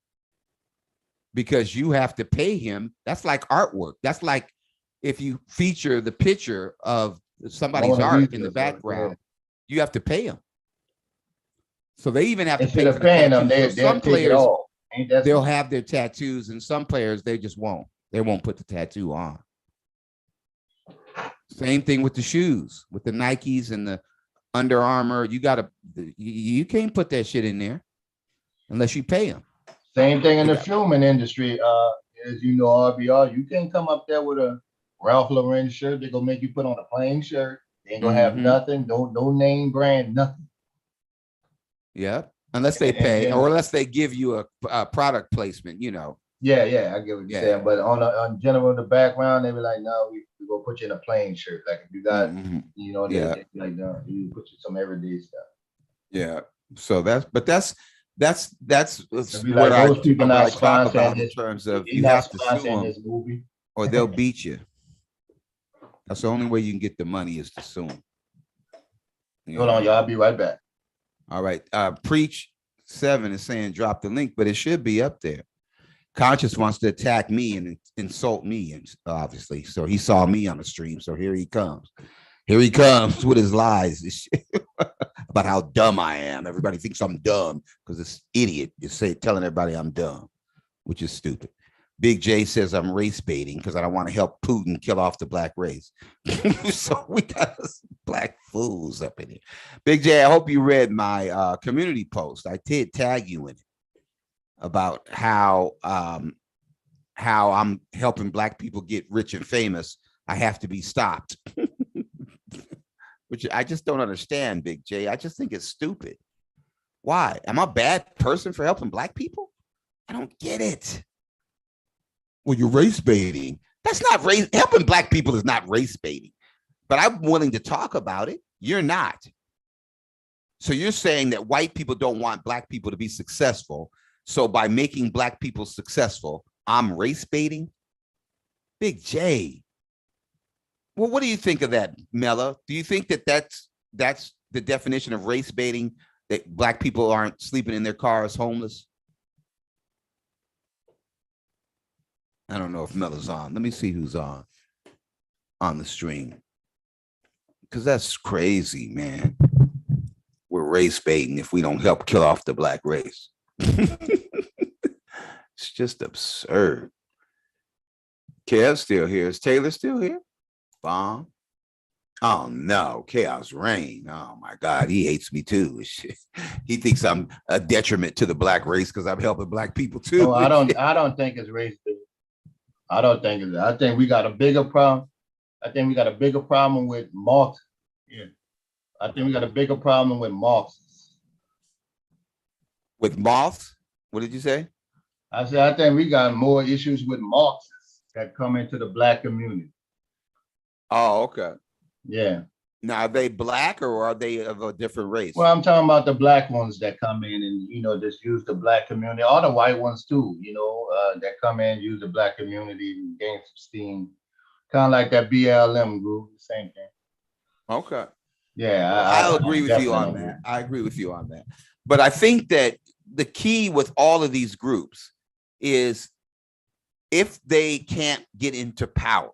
because you have to pay him. That's like artwork. That's like if you feature the picture of somebody's art in the background, you have to pay them. So they even have to pay for the tattoos. So some players, they'll have their tattoos, and some players, they just won't. They won't put the tattoo on. Same thing with the shoes, with the Nikes and the Under Armour. You can't put that shit in there unless you pay them. Same thing in the filming industry. As you know, RBR, you can't come up there with a Ralph Lauren shirt. They're gonna make you put on a plain shirt. They ain't gonna have nothing, no name brand, nothing. Yeah, unless they pay or unless they give you a product placement, you know. Yeah, I get what you're saying. But on general, the background, they be like, no, we're gonna put you in a plain shirt. Like if you got, you know, they like, no, you put you some everyday stuff. Yeah. So that's Be what like, those people not I talk about sponsoring in terms of They're you not have to sue sponsoring them this movie. or they'll beat you. That's the only way you can get the money is to sue them. Hold on, y'all. I'll be right back. All right. Preach 7 is saying drop the link, but it should be up there. Conscious wants to attack me and insult me, and obviously. So he saw me on the stream. So here he comes. Here he comes with his lies about how dumb I am. Everybody thinks I'm dumb because this idiot is telling everybody I'm dumb, which is stupid. Big J says I'm race baiting because I don't want to help Putin kill off the black race. So we got black fools up in here. Big J, I hope you read my community post. I did tag you in it about how I'm helping black people get rich and famous. I have to be stopped. Which I just don't understand, Big J. I just think it's stupid. Why? Am I a bad person for helping black people? I don't get it. Well, you're race baiting. That's not race. Helping black people is not race baiting. But I'm willing to talk about it. You're not. So you're saying that white people don't want black people to be successful. So by making black people successful, I'm race baiting? Big J. Well, what do you think of that, Mella? Do you think that that's the definition of race baiting, that black people aren't sleeping in their cars homeless? I don't know if Mella's on. Let me see who's on the stream. Because that's crazy, man. We're race baiting if we don't help kill off the black race. It's just absurd. Kev's still here. Is Taylor still here? Bomb. Oh no, Chaos Rain. Oh my God, he hates me too. He thinks I'm a detriment to the black race because I'm helping black people too. No, I don't think it's race baiting. I think we got a bigger problem. I think we got a bigger problem with Marx. Yeah. I think we got a bigger problem with Marxists. With moths? What did you say? I said, I think we got more issues with Marxists that come into the black community. Oh, okay. Yeah. Now, are they black or are they of a different race? Well, I'm talking about the black ones that come in and, you know, just use the black community, all the white ones too, you know, that come in, use the black community and gain some steam. Kind of like that BLM group, same thing. Okay. Yeah. I'll agree with you on that. I agree with you on that. But I think that the key with all of these groups is if they can't get into power,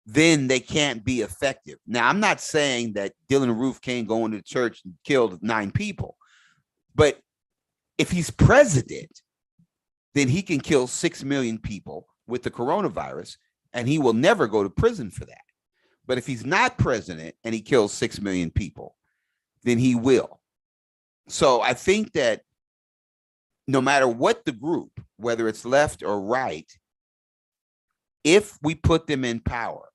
then they can't be effective. Now, I'm not saying that Dylan Roof can't go into the church and kill 9 people, but If he's president, then he can kill 6 million people with the coronavirus, and he will never go to prison for that. But if he's not president and he kills 6 million people, then he will. So I think that no matter what the group, whether it's left or right, if we put them in power,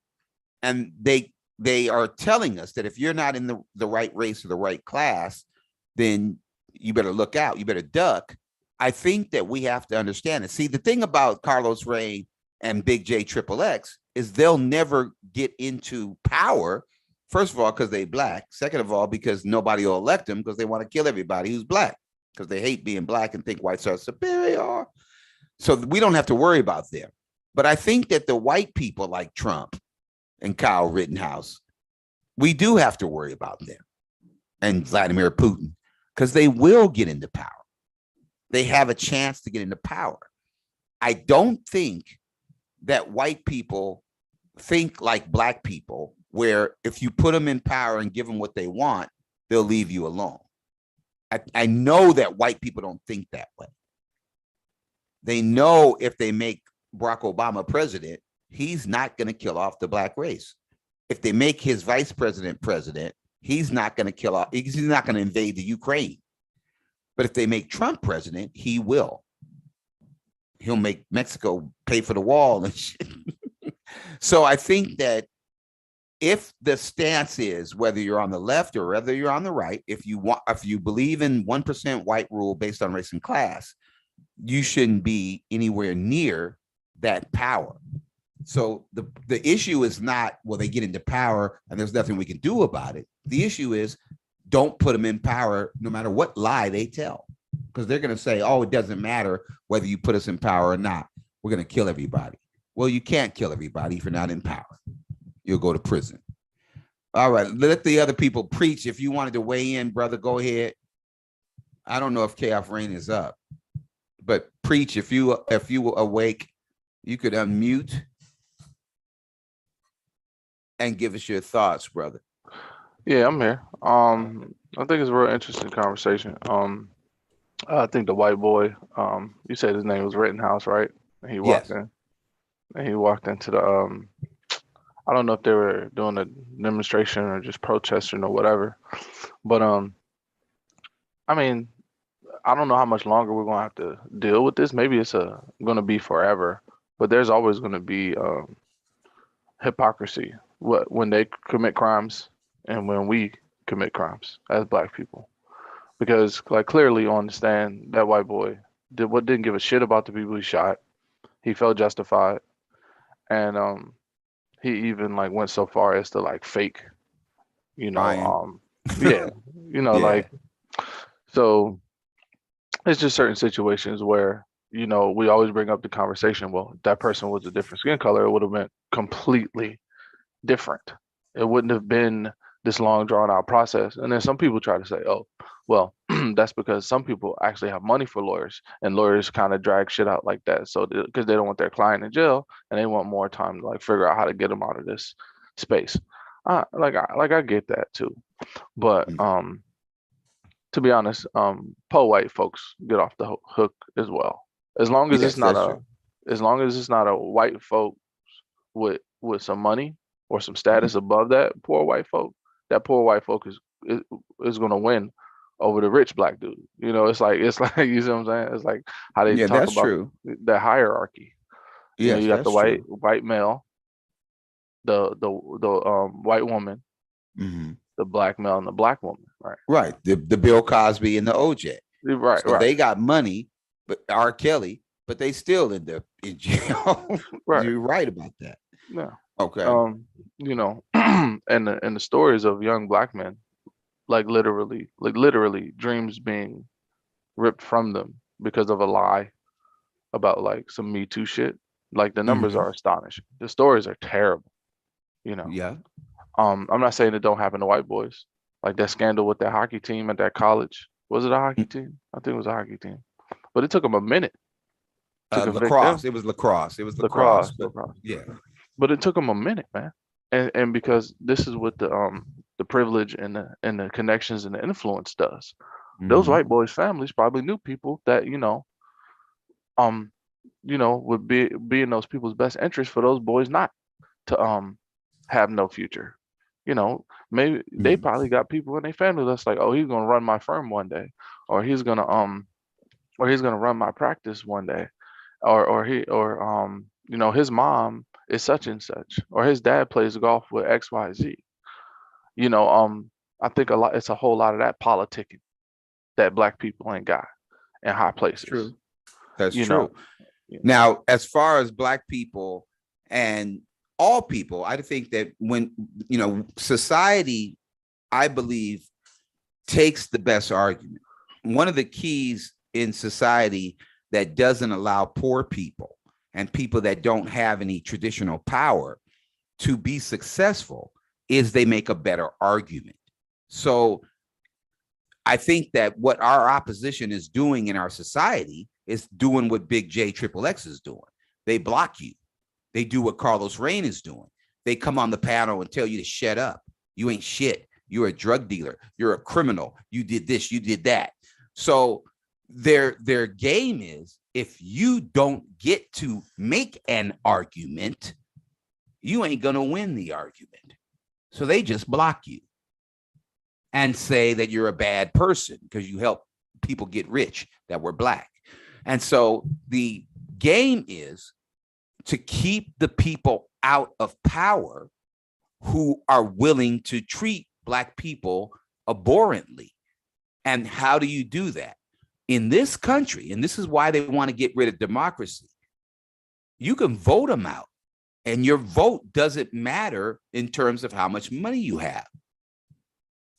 and they are telling us that if you're not in the right race or the right class, then you better look out, you better duck. I think that we have to understand it. See, the thing about Carlos Ray and Big J Triple X is they'll never get into power. First of all, because they black. Second of all, because nobody will elect them because they want to kill everybody who's black because they hate being black and think whites are superior. So we don't have to worry about them. But I think that the white people like Trump and Kyle Rittenhouse, we do have to worry about them and Vladimir Putin because they will get into power. They have a chance to get into power. I don't think that white people think like black people, where if you put them in power and give them what they want, they'll leave you alone. I know that white people don't think that way. They know if they make Barack Obama president, he's not going to kill off the black race. If they make his vice president president, he's not going to kill off, he's not going to invade the Ukraine. But if they make Trump president, he will. He'll make Mexico pay for the wall and shit. So I think that if the stance is, whether you're on the left or whether you're on the right, if you believe in 1% white rule based on race and class, you shouldn't be anywhere near that power. So the issue is not, well, they get into power and there's nothing we can do about it. The issue is, don't put them in power no matter what lie they tell, because they're going to say, oh, it doesn't matter whether you put us in power or not. We're going to kill everybody. Well, you can't kill everybody if you're not in power. You'll go to prison. All right, let the other people preach. If you wanted to weigh in, brother, go ahead. I don't know if Chaos Rain is up, but preach. If you awake, you could unmute and give us your thoughts, brother. Yeah, I'm here. I think it's a real interesting conversation. I think the white boy, you said his name was Rittenhouse, right? And he walked in. And he walked into the I don't know if they were doing a demonstration or just protesting or whatever. But I mean, I don't know how much longer we're gonna have to deal with this. Maybe it's gonna be forever, but there's always gonna be hypocrisy when they commit crimes and when we commit crimes as black people. Because like clearly you understand that white boy didn't give a shit about the people he shot. He felt justified. And he even like went so far as to like fake, yeah, like, so it's just certain situations where, we always bring up the conversation. Well, if that person was a different skin color, it would have been completely different. It wouldn't have been this long drawn out process. And then some people try to say, oh, well, that's because some people actually have money for lawyers, and lawyers kind of drag shit out like that. So because they don't want their client in jail and they want more time to like figure out how to get them out of this space. I get that too. But to be honest, po white folks get off the hook as well. As long as it's not a white folk with some money or some status above that poor white folk is gonna win over the rich black dude. It's like you see what I'm saying? It's like how they talk about the hierarchy. You got the white male, the white woman, the black male, and the black woman, right? Right. The Bill Cosby and the OJ. Right. So they got money, but R. Kelly, but they still end up in jail. Right. You're right about that. Yeah. Okay. And the stories of young black men, like literally dreams being ripped from them because of a lie about like some Me Too shit. Like the numbers are astonishing. The stories are terrible. Yeah. I'm not saying it don't happen to white boys. Like that scandal with that hockey team at that college. Was it a hockey team? I think it was a hockey team. But it took them a minute. Lacrosse. It was lacrosse. Lacrosse. Yeah. But it took them a minute, man. And because this is what the privilege and the connections and the influence does. those white boys' families probably knew people that, would be in those people's best interest for those boys not to have no future. Maybe they probably got people in their family that's like, oh, he's gonna run my firm one day, or he's gonna run my practice one day, or his mom is such and such, or his dad plays golf with XYZ. I think it's a whole lot of that politicking that black people ain't got in high places. True. That's You true. know. Now, as far as black people and all people, I think that when, society, I believe, takes the best argument. One of the keys in society that doesn't allow poor people and people that don't have any traditional power to be successful is they make a better argument. So I think that what our opposition is doing in our society is doing what Big J Triple X is doing. They block you. They do what Carlos Rain is doing. They come on the panel and tell you to shut up. You ain't shit. You're a drug dealer. You're a criminal. You did this. You did that. So their game is, if you don't get to make an argument, you ain't going to win the argument. So they just block you and say that you're a bad person because you help people get rich that were black. And so the game is to keep the people out of power who are willing to treat black people abhorrently. And how do you do that? In this country, and this is why they want to get rid of democracy, you can vote them out, and your vote doesn't matter in terms of how much money you have.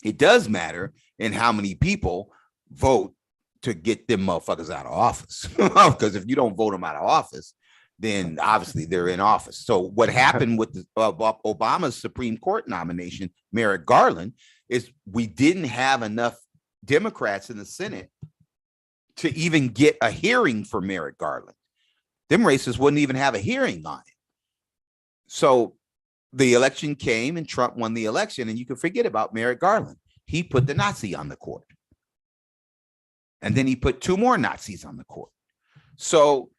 It does matter in how many people vote to get them motherfuckers out of office. Because if you don't vote them out of office, then obviously they're in office. So what happened with the, Obama's Supreme Court nomination, Merrick Garland, is we didn't have enough Democrats in the Senate to even get a hearing for Merrick Garland. Them racists wouldn't even have a hearing on it. So the election came and Trump won the election, and you can forget about Merrick Garland. He put the Nazi on the court. And then he put 2 more Nazis on the court. So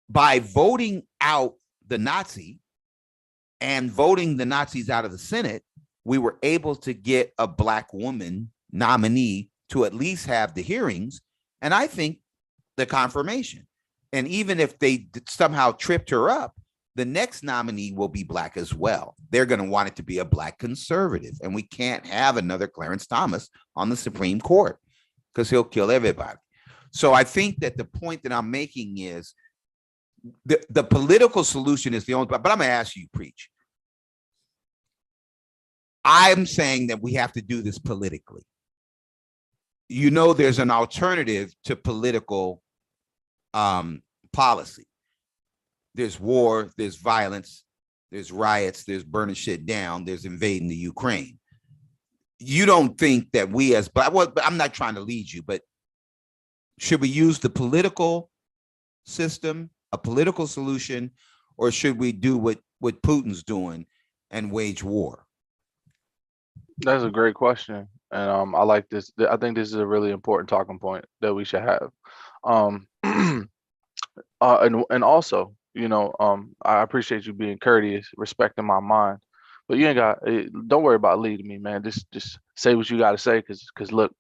by voting out the Nazi and voting the Nazis out of the Senate, we were able to get a black woman nominee to at least have the hearings, and I think the confirmation. And even if they somehow tripped her up, the next nominee will be black as well. They're going to want it to be a black conservative, and we can't have another Clarence Thomas on the Supreme Court because he'll kill everybody. So I think that the point that I'm making is the political solution is the only, but I'm going to ask you, Preach. I'm saying that we have to do this politically. There's an alternative to political policy. There's war, there's violence, there's riots, there's burning shit down, there's invading the Ukraine. You don't think that we as black, well, I'm not trying to lead you, but should we use the political system, a political solution, or should we do what Putin's doing and wage war? That's a great question. And I like this. I think this is a really important talking point that we should have. And also, I appreciate you being courteous, respecting my mind. But you ain't got, don't worry about leading me, man. Just say what you got to say, because look,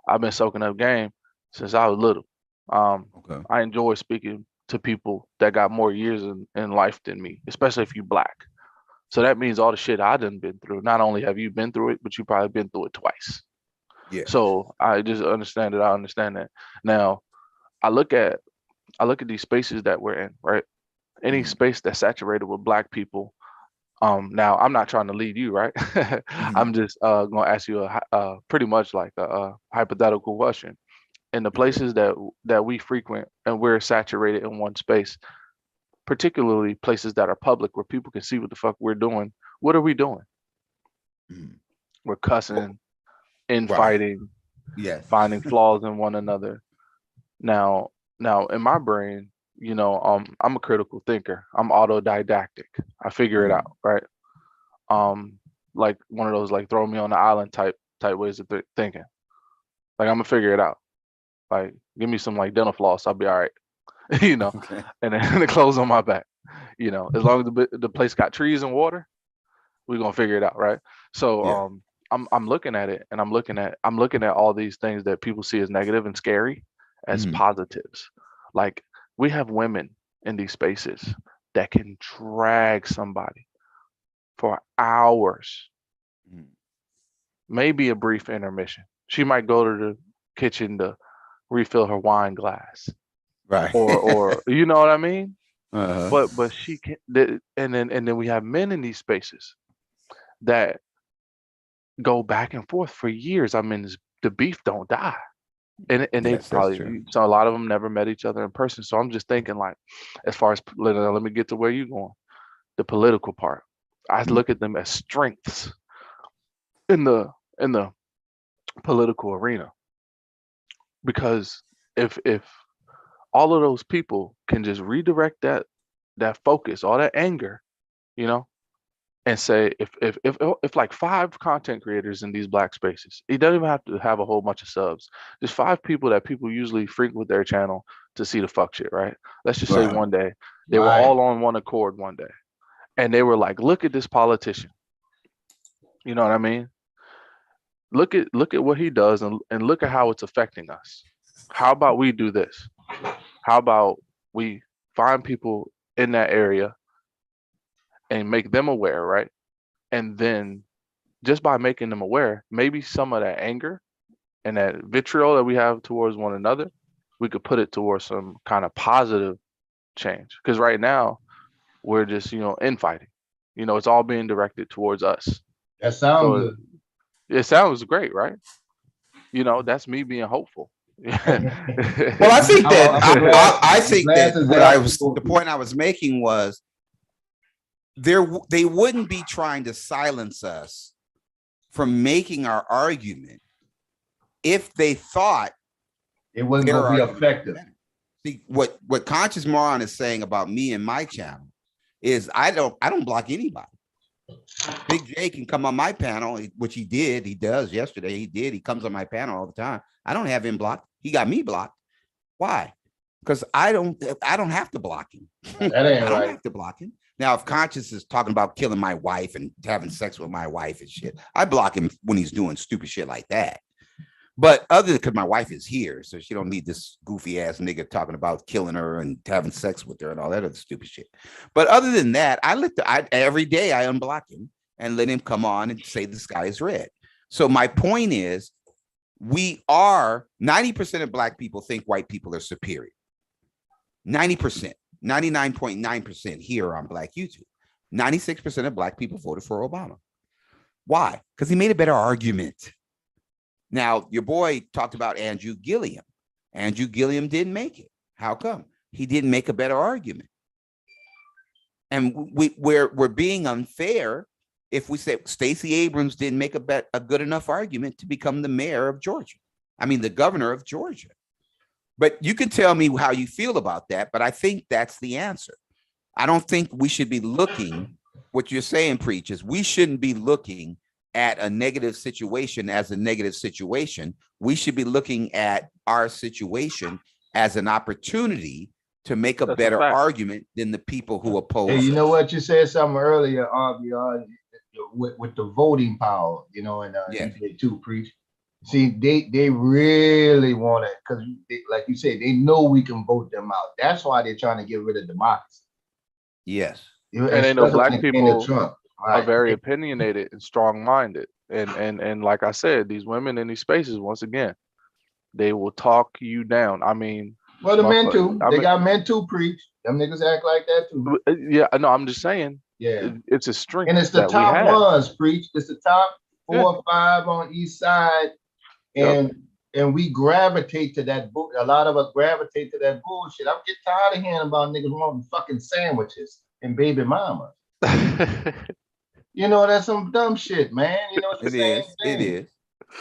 I've been soaking up game since I was little. Okay. I enjoy speaking to people that got more years in life than me, especially if you black. So that means all the shit I done been through. Not only have you been through it, but you probably been through it twice. Yeah. So I just understand it. I understand that. Now, I look at these spaces that we're in, right? Any space that's saturated with black people. Now I'm not trying to lead you, right? I'm just gonna ask you a pretty much like a hypothetical question. In the places that we frequent and we're saturated in one space, particularly places that are public where people can see what the fuck we're doing, what are we doing? We're cussing, infighting, yes, finding flaws in one another. Now in my brain, I'm a critical thinker. I'm autodidactic. I figure it out, right? Like one of those like throw me on the island type ways of thinking. Like I'm gonna figure it out. Like give me some like dental floss, I'll be all right. You know, Okay. and then the clothes on my back. You know, as long as the place got trees and water, we're gonna figure it out, right? So Yeah. I'm looking at it and I'm looking at all these things that people see as negative and scary as Mhm. positives. Like we have women in these spaces that can drag somebody for hours, Mhm. maybe a brief intermission. She might go to the kitchen to refill her wine glass, Right. or you know what I mean? Uh-huh. But she can, and then we have men in these spaces that go back and forth for years. I mean, the beef don't die, and they Yes, that's true. probably, so a lot of them never met each other in person. So I'm just thinking like, as far as let me get to where you going, the political part. I look at them as strengths in the political arena, because if all of those people can just redirect that focus, all that anger, you know, and say if like 5 content creators in these black spaces, it doesn't even have to have a whole bunch of subs. Just 5 people that people usually frequent their channel to see the fuck shit, right? Let's just say Right. one day they were Right. all on one accord one day, and they were like, "Look at this politician." You know what I mean? Look at what he does, and look at how it's affecting us. How about we do this? How about we find people in that area and make them aware, right? And then just by making them aware, maybe some of that anger and that vitriol that we have towards one another, we could put it towards some kind of positive change. Because right now we're just, infighting. It's all being directed towards us. That sounds So good. it sounds great, right? That's me being hopeful. Well, I think that I'm glad. I I'm think glad that to what say the point I was making was they wouldn't be trying to silence us from making our argument if they thought it wasn't their going to be argument was effective. better. See, what Conscious Moron is saying about me and my channel is I don't block anybody. Big J can come on my panel, which he did. He does yesterday. He did. He comes on my panel all the time. I don't have him blocked. He got me blocked. Why? Because I don't have to block him. That ain't I don't right. have to block him. Now, if Conscious is talking about killing my wife and having sex with my wife and shit, I block him when he's doing stupid shit like that. But other because my wife is here, so she don't need this goofy ass nigga talking about killing her and having sex with her and all that other stupid shit. But other than that, every day I unblock him and let him come on and say the sky is red. So my point is, we are 90% of black people think white people are superior. 90%, 99.9% here on Black YouTube. 96% of black people voted for Obama. Why? Because he made a better argument. Now, your boy talked about Andrew Gilliam. Andrew Gilliam didn't make it. How come? He didn't make a better argument. And we're being unfair if we say Stacey Abrams didn't make a good enough argument to become the mayor of Georgia. I mean, the governor of Georgia. But you can tell me how you feel about that, but I think that's the answer. I don't think we should be looking, what you're saying, Preach, is we shouldn't be looking at a negative situation as a negative situation. We should be looking at our situation as an opportunity to make a better argument than the people who oppose. Hey, you know what? You said something earlier, RBR, with the voting power, and yeah. you did too, Preach. See, they really want it because, like you said, they know we can vote them out. That's why they're trying to get rid of democracy. Yes. And they know black people Trump, are very opinionated and strong-minded. And like I said, these women in these spaces, once again, they will talk you down. I mean, well, the men too. They got men too, Preach. Them niggas act like that too. Yeah, no, I'm just saying. Yeah, it's a strength. And it's the top ones, Preach. It's the top 4 or 5 on each side. And we gravitate to that book. A lot of us gravitate to that bullshit. I'm getting tired of hearing about niggas wanting fucking sandwiches and baby mamas. That's some dumb shit, man. It's the same thing. It is.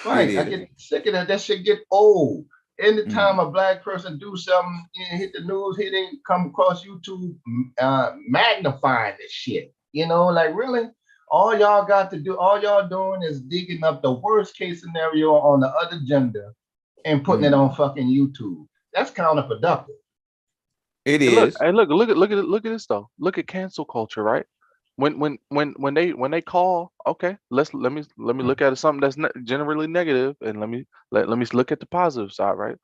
Right. I get sick of that. That shit get old. Anytime a black person do something, hit the news, he didn't come across YouTube magnifying this shit. Like really? All y'all got to do, all y'all doing is digging up the worst case scenario on the other gender and putting it on fucking YouTube. That's counterproductive. It Hey, is. look at this though. Look at cancel culture, right? When they call, okay, let me look at something that's generally negative, and let me look at the positive side, right?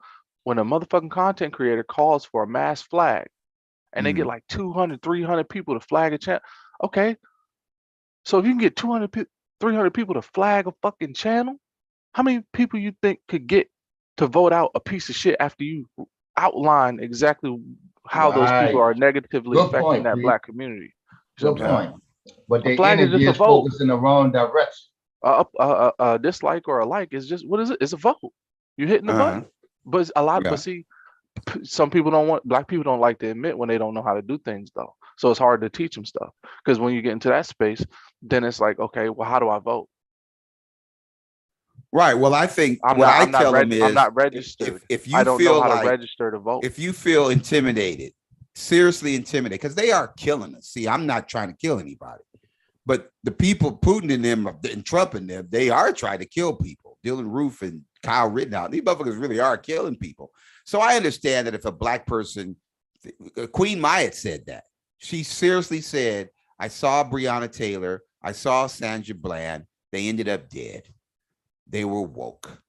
When a motherfucking content creator calls for a mass flag, and they get like 200, 300 people to flag a channel, okay, so if you can get 200, 300 people to flag a fucking channel, how many people you think could get to vote out a piece of shit after you outline exactly how those people Right. are negatively Good affecting point, that Creed. black community? You see Good what I'm saying? point. But A their flag is energy just a is vote. focused in the wrong direction. A dislike or a like is just, what is it? It's a vote. You're hitting the button. But it's a lot. Yeah. But see, some people don't want, black people don't like to admit when they don't know how to do things though. So it's hard to teach them stuff, because when you get into that space, then it's like, okay, well, how do I vote? Right. Well, I think what I tell them is, I'm not registered. if I you don't know feel how to like, register to vote. if you feel intimidated, seriously intimidated, because they are killing us. See, I'm not trying to kill anybody, but the people, Putin and them and Trump and them, they are trying to kill people. Dylan Roof and Kyle Rittenhouse, these motherfuckers really are killing people. So I understand that if a black person, Queen Maya said that. She seriously said, I saw Breonna Taylor, I saw Sandra Bland, they ended up dead. They were woke.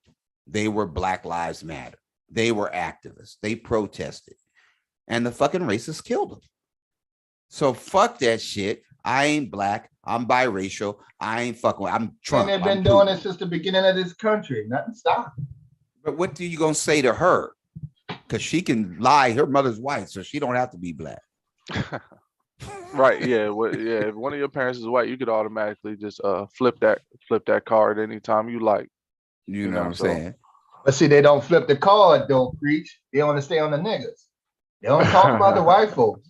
They were Black Lives Matter. They were activists. They protested. And the fucking racists killed them. So fuck that shit. I ain't black. I'm biracial. I ain't fucking, I'm Trump. And they've been doing it since the beginning of this country. Nothing stopped. But what do you gonna say to her? Because she can lie. Her mother's white, so she don't have to be black. Right. Yeah. If one of your parents is white, you could automatically just flip that card anytime you like. You know what I'm saying? But see, they don't flip the card, don't preach. They want to stay on the niggas. They don't talk about the white folks.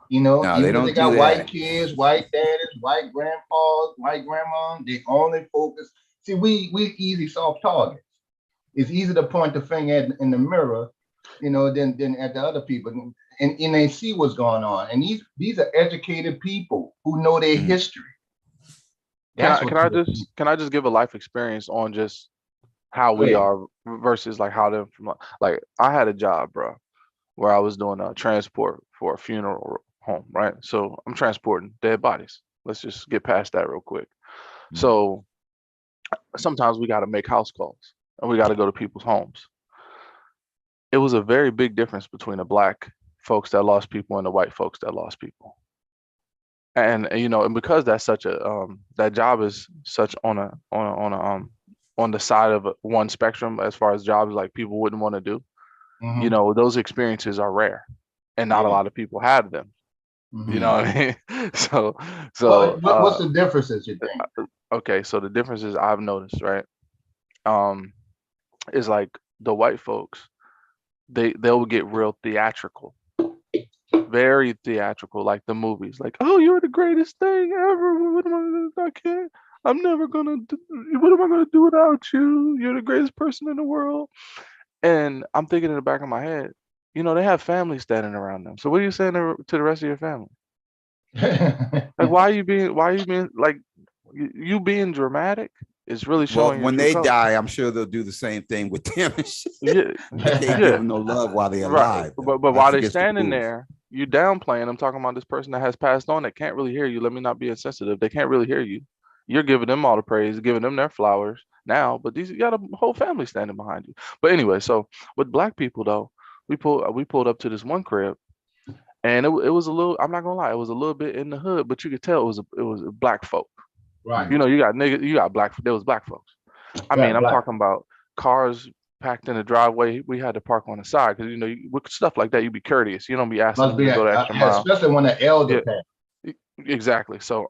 You know, No, even they if don't they got do white that. kids, white daddies, white grandpas, white grandmas, they only focus. See, we easy soft targets. It's easy to point the finger in the mirror, you know, than at the other people. And they see what's going on. And these are educated people who know their history. Can I just give a life experience on just how we are versus like how them from, like, I had a job, bro, where I was doing transport for a funeral home, right? So I'm transporting dead bodies. Let's just get past that real quick. So sometimes we got to make house calls and we got to go to people's homes. It was a very big difference between the black folks that lost people and the white folks that lost people. And you know, and because that's such a that job is such on the side of one spectrum as far as jobs like people wouldn't want to do. You know, those experiences are rare, and not a lot of people have them. You know what I mean? So what's the differences you think? Okay, so the differences I've noticed, right, is like the white folks, they'll get real theatrical, very theatrical, like the movies, like, oh, you're the greatest thing ever. What am I gonna, I can't, I'm never gonna do, what am I gonna do without you? You're the greatest person in the world. And I'm thinking in the back of my head, you know, they have families standing around them. So what are you saying to the rest of your family? Like, why are you being like, you being dramatic is really showing when your they true colors. die, I'm sure they'll do the same thing with them. Yeah, They can't give them no love while they're alive. But while they're standing there, you downplaying. I'm talking about this person that has passed on that can't really hear you. Let me not be insensitive. They can't really hear you. You're giving them all the praise, giving them their flowers now, but you got a whole family standing behind you. But anyway, so with black people though, we pulled up to this one crib, and it was a little, I'm not gonna lie, it was a little bit in the hood, but you could tell it was black folk. Right. You know, you got niggas, you got there was black folks. I mean, I'm talking about cars packed in the driveway. We had to park on the side because, you know, with stuff like that, you be courteous. You don't be asking them to go the extra mile. Especially when the elder passed. Exactly. So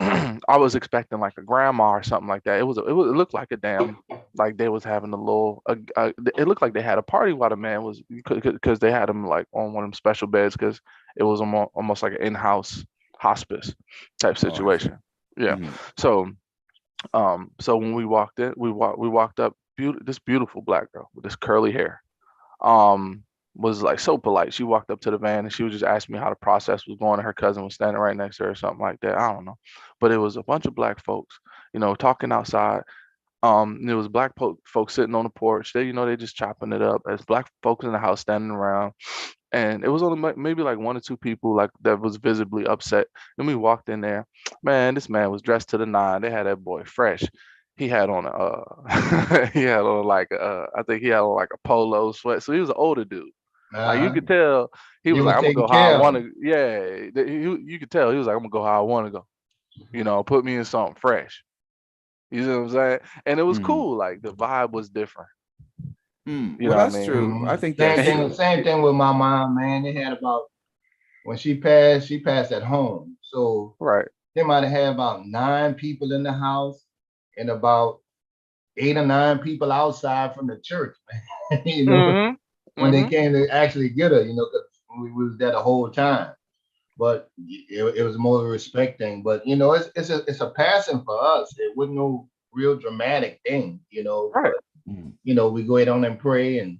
I was expecting like a grandma or something like that. It looked like a damn, like they was having a little it looked like they had a party while the man was, because they had him like on one of them special beds, because it was almost like an in-house hospice type situation. Yeah. So when we walked in, we walked up, this beautiful black girl with this curly hair, was like so polite. She walked up to the van and she was just asking me how the process was going, and her cousin was standing right next to her or something like that. I don't know. But it was a bunch of black folks, you know, talking outside. There was black folks sitting on the porch. They, they just chopping it up. As black folks in the house standing around, and it was only maybe like one or two people like that was visibly upset. Then we walked in there. Man, this man was dressed to the nine. They had that boy fresh. He had on he had on like I think he had on like a polo sweat. So he was an older dude. Like you could tell he was like, I'm gonna go how I want to. Yeah, you could tell he was like, I'm gonna go how I want to go. Put me in something fresh. You know what I'm saying? And it was cool. Like the vibe was different. You know that's what I mean? true. I think Same that's thing. true. Same thing with my mom, man. They had about when she passed at home. So right, they might have had about 9 people in the house and about 8 or 9 people outside from the church, man. When they came to actually get her, because we was there the whole time. But it was more of a respect thing. But it's a passing for us. It wasn't no real dramatic thing, Right. But we go ahead on and pray, and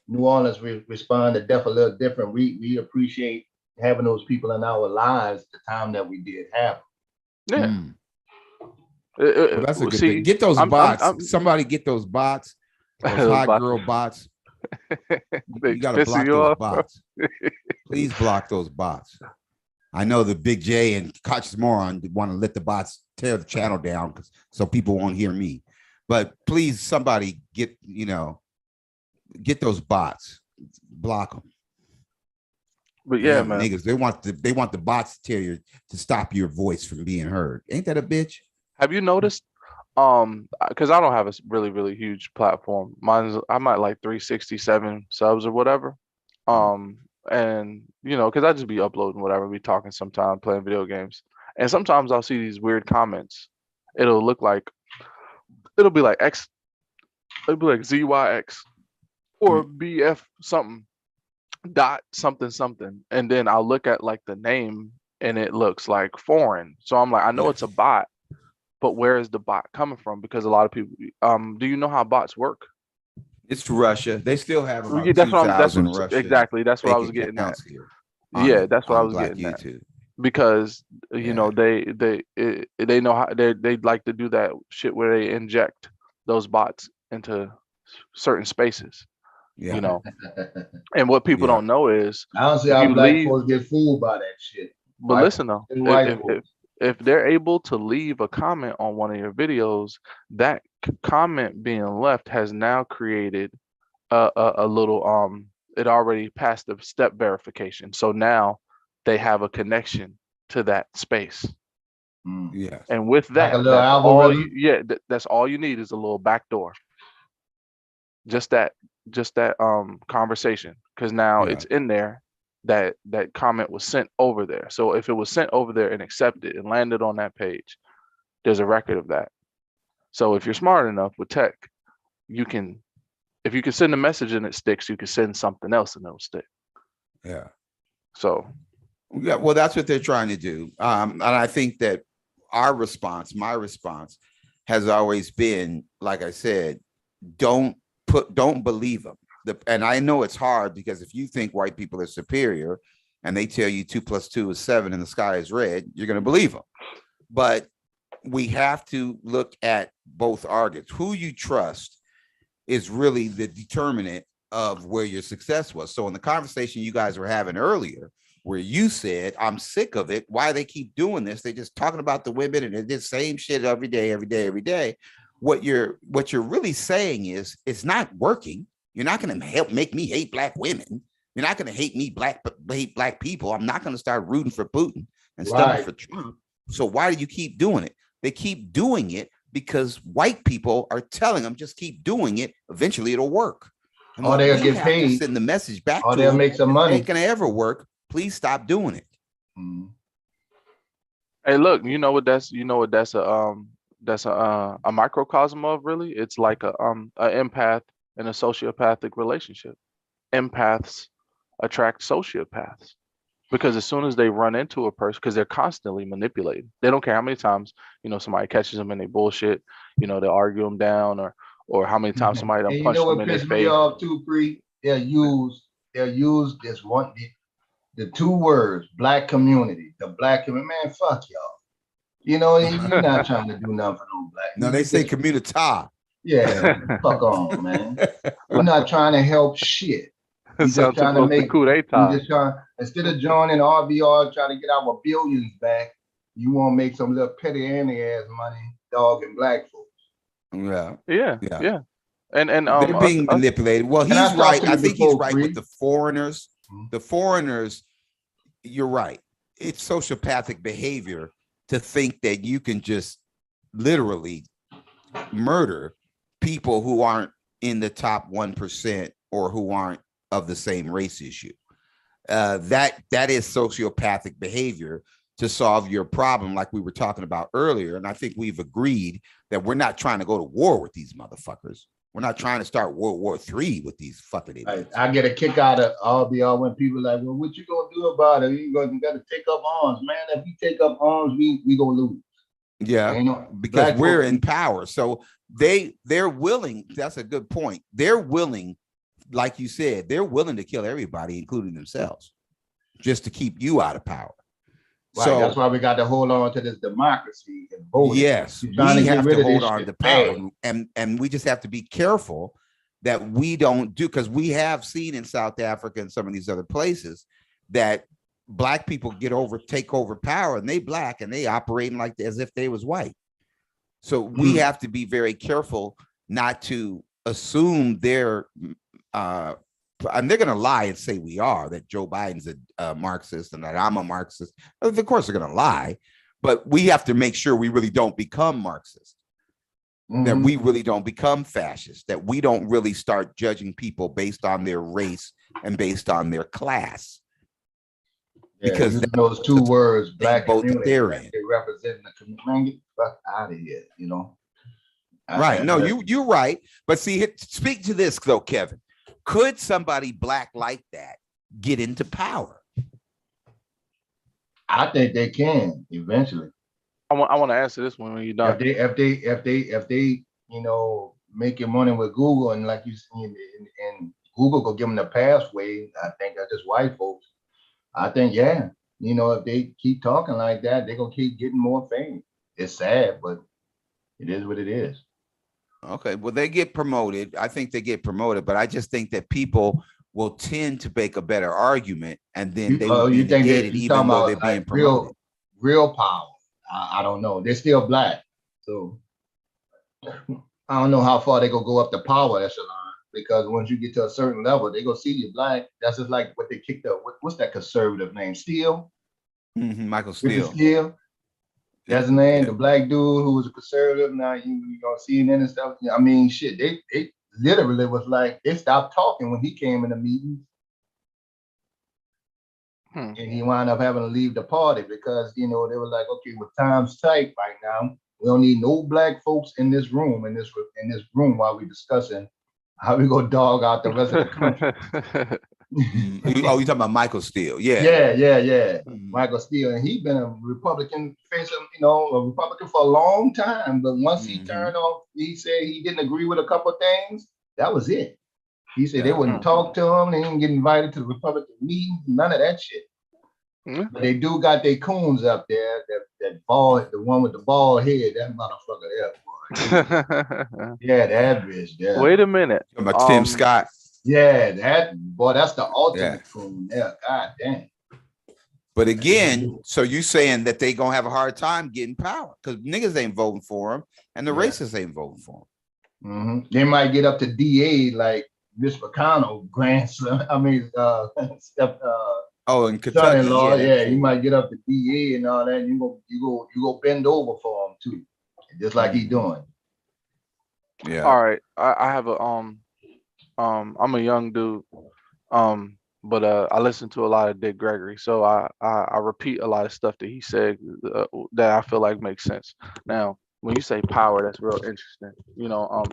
New Orleans respond to death a little different. We appreciate having those people in our lives the time that we did have them. Yeah. Well, that's a good thing. Get those bots. Somebody get those bots. Those hot girl bots. You gotta block those bots. Please block those bots. I know the Big J and Conscious Moron want to let the bots tear the channel down so people won't hear me. But please, somebody get those bots, block them. But yeah, man, niggas, they want the bots to stop your voice from being heard. Ain't that a bitch? Have you noticed? Because I don't have a really, really huge platform. I'm at like 367 subs or whatever. And because I just be uploading whatever, be talking sometime, playing video games, and sometimes I'll see these weird comments. It'll be like X, it'll be like ZYX or BF something something, and then I'll look at like the name and it looks like foreign. So I'm like, I know it's a bot, but where is the bot coming from? Because a lot of people, do you know how bots work? It's Russia. They still have about that's 2,000 Russian. Exactly. That's what I was getting at. Yeah, that's what I was getting at. Because they know how they like to do that shit where they inject those bots into certain spaces. And what people don't know is I don't see how black folks get fooled by that shit. But listen though, if they're able to leave a comment on one of your videos, that comment being left has now created a little it already passed the step verification. So now they have a connection to that space. Yes. And with that, that's all you need is a little back door. Just that conversation, because now it's in there. That comment was sent over there. So if it was sent over there and accepted and landed on that page, there's a record of that. So if you're smart enough with tech, if you can send a message and it sticks, you can send something else and it'll stick. Yeah. So yeah, well, that's what they're trying to do. And I think that my response has always been, like I said, don't believe them. And I know it's hard because if you think white people are superior and they tell you 2 + 2 is 7 and the sky is red, you're going to believe them. But we have to look at both arguments. Who you trust is really the determinant of where your success was. So in the conversation you guys were having earlier, where you said, I'm sick of it. Why they keep doing this? They're just talking about the women and they're the same shit every day. What you're really saying is it's not working. You're not going to help make me hate black women. You're not going to hate me hate black people. I'm not going to start rooting for Putin and studying for Trump. So why do you keep doing it? They keep doing it because white people are telling them just keep doing it. Eventually it'll work. And they'll get paid. Send the message back or to they'll them. make some money. It ain't going to ever work. Please stop doing it. Hey, look, you know what that's a microcosm of, really. It's like a empath and a sociopathic relationship. Empaths attract sociopaths because as soon as they run into a person, because they're constantly manipulated, they don't care how many times somebody catches them in their bullshit, they'll argue them down, or how many times somebody done punch them in their face. Me off too, Free? They'll use this one, the 2 words, black community, the black community. Man, fuck y'all. You're not trying to do nothing for no black. No, they say community. Yeah, fuck on, man. We're not trying to help shit. We just Sounds trying to supposed to make. coup We d'etat. just trying instead of joining RBR, trying to get our billions back. You want to make some little petty ass money, dogging black folks. Yeah. And they're being manipulated. Well, And I he's talked right. to I you think he's before, right Free. with the foreigners. The foreigners, you're right. It's sociopathic behavior to think that you can just literally murder people who aren't in the top 1% or who aren't of the same race as you. That is sociopathic behavior to solve your problem, like we were talking about earlier. And I think we've agreed that we're not trying to go to war with these motherfuckers. We're not trying to start World War III with these fucking idiots. I get a kick out of RBR when people are like, well, what you gonna do about it? You got to take up arms, man. If you take up arms, we gonna lose. Yeah, because we're in power. So they're willing. That's a good point. They're willing, like you said, they're willing to kill everybody, including themselves, just to keep you out of power. Right, so that's why we got to hold on to this democracy and voting. Yes, we have to hold on to power, and we just have to be careful that we don't do, because we have seen in South Africa and some of these other places that black people take over power, and they black and they operating like as if they was white. So we have to be very careful not to assume they're and they're going to lie and say that Joe Biden's a Marxist and that I'm a Marxist. Of course they're going to lie, but we have to make sure we really don't become Marxist, that we really don't become fascist, that we don't really start judging people based on their race and based on their class. Yeah, because those two words, black community, they represent the community. Man, get the fuck out of here, you know? Right. No, you're right. But see, speak to this though, Kevin. Could somebody black like that get into power? I think they can eventually. I want to answer this one when you're done. If they, making money with Google, and like you see, and Google go give them the pathway, I think that's just white folks. I think, if they keep talking like that, they're gonna keep getting more fame. It's sad, but it is what it is. Okay, well, they get promoted. I think they get promoted, but I just think that people will tend to make a better argument, and then they will be negated even though they're being promoted. Real power. I don't know. They're still black, so I don't know how far they gonna go up the power echelon. Because once you get to a certain level, they gonna see you black. That's just like what they kicked up. What's that conservative name? Steele. Michael Steele. Steele. That's the name. The black dude who was a conservative. Now you gonna see CNN and stuff. I mean, shit. They literally was like they stopped talking when he came in the meetings, and he wound up having to leave the party because they were like, okay, well, time's tight right now. We don't need no black folks in this room while we're discussing how we go dog out the rest of the country. You talking about Michael Steele? Yeah. Michael Steele, and he's been a Republican a Republican for a long time. But once he turned off, he said he didn't agree with a couple of things. That was it. He said they wouldn't talk to him. They didn't get invited to the Republican meetings. None of that shit. But they do got their coons up there. That bald, the one with the bald head, that motherfucker there. Yeah, that bitch. Yeah. Wait a minute. About Tim Scott. Yeah, that's the ultimate coon there. God damn. But again, so you saying that they gonna have a hard time getting power because niggas ain't voting for him and the racists ain't voting for him. They might get up to DA like Mitch McConnell, grandson. I mean, in Kentucky, son-in-law. Yeah, you might get up to DA and all that. And you go bend over for him too, just like he's doing. Yeah. All right. I have a I'm a young dude, but I listen to a lot of Dick Gregory, so I repeat a lot of stuff that he said that I feel like makes sense. Now, when you say power, that's real interesting.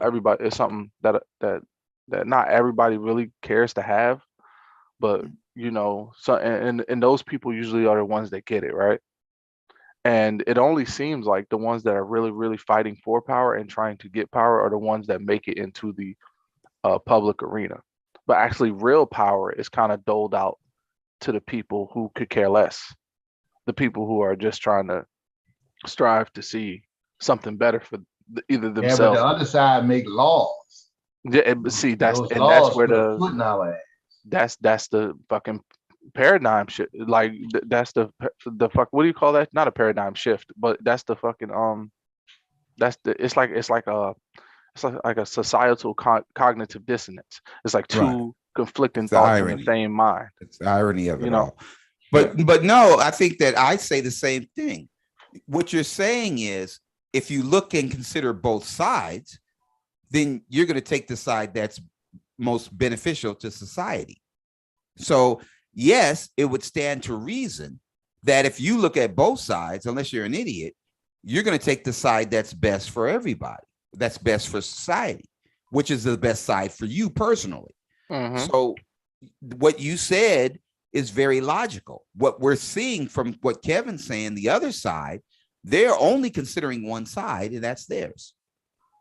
Everybody, it's something that not everybody really cares to have, but so and those people usually are the ones that get it, right? And it only seems like the ones that are really, really fighting for power and trying to get power are the ones that make it into the public arena. But actually, real power is kind of doled out to the people who could care less, the people who are just trying to strive to see something better either Yeah, but themselves. the other side make laws. Yeah, but see, that's Those and that's laws where put a foot in our ass. that's the fucking paradigm shift. Like that's the fuck. What do you call that? Not a paradigm shift, but that's the fucking That's the. It's like a societal cognitive dissonance. It's like Right. two conflicting It's the thoughts in irony. the same mind. It's the irony of You it know. all. But no, I think that I say the same thing. What you're saying is, if you look and consider both sides, then you're going to take the side that's most beneficial to society. So yes, it would stand to reason that if you look at both sides, unless you're an idiot, you're going to take the side that's best for everybody, that's best for society, which is the best side for you personally. So what you said is very logical. What we're seeing from what Kevin's saying, the other side, they're only considering one side, and that's theirs.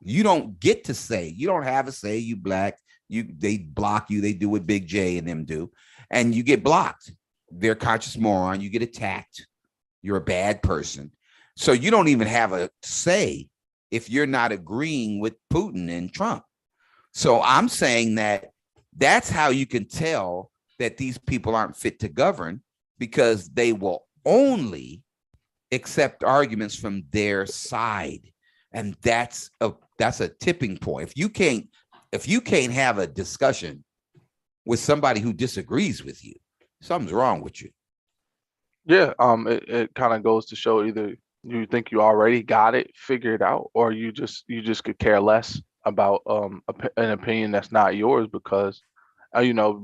You don't get to say, you don't have a say, you black, they block you, they do what Big J and them do, and you get blocked. They're conscious moron, you get attacked, you're a bad person. So you don't even have a say if you're not agreeing with Putin and Trump. So I'm saying that that's how you can tell that these people aren't fit to govern, because they will only accept arguments from their side. And that's a tipping point. If you can't have a discussion with somebody who disagrees with you, something's wrong with you. Yeah. It kind of goes to show either you think you already got it figured out, or you just could care less about an opinion that's not yours because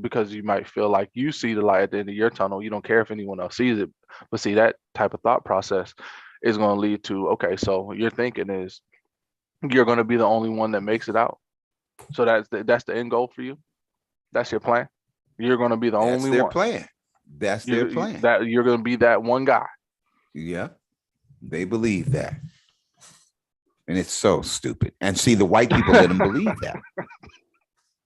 because you might feel like you see the light at the end of your tunnel. You don't care if anyone else sees it. But see, that type of thought process is going to lead to, okay, so your thinking is you're going to be the only one that makes it out. So that's the end goal for you. That's your plan. You're going to be the only one. That's their plan. That you're going to be that one guy. Yeah, they believe that. And it's so stupid. And see, the white people let them believe that.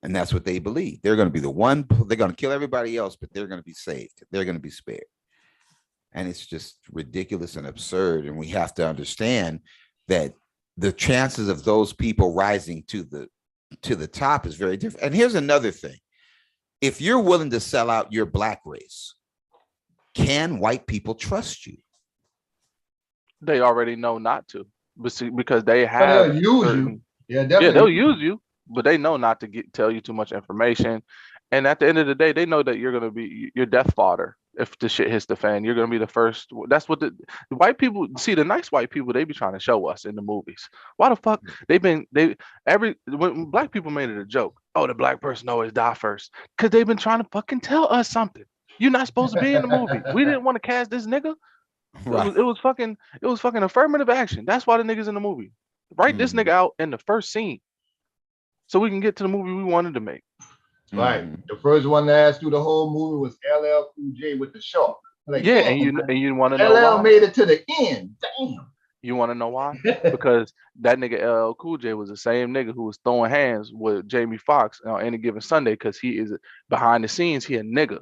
And that's what they believe. They're going to be the one, they're going to kill everybody else, but they're going to be saved. They're going to be spared. And it's just ridiculous and absurd. And we have to understand that the chances of those people rising to the top is very different. And here's another thing. If you're willing to sell out your black race, can white people trust you? They already know not to, but see, because they have They'll use certain, you. Yeah, definitely. yeah, they'll use you, but they know not to tell you too much information. And at the end of the day, they know that you're gonna be your death fodder if the shit hits the fan. You're gonna be the first. That's what the white people see. The nice white people, they be trying to show us in the movies. Why the fuck when black people made it a joke? Oh, the black person always die first, because they've been trying to fucking tell us something. You're not supposed to be in the movie. We didn't want to cast this nigga. Right. It was fucking affirmative action. That's why the nigga's in the movie. Write this nigga out in the first scene, so we can get to the movie we wanted to make. Right. The first one to ask through the whole movie was LL Cool J with the shark. Like, yeah, and you want to know LL why? made it to the end. Damn. You want to know why? Because that nigga LL Cool J was the same nigga who was throwing hands with Jamie Foxx on Any Given Sunday, because he is behind the scenes. He a nigga.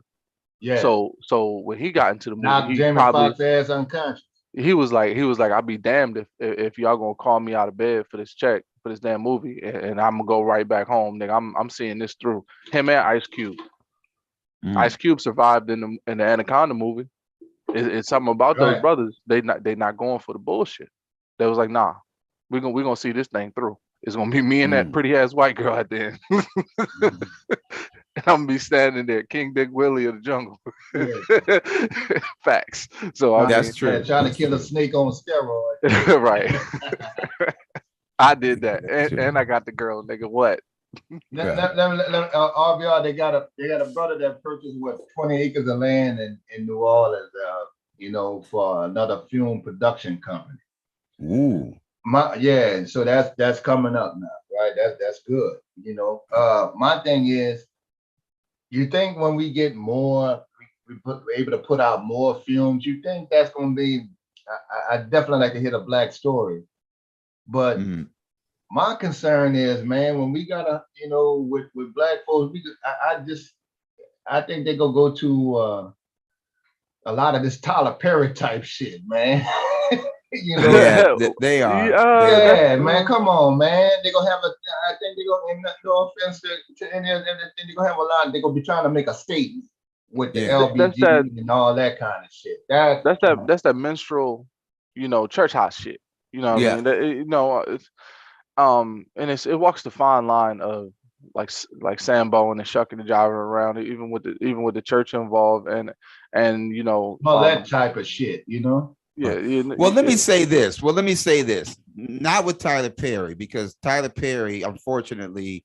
Yeah. So when he got into the movie, Knocked he Jamie probably Foxx ass unconscious. he was like, I'll be damned if y'all gonna call me out of bed for this check for this damn movie, and I'm gonna go right back home, nigga. I'm seeing this through. Him and Ice Cube. Ice Cube survived in the Anaconda movie. It's something about those brothers. They not going for the bullshit. They was like, nah, we gonna see this thing through. It's gonna be me and that pretty ass white girl at the end. And I'm gonna be standing there, King Big Willie of the jungle. Yeah. Facts. So that's true. Yeah, trying to kill a snake on steroids. Right. I did that, and I got the girl, nigga. What? RBR, they got a brother that purchased 20 acres of land in New Orleans, for another film production company. Ooh. So that's coming up now, right? That's good. My thing is, you think when we get more, we're able to put out more films, you think that's going to be, I definitely like to hear the black story. But my concern is, man, when we gotta, with black folks, I think they're going to go to a lot of this Tyler Perry type shit, man. You know, Yeah, they are. yeah, man, come on, man. They're gonna have I think they're gonna, and no offense to any of them, they're gonna have a lot. They're gonna be trying to make a statement with the Yeah. That's LBG that. and all that kind of shit. That's that menstrual, church house shit. You know what I Yeah. mean? It's, and it walks the fine line of like Sambo and the shucking and jiving around, even with the church involved, and all that type of shit, you know. yeah. Well, let me say this. Not with Tyler Perry, because Tyler Perry, unfortunately,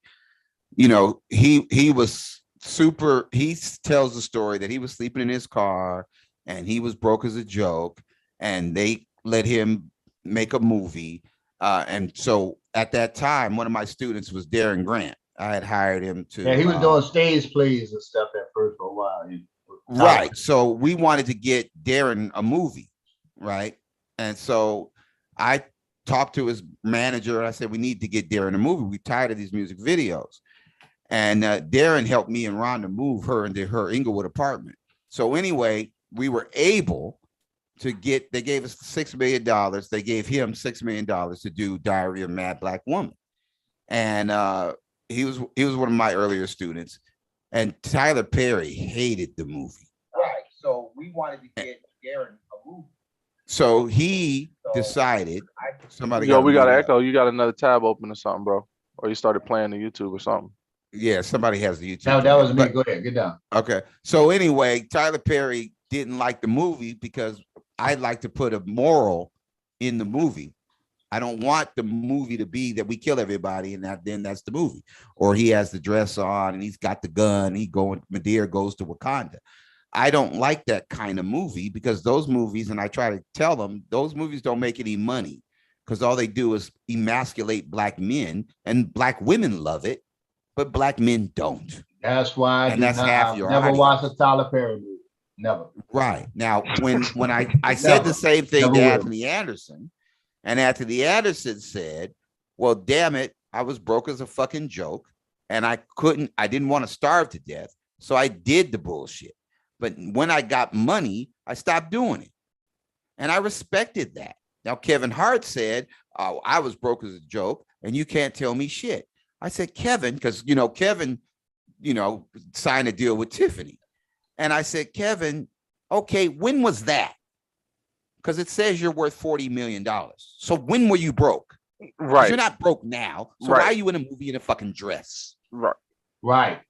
he was super. He tells the story that he was sleeping in his car and he was broke as a joke, and they let him make a movie. And so at that time, one of my students was Darren Grant. I had hired him to. Yeah, he was doing stage plays and stuff at first for a while. Right. So we wanted to get Darren a movie, right? And so I talked to his manager and I said, we need to get Darren a movie. We're tired of these music videos. And Darren helped me and Rhonda move her into her Inglewood apartment. So anyway, we were able to they gave us $6 million. They gave him $6 million to do Diary of a Mad Black Woman. And he was one of my earlier students. And Tyler Perry hated the movie. Right. So we wanted to get Darren a movie. So he decided somebody. We got to echo. You got another tab open or something, bro? Or you started playing the YouTube or something? Yeah, somebody has the YouTube. No, that was me. Go ahead, get down. Okay. So anyway, Tyler Perry didn't like the movie because I'd like to put a moral in the movie. I don't want the movie to be that we kill everybody and then that's the movie. Or he has the dress on and he's got the gun. Madea goes to Wakanda. I don't like that kind of movie because those movies, and I try to tell them, those movies don't make any money because all they do is emasculate black men, and black women love it, but black men don't. That's why half your never audience. watched a Tyler Perry movie. Never. Right. Now, when I said the same thing to Anthony Anderson, and Anthony Anderson said, well, damn it, I was broke as a fucking joke, and I didn't want to starve to death, so I did the bullshit. But when I got money, I stopped doing it. And I respected that. Now, Kevin Hart said, oh, I was broke as a joke, and you can't tell me shit. I said, Kevin, because, Kevin, signed a deal with Tiffany. And I said, Kevin, okay, when was that? Because it says you're worth $40 million. So when were you broke? Right. You're not broke now. So why are you in a movie in a fucking dress? Right. Right.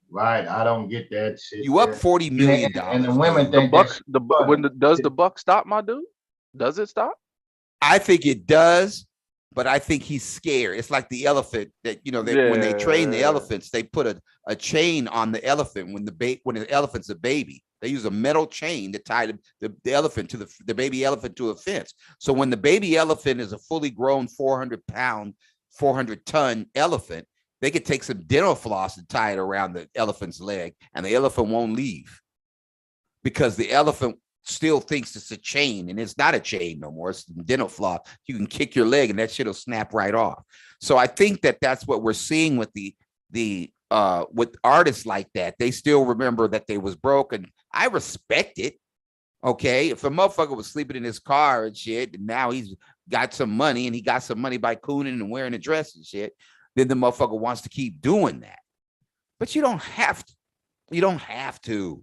I don't get that shit. You up $40 million. And the women think does the buck stop, my dude? Does it stop? I think it does, but I think he's scared. It's like the elephant that, when they train the elephants, they put a chain on the elephant when the elephant's a baby. They use a metal chain to tie the elephant to the baby elephant to a fence. So when the baby elephant is a fully grown 400-pound, 400-ton elephant, they could take some dental floss and tie it around the elephant's leg, and the elephant won't leave because the elephant still thinks it's a chain, and it's not a chain no more. It's dental floss. You can kick your leg and that shit will snap right off. So I think that's what we're seeing with with artists like that. They still remember that they was broke, and I respect it. Okay, if a motherfucker was sleeping in his car and shit, and now he's got some money, and he got some money by cooning and wearing a dress and shit, then the motherfucker wants to keep doing that. But you don't have to. You don't have to.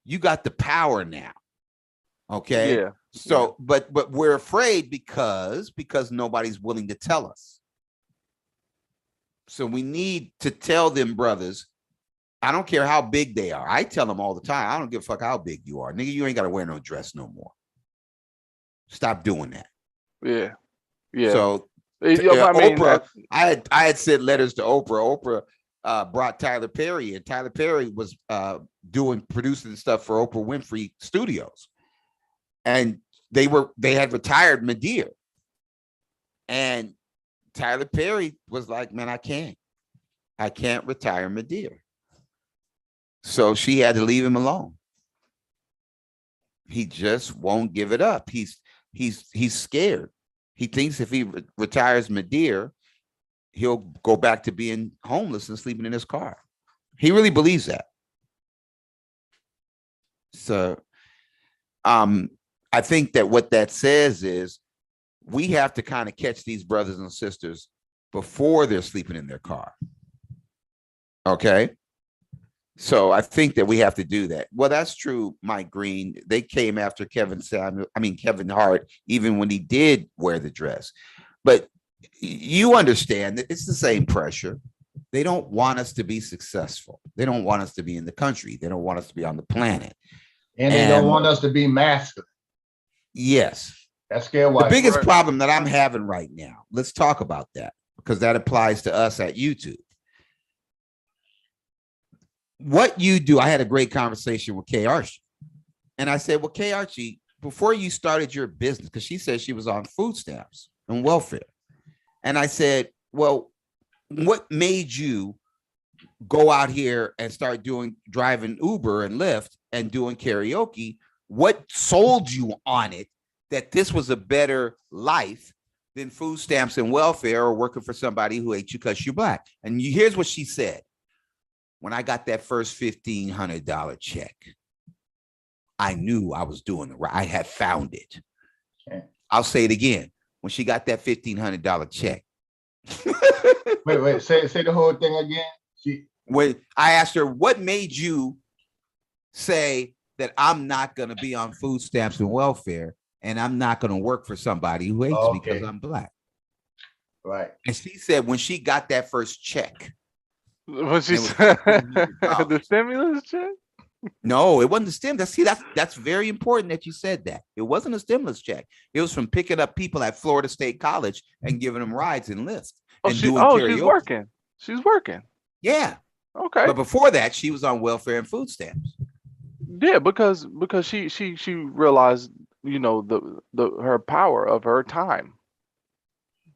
You got the power now. Okay. Yeah. So, but we're afraid because nobody's willing to tell us. So we need to tell them, brothers. I don't care how big they are. I tell them all the time. I don't give a fuck how big you are, nigga. You ain't got to wear no dress no more. Stop doing that. Yeah. Yeah. So Oprah, I had sent letters to Oprah. Oprah brought Tyler Perry, and Tyler Perry was producing stuff for Oprah Winfrey Studios, and they had retired Madea, and Tyler Perry was like, man, I can't retire Madea. So she had to leave him alone. He just won't give it up. He's scared. He thinks if he retires Madea, he'll go back to being homeless and sleeping in his car. He really believes that. So I think that what that says is we have to kind of catch these brothers and sisters before they're sleeping in their car. Okay. So I think that we have to do that. Well, that's true, Mike Green. They came after Kevin Hart, even when he did wear the dress. But you understand that it's the same pressure. They don't want us to be successful. They don't want us to be in the country. They don't want us to be on the planet. And they don't want us to be masculine. Yes. That's scary. The biggest problem that I'm having right now, let's talk about that, because that applies to us at YouTube. What you do, I had a great conversation with Kay Archie. And I said, well, Kay Archie, before you started your business, because she said she was on food stamps and welfare. And I said, well, what made you go out here and start driving Uber and Lyft and doing karaoke? What sold you on it that this was a better life than food stamps and welfare or working for somebody who hates you because you're Black? And here's what she said. When I got that first $1,500 check, I knew I was doing it right. I had found it. Okay. I'll say it again. When she got that $1,500 check. wait, say the whole thing again. When I asked her, what made you say that I'm not going to be on food stamps and welfare and I'm not going to work for somebody who hates me because I'm Black? Right. And she said when she got that first check. What she said? The stimulus check? No, it wasn't the stimulus. That's very important that you said that. It wasn't a stimulus check. It was from picking up people at Florida State College and giving them rides and Lyft. She's working. She's working. Yeah. Okay. But before that, she was on welfare and food stamps. Yeah, because she realized, her power of her time.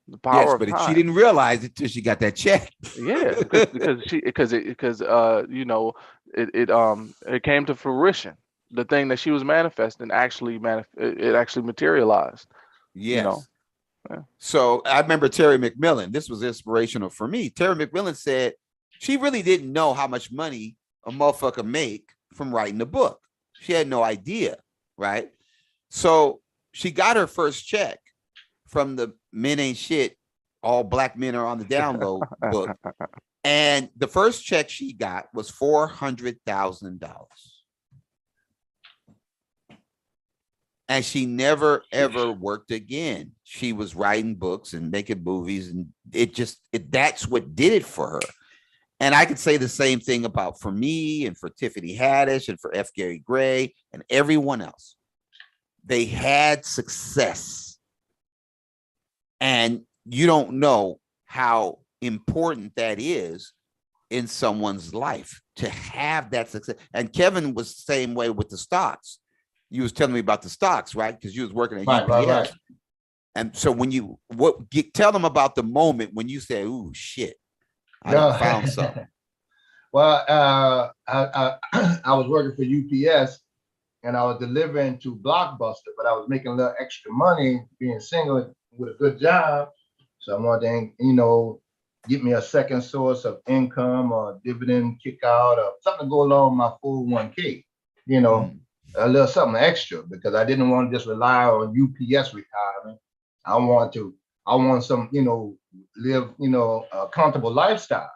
The power of time. She didn't realize it till she got that check. Yeah, because it came to fruition. The thing that she was manifesting actually materialized. Yes. Yeah. So I remember Terry McMillan. This was inspirational for me. Terry McMillan said she really didn't know how much money a motherfucker make from writing a book. She had no idea, right? So she got her first check from the Men Ain't Shit, All Black Men Are on the Download book. And the first check she got was $400,000. And she never, ever worked again. She was writing books and making movies. And that's what did it for her. And I could say the same thing for me and for Tiffany Haddish and for F. Gary Gray and everyone else. They had success. And you don't know how important that is in someone's life to have that success. And Kevin was the same way with the stocks. You was telling me about the stocks, right? Because you was working at UPS. Right. And so when tell them about the moment when you say, "Ooh, shit, I found something." Well, I was working for UPS and I was delivering to Blockbuster, but I was making a little extra money being single with a good job. So I wanted to, get me a second source of income or dividend kick out or something to go along with my 401k, a little something extra, because I didn't want to just rely on UPS retirement. I want some, live, a comfortable lifestyle.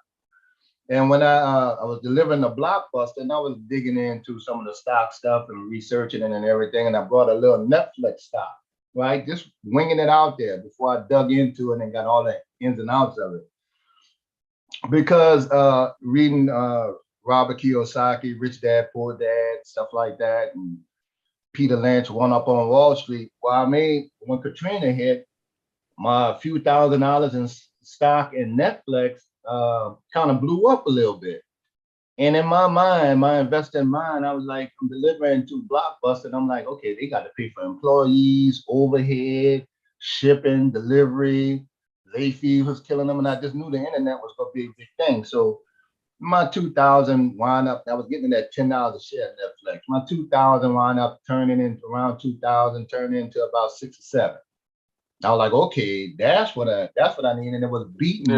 And when I was delivering the Blockbuster, and I was digging into some of the stock stuff and researching it and everything, and I brought a little Netflix stock, right? Just winging it out there before I dug into it and got all the ins and outs of it. Because reading Robert Kiyosaki, Rich Dad, Poor Dad, stuff like that, and Peter Lynch, One Up on Wall Street, when Katrina hit, my few $1,000s in stock in Netflix kind of blew up a little bit. And in my mind, my investing mind, I was like, I'm delivering to Blockbuster, and I'm like, okay, they got to pay for employees, overhead, shipping, delivery, late fees was killing them, and I just knew the internet was going to be a big thing. So my 2,000 wound up, I was getting that $10 a share at Netflix. My 2,000 wound up turning into around 2,000, turning into about 6 or 7. I was like, okay, that's what I need, and it was beating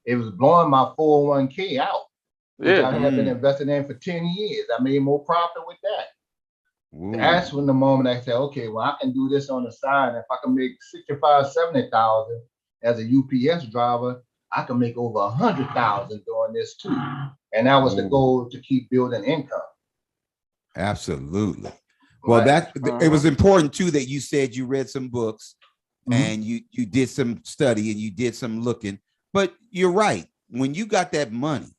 it was blowing my 401k out, which I had been investing in for 10 years. I made more profit with that. That's when the moment I said, okay, well, I can do this on the side. If I can make 65, 70,000 as a UPS driver, I can make over 100,000 doing this too. And that was the goal, to keep building income. Absolutely. Well, Right. it was important too that you said you read some books and you did some study and you did some looking. But you're right. When you got that money,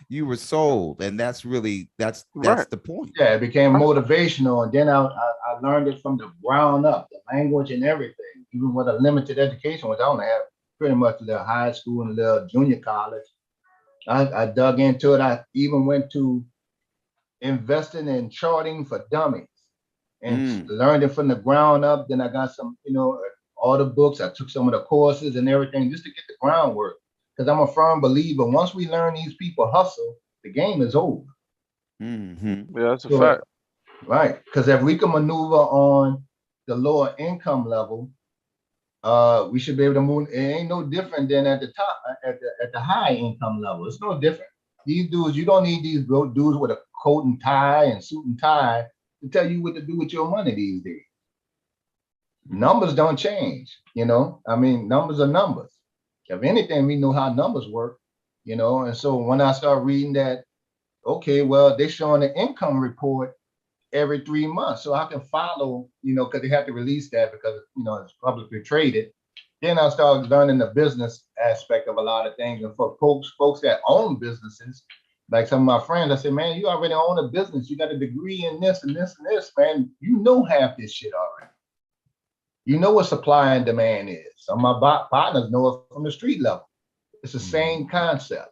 you were sold, and that's the point. Yeah, it became motivational, and then I learned it from the ground up, the language and everything. Even with a limited education, which I only have pretty much the high school and the junior college, I dug into it. I even went to investing in charting for dummies and learned it from the ground up. Then I got some, all the books. I took some of the courses and everything just to get the groundwork. Because I'm a firm believer, once we learn these people hustle, the game is over. Yeah, that's a fact. Right. Because if we can maneuver on the lower income level, we should be able to move. It ain't no different than at the top, at the high income level. It's no different. These dudes, you don't need these dudes with a coat and tie and suit and tie to tell you what to do with your money these days. Numbers don't change, I mean, numbers are numbers. If anything, we know how numbers work, and so when I start reading that, okay, well, they're showing the income report every 3 months. So I can follow, because they have to release that because, it's publicly traded. Then I started learning the business aspect of a lot of things. And for folks that own businesses, like some of my friends, I said, man, you already own a business. You got a degree in this and this and this, man. You know half this shit already. You know what supply and demand is. Some of my partners know it from the street level. It's the same concept.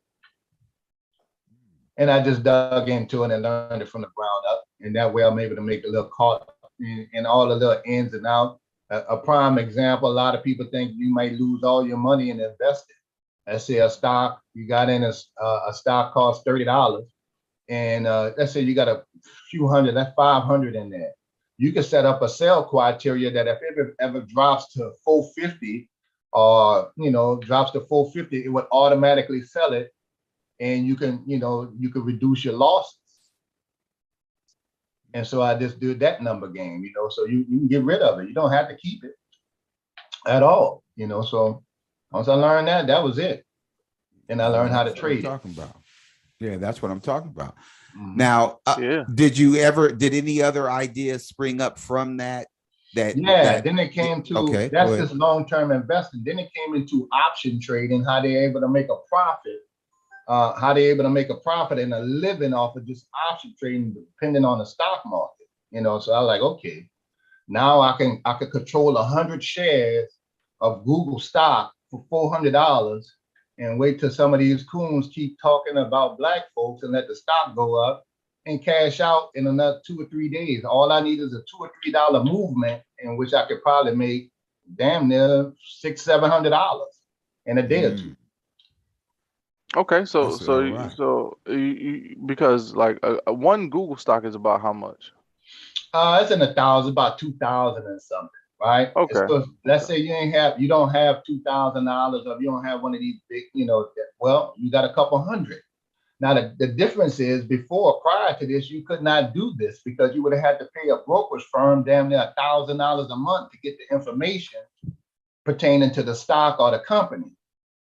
And I just dug into it and learned it from the ground up. And that way I'm able to make a little call in all the little ins and outs. A prime example, a lot of people think you might lose all your money and invest it. Let's say a stock, you got in a stock costs $30. And let's say you got a few hundred, that's 500 in there. You can set up a sell criteria that if it ever drops to 450 or, drops to 450, it would automatically sell it. And you can reduce your losses. And so I just did that number game, so you can get rid of it. You don't have to keep it at all, so once I learned that was it. And I learned how to trade it. Yeah, that's what I'm talking about. Now, did any other ideas spring up from that? Then it came to, that's this long-term investing. Then it came into option trading, how they're able to make a profit. And a living off of just option trading, depending on the stock market. So I was like, okay, now I can control 100 shares of Google stock for $400 and wait till some of these coons keep talking about black folks and let the stock go up and cash out in another 2 or 3 days. All I need is a $2 or $3 movement in which I could probably make damn near $600-700 in a day or two. Okay, so because like one Google stock is about how much? It's in 1,000, about 2,000 and something, right? Okay. So let's say you don't have $2,000, or you don't have one of these big, well, you got a couple hundred. Now the difference is prior to this, you could not do this because you would have had to pay a brokerage firm damn near $1,000 a month to get the information pertaining to the stock or the company.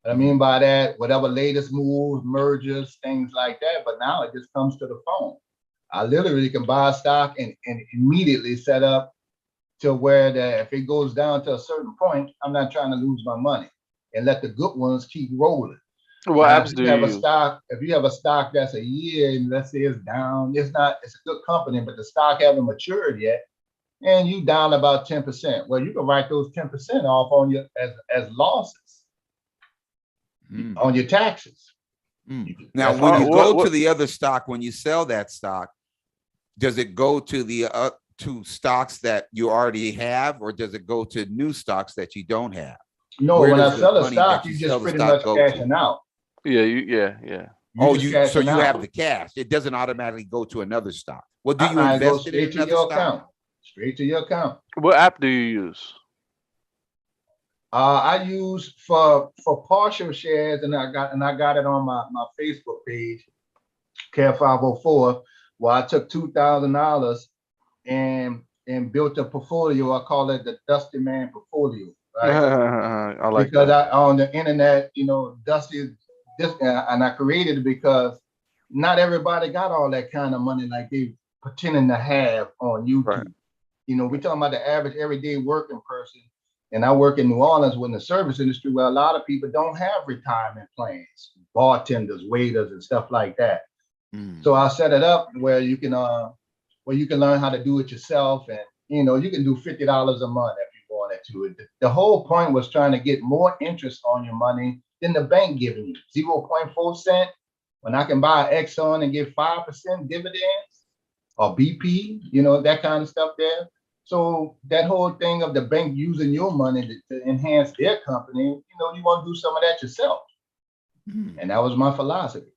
What I mean by that, whatever latest moves, mergers, things like that. But now it just comes to the phone. I literally can buy a stock and immediately set up to where if it goes down to a certain point, I'm not trying to lose my money and let the good ones keep rolling. What apps do you use? If you have a stock that's a year and let's say it's down, it's a good company, but the stock haven't matured yet, and you down about 10%. Well, you can write those 10% off on your as losses. On your taxes. Now, when you go to the other stock, when you sell that stock, does it go to the to stocks that you already have, or does it go to new stocks that you don't have? No, when I sell a stock, you just pretty much cashing out. Yeah. You have the cash. It doesn't automatically go to another stock. Well, do you invest it in another stock? Straight to your account. What app do you use? I use for partial shares, and I got it on my Facebook page, Care 504, Well, I took $2,000 and built a portfolio. I call it the Dusty Man portfolio, right? I like because that. I on the internet, Dusty this, and I created it because not everybody got all that kind of money like they pretending to have on YouTube. Right. We're talking about the average everyday working person. And I work in New Orleans in the service industry where a lot of people don't have retirement plans, bartenders, waiters, and stuff like that. So I set it up where you can learn how to do it yourself, and you can do $50 a month if you wanted to. The whole point was trying to get more interest on your money than the bank giving you 0.4 cent. When I can buy Exxon and get 5% dividends, or BP, that kind of stuff there. So that whole thing of the bank using your money to enhance their company, you want to do some of that yourself. And that was my philosophy.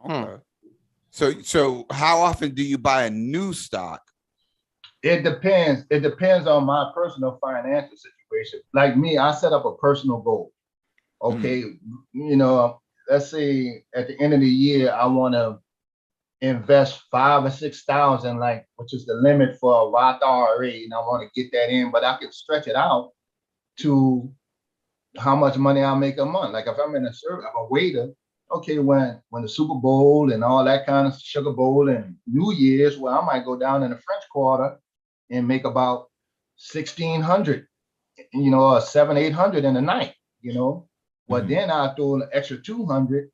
Okay. So how often do you buy a new stock? It depends. It depends on my personal financial situation. Like me, I set up a personal goal. Okay, let's say at the end of the year, I want to invest 5,000 or 6,000, which is the limit for a Roth IRA, and I want to get that in, but I can stretch it out to how much money I make a month. Like if I'm in a service, I'm a waiter. Okay, when the Super Bowl and all that kind of Sugar Bowl and New Year's, well, I might go down in the French Quarter and make about 1,600, or 700-800 in a night. Well, then I throw an extra 200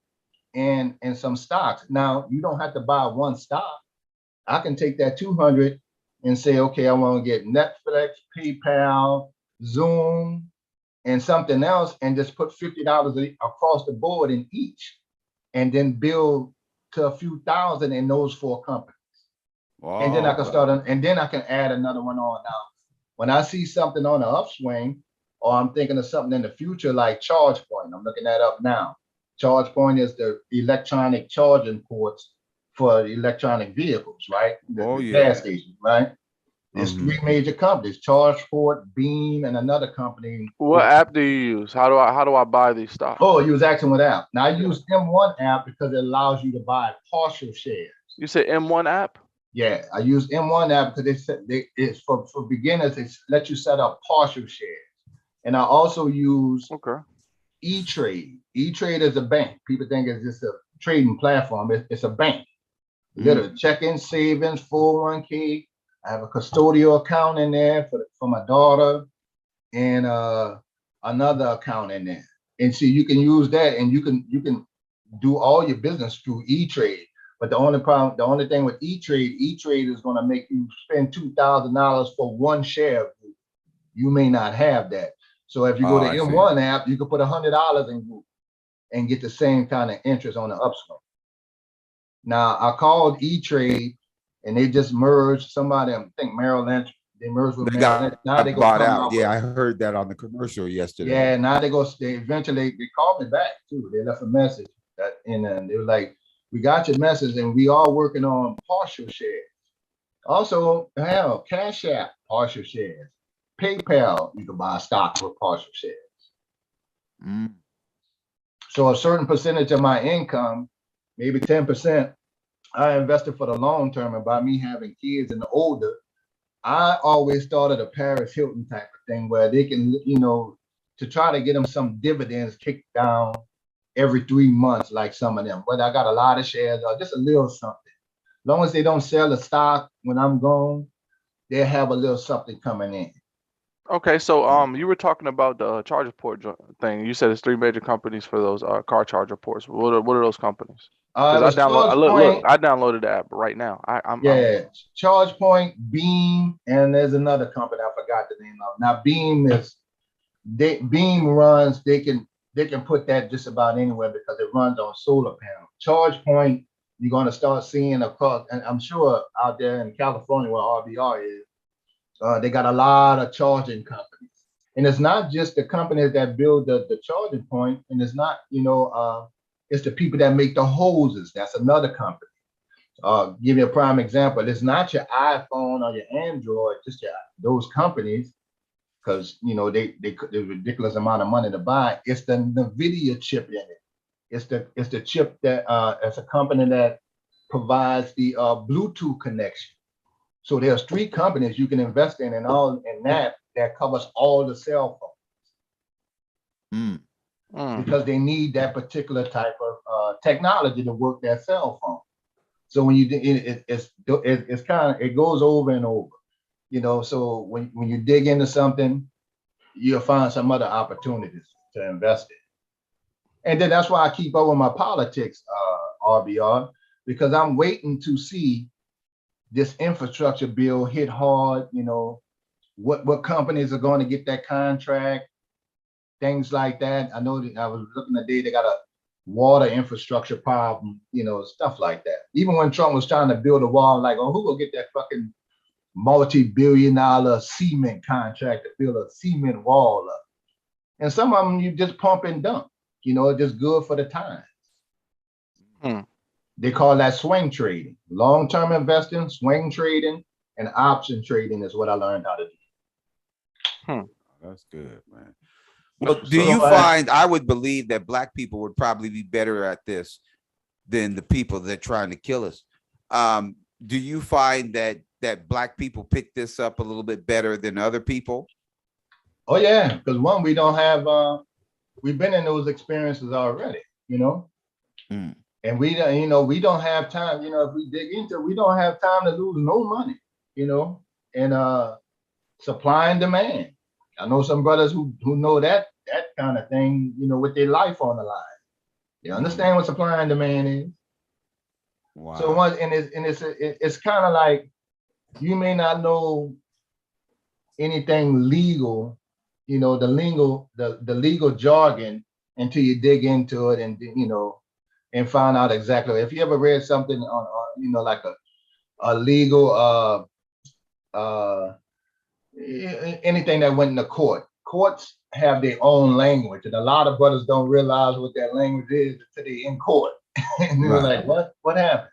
and some stocks. Now you don't have to buy one stock. I can take that 200 and say, okay, I want to get Netflix, PayPal, Zoom, and something else, and just put $50 across the board in each, and then build to a few thousand in those 4 companies. Wow. And then I can and then I can add another one on. Now, when I see something on the upswing, or I'm thinking of something in the future like ChargePoint, I'm looking that up now. ChargePoint is the electronic charging ports for electronic vehicles, right? The gas station, right? There's 3 major companies: ChargePort, Beam, and another company. What app do you use? How do I buy these stocks? Oh, you was asking what app? Now I use M1 app because it allows you to buy partial shares. You said M1 app? Yeah, I use M1 app because it's for beginners. It lets you set up partial shares. And I also use E-Trade. E-Trade is a bank. People think it's just a trading platform. It's a bank. Literally, checking, savings, 401k. I have a custodial account in there for my daughter, and another account in there. And so you can use that, and you can do all your business through E-Trade. But the only thing with E-Trade is going to make you spend $2,000 for one share. You may not have that. So if you go to M1 app, you can put $100 in Google and get the same kind of interest on the upswing. Now I called E-Trade, and they just merged. Somebody, I think Merrill Lynch, they merged with Merrill Lynch. Now they go bought out. Yeah, I heard that on the commercial yesterday. Yeah, now they eventually called me back too. They left a message and they were like, "We got your message, and we are working on partial shares. Also, hell, Cash App, partial shares. PayPal, you can buy stocks with partial shares. So a certain percentage of my income, maybe 10%, I invested for the long term. And by me having kids and older, I always thought of the Paris Hilton type of thing where they can, to try to get them some dividends kicked down every 3 months, like some of them. Whether I got a lot of shares or just a little something. As long as they don't sell the stock when I'm gone, they'll have a little something coming in. Okay, so you were talking about the charger port thing. You said it's 3 major companies for those car charger ports. What are those companies? Because I downloaded the app right now. ChargePoint, Beam, and there's another company I forgot the name of. Now Beam runs. They can put that just about anywhere because it runs on solar panels. ChargePoint, you're going to start seeing across, and I'm sure out there in California where RBR is. They got a lot of charging companies, and it's not just the companies that build the charging point, and it's not, it's the people that make the hoses. That's another company. Give you a prime example. It's not your iPhone or your Android, just those companies, because there's ridiculous amount of money to buy. It's the NVIDIA chip in it. It's the chip that it's a company that provides the Bluetooth connection. So there's 3 companies you can invest in, and that covers all the cell phones. Because they need that particular type of technology to work that cell phone. So when you it's kind of, it goes over and over, you know. So when you dig into something, you'll find some other opportunities to invest in. And then that's why I keep up with my politics, RBR, because I'm waiting to see this infrastructure bill hit hard. You know, what companies are going to get that contract, things like that. I know that I was looking today, they got a water infrastructure problem, you know, stuff like that. Even when Trump was trying to build a wall, like, oh, who will get that fucking multi-billion-dollar cement contract to build a cement wall up? And some of them you just pump and dump, you know, it's just good for the times. They call that swing trading. Long-term investing, swing trading, and option trading is what I learned how to do. That's good, man. Well, do you find, I would believe that Black people would probably be better at this than the people that are trying to kill us. Do you find that Black people pick this up a little bit better than other people? Oh yeah, because one, we don't have, we've been in those experiences already, you know? And we don't, you know, we don't have time, you know, if we dig into it, we don't have time to lose no money, you know? And supply and demand. I know some brothers who know that kind of thing, you know, with their life on the line. You understand what supply and demand is? Wow. So it's kind of like, you may not know anything legal, you know, the legal jargon until you dig into it and, you know, and find out exactly. If you ever read something on you know, like a legal anything that went in the courts have their own language, and a lot of brothers don't realize what that language is until they're in court. And they're like, what happened?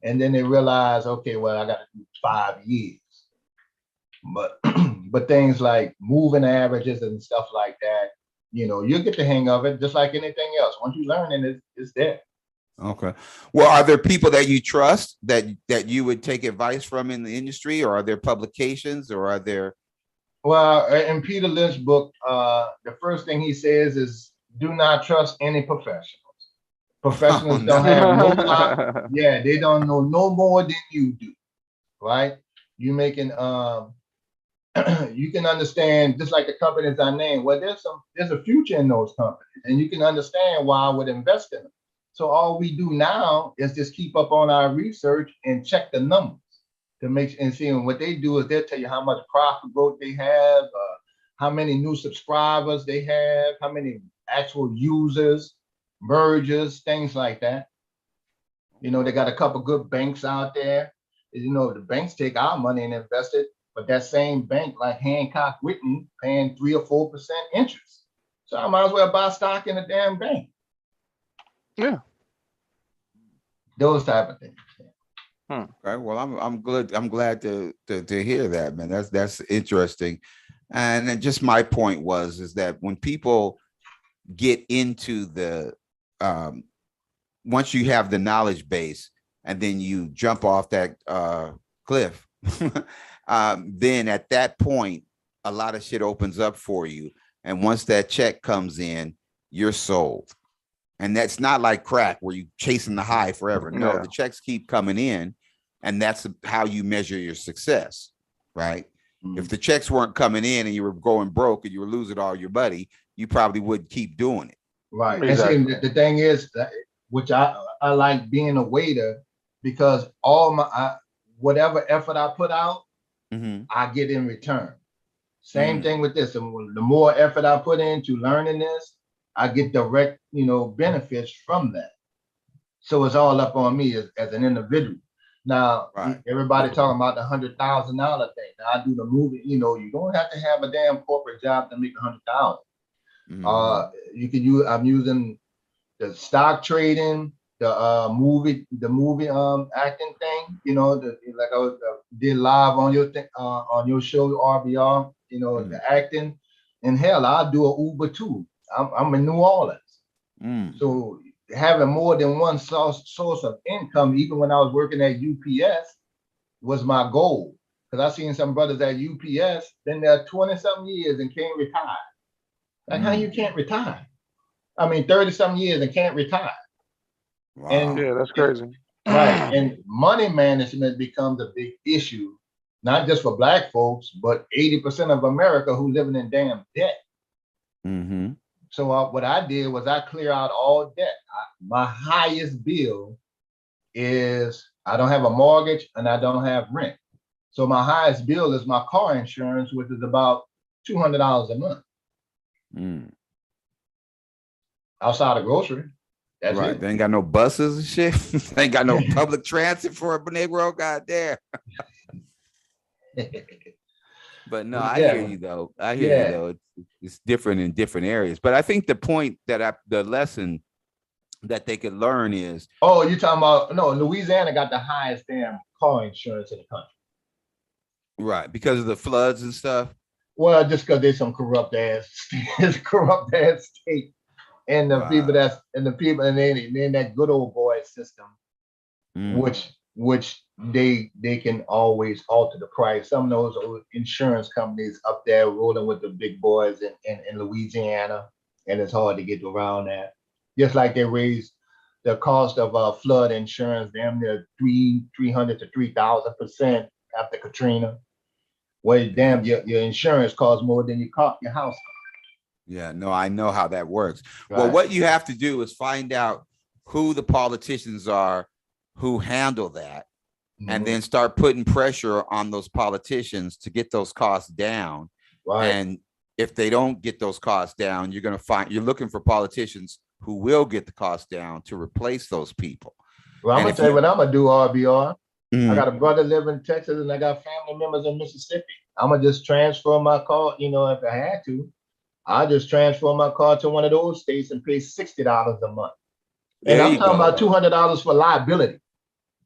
And then they realize, okay, well, I got to do 5 years. But things like moving averages and stuff like that, you know, you'll get the hang of it just like anything else. Once you learn it, it's there. Okay. Well, are there people that you trust that you would take advice from in the industry, or are there publications, or are there? Well, in Peter Lynch's book, the first thing he says is, do not trust any professionals. Professionals don't have no yeah, they don't know no more than you do, right? You making you can understand, just like the companies I named, well, there's a future in those companies, and you can understand why I would invest in them. So all we do now is just keep up on our research and check the numbers to make and see. And what they do is they'll tell you how much profit growth they have, how many new subscribers they have, how many actual users, mergers, things like that. You know, they got a couple good banks out there. You know, the banks take our money and invest it, but that same bank, like Hancock Whitney, paying 3 or 4% interest. So I might as well buy stock in a damn bank. Yeah. Those type of things. Okay. Well, I'm glad to hear that, man. That's interesting. And then just my point is that when people get into the once you have the knowledge base and then you jump off that cliff, then at that point, a lot of shit opens up for you. And once that check comes in, you're sold. And that's not like crack where you're chasing the high forever. No, the checks keep coming in, and that's how you measure your success, right? If the checks weren't coming in and you were going broke and you were losing all your money, you probably would keep doing it. Right. Exactly. And see, the thing is, that, which I like being a waiter, because all my whatever effort I put out, I get in return. Same thing with this. And the more effort I put into learning this, I get direct, you know, benefits from that. So it's all up on me as an individual. Now, everybody talking about the $100,000 thing. Now I do the movie. You know, you don't have to have a damn corporate job to make $100,000. You can use. I'm using the stock trading, the movie acting thing. You know, like I did live on your show RBR. You know, the acting. And hell, I'll do an Uber too. I'm in New Orleans. So having more than one source of income, even when I was working at UPS, was my goal. Because I seen some brothers at UPS, been there 20-something years and can't retire. Like, how you can't retire? I mean, 30-something years and can't retire. Wow. And Yeah, that's crazy. right. And money management becomes a big issue, not just for Black folks, but 80% of America who living in damn debt. Mm-hmm. So what I did was I clear out all debt. My highest bill is I don't have a mortgage and I don't have rent. So my highest bill is my car insurance, which is about $200 a month. Outside of grocery. That's right. it. They ain't got no buses and shit. They ain't got no public transit for a Negro. Goddamn. But no, I hear you though. I hear you though. It's different in different areas. But I think the point that the lesson that they could learn is. Oh, you're talking about, no, Louisiana got the highest damn car insurance in the country. Right, because of the floods and stuff. Well, just because there's some corrupt ass state. And the people and then that good old boy system, which they can always alter the price. Some of those insurance companies up there rolling with the big boys in Louisiana, and it's hard to get around that. Just like they raised the cost of flood insurance damn near 300 to 3,000% after Katrina. Well, damn, your insurance costs more than your house. Yeah, no, I know how that works. Right. Well, what you have to do is find out who the politicians are who handle that, and then start putting pressure on those politicians to get those costs down. Right. And if they don't get those costs down, you're looking for politicians who will get the costs down to replace those people. Well, I'm gonna tell you what I'm gonna do, RBR. I got a brother living in Texas and I got family members in Mississippi. I'm gonna just transfer my car, if I had to. I just transfer my car to one of those states and pay $60 a month. And I'm talking about $200 for liability.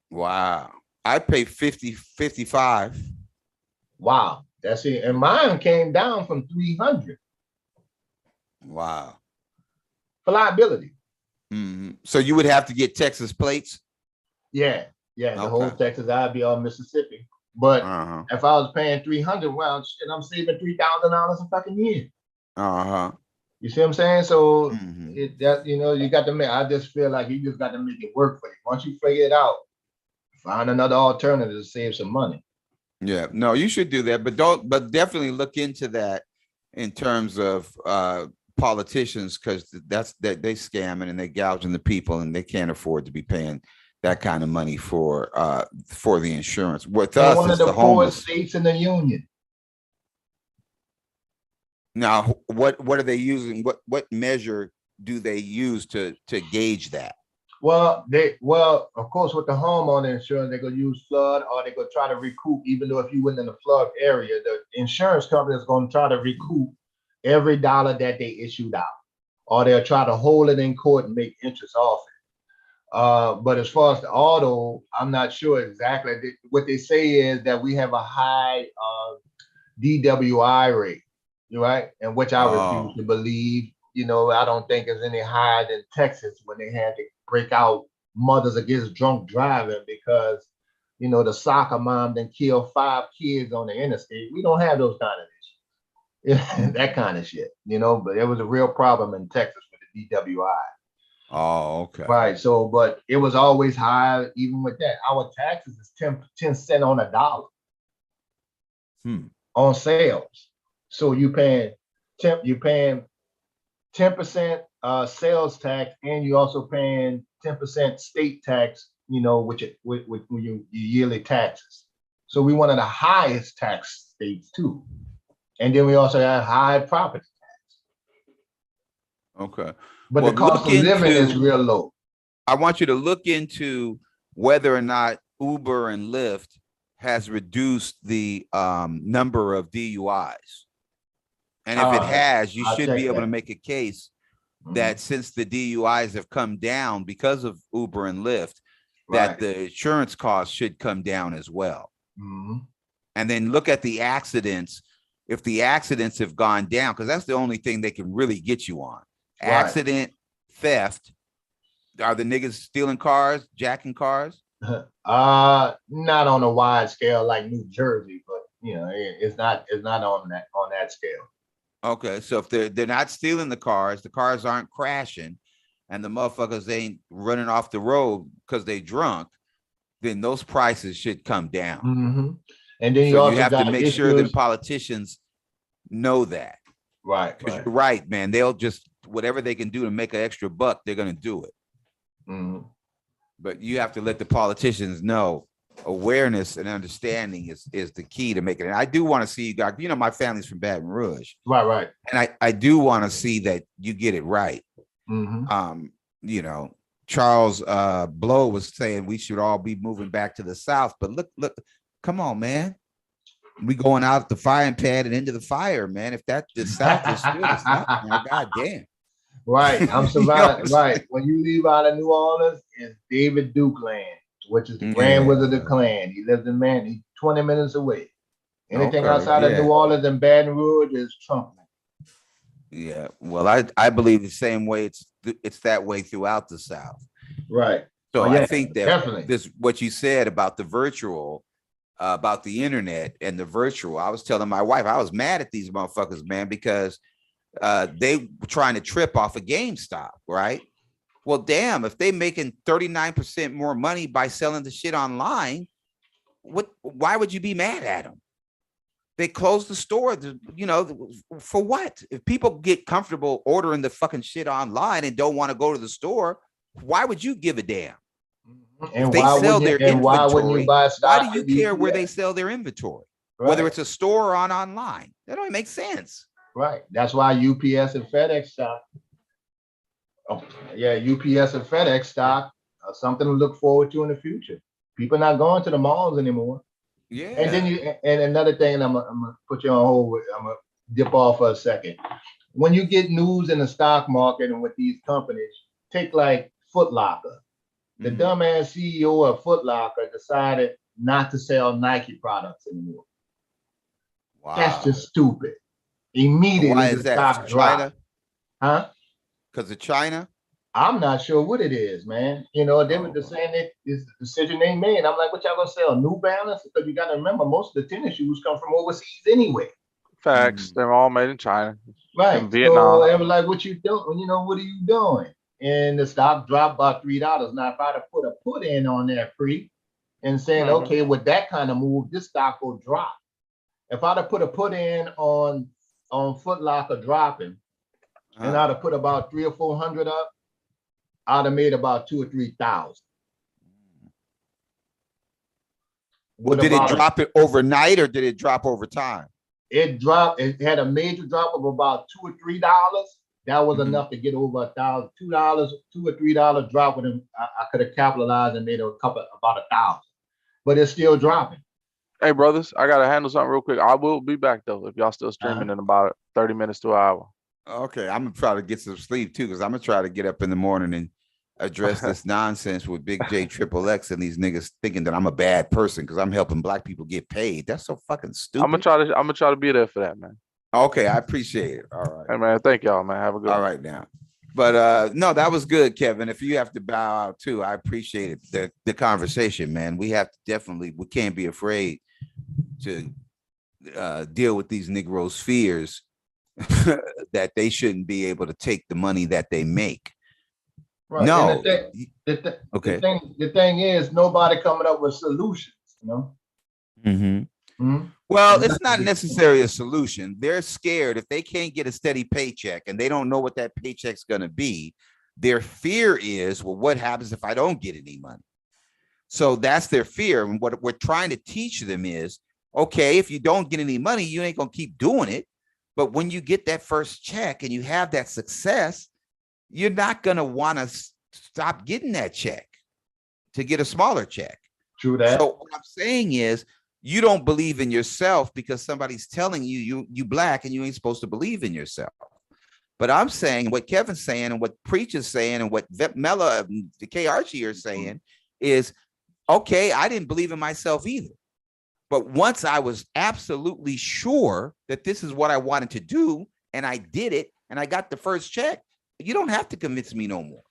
Wow. I pay 55. Wow. That's it. And mine came down from 300. Wow. For liability. So you would have to get Texas plates? Yeah. The whole Texas, I'd be on Mississippi. But if I was paying 300, well, shit, I'm saving $3,000 a fucking year. You see what I'm saying? So you got to make. I just feel like you just got to make it work for you. Once you figure it out, find another alternative to save some money. Yeah, no, you should do that, but definitely look into that in terms of politicians, because they scamming and they gouging the people and they can't afford to be paying that kind of money for the insurance. With us, one of the poorest states in the union. Now, what are they using? What measure do they use to gauge that? Well, of course, with the homeowner insurance, they're gonna use flood, or they're gonna try to recoup. Even though if you went in the flood area, the insurance company is gonna try to recoup every dollar that they issued out, or they'll try to hold it in court and make interest off it. But as far as the auto, I'm not sure exactly. What they say is that we have a high DWI rate. Right, and which I refuse to believe. I don't think it's any higher than Texas when they had to break out mothers against drunk driving because, the soccer mom then killed 5 kids on the interstate. We don't have those kind of issues, that kind of shit. But it was a real problem in Texas with the DWI. Oh, okay. Right. So, but it was always high. Even with that, our taxes is 10 cents on a dollar on sales. So you paying 10% sales tax, and you also paying 10% state tax, with your yearly taxes. So we one of the highest tax states too. And then we also have high property tax. Okay. But the cost of living is real low. I want you to look into whether or not Uber and Lyft has reduced the number of DUIs. And if it has, you should be able to make a case that since the DUIs have come down because of Uber and Lyft, that the insurance costs should come down as well. And then look at the accidents. If the accidents have gone down, because that's the only thing they can really get you on. Accident, theft, Are the niggas stealing cars, jacking cars? Not on a wide scale like New Jersey, but you know, it's not on that scale. Okay, so if they're not stealing the cars aren't crashing, and the motherfuckers ain't running off the road because they drunk, then those prices should come down. Mm-hmm. And then so you also have got to make sure that politicians know that. Right. Because you're right, man. They'll just whatever they can do to make an extra buck, they're gonna do it. Mm-hmm. But you have to let the politicians know awareness and understanding is the key to making it. I do want to see you guys, you know, my family's from Baton Rouge. Right. And I do want to see that you get it right. Mm-hmm. You know, Charles Blow was saying we should all be moving back to the South, but look, come on, man. We going out the frying pan and into the fire, man. If that the South is still the South, man, God damn. Right. I'm surviving. Right. When you leave out of New Orleans, it's David Duke land, which is the Grand Wizard of the Clan. He lives in He's 20 minutes away. Anything outside of New Orleans and Baton Rouge is Trump. Yeah. Well, I believe the same way it's that way throughout the South. Right. So I think that definitely this what you said about the virtual, about the internet and the virtual. I was telling my wife, I was mad at these motherfuckers, man, because they were trying to trip off of GameStop, right? Well, damn, if they making 39% more money by selling the shit online, why would you be mad at them? They closed the store, you know, for what? If people get comfortable ordering the fucking shit online and don't want to go to the store, why would you give a damn? And if they sell their inventory, why wouldn't you buy stock? Why do you care where they sell their inventory? Right. Whether it's a store or online, that don't make sense. Right. That's why UPS and FedEx stock. Oh, yeah, UPS and FedEx stock are something to look forward to in the future. People not going to the malls anymore. Yeah. And then and another thing, and I'm gonna put you on hold. I'm gonna dip off for a second. When you get news in the stock market and with these companies, take like Foot Locker. The dumbass CEO of Foot Locker decided not to sell Nike products anymore. Wow. That's just stupid. Immediately, why is the that? stock dropped. Huh? Because of China? I'm not sure what it is, man. You know, they were just saying that it's the decision they made. I'm like, what y'all gonna sell? New Balance? Because you gotta remember, most of the tennis shoes come from overseas anyway. Facts. They're all made in China. Right. In Vietnam. So they were like, what you doing? You know, what are you doing? And the stock dropped about $3. Now, if I'd have put a put in on that pre and saying, okay, with that kind of move, this stock will drop. If I'd have put a put in on Foot Locker dropping, and I'd have put about 300 or 400 up, I'd have made about 2,000 or 3,000. Well, did it drop it overnight or did it drop over time? It dropped. It had a major drop of about $2 or $3. That was enough to get over $1,000. $2 or $3 drop with them. I could have capitalized and made about 1,000. But it's still dropping. Hey, brothers, I gotta handle something real quick. I will be back though if y'all still streaming in about 30 minutes to an hour. Okay, I'm gonna try to get some sleep too, because I'm gonna try to get up in the morning and address this nonsense with Big J Triple X and these niggas thinking that I'm a bad person because I'm helping black people get paid. That's so fucking stupid. I'm gonna try to be there for that, man. Okay, I appreciate it. All right. Hey man, thank y'all, man. Have a good All right now. But no, that was good, Kevin. If you have to bow out too, I appreciate it. The conversation, man. We have to definitely, we can't be afraid to deal with these Negroes' fears that they shouldn't be able to take the money that they make. Right. No. The thing is, nobody coming up with solutions, you know? Well, it's not necessarily a solution. They're scared if they can't get a steady paycheck and they don't know what that paycheck's going to be. Their fear is, well, what happens if I don't get any money? So that's their fear. And what we're trying to teach them is, okay, if you don't get any money, you ain't going to keep doing it. But when you get that first check and you have that success, you're not going to want to stop getting that check to get a smaller check. True that. So what I'm saying is, you don't believe in yourself because somebody's telling you black and you ain't supposed to believe in yourself. But I'm saying what Kevin's saying and what Preacher's saying and what Mella, the K Archie are saying is, okay, I didn't believe in myself either. But once I was absolutely sure that this is what I wanted to do and I did it and I got the first check, you don't have to convince me no more.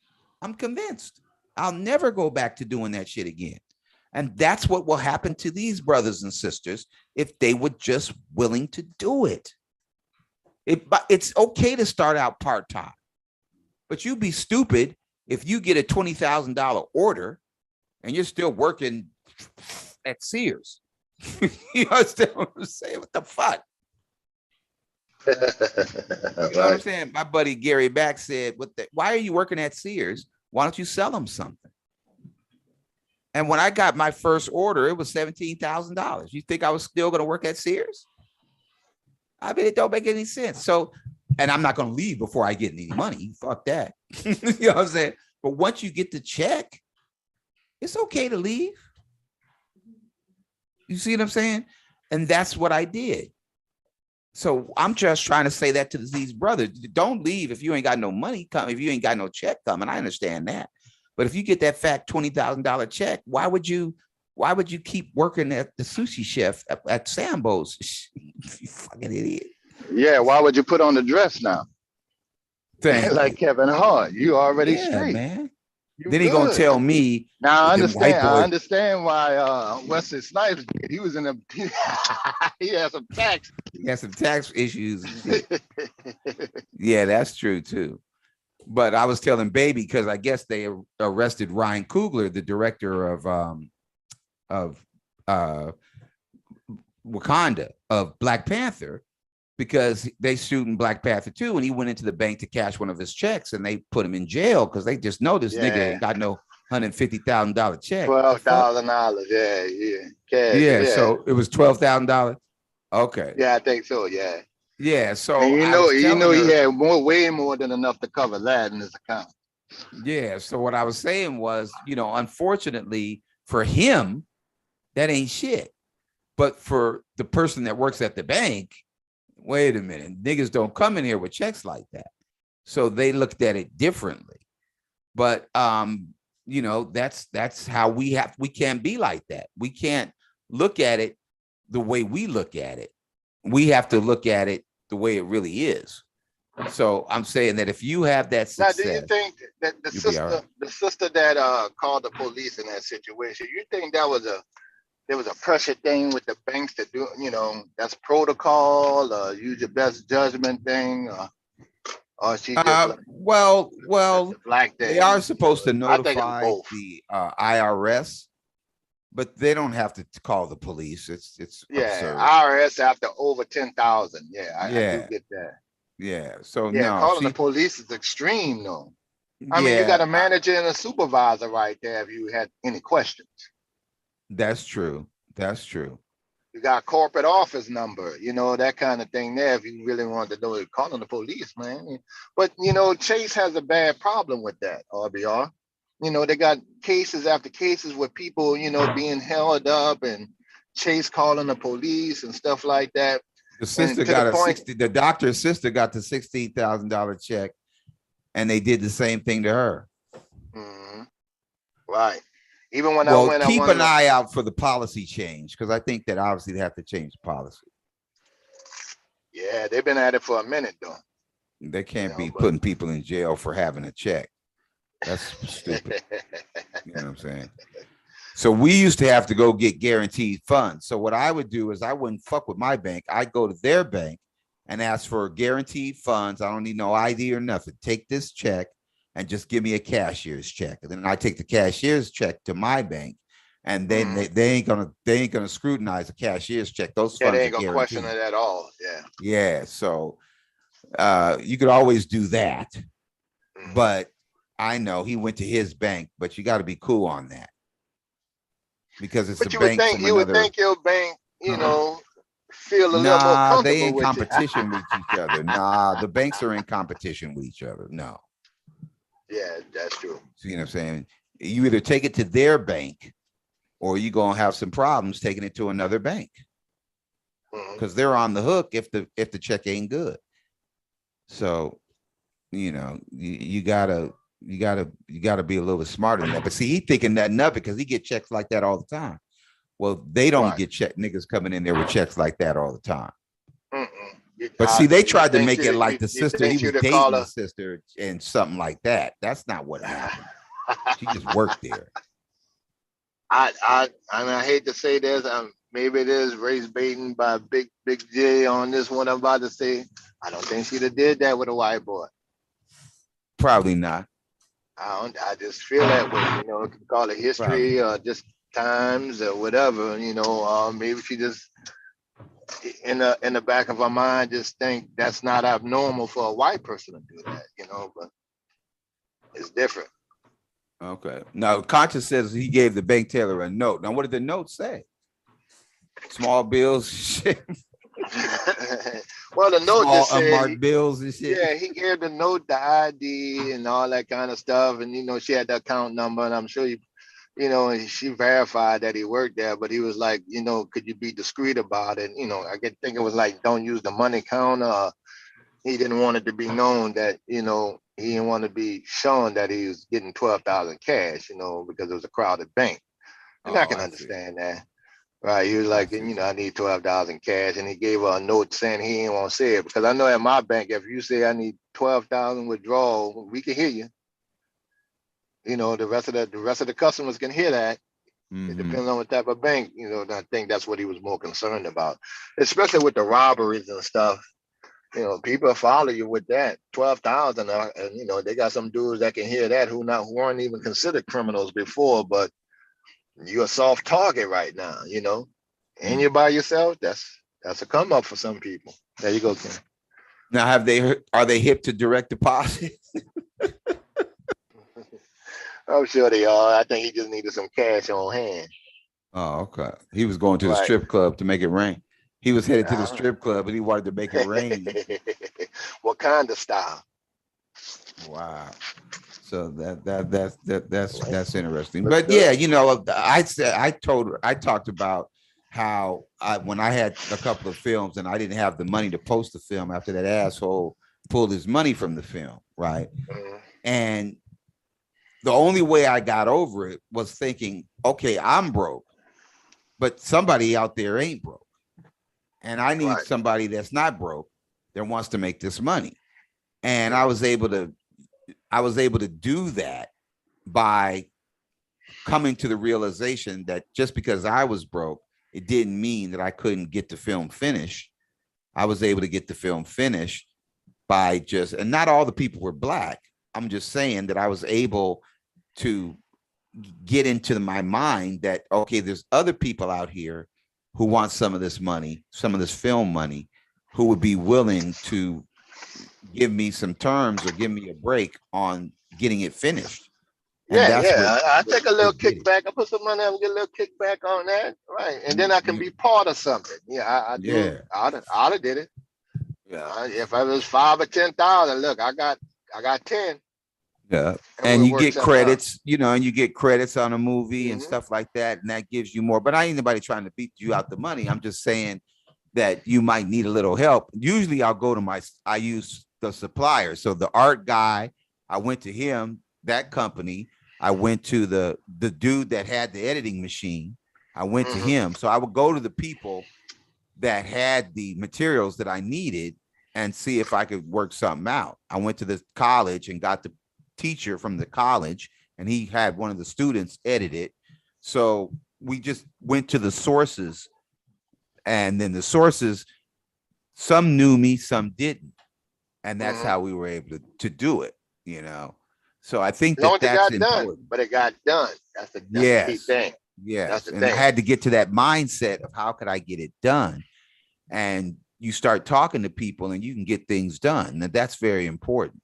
I'm convinced. I'll never go back to doing that shit again. And that's what will happen to these brothers and sisters if they were just willing to do it. It's okay to start out part-time, but you'd be stupid if you get a $20,000 order and you're still working at Sears. You understand what I'm saying? What the fuck? You know what I'm saying? My buddy Gary Back said, why are you working at Sears? Why don't you sell them something? And when I got my first order, it was $17,000. You think I was still going to work at Sears? I mean, it don't make any sense. So, and I'm not going to leave before I get any money. Fuck that. You know what I'm saying? But once you get the check, it's okay to leave. You see what I'm saying? And that's what I did. So I'm just trying to say that to these brothers. Don't leave if you ain't got no money coming, if you ain't got no check coming. I understand that. But if you get that fat $20,000 check, why would you keep working at the sushi chef at Sambo's? You fucking idiot. Yeah, why would you put on the dress now? Like Kevin Hart, you already yeah, straight. Man. Then he gonna tell me. Now I understand why Wesley Snipes did. He was in a he had some tax. He had some tax issues. Yeah, that's true too. But I was telling Baby because I guess they arrested Ryan Coogler, the director of Wakanda, of Black Panther, because they shooting Black Panther 2, and he went into the bank to cash one of his checks, and they put him in jail because they just know this nigga ain't got no $150,000 check. $12,000. Yeah. So it was $12,000. Okay. Yeah, I think so. Yeah. Yeah. So and you know, he had way more than enough to cover that in his account. Yeah. So what I was saying was, unfortunately for him, that ain't shit. But for the person that works at the bank, wait a minute, niggas don't come in here with checks like that. So they looked at it differently. But that's how we can't be like that. We can't look at it the way we look at it. We have to look at it the way it really is. So I'm saying that if you have that success, now, do you think that the sister that called the police in that situation, you think there was a pressure thing with the banks to do, that's protocol, use your best judgment thing, or she just well, black they are supposed to notify the IRS, but they don't have to call the police. It's absurd. IRS after over 10,000. I do get that. Yeah. So calling the police is extreme though. I mean, you got a manager and a supervisor right there if you had any questions. That's true. You got corporate office number, that kind of thing there. If you really want to know it, calling the police, man. But, Chase has a bad problem with that, RBR. They got cases after cases with people, being held up and Chase calling the police and stuff like that. The sister got the doctor's sister got the $16,000 check, and they did the same thing to her. Mm-hmm. Right. Even when keep an eye out for the policy change, because I think that obviously they have to change the policy. Yeah, they've been at it for a minute though. They can't be putting people in jail for having a check. That's stupid. You know what I'm saying? So we used to have to go get guaranteed funds. So what I would do is I wouldn't fuck with my bank. I'd go to their bank and ask for guaranteed funds. I don't need no ID or nothing. Take this check and just give me a cashier's check. And then I take the cashier's check to my bank, and then they ain't gonna scrutinize the cashier's check. Those funds they ain't gonna question it at all. Yeah. So you could always do that, but I know he went to his bank. But you got to be cool on that because it's a bank. You would think your bank, feel a little more comfortable. They in competition with each other. The banks are in competition with each other. No. Yeah, that's true. So, you know what I'm saying? You either take it to their bank or you're going to have some problems taking it to another bank because they're on the hook if the check ain't good. So, you gotta be a little bit smarter than that. But see, he thinking nothing of it because he get checks like that all the time. Well, they don't get niggas coming in there with checks like that all the time. But see, they tried to make it like the sister, he was dating the sister and something like that. That's not what happened. She just worked there. I mean, I hate to say this. Maybe it is race baiting by Big J on this one. I'm about to say. I don't think she'd have did that with a white boy. Probably not. I just feel that way. You know, you can call it history or just times or whatever. You know, maybe she just in the back of her mind just think that's not abnormal for a white person to do that. You know, but it's different. Okay. Now, Conscious says he gave the bank teller a note. Now, what did the note say? Small bills, shit. Well, the note Small just said unmarked bills and shit. Yeah, he gave the note, the ID, and all that kind of stuff. And you know, she had the account number, and I'm sure you know, and she verified that he worked there. But he was like, you know, could you be discreet about it? You know, I think it was like, don't use the money counter. He didn't want it to be known that, you know, he didn't want to be shown that he was getting 12,000 cash, you know, because it was a crowded bank. And I can understand that. Right. He was like, you know, I need 12,000 cash. And he gave her a note saying he didn't want to say it. Because I know at my bank, if you say I need 12,000 withdrawal, we can hear you. You know, the rest of the customers can hear that. It depends on what type of bank, you know, and I think that's what he was more concerned about, especially with the robberies and stuff. You know, people follow you with that 12,000, and you know, they got some dudes that can hear that who weren't even considered criminals before, but you're a soft target right now, you know, and you're by yourself. That's a come up for some people. There you go, Ken. Now, are they hip to direct deposit? I'm sure they are. I think he just needed some cash on hand. Oh, okay. He was going to the strip club to make it rain. He was headed to the strip club, but he wanted to make it rain. What kind of style? Wow. So that's interesting. But yeah, you know, I talked about how when I had a couple of films and I didn't have the money to post the film after that asshole pulled his money from the film, right? And the only way I got over it was thinking, okay, I'm broke, but somebody out there ain't broke. And I need somebody that's not broke that wants to make this money. And I was able to do that by coming to the realization that just because I was broke, it didn't mean that I couldn't get the film finished. I was able to get the film finished by and not all the people were black. I'm just saying that I was able to get into my mind that, okay, there's other people out here who want some of this money, some of this film money, who would be willing to give me some terms or give me a break on getting it finished. And I take a little kickback. I put some money and get a little kickback on that, right? And then I can be part of something. Yeah, I do. I'd have did it. Yeah, if I was 5 or 10,000, look, I got 10. Yeah, and you get credits, you know, and you get credits on a movie and stuff like that, and that gives you more. But I ain't anybody trying to beat you out the money. I'm just saying that you might need a little help. Usually I'll go to I use the supplier. So the art guy, I went to him, that company. I went to the dude that had the editing machine. I went to him. So I would go to the people that had the materials that I needed and see if I could work something out. I went to the college and got the teacher from the college, and he had one of the students edit it. So we just went to the sources, and then the sources, some knew me, some didn't. And that's how we were able to do it, you know? So I think that's important. Done, but it got done. That's the key thing. Yes. And I had to get to that mindset of how could I get it done? And you start talking to people and you can get things done. And that's very important.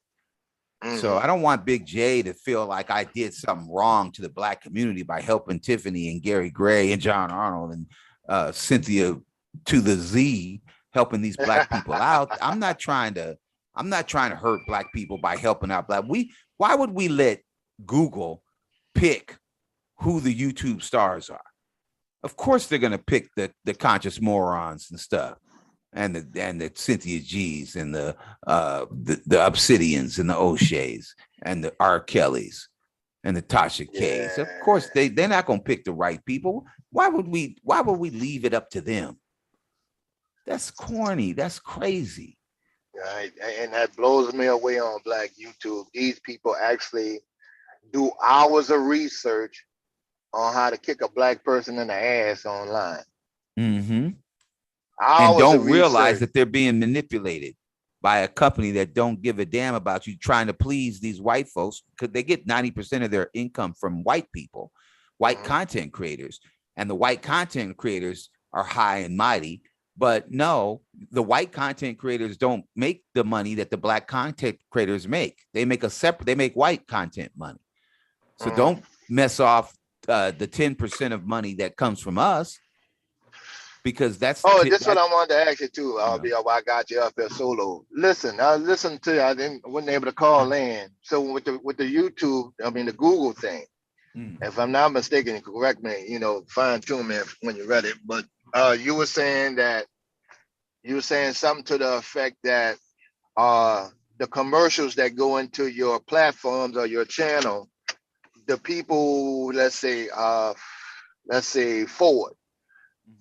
So I don't want Big J to feel like I did something wrong to the black community by helping Tiffany and Gary Gray and John Arnold and Cynthia to the Z, helping these black people out. I'm not trying to hurt black people by helping out black. Why would we let Google pick who the YouTube stars are? Of course they're gonna pick the conscious morons and stuff. And the Cynthia G's and the Obsidians and the O'Shea's and the R. Kellys and the Tasha K's. Of course, they're not gonna pick the right people. Why would we leave it up to them? That's corny. That's crazy. Right. And that blows me away on Black YouTube. These people actually do hours of research on how to kick a black person in the ass online. Mm-hmm. Hours And don't of realize research. that they're being manipulated by a company that don't give a damn about you, trying to please these white folks, because they get 90% of their income from white people, white content creators, and the white content creators are high and mighty. But no, the white content creators don't make the money that the black content creators make. They make a separate, they make white content money. So don't mess off the 10% of money that comes from us, because that's This is what I wanted to ask you too. I got you up there solo. Listen, I listened to you. Wasn't able to call in. So with the YouTube, I mean the Google thing. If I'm not mistaken, correct me. Fine tune me when you're ready. But you were saying something to the effect that the commercials that go into your platforms or your channel, the people, let's say Ford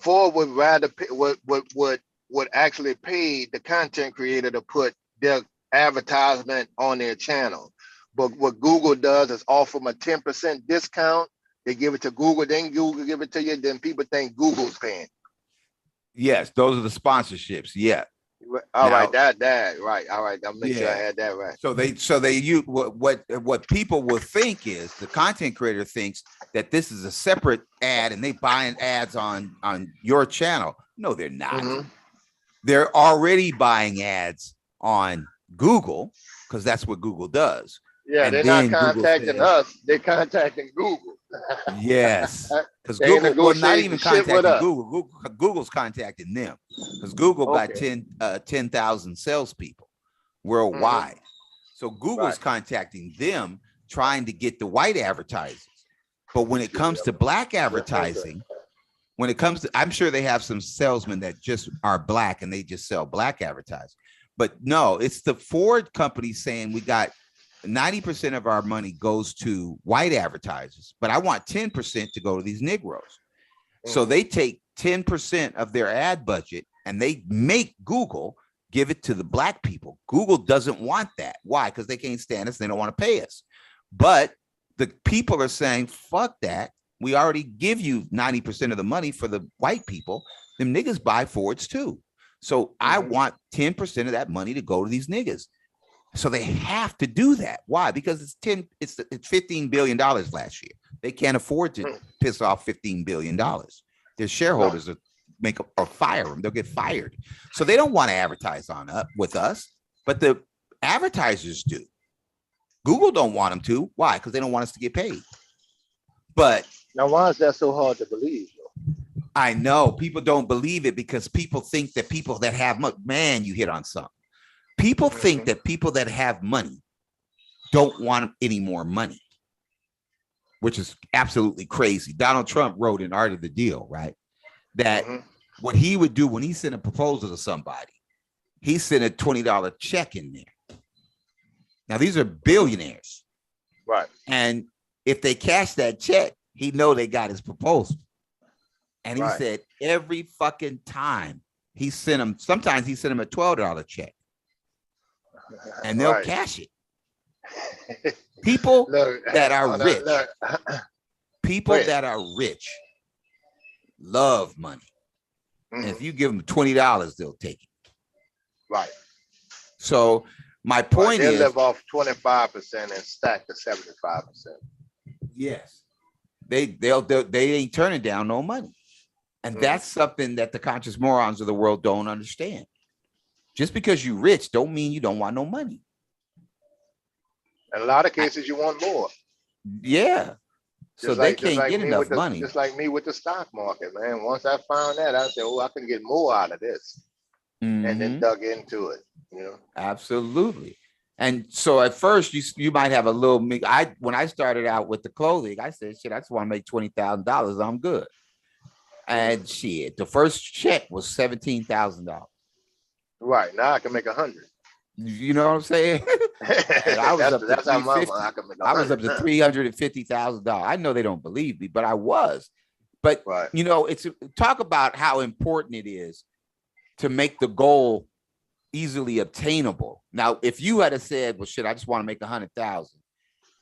would rather pay, would actually pay the content creator to put their advertisement on their channel. But what Google does is offer them a 10% discount. They give it to Google, then Google give it to you. Then people think Google's paying. Yes, those are the sponsorships. Yeah. All right, that right. All right, I'll make sure I had that right. So they use what people will think is the content creator thinks that this is a separate ad and they buying ads on your channel. No, they're not. They're already buying ads on Google, because that's what Google does. Yeah, and they're not contacting us. They're contacting Google. Yes, because Google, well, not even contacting Google. Google's contacting them, because Google got 10,000 salespeople worldwide. So Google's contacting them, trying to get the white advertisers. But when it comes to black advertising, I'm sure they have some salesmen that just are black and they just sell black advertising. But no, it's the Ford company saying we got 90% of our money goes to white advertisers, but I want 10% to go to these Negroes. So they take 10% of their ad budget and they make Google give it to the black people. Google doesn't want that. Why? Because they can't stand us. They don't want to pay us. But the people are saying, fuck that. We already give you 90% of the money for the white people. Them niggas buy Fords too. So I want 10% of that money to go to these niggas. So they have to do that. Why? Because it's $15 billion last year. They can't afford to piss off $15 billion. Their shareholders or fire them. They'll get fired. So they don't want to advertise with us, but the advertisers do. Google don't want them to. Why? Because they don't want us to get paid. But now, why is that so hard to believe? I know people don't believe it because people think that people that have money, man, you hit on something. People think that people that have money don't want any more money, which is absolutely crazy. Donald Trump wrote in Art of the Deal, right? That what he would do when he sent a proposal to somebody, he sent a $20 check in there. Now, these are billionaires. Right. And if they cash that check, he know they got his proposal. And he said every fucking time he sent them, sometimes he sent them a $12 check. And they'll cash it. People that are rich, people that are rich love money. And if you give them $20, they'll take it. Right. So my point is, they live off 25% and stack to 75%. Yes. They ain't turning down no money. And that's something that the conscious morons of the world don't understand. Just because you're rich don't mean you don't want no money. In a lot of cases, you want more. Yeah. So they can't get enough money. Just like me with the stock market, man. Once I found that, I said, oh, I can get more out of this. And then dug into it, you know? Absolutely. And so at first you might have a little, when I started out with the clothing, I said, shit, I just want to make $20,000. I'm good. And shit, the first check was $17,000. Right. Now I can make 100. You know what I'm saying? I was up to $350,000. I know they don't believe me, but I was. But you know, it's talk about how important it is to make the goal easily obtainable. Now, if you had said, well, shit, I just want to make 100,000,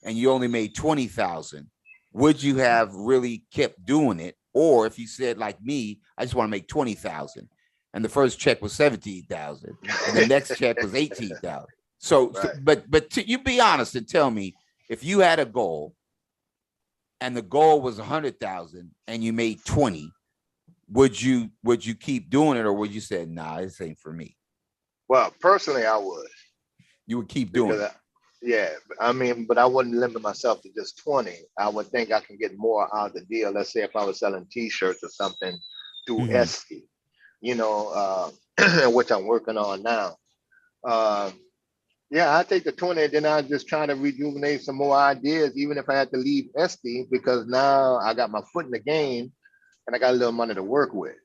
and you only made 20,000, would you have really kept doing it? Or if you said like me, I just want to make 20,000, and the first check was 17,000, and the next check was 18,000. So, but you be honest and tell me, if you had a goal and the goal was 100,000 and you made 20, would you keep doing it, or would you say, nah, this ain't for me? Well, personally, I would. You would keep doing it. Yeah, I mean, but I wouldn't limit myself to just 20. I would think I can get more out of the deal. Let's say if I was selling T-shirts or something through Etsy, you know, which I'm working on now. Yeah, I take the 20, then I just try to rejuvenate some more ideas, even if I had to leave Etsy, because now I got my foot in the game and I got a little money to work with.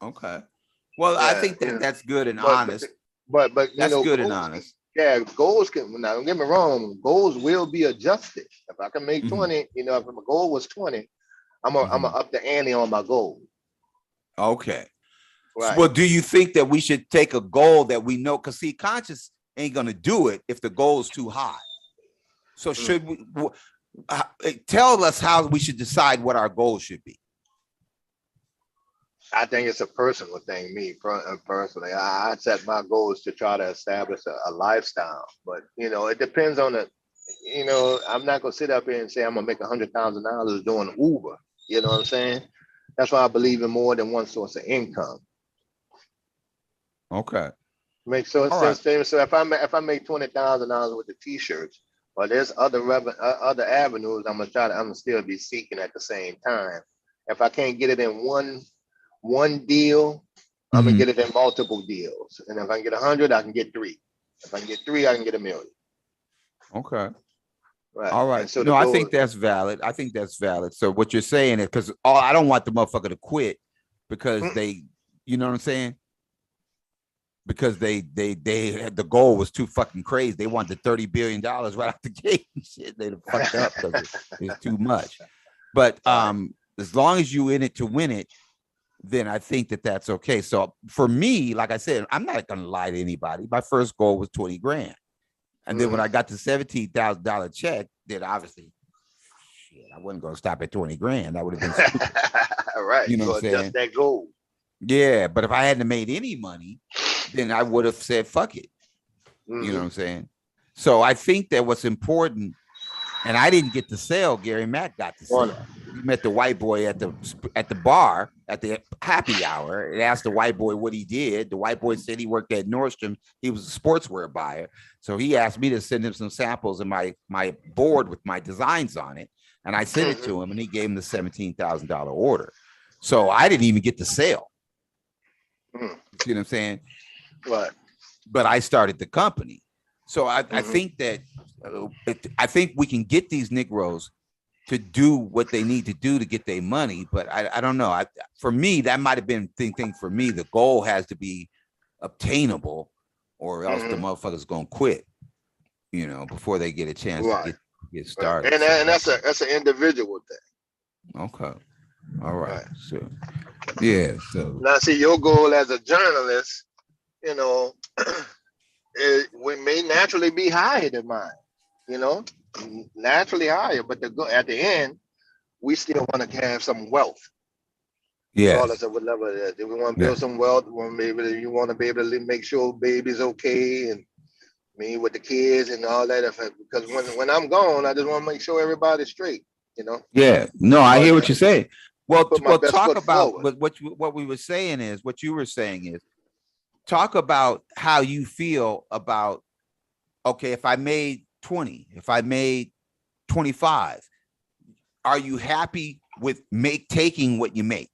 Okay. Well, yeah, I think that that's good and honest. But that's, you know, good and honest. Yeah, goals can, now don't get me wrong, goals will be adjusted. If I can make 20, you know, if my goal was 20, I'm gonna up the ante on my goal. Okay. Right. So, well, do you think that we should take a goal that we know? Because see, conscious ain't gonna do it if the goal is too high. So should we tell us how we should decide what our goal should be? I think it's a personal thing. Me personally, I set my goals to try to establish a lifestyle, but you know, it depends on the. You know, I'm not gonna sit up here and say I'm gonna make $100,000 doing Uber. You know what I'm saying? That's why I believe in more than one source of income. Okay. Makes sense. So if I make $20,000 with the T-shirts, well, there's other avenues I'm gonna still be seeking at the same time. If I can't get it in one deal, I'm gonna get it in multiple deals. And if I can get 100, I can get 3. If I can get 3, I can get 1 million. Okay. Right. All right. So no, I think that's valid. I think that's valid. So what you're saying is, because I don't want the motherfucker to quit because they, you know what I'm saying? Because they had, the goal was too fucking crazy. They wanted the $30 billion right out the gate. Shit, they'd have fucked up because it's too much. But as long as you in it to win it, then I think that that's okay. So for me, like I said, I'm not gonna lie to anybody. My first goal was 20 grand. And then when I got the $17,000 check, then obviously, shit, I wasn't gonna stop at 20 grand. That would have been stupid. Right. You know what I'm saying? Just that goal. Yeah, but if I hadn't made any money, then I would have said fuck it. You know what I'm saying? So I think that what's important, and I didn't get the sale, Gary Mack got the sale. We met the white boy at the bar at the happy hour and asked the white boy what he did. The white boy said he worked at Nordstrom. He was a sportswear buyer. So he asked me to send him some samples of my board with my designs on it. And I sent it to him and he gave him the $17,000 order. So I didn't even get the sale. You see what I'm saying? Right. But I started the company. So I think that I think we can get these Negroes to do what they need to do to get their money. But I don't know. For me, that might have been the thing for me. The goal has to be obtainable or else the motherfucker's going to quit, you know, before they get a chance to get started. And that's an individual thing. Okay. All right. So, yeah. So now see your goal as a journalist, you know, it may naturally be higher than mine, you know, naturally higher, but at the end, we still want to have some wealth. Yeah. Regardless of what level it is. If we want to build some wealth, you want to be able to make sure baby's okay and me with the kids and all that. Because when I'm gone, I just want to make sure everybody's straight, you know? Yeah. No, I hear what you're saying. Well, talk about what we were saying is, what you were saying is, talk about how you feel about, okay, if I made 20, if I made 25, are you happy with taking what you make?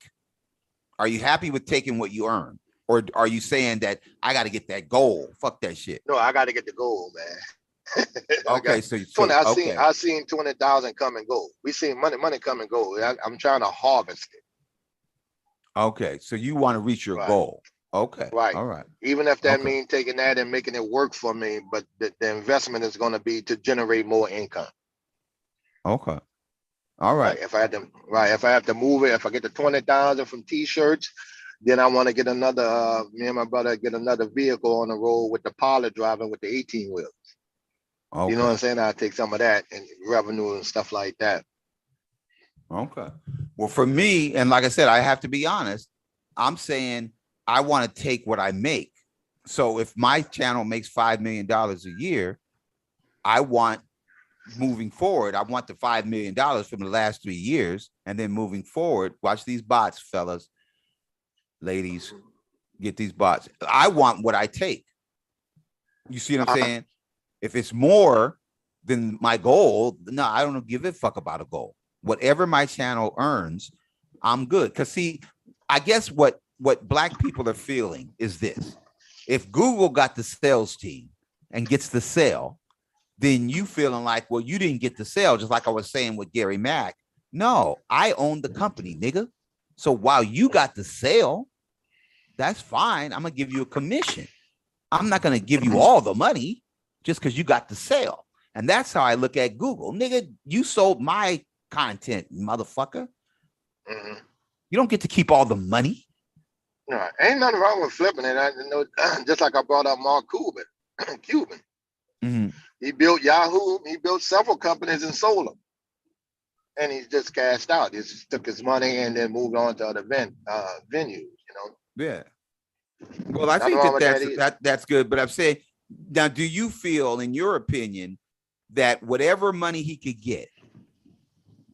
Are you happy with taking what you earn? Or are you saying that I got to get that goal? Fuck that shit. No, I got to get the goal, man. Okay, so 20, I seen 20,000 come and go. We seen money come and go. I'm trying to harvest it. Okay, so you want to reach your goal. Okay. Right. All right. Even if that means taking that and making it work for me, but the investment is going to be to generate more income. Okay. All right. If I have to move it, if I get the 20,000 from T-shirts, then I want to get another. Me and my brother get another vehicle on the road with the pilot driving with the 18 wheels. Okay. You know what I'm saying? I take some of that and revenue and stuff like that. Okay. Well, for me, and like I said, I have to be honest, I'm saying I want to take what I make. So if my channel makes $5 million a year, I want moving forward, I want the $5 million from the last 3 years. And then moving forward, watch these bots, fellas, ladies, get these bots. I want what I take. You see what I'm saying? If it's more than my goal, no, I don't give a fuck about a goal. Whatever my channel earns, I'm good. Because see, I guess what Black people are feeling is this. If Google got the sales team and gets the sale, then you feeling like, well, you didn't get the sale, just like I was saying with Gary Mack. No, I own the company, nigga. So while you got the sale, that's fine. I'm going to give you a commission. I'm not going to give you all the money just because you got the sale. And that's how I look at Google. Nigga, you sold my content, motherfucker. You don't get to keep all the money. No, ain't nothing wrong with flipping it. I know, just like I brought up Mark Cuban. He built Yahoo. He built several companies and sold them. And he just cashed out. He just took his money and then moved on to other venues, you know? Yeah. Well, I think that's good. But I'm saying, now, do you feel, in your opinion, that whatever money he could get,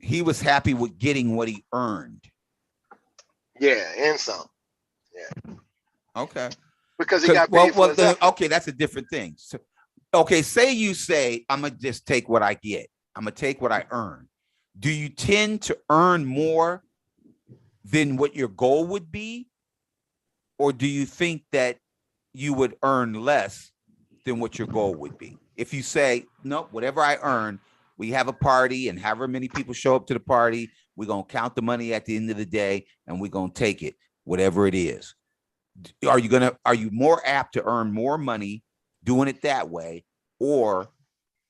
he was happy with getting what he earned? Yeah, and some. Yeah. Okay. Because he got paid for his effort. Okay, that's a different thing. So, okay, say you say, I'm going to just take what I get. I'm going to take what I earn. Do you tend to earn more than what your goal would be? Or do you think that you would earn less than what your goal would be? If you say, nope, whatever I earn, we have a party and however many people show up to the party, we're going to count the money at the end of the day and we're going to take it, whatever it is. Are you more apt to earn more money doing it that way? Or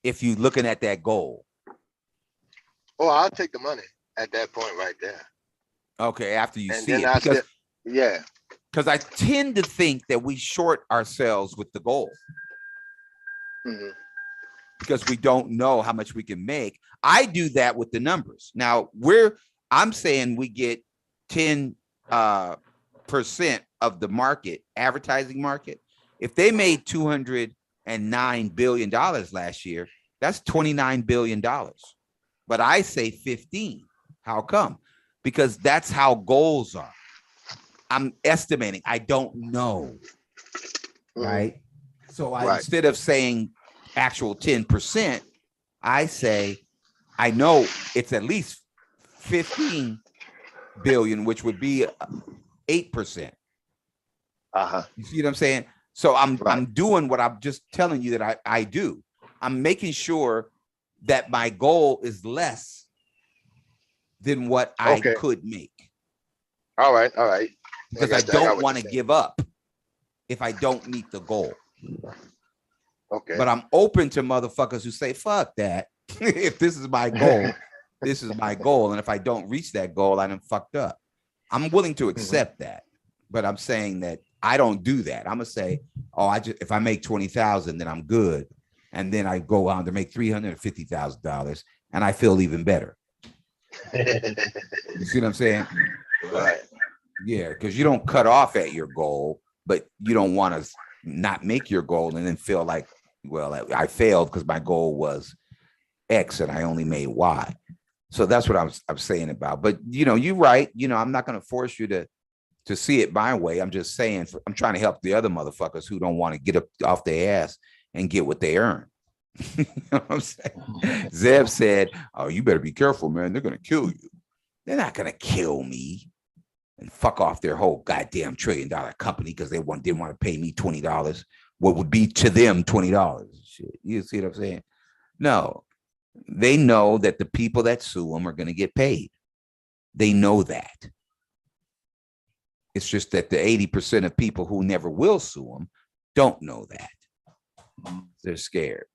if you're looking at that goal? Oh, I'll take the money at that point right there. Okay, after you and see it. Yeah. Because I tend to think that we short ourselves with the goal. Because we don't know how much we can make. I do that with the numbers. Now I'm saying we get 10% of the market, advertising market. If they made $209 billion last year, that's $29 billion. But I say 15. How come? Because that's how goals are. I'm estimating. I don't know. Right. So instead of saying actual 10%, I say, I know it's at least 15 billion, which would be 8%. You see what I'm saying? So I'm doing what I'm just telling you that I do. I'm making sure that my goal is less than what I could make. All right. Because I don't want to give up if I don't meet the goal. Okay. But I'm open to motherfuckers who say, fuck that. If this is my goal, this is my goal. And if I don't reach that goal, I done fucked up. I'm willing to accept that. But I'm saying that I don't do that. I'm gonna say, if I make 20,000, then I'm good. And then I go on to make $350,000 and I feel even better. You see what I'm saying? Right. Yeah, because you don't cut off at your goal, but you don't want to not make your goal and then feel like, well, I failed because my goal was X and I only made Y. So that's what I'm saying about. But you're right. I'm not going to force you to see it my way. I'm just saying, I'm trying to help the other motherfuckers who don't want to get up off their ass and get what they earn. You know what I'm saying? Zeb said, oh, you better be careful, man. They're going to kill you. They're not going to kill me and fuck off their whole goddamn $1 trillion company because they didn't want to pay me $20. What would be to them $20? Shit. You see what I'm saying? No, they know that the people that sue them are going to get paid. They know that. It's just that the 80% of people who never will sue them don't know that. They're scared.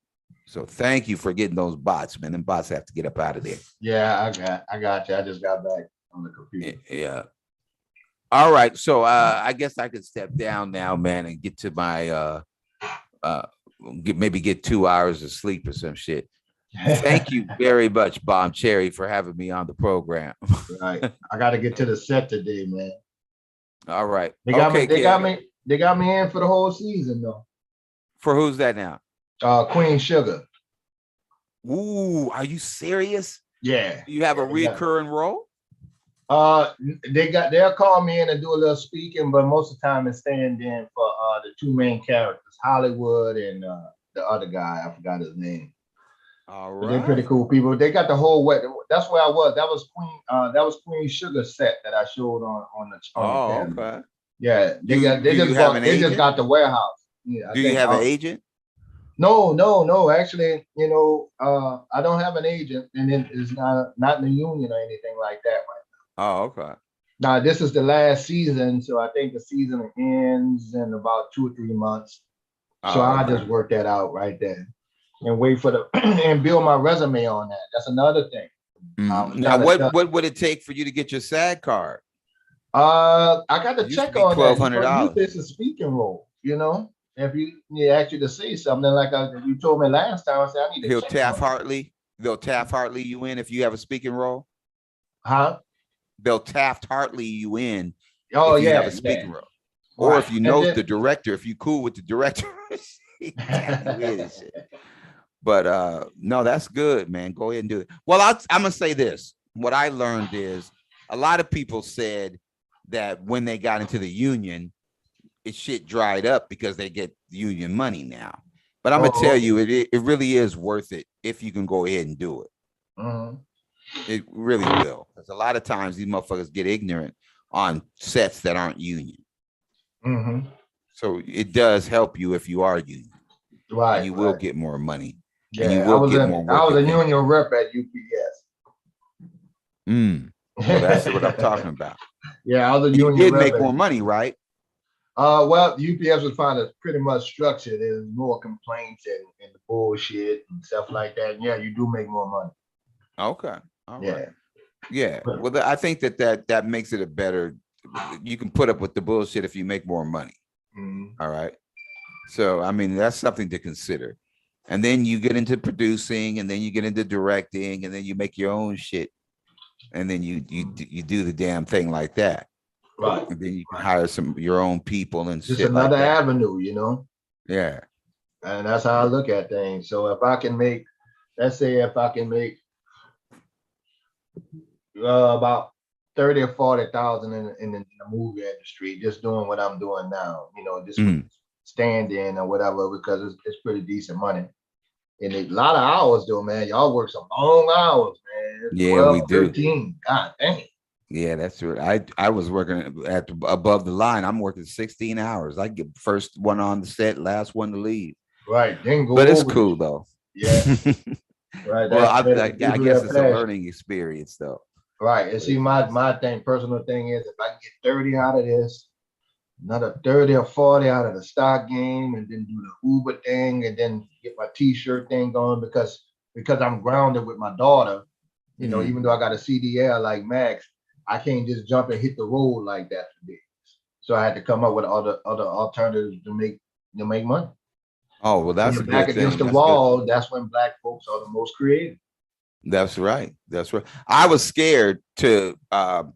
So thank you for getting those bots, man. And bots have to get up out of there. Yeah, I got you. I just got back on the computer. Yeah. All right. So I guess I could step down now, man, and get to my maybe get 2 hours of sleep or some shit. Thank you very much, Bomb Cherry, for having me on the program. Right. I got to get to the set today, man. All right. They got okay, me. They got me in for the whole season though. For who's that now? Queen Sugar. Ooh, are you serious? Yeah. Do you have a recurring role? They'll call me in and do a little speaking, but most of the time it's staying in for the two main characters, Hollywood and the other guy. I forgot his name. All right. But they're pretty cool people. They got the whole way. That's where I was. That was Queen Sugar set that I showed on the panel. Okay. Yeah. They just got the warehouse. Yeah, do you have an agent? No. Actually, I don't have an agent, and it's not in the union or anything like that right now. Oh, okay. Now this is the last season, so I think the season ends in about 2 or 3 months. So I just work that out right there and wait for and build my resume on that. That's another thing. Now, what would it take for you to get your SAG card? I got to check on $1,200. It's a speaking role, If you ask you to say something like you told me last time, I said I need to. They'll Taft-Hartley you in if you have a speaking role. Huh? They'll Taft-Hartley you in. Oh, if you yeah, have a speaking role. Or if you know the director, if you cool with the director. But no, that's good, man. Go ahead and do it. Well, I'm gonna say this. What I learned is a lot of people said that when they got into the union, shit dried up because they get union money now. But I'm gonna tell you, it really is worth it if you can go ahead and do it. It really will. Because a lot of times these motherfuckers get ignorant on sets that aren't union. So it does help you if you are union. Right. And you will get more money. Yeah, and you will get more work. I was a union rep at UPS. Well, that's what I'm talking about. Yeah, I was a union rep. You did rep make more money, right? Well, UPS was kind of pretty much structured. There's more complaints and the bullshit and stuff like that. Yeah, you do make more money. Okay. All right. Yeah. Well, I think that makes it a better. You can put up with the bullshit if you make more money. All right. So, I mean, that's something to consider. And then you get into producing, and then you get into directing, and then you make your own shit. And then you do the damn thing like that. Right. And then you can hire your own people and just shit another like that. avenue, Yeah. And that's how I look at things. So if I can make, let's say if I can make about 30 or 40,000 in the movie industry, just doing what I'm doing now, just stand in or whatever, because it's pretty decent money. And a lot of hours though, man. Y'all work some long hours, man. Yeah, 12, we do. 13. God dang. Yeah, that's right. I was working at above the line. I'm working 16 hours. I get first one on the set, last one to leave. Right. Then go but it's over cool though. Yeah. Right. Well, I guess it's a learning experience though. Right. And see, my personal thing is if I can get 30 out of this, another 30 or 40 out of the stock game, and then do the Uber thing, and then get my t-shirt thing going, because I'm grounded with my daughter, even though I got a CDL like Max, I can't just jump and hit the road like that for days. So I had to come up with other alternatives to make money. Oh, well, that's a back good against thing. the wall. That's when Black folks are the most creative. That's right. That's right. I was scared to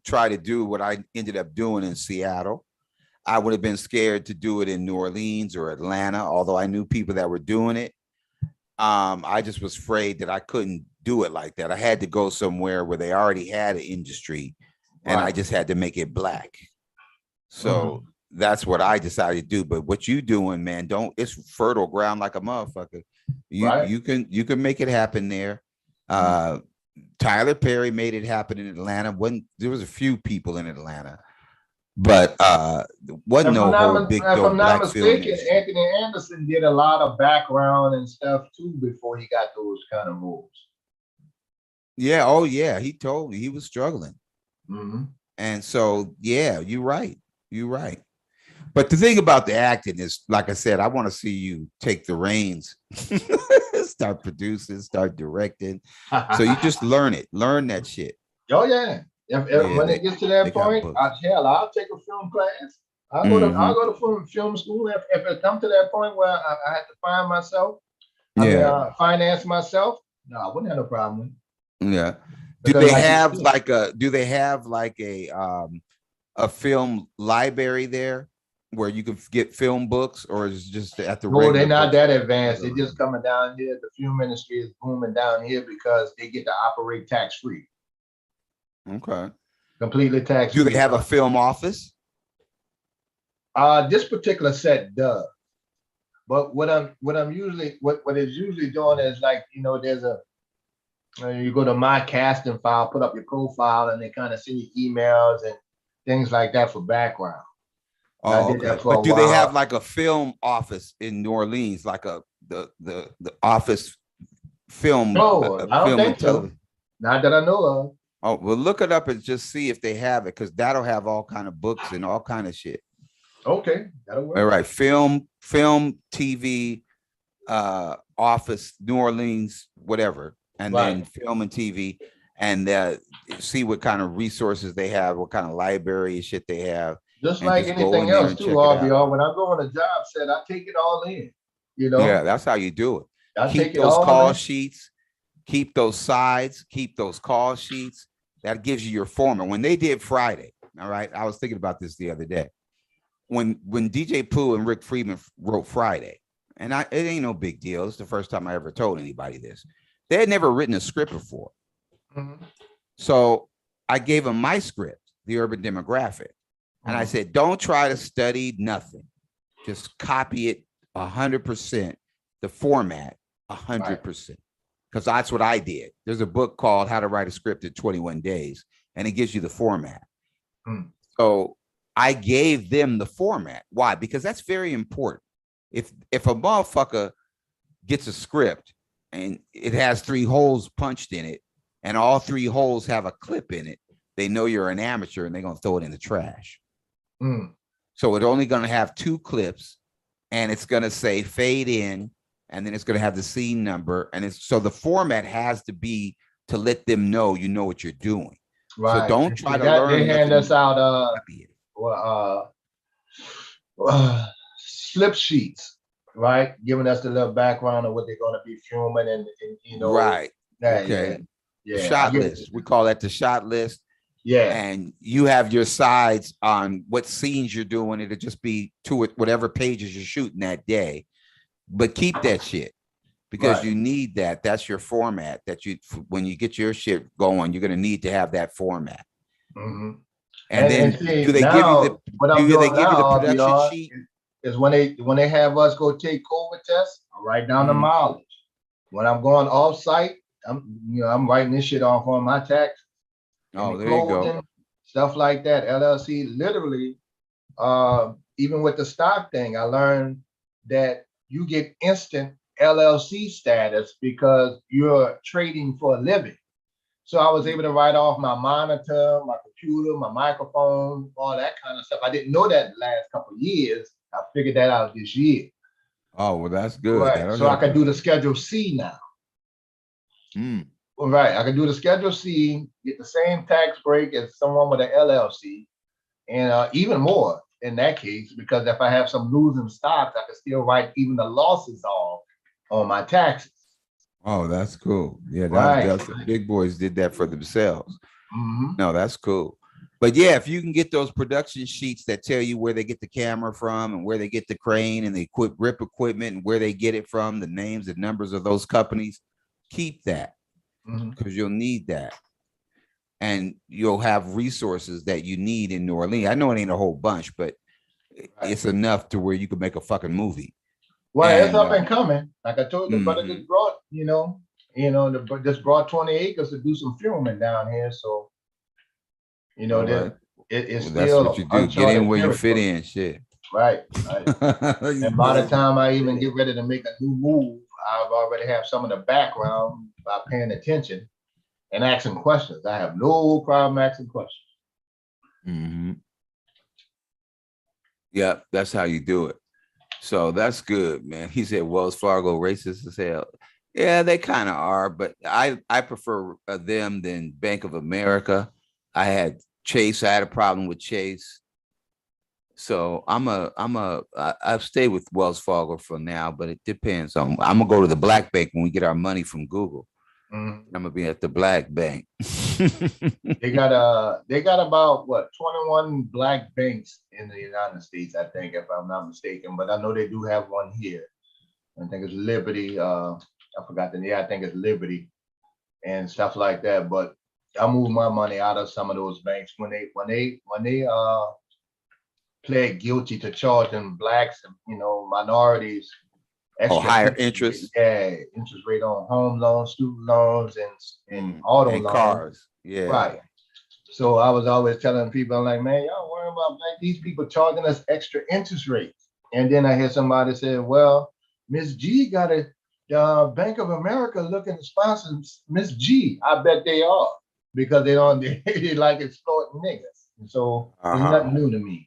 try to do what I ended up doing in Seattle. I would have been scared to do it in New Orleans or Atlanta, although I knew people that were doing it. I just was afraid that I couldn't do it like that. I had to go somewhere where they already had an industry, and I just had to make it Black. So that's what I decided to do. But what you doing, man, it's fertile ground like a motherfucker. You can make it happen there. Tyler Perry made it happen in Atlanta. There was a few people in Atlanta, but wasn't no whole big dope. If I'm not mistaken, Anthony Anderson did a lot of background and stuff too before he got those kind of roles. Yeah. Oh yeah. He told me he was struggling. And so, yeah, you're right. You're right. But the thing about the acting is, like I said, I want to see you take the reins, start producing, start directing. So you just learn that shit. Oh yeah. When it gets to that point, I'll take a film class. I'll go to film school if it comes to that point where I had to find myself. Finance myself. No, I wouldn't have no problem with it. Yeah. Do Because they like have like a film library there where you can get film books, or is it just at the No, they're regular not book? that advanced. They're just coming down here. The film industry is booming down here because they get to operate tax free. Okay. Completely tax free. Do they have a film office? This particular set does. But what is usually doing is like, there's you go to my casting file, put up your profile, and they kind of send you emails and things like that for background. Oh, okay. But do they have like a film office in New Orleans, like the office film? No, I don't think so. Not that I know of. Oh, well, look it up and just see if they have it, because that'll have all kind of books and all kind of shit. Okay, that'll work. All right, film, TV, office, New Orleans, whatever, and then film and TV, and see what kind of resources they have, what kind of library and shit they have. Just like anything else too, RBR. When I go on a job set, I take it all in. Yeah, that's how you do it. Keep those call sheets, keep those sides, keep those call sheets. That gives you your format. When they did Friday, all right, I was thinking about this the other day. When DJ Pooh and Rick Friedman wrote Friday, and it ain't no big deal. It's the first time I ever told anybody this. They had never written a script before. So I gave them my script, The Urban Demographic. And I said, don't try to study nothing. Just copy it 100%, the format 100%. Because that's what I did. There's a book called How to Write a Script in 21 Days, and it gives you the format. So I gave them the format. Why? Because that's very important. If a motherfucker gets a script and it has 3 holes punched in it, and all 3 holes have a clip in it, they know you're an amateur and they're going to throw it in the trash. So it's only going to have 2 clips, and it's going to say fade in, and then it's going to have the scene number. And so the format has to be to let them know you know what you're doing. Right. So don't try to learn. They hand us out slip sheets, right? Giving us the little background of what they're going to be filming and Right. Okay. Yeah. Shot list. We call that the shot list. Yeah. And you have your sides on what scenes you're doing. It'll just be whatever pages you're shooting that day. But keep that shit, because you need that. That's your format that when you get your shit going, you're going to need to have that format. And then see, do they give you the production sheet? Is when they have us go take COVID tests, I write down the mileage. When I'm going off site, I'm writing this shit off on my tax. Oh, there you go. Stuff like that. LLC, literally, even with the stock thing, I learned that you get instant LLC status because you're trading for a living. So I was able to write off my monitor, my computer, my microphone, all that kind of stuff. I didn't know that the last couple of years. I figured that out this year. Oh, well, that's good. Right. So I can do the Schedule C now. Right. I can do the Schedule C, get the same tax break as someone with an LLC, and even more in that case, because if I have some losing stocks, I can still write even the losses off on my taxes. Oh, that's cool. Yeah, that's the big boys did that for themselves. No, that's cool. But yeah, if you can get those production sheets that tell you where they get the camera from and where they get the crane and the grip equipment and where they get it from, the names and numbers of those companies, keep that, because you'll need that. And you'll have resources that you need in New Orleans. I know it ain't a whole bunch, but it's enough to where you could make a fucking movie. Well, it's up and coming. Like I told you, the brother just brought, just brought 20 acres to do some filming down here. So, it's still. That's what you do. Get in where you fit in, shit. Right. And by the time I even get ready to make a new move, I've already have some of the background by paying attention and asking questions. I have no problem asking questions. Yeah, that's how you do it. So that's good, man. He said Wells Fargo racist as hell. Yeah, they kind of are, but I prefer them than Bank of America. I had Chase. I had a problem with Chase. So I've stayed with Wells Fargo for now, but it depends on. I'm gonna go to the Black Bank when we get our money from Google. I'm gonna be at the Black Bank. They got about what 21 black banks in the United States, I think, if I'm not mistaken. But I know they do have one here. I think it's Liberty. I forgot the name. I think it's Liberty and stuff like that. But I moved my money out of some of those banks when they pled guilty to charging blacks and minorities higher interest. Yeah, interest rate on home loans, student loans, and auto and loans. Cars. Yeah. Right. So I was always telling people, I'm like, man, y'all worry about like these people charging us extra interest rates. And then I hear somebody say, well, Miss G got a Bank of America looking to sponsor Miss G. I bet they are, because they like exploiting niggas. And so it's nothing new to me.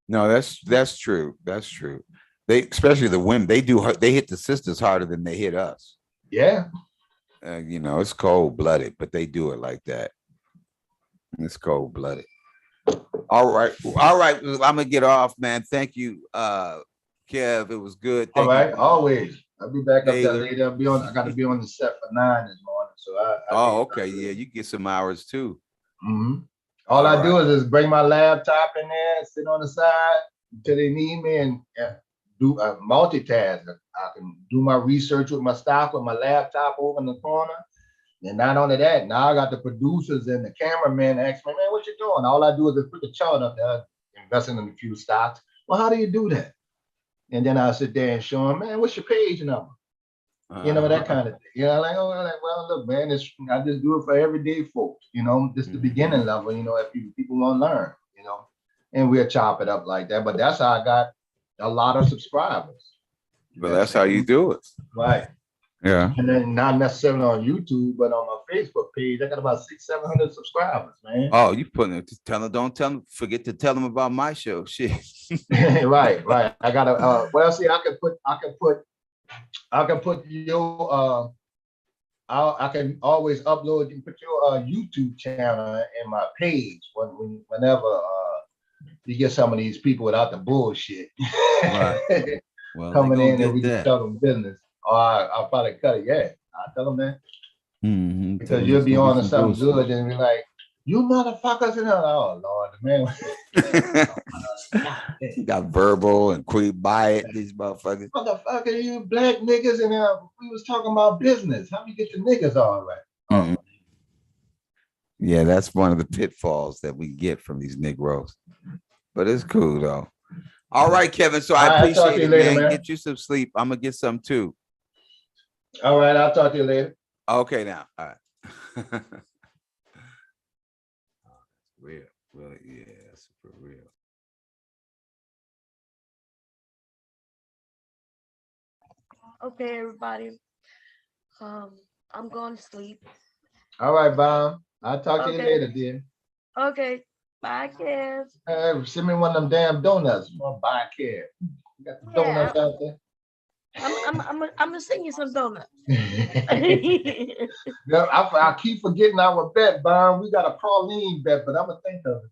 No, that's true. That's true. They, especially the women, they hit the sisters harder than they hit us. Yeah. It's cold blooded, but they do it like that. It's cold blooded. All right. I'm gonna get off, man. Thank you, Kev. It was good. All right. Always. I'll be back up there later. I got to be on the set for 9 this morning. So okay. Yeah, you get some hours too. All I do is just bring my laptop in there, sit on the side until they need me, and do a multitask. I can do my research with my stock with my laptop over in the corner. And not only that, now I got the producers and the cameraman ask me, man, what you doing? All I do is just put the chart up there, investing in a few stocks. Well, how do you do that? And then I'll sit there and show them, man, what's your page number? That kind of thing. Well, look, man, I just do it for everyday folks. Just the beginning level, if people want to learn, and we'll chop it up like that. But that's how I got a lot of subscribers. But that's how you do it. Right. Yeah. And then not necessarily on YouTube, but on my Facebook page, I got about 600-700 subscribers, man. Oh, you putting it? Don't tell them. Forget to tell them about my show. Shit. Right. I gotta. Well, see, I can put your. I can always upload and put your YouTube channel in my page whenever you get some of these people without the bullshit. Right. Well, coming in and we can tell them business. Or I'll probably cut it. Yeah, I'll tell them that. Because you'll be on to something good and be like, you motherfuckers. And oh, Lord, man. You got verbal and quick buy it, these motherfuckers. Motherfucker, you black niggas. And we was talking about business. How you get the niggas all right? Yeah, that's one of the pitfalls that we get from these Negroes. But it's cool, though. All right, Kevin. So I appreciate it, later, man. Get you some sleep. I'm going to get some, too. All right. I'll talk to you later. Okay, now. All right. Real. Well, yeah, that's for real. Okay, everybody. I'm going to sleep. All right, Bob. I'll talk to you later, dear. Okay. Bye, Kev. Send me one of them damn donuts. I'll buy a Kev. You got the donuts out there? I'm gonna send you some donuts. I keep forgetting our bet, Bob. We got a praline bet, but I'm gonna think of it.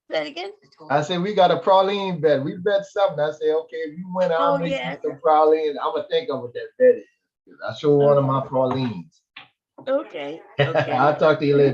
Say it again. I said we got a praline bet. We bet something. I say, okay, if you win, I'll make you some praline. I'm gonna think of what that bet is. I show one of my pralines. Okay. I'll talk to you later.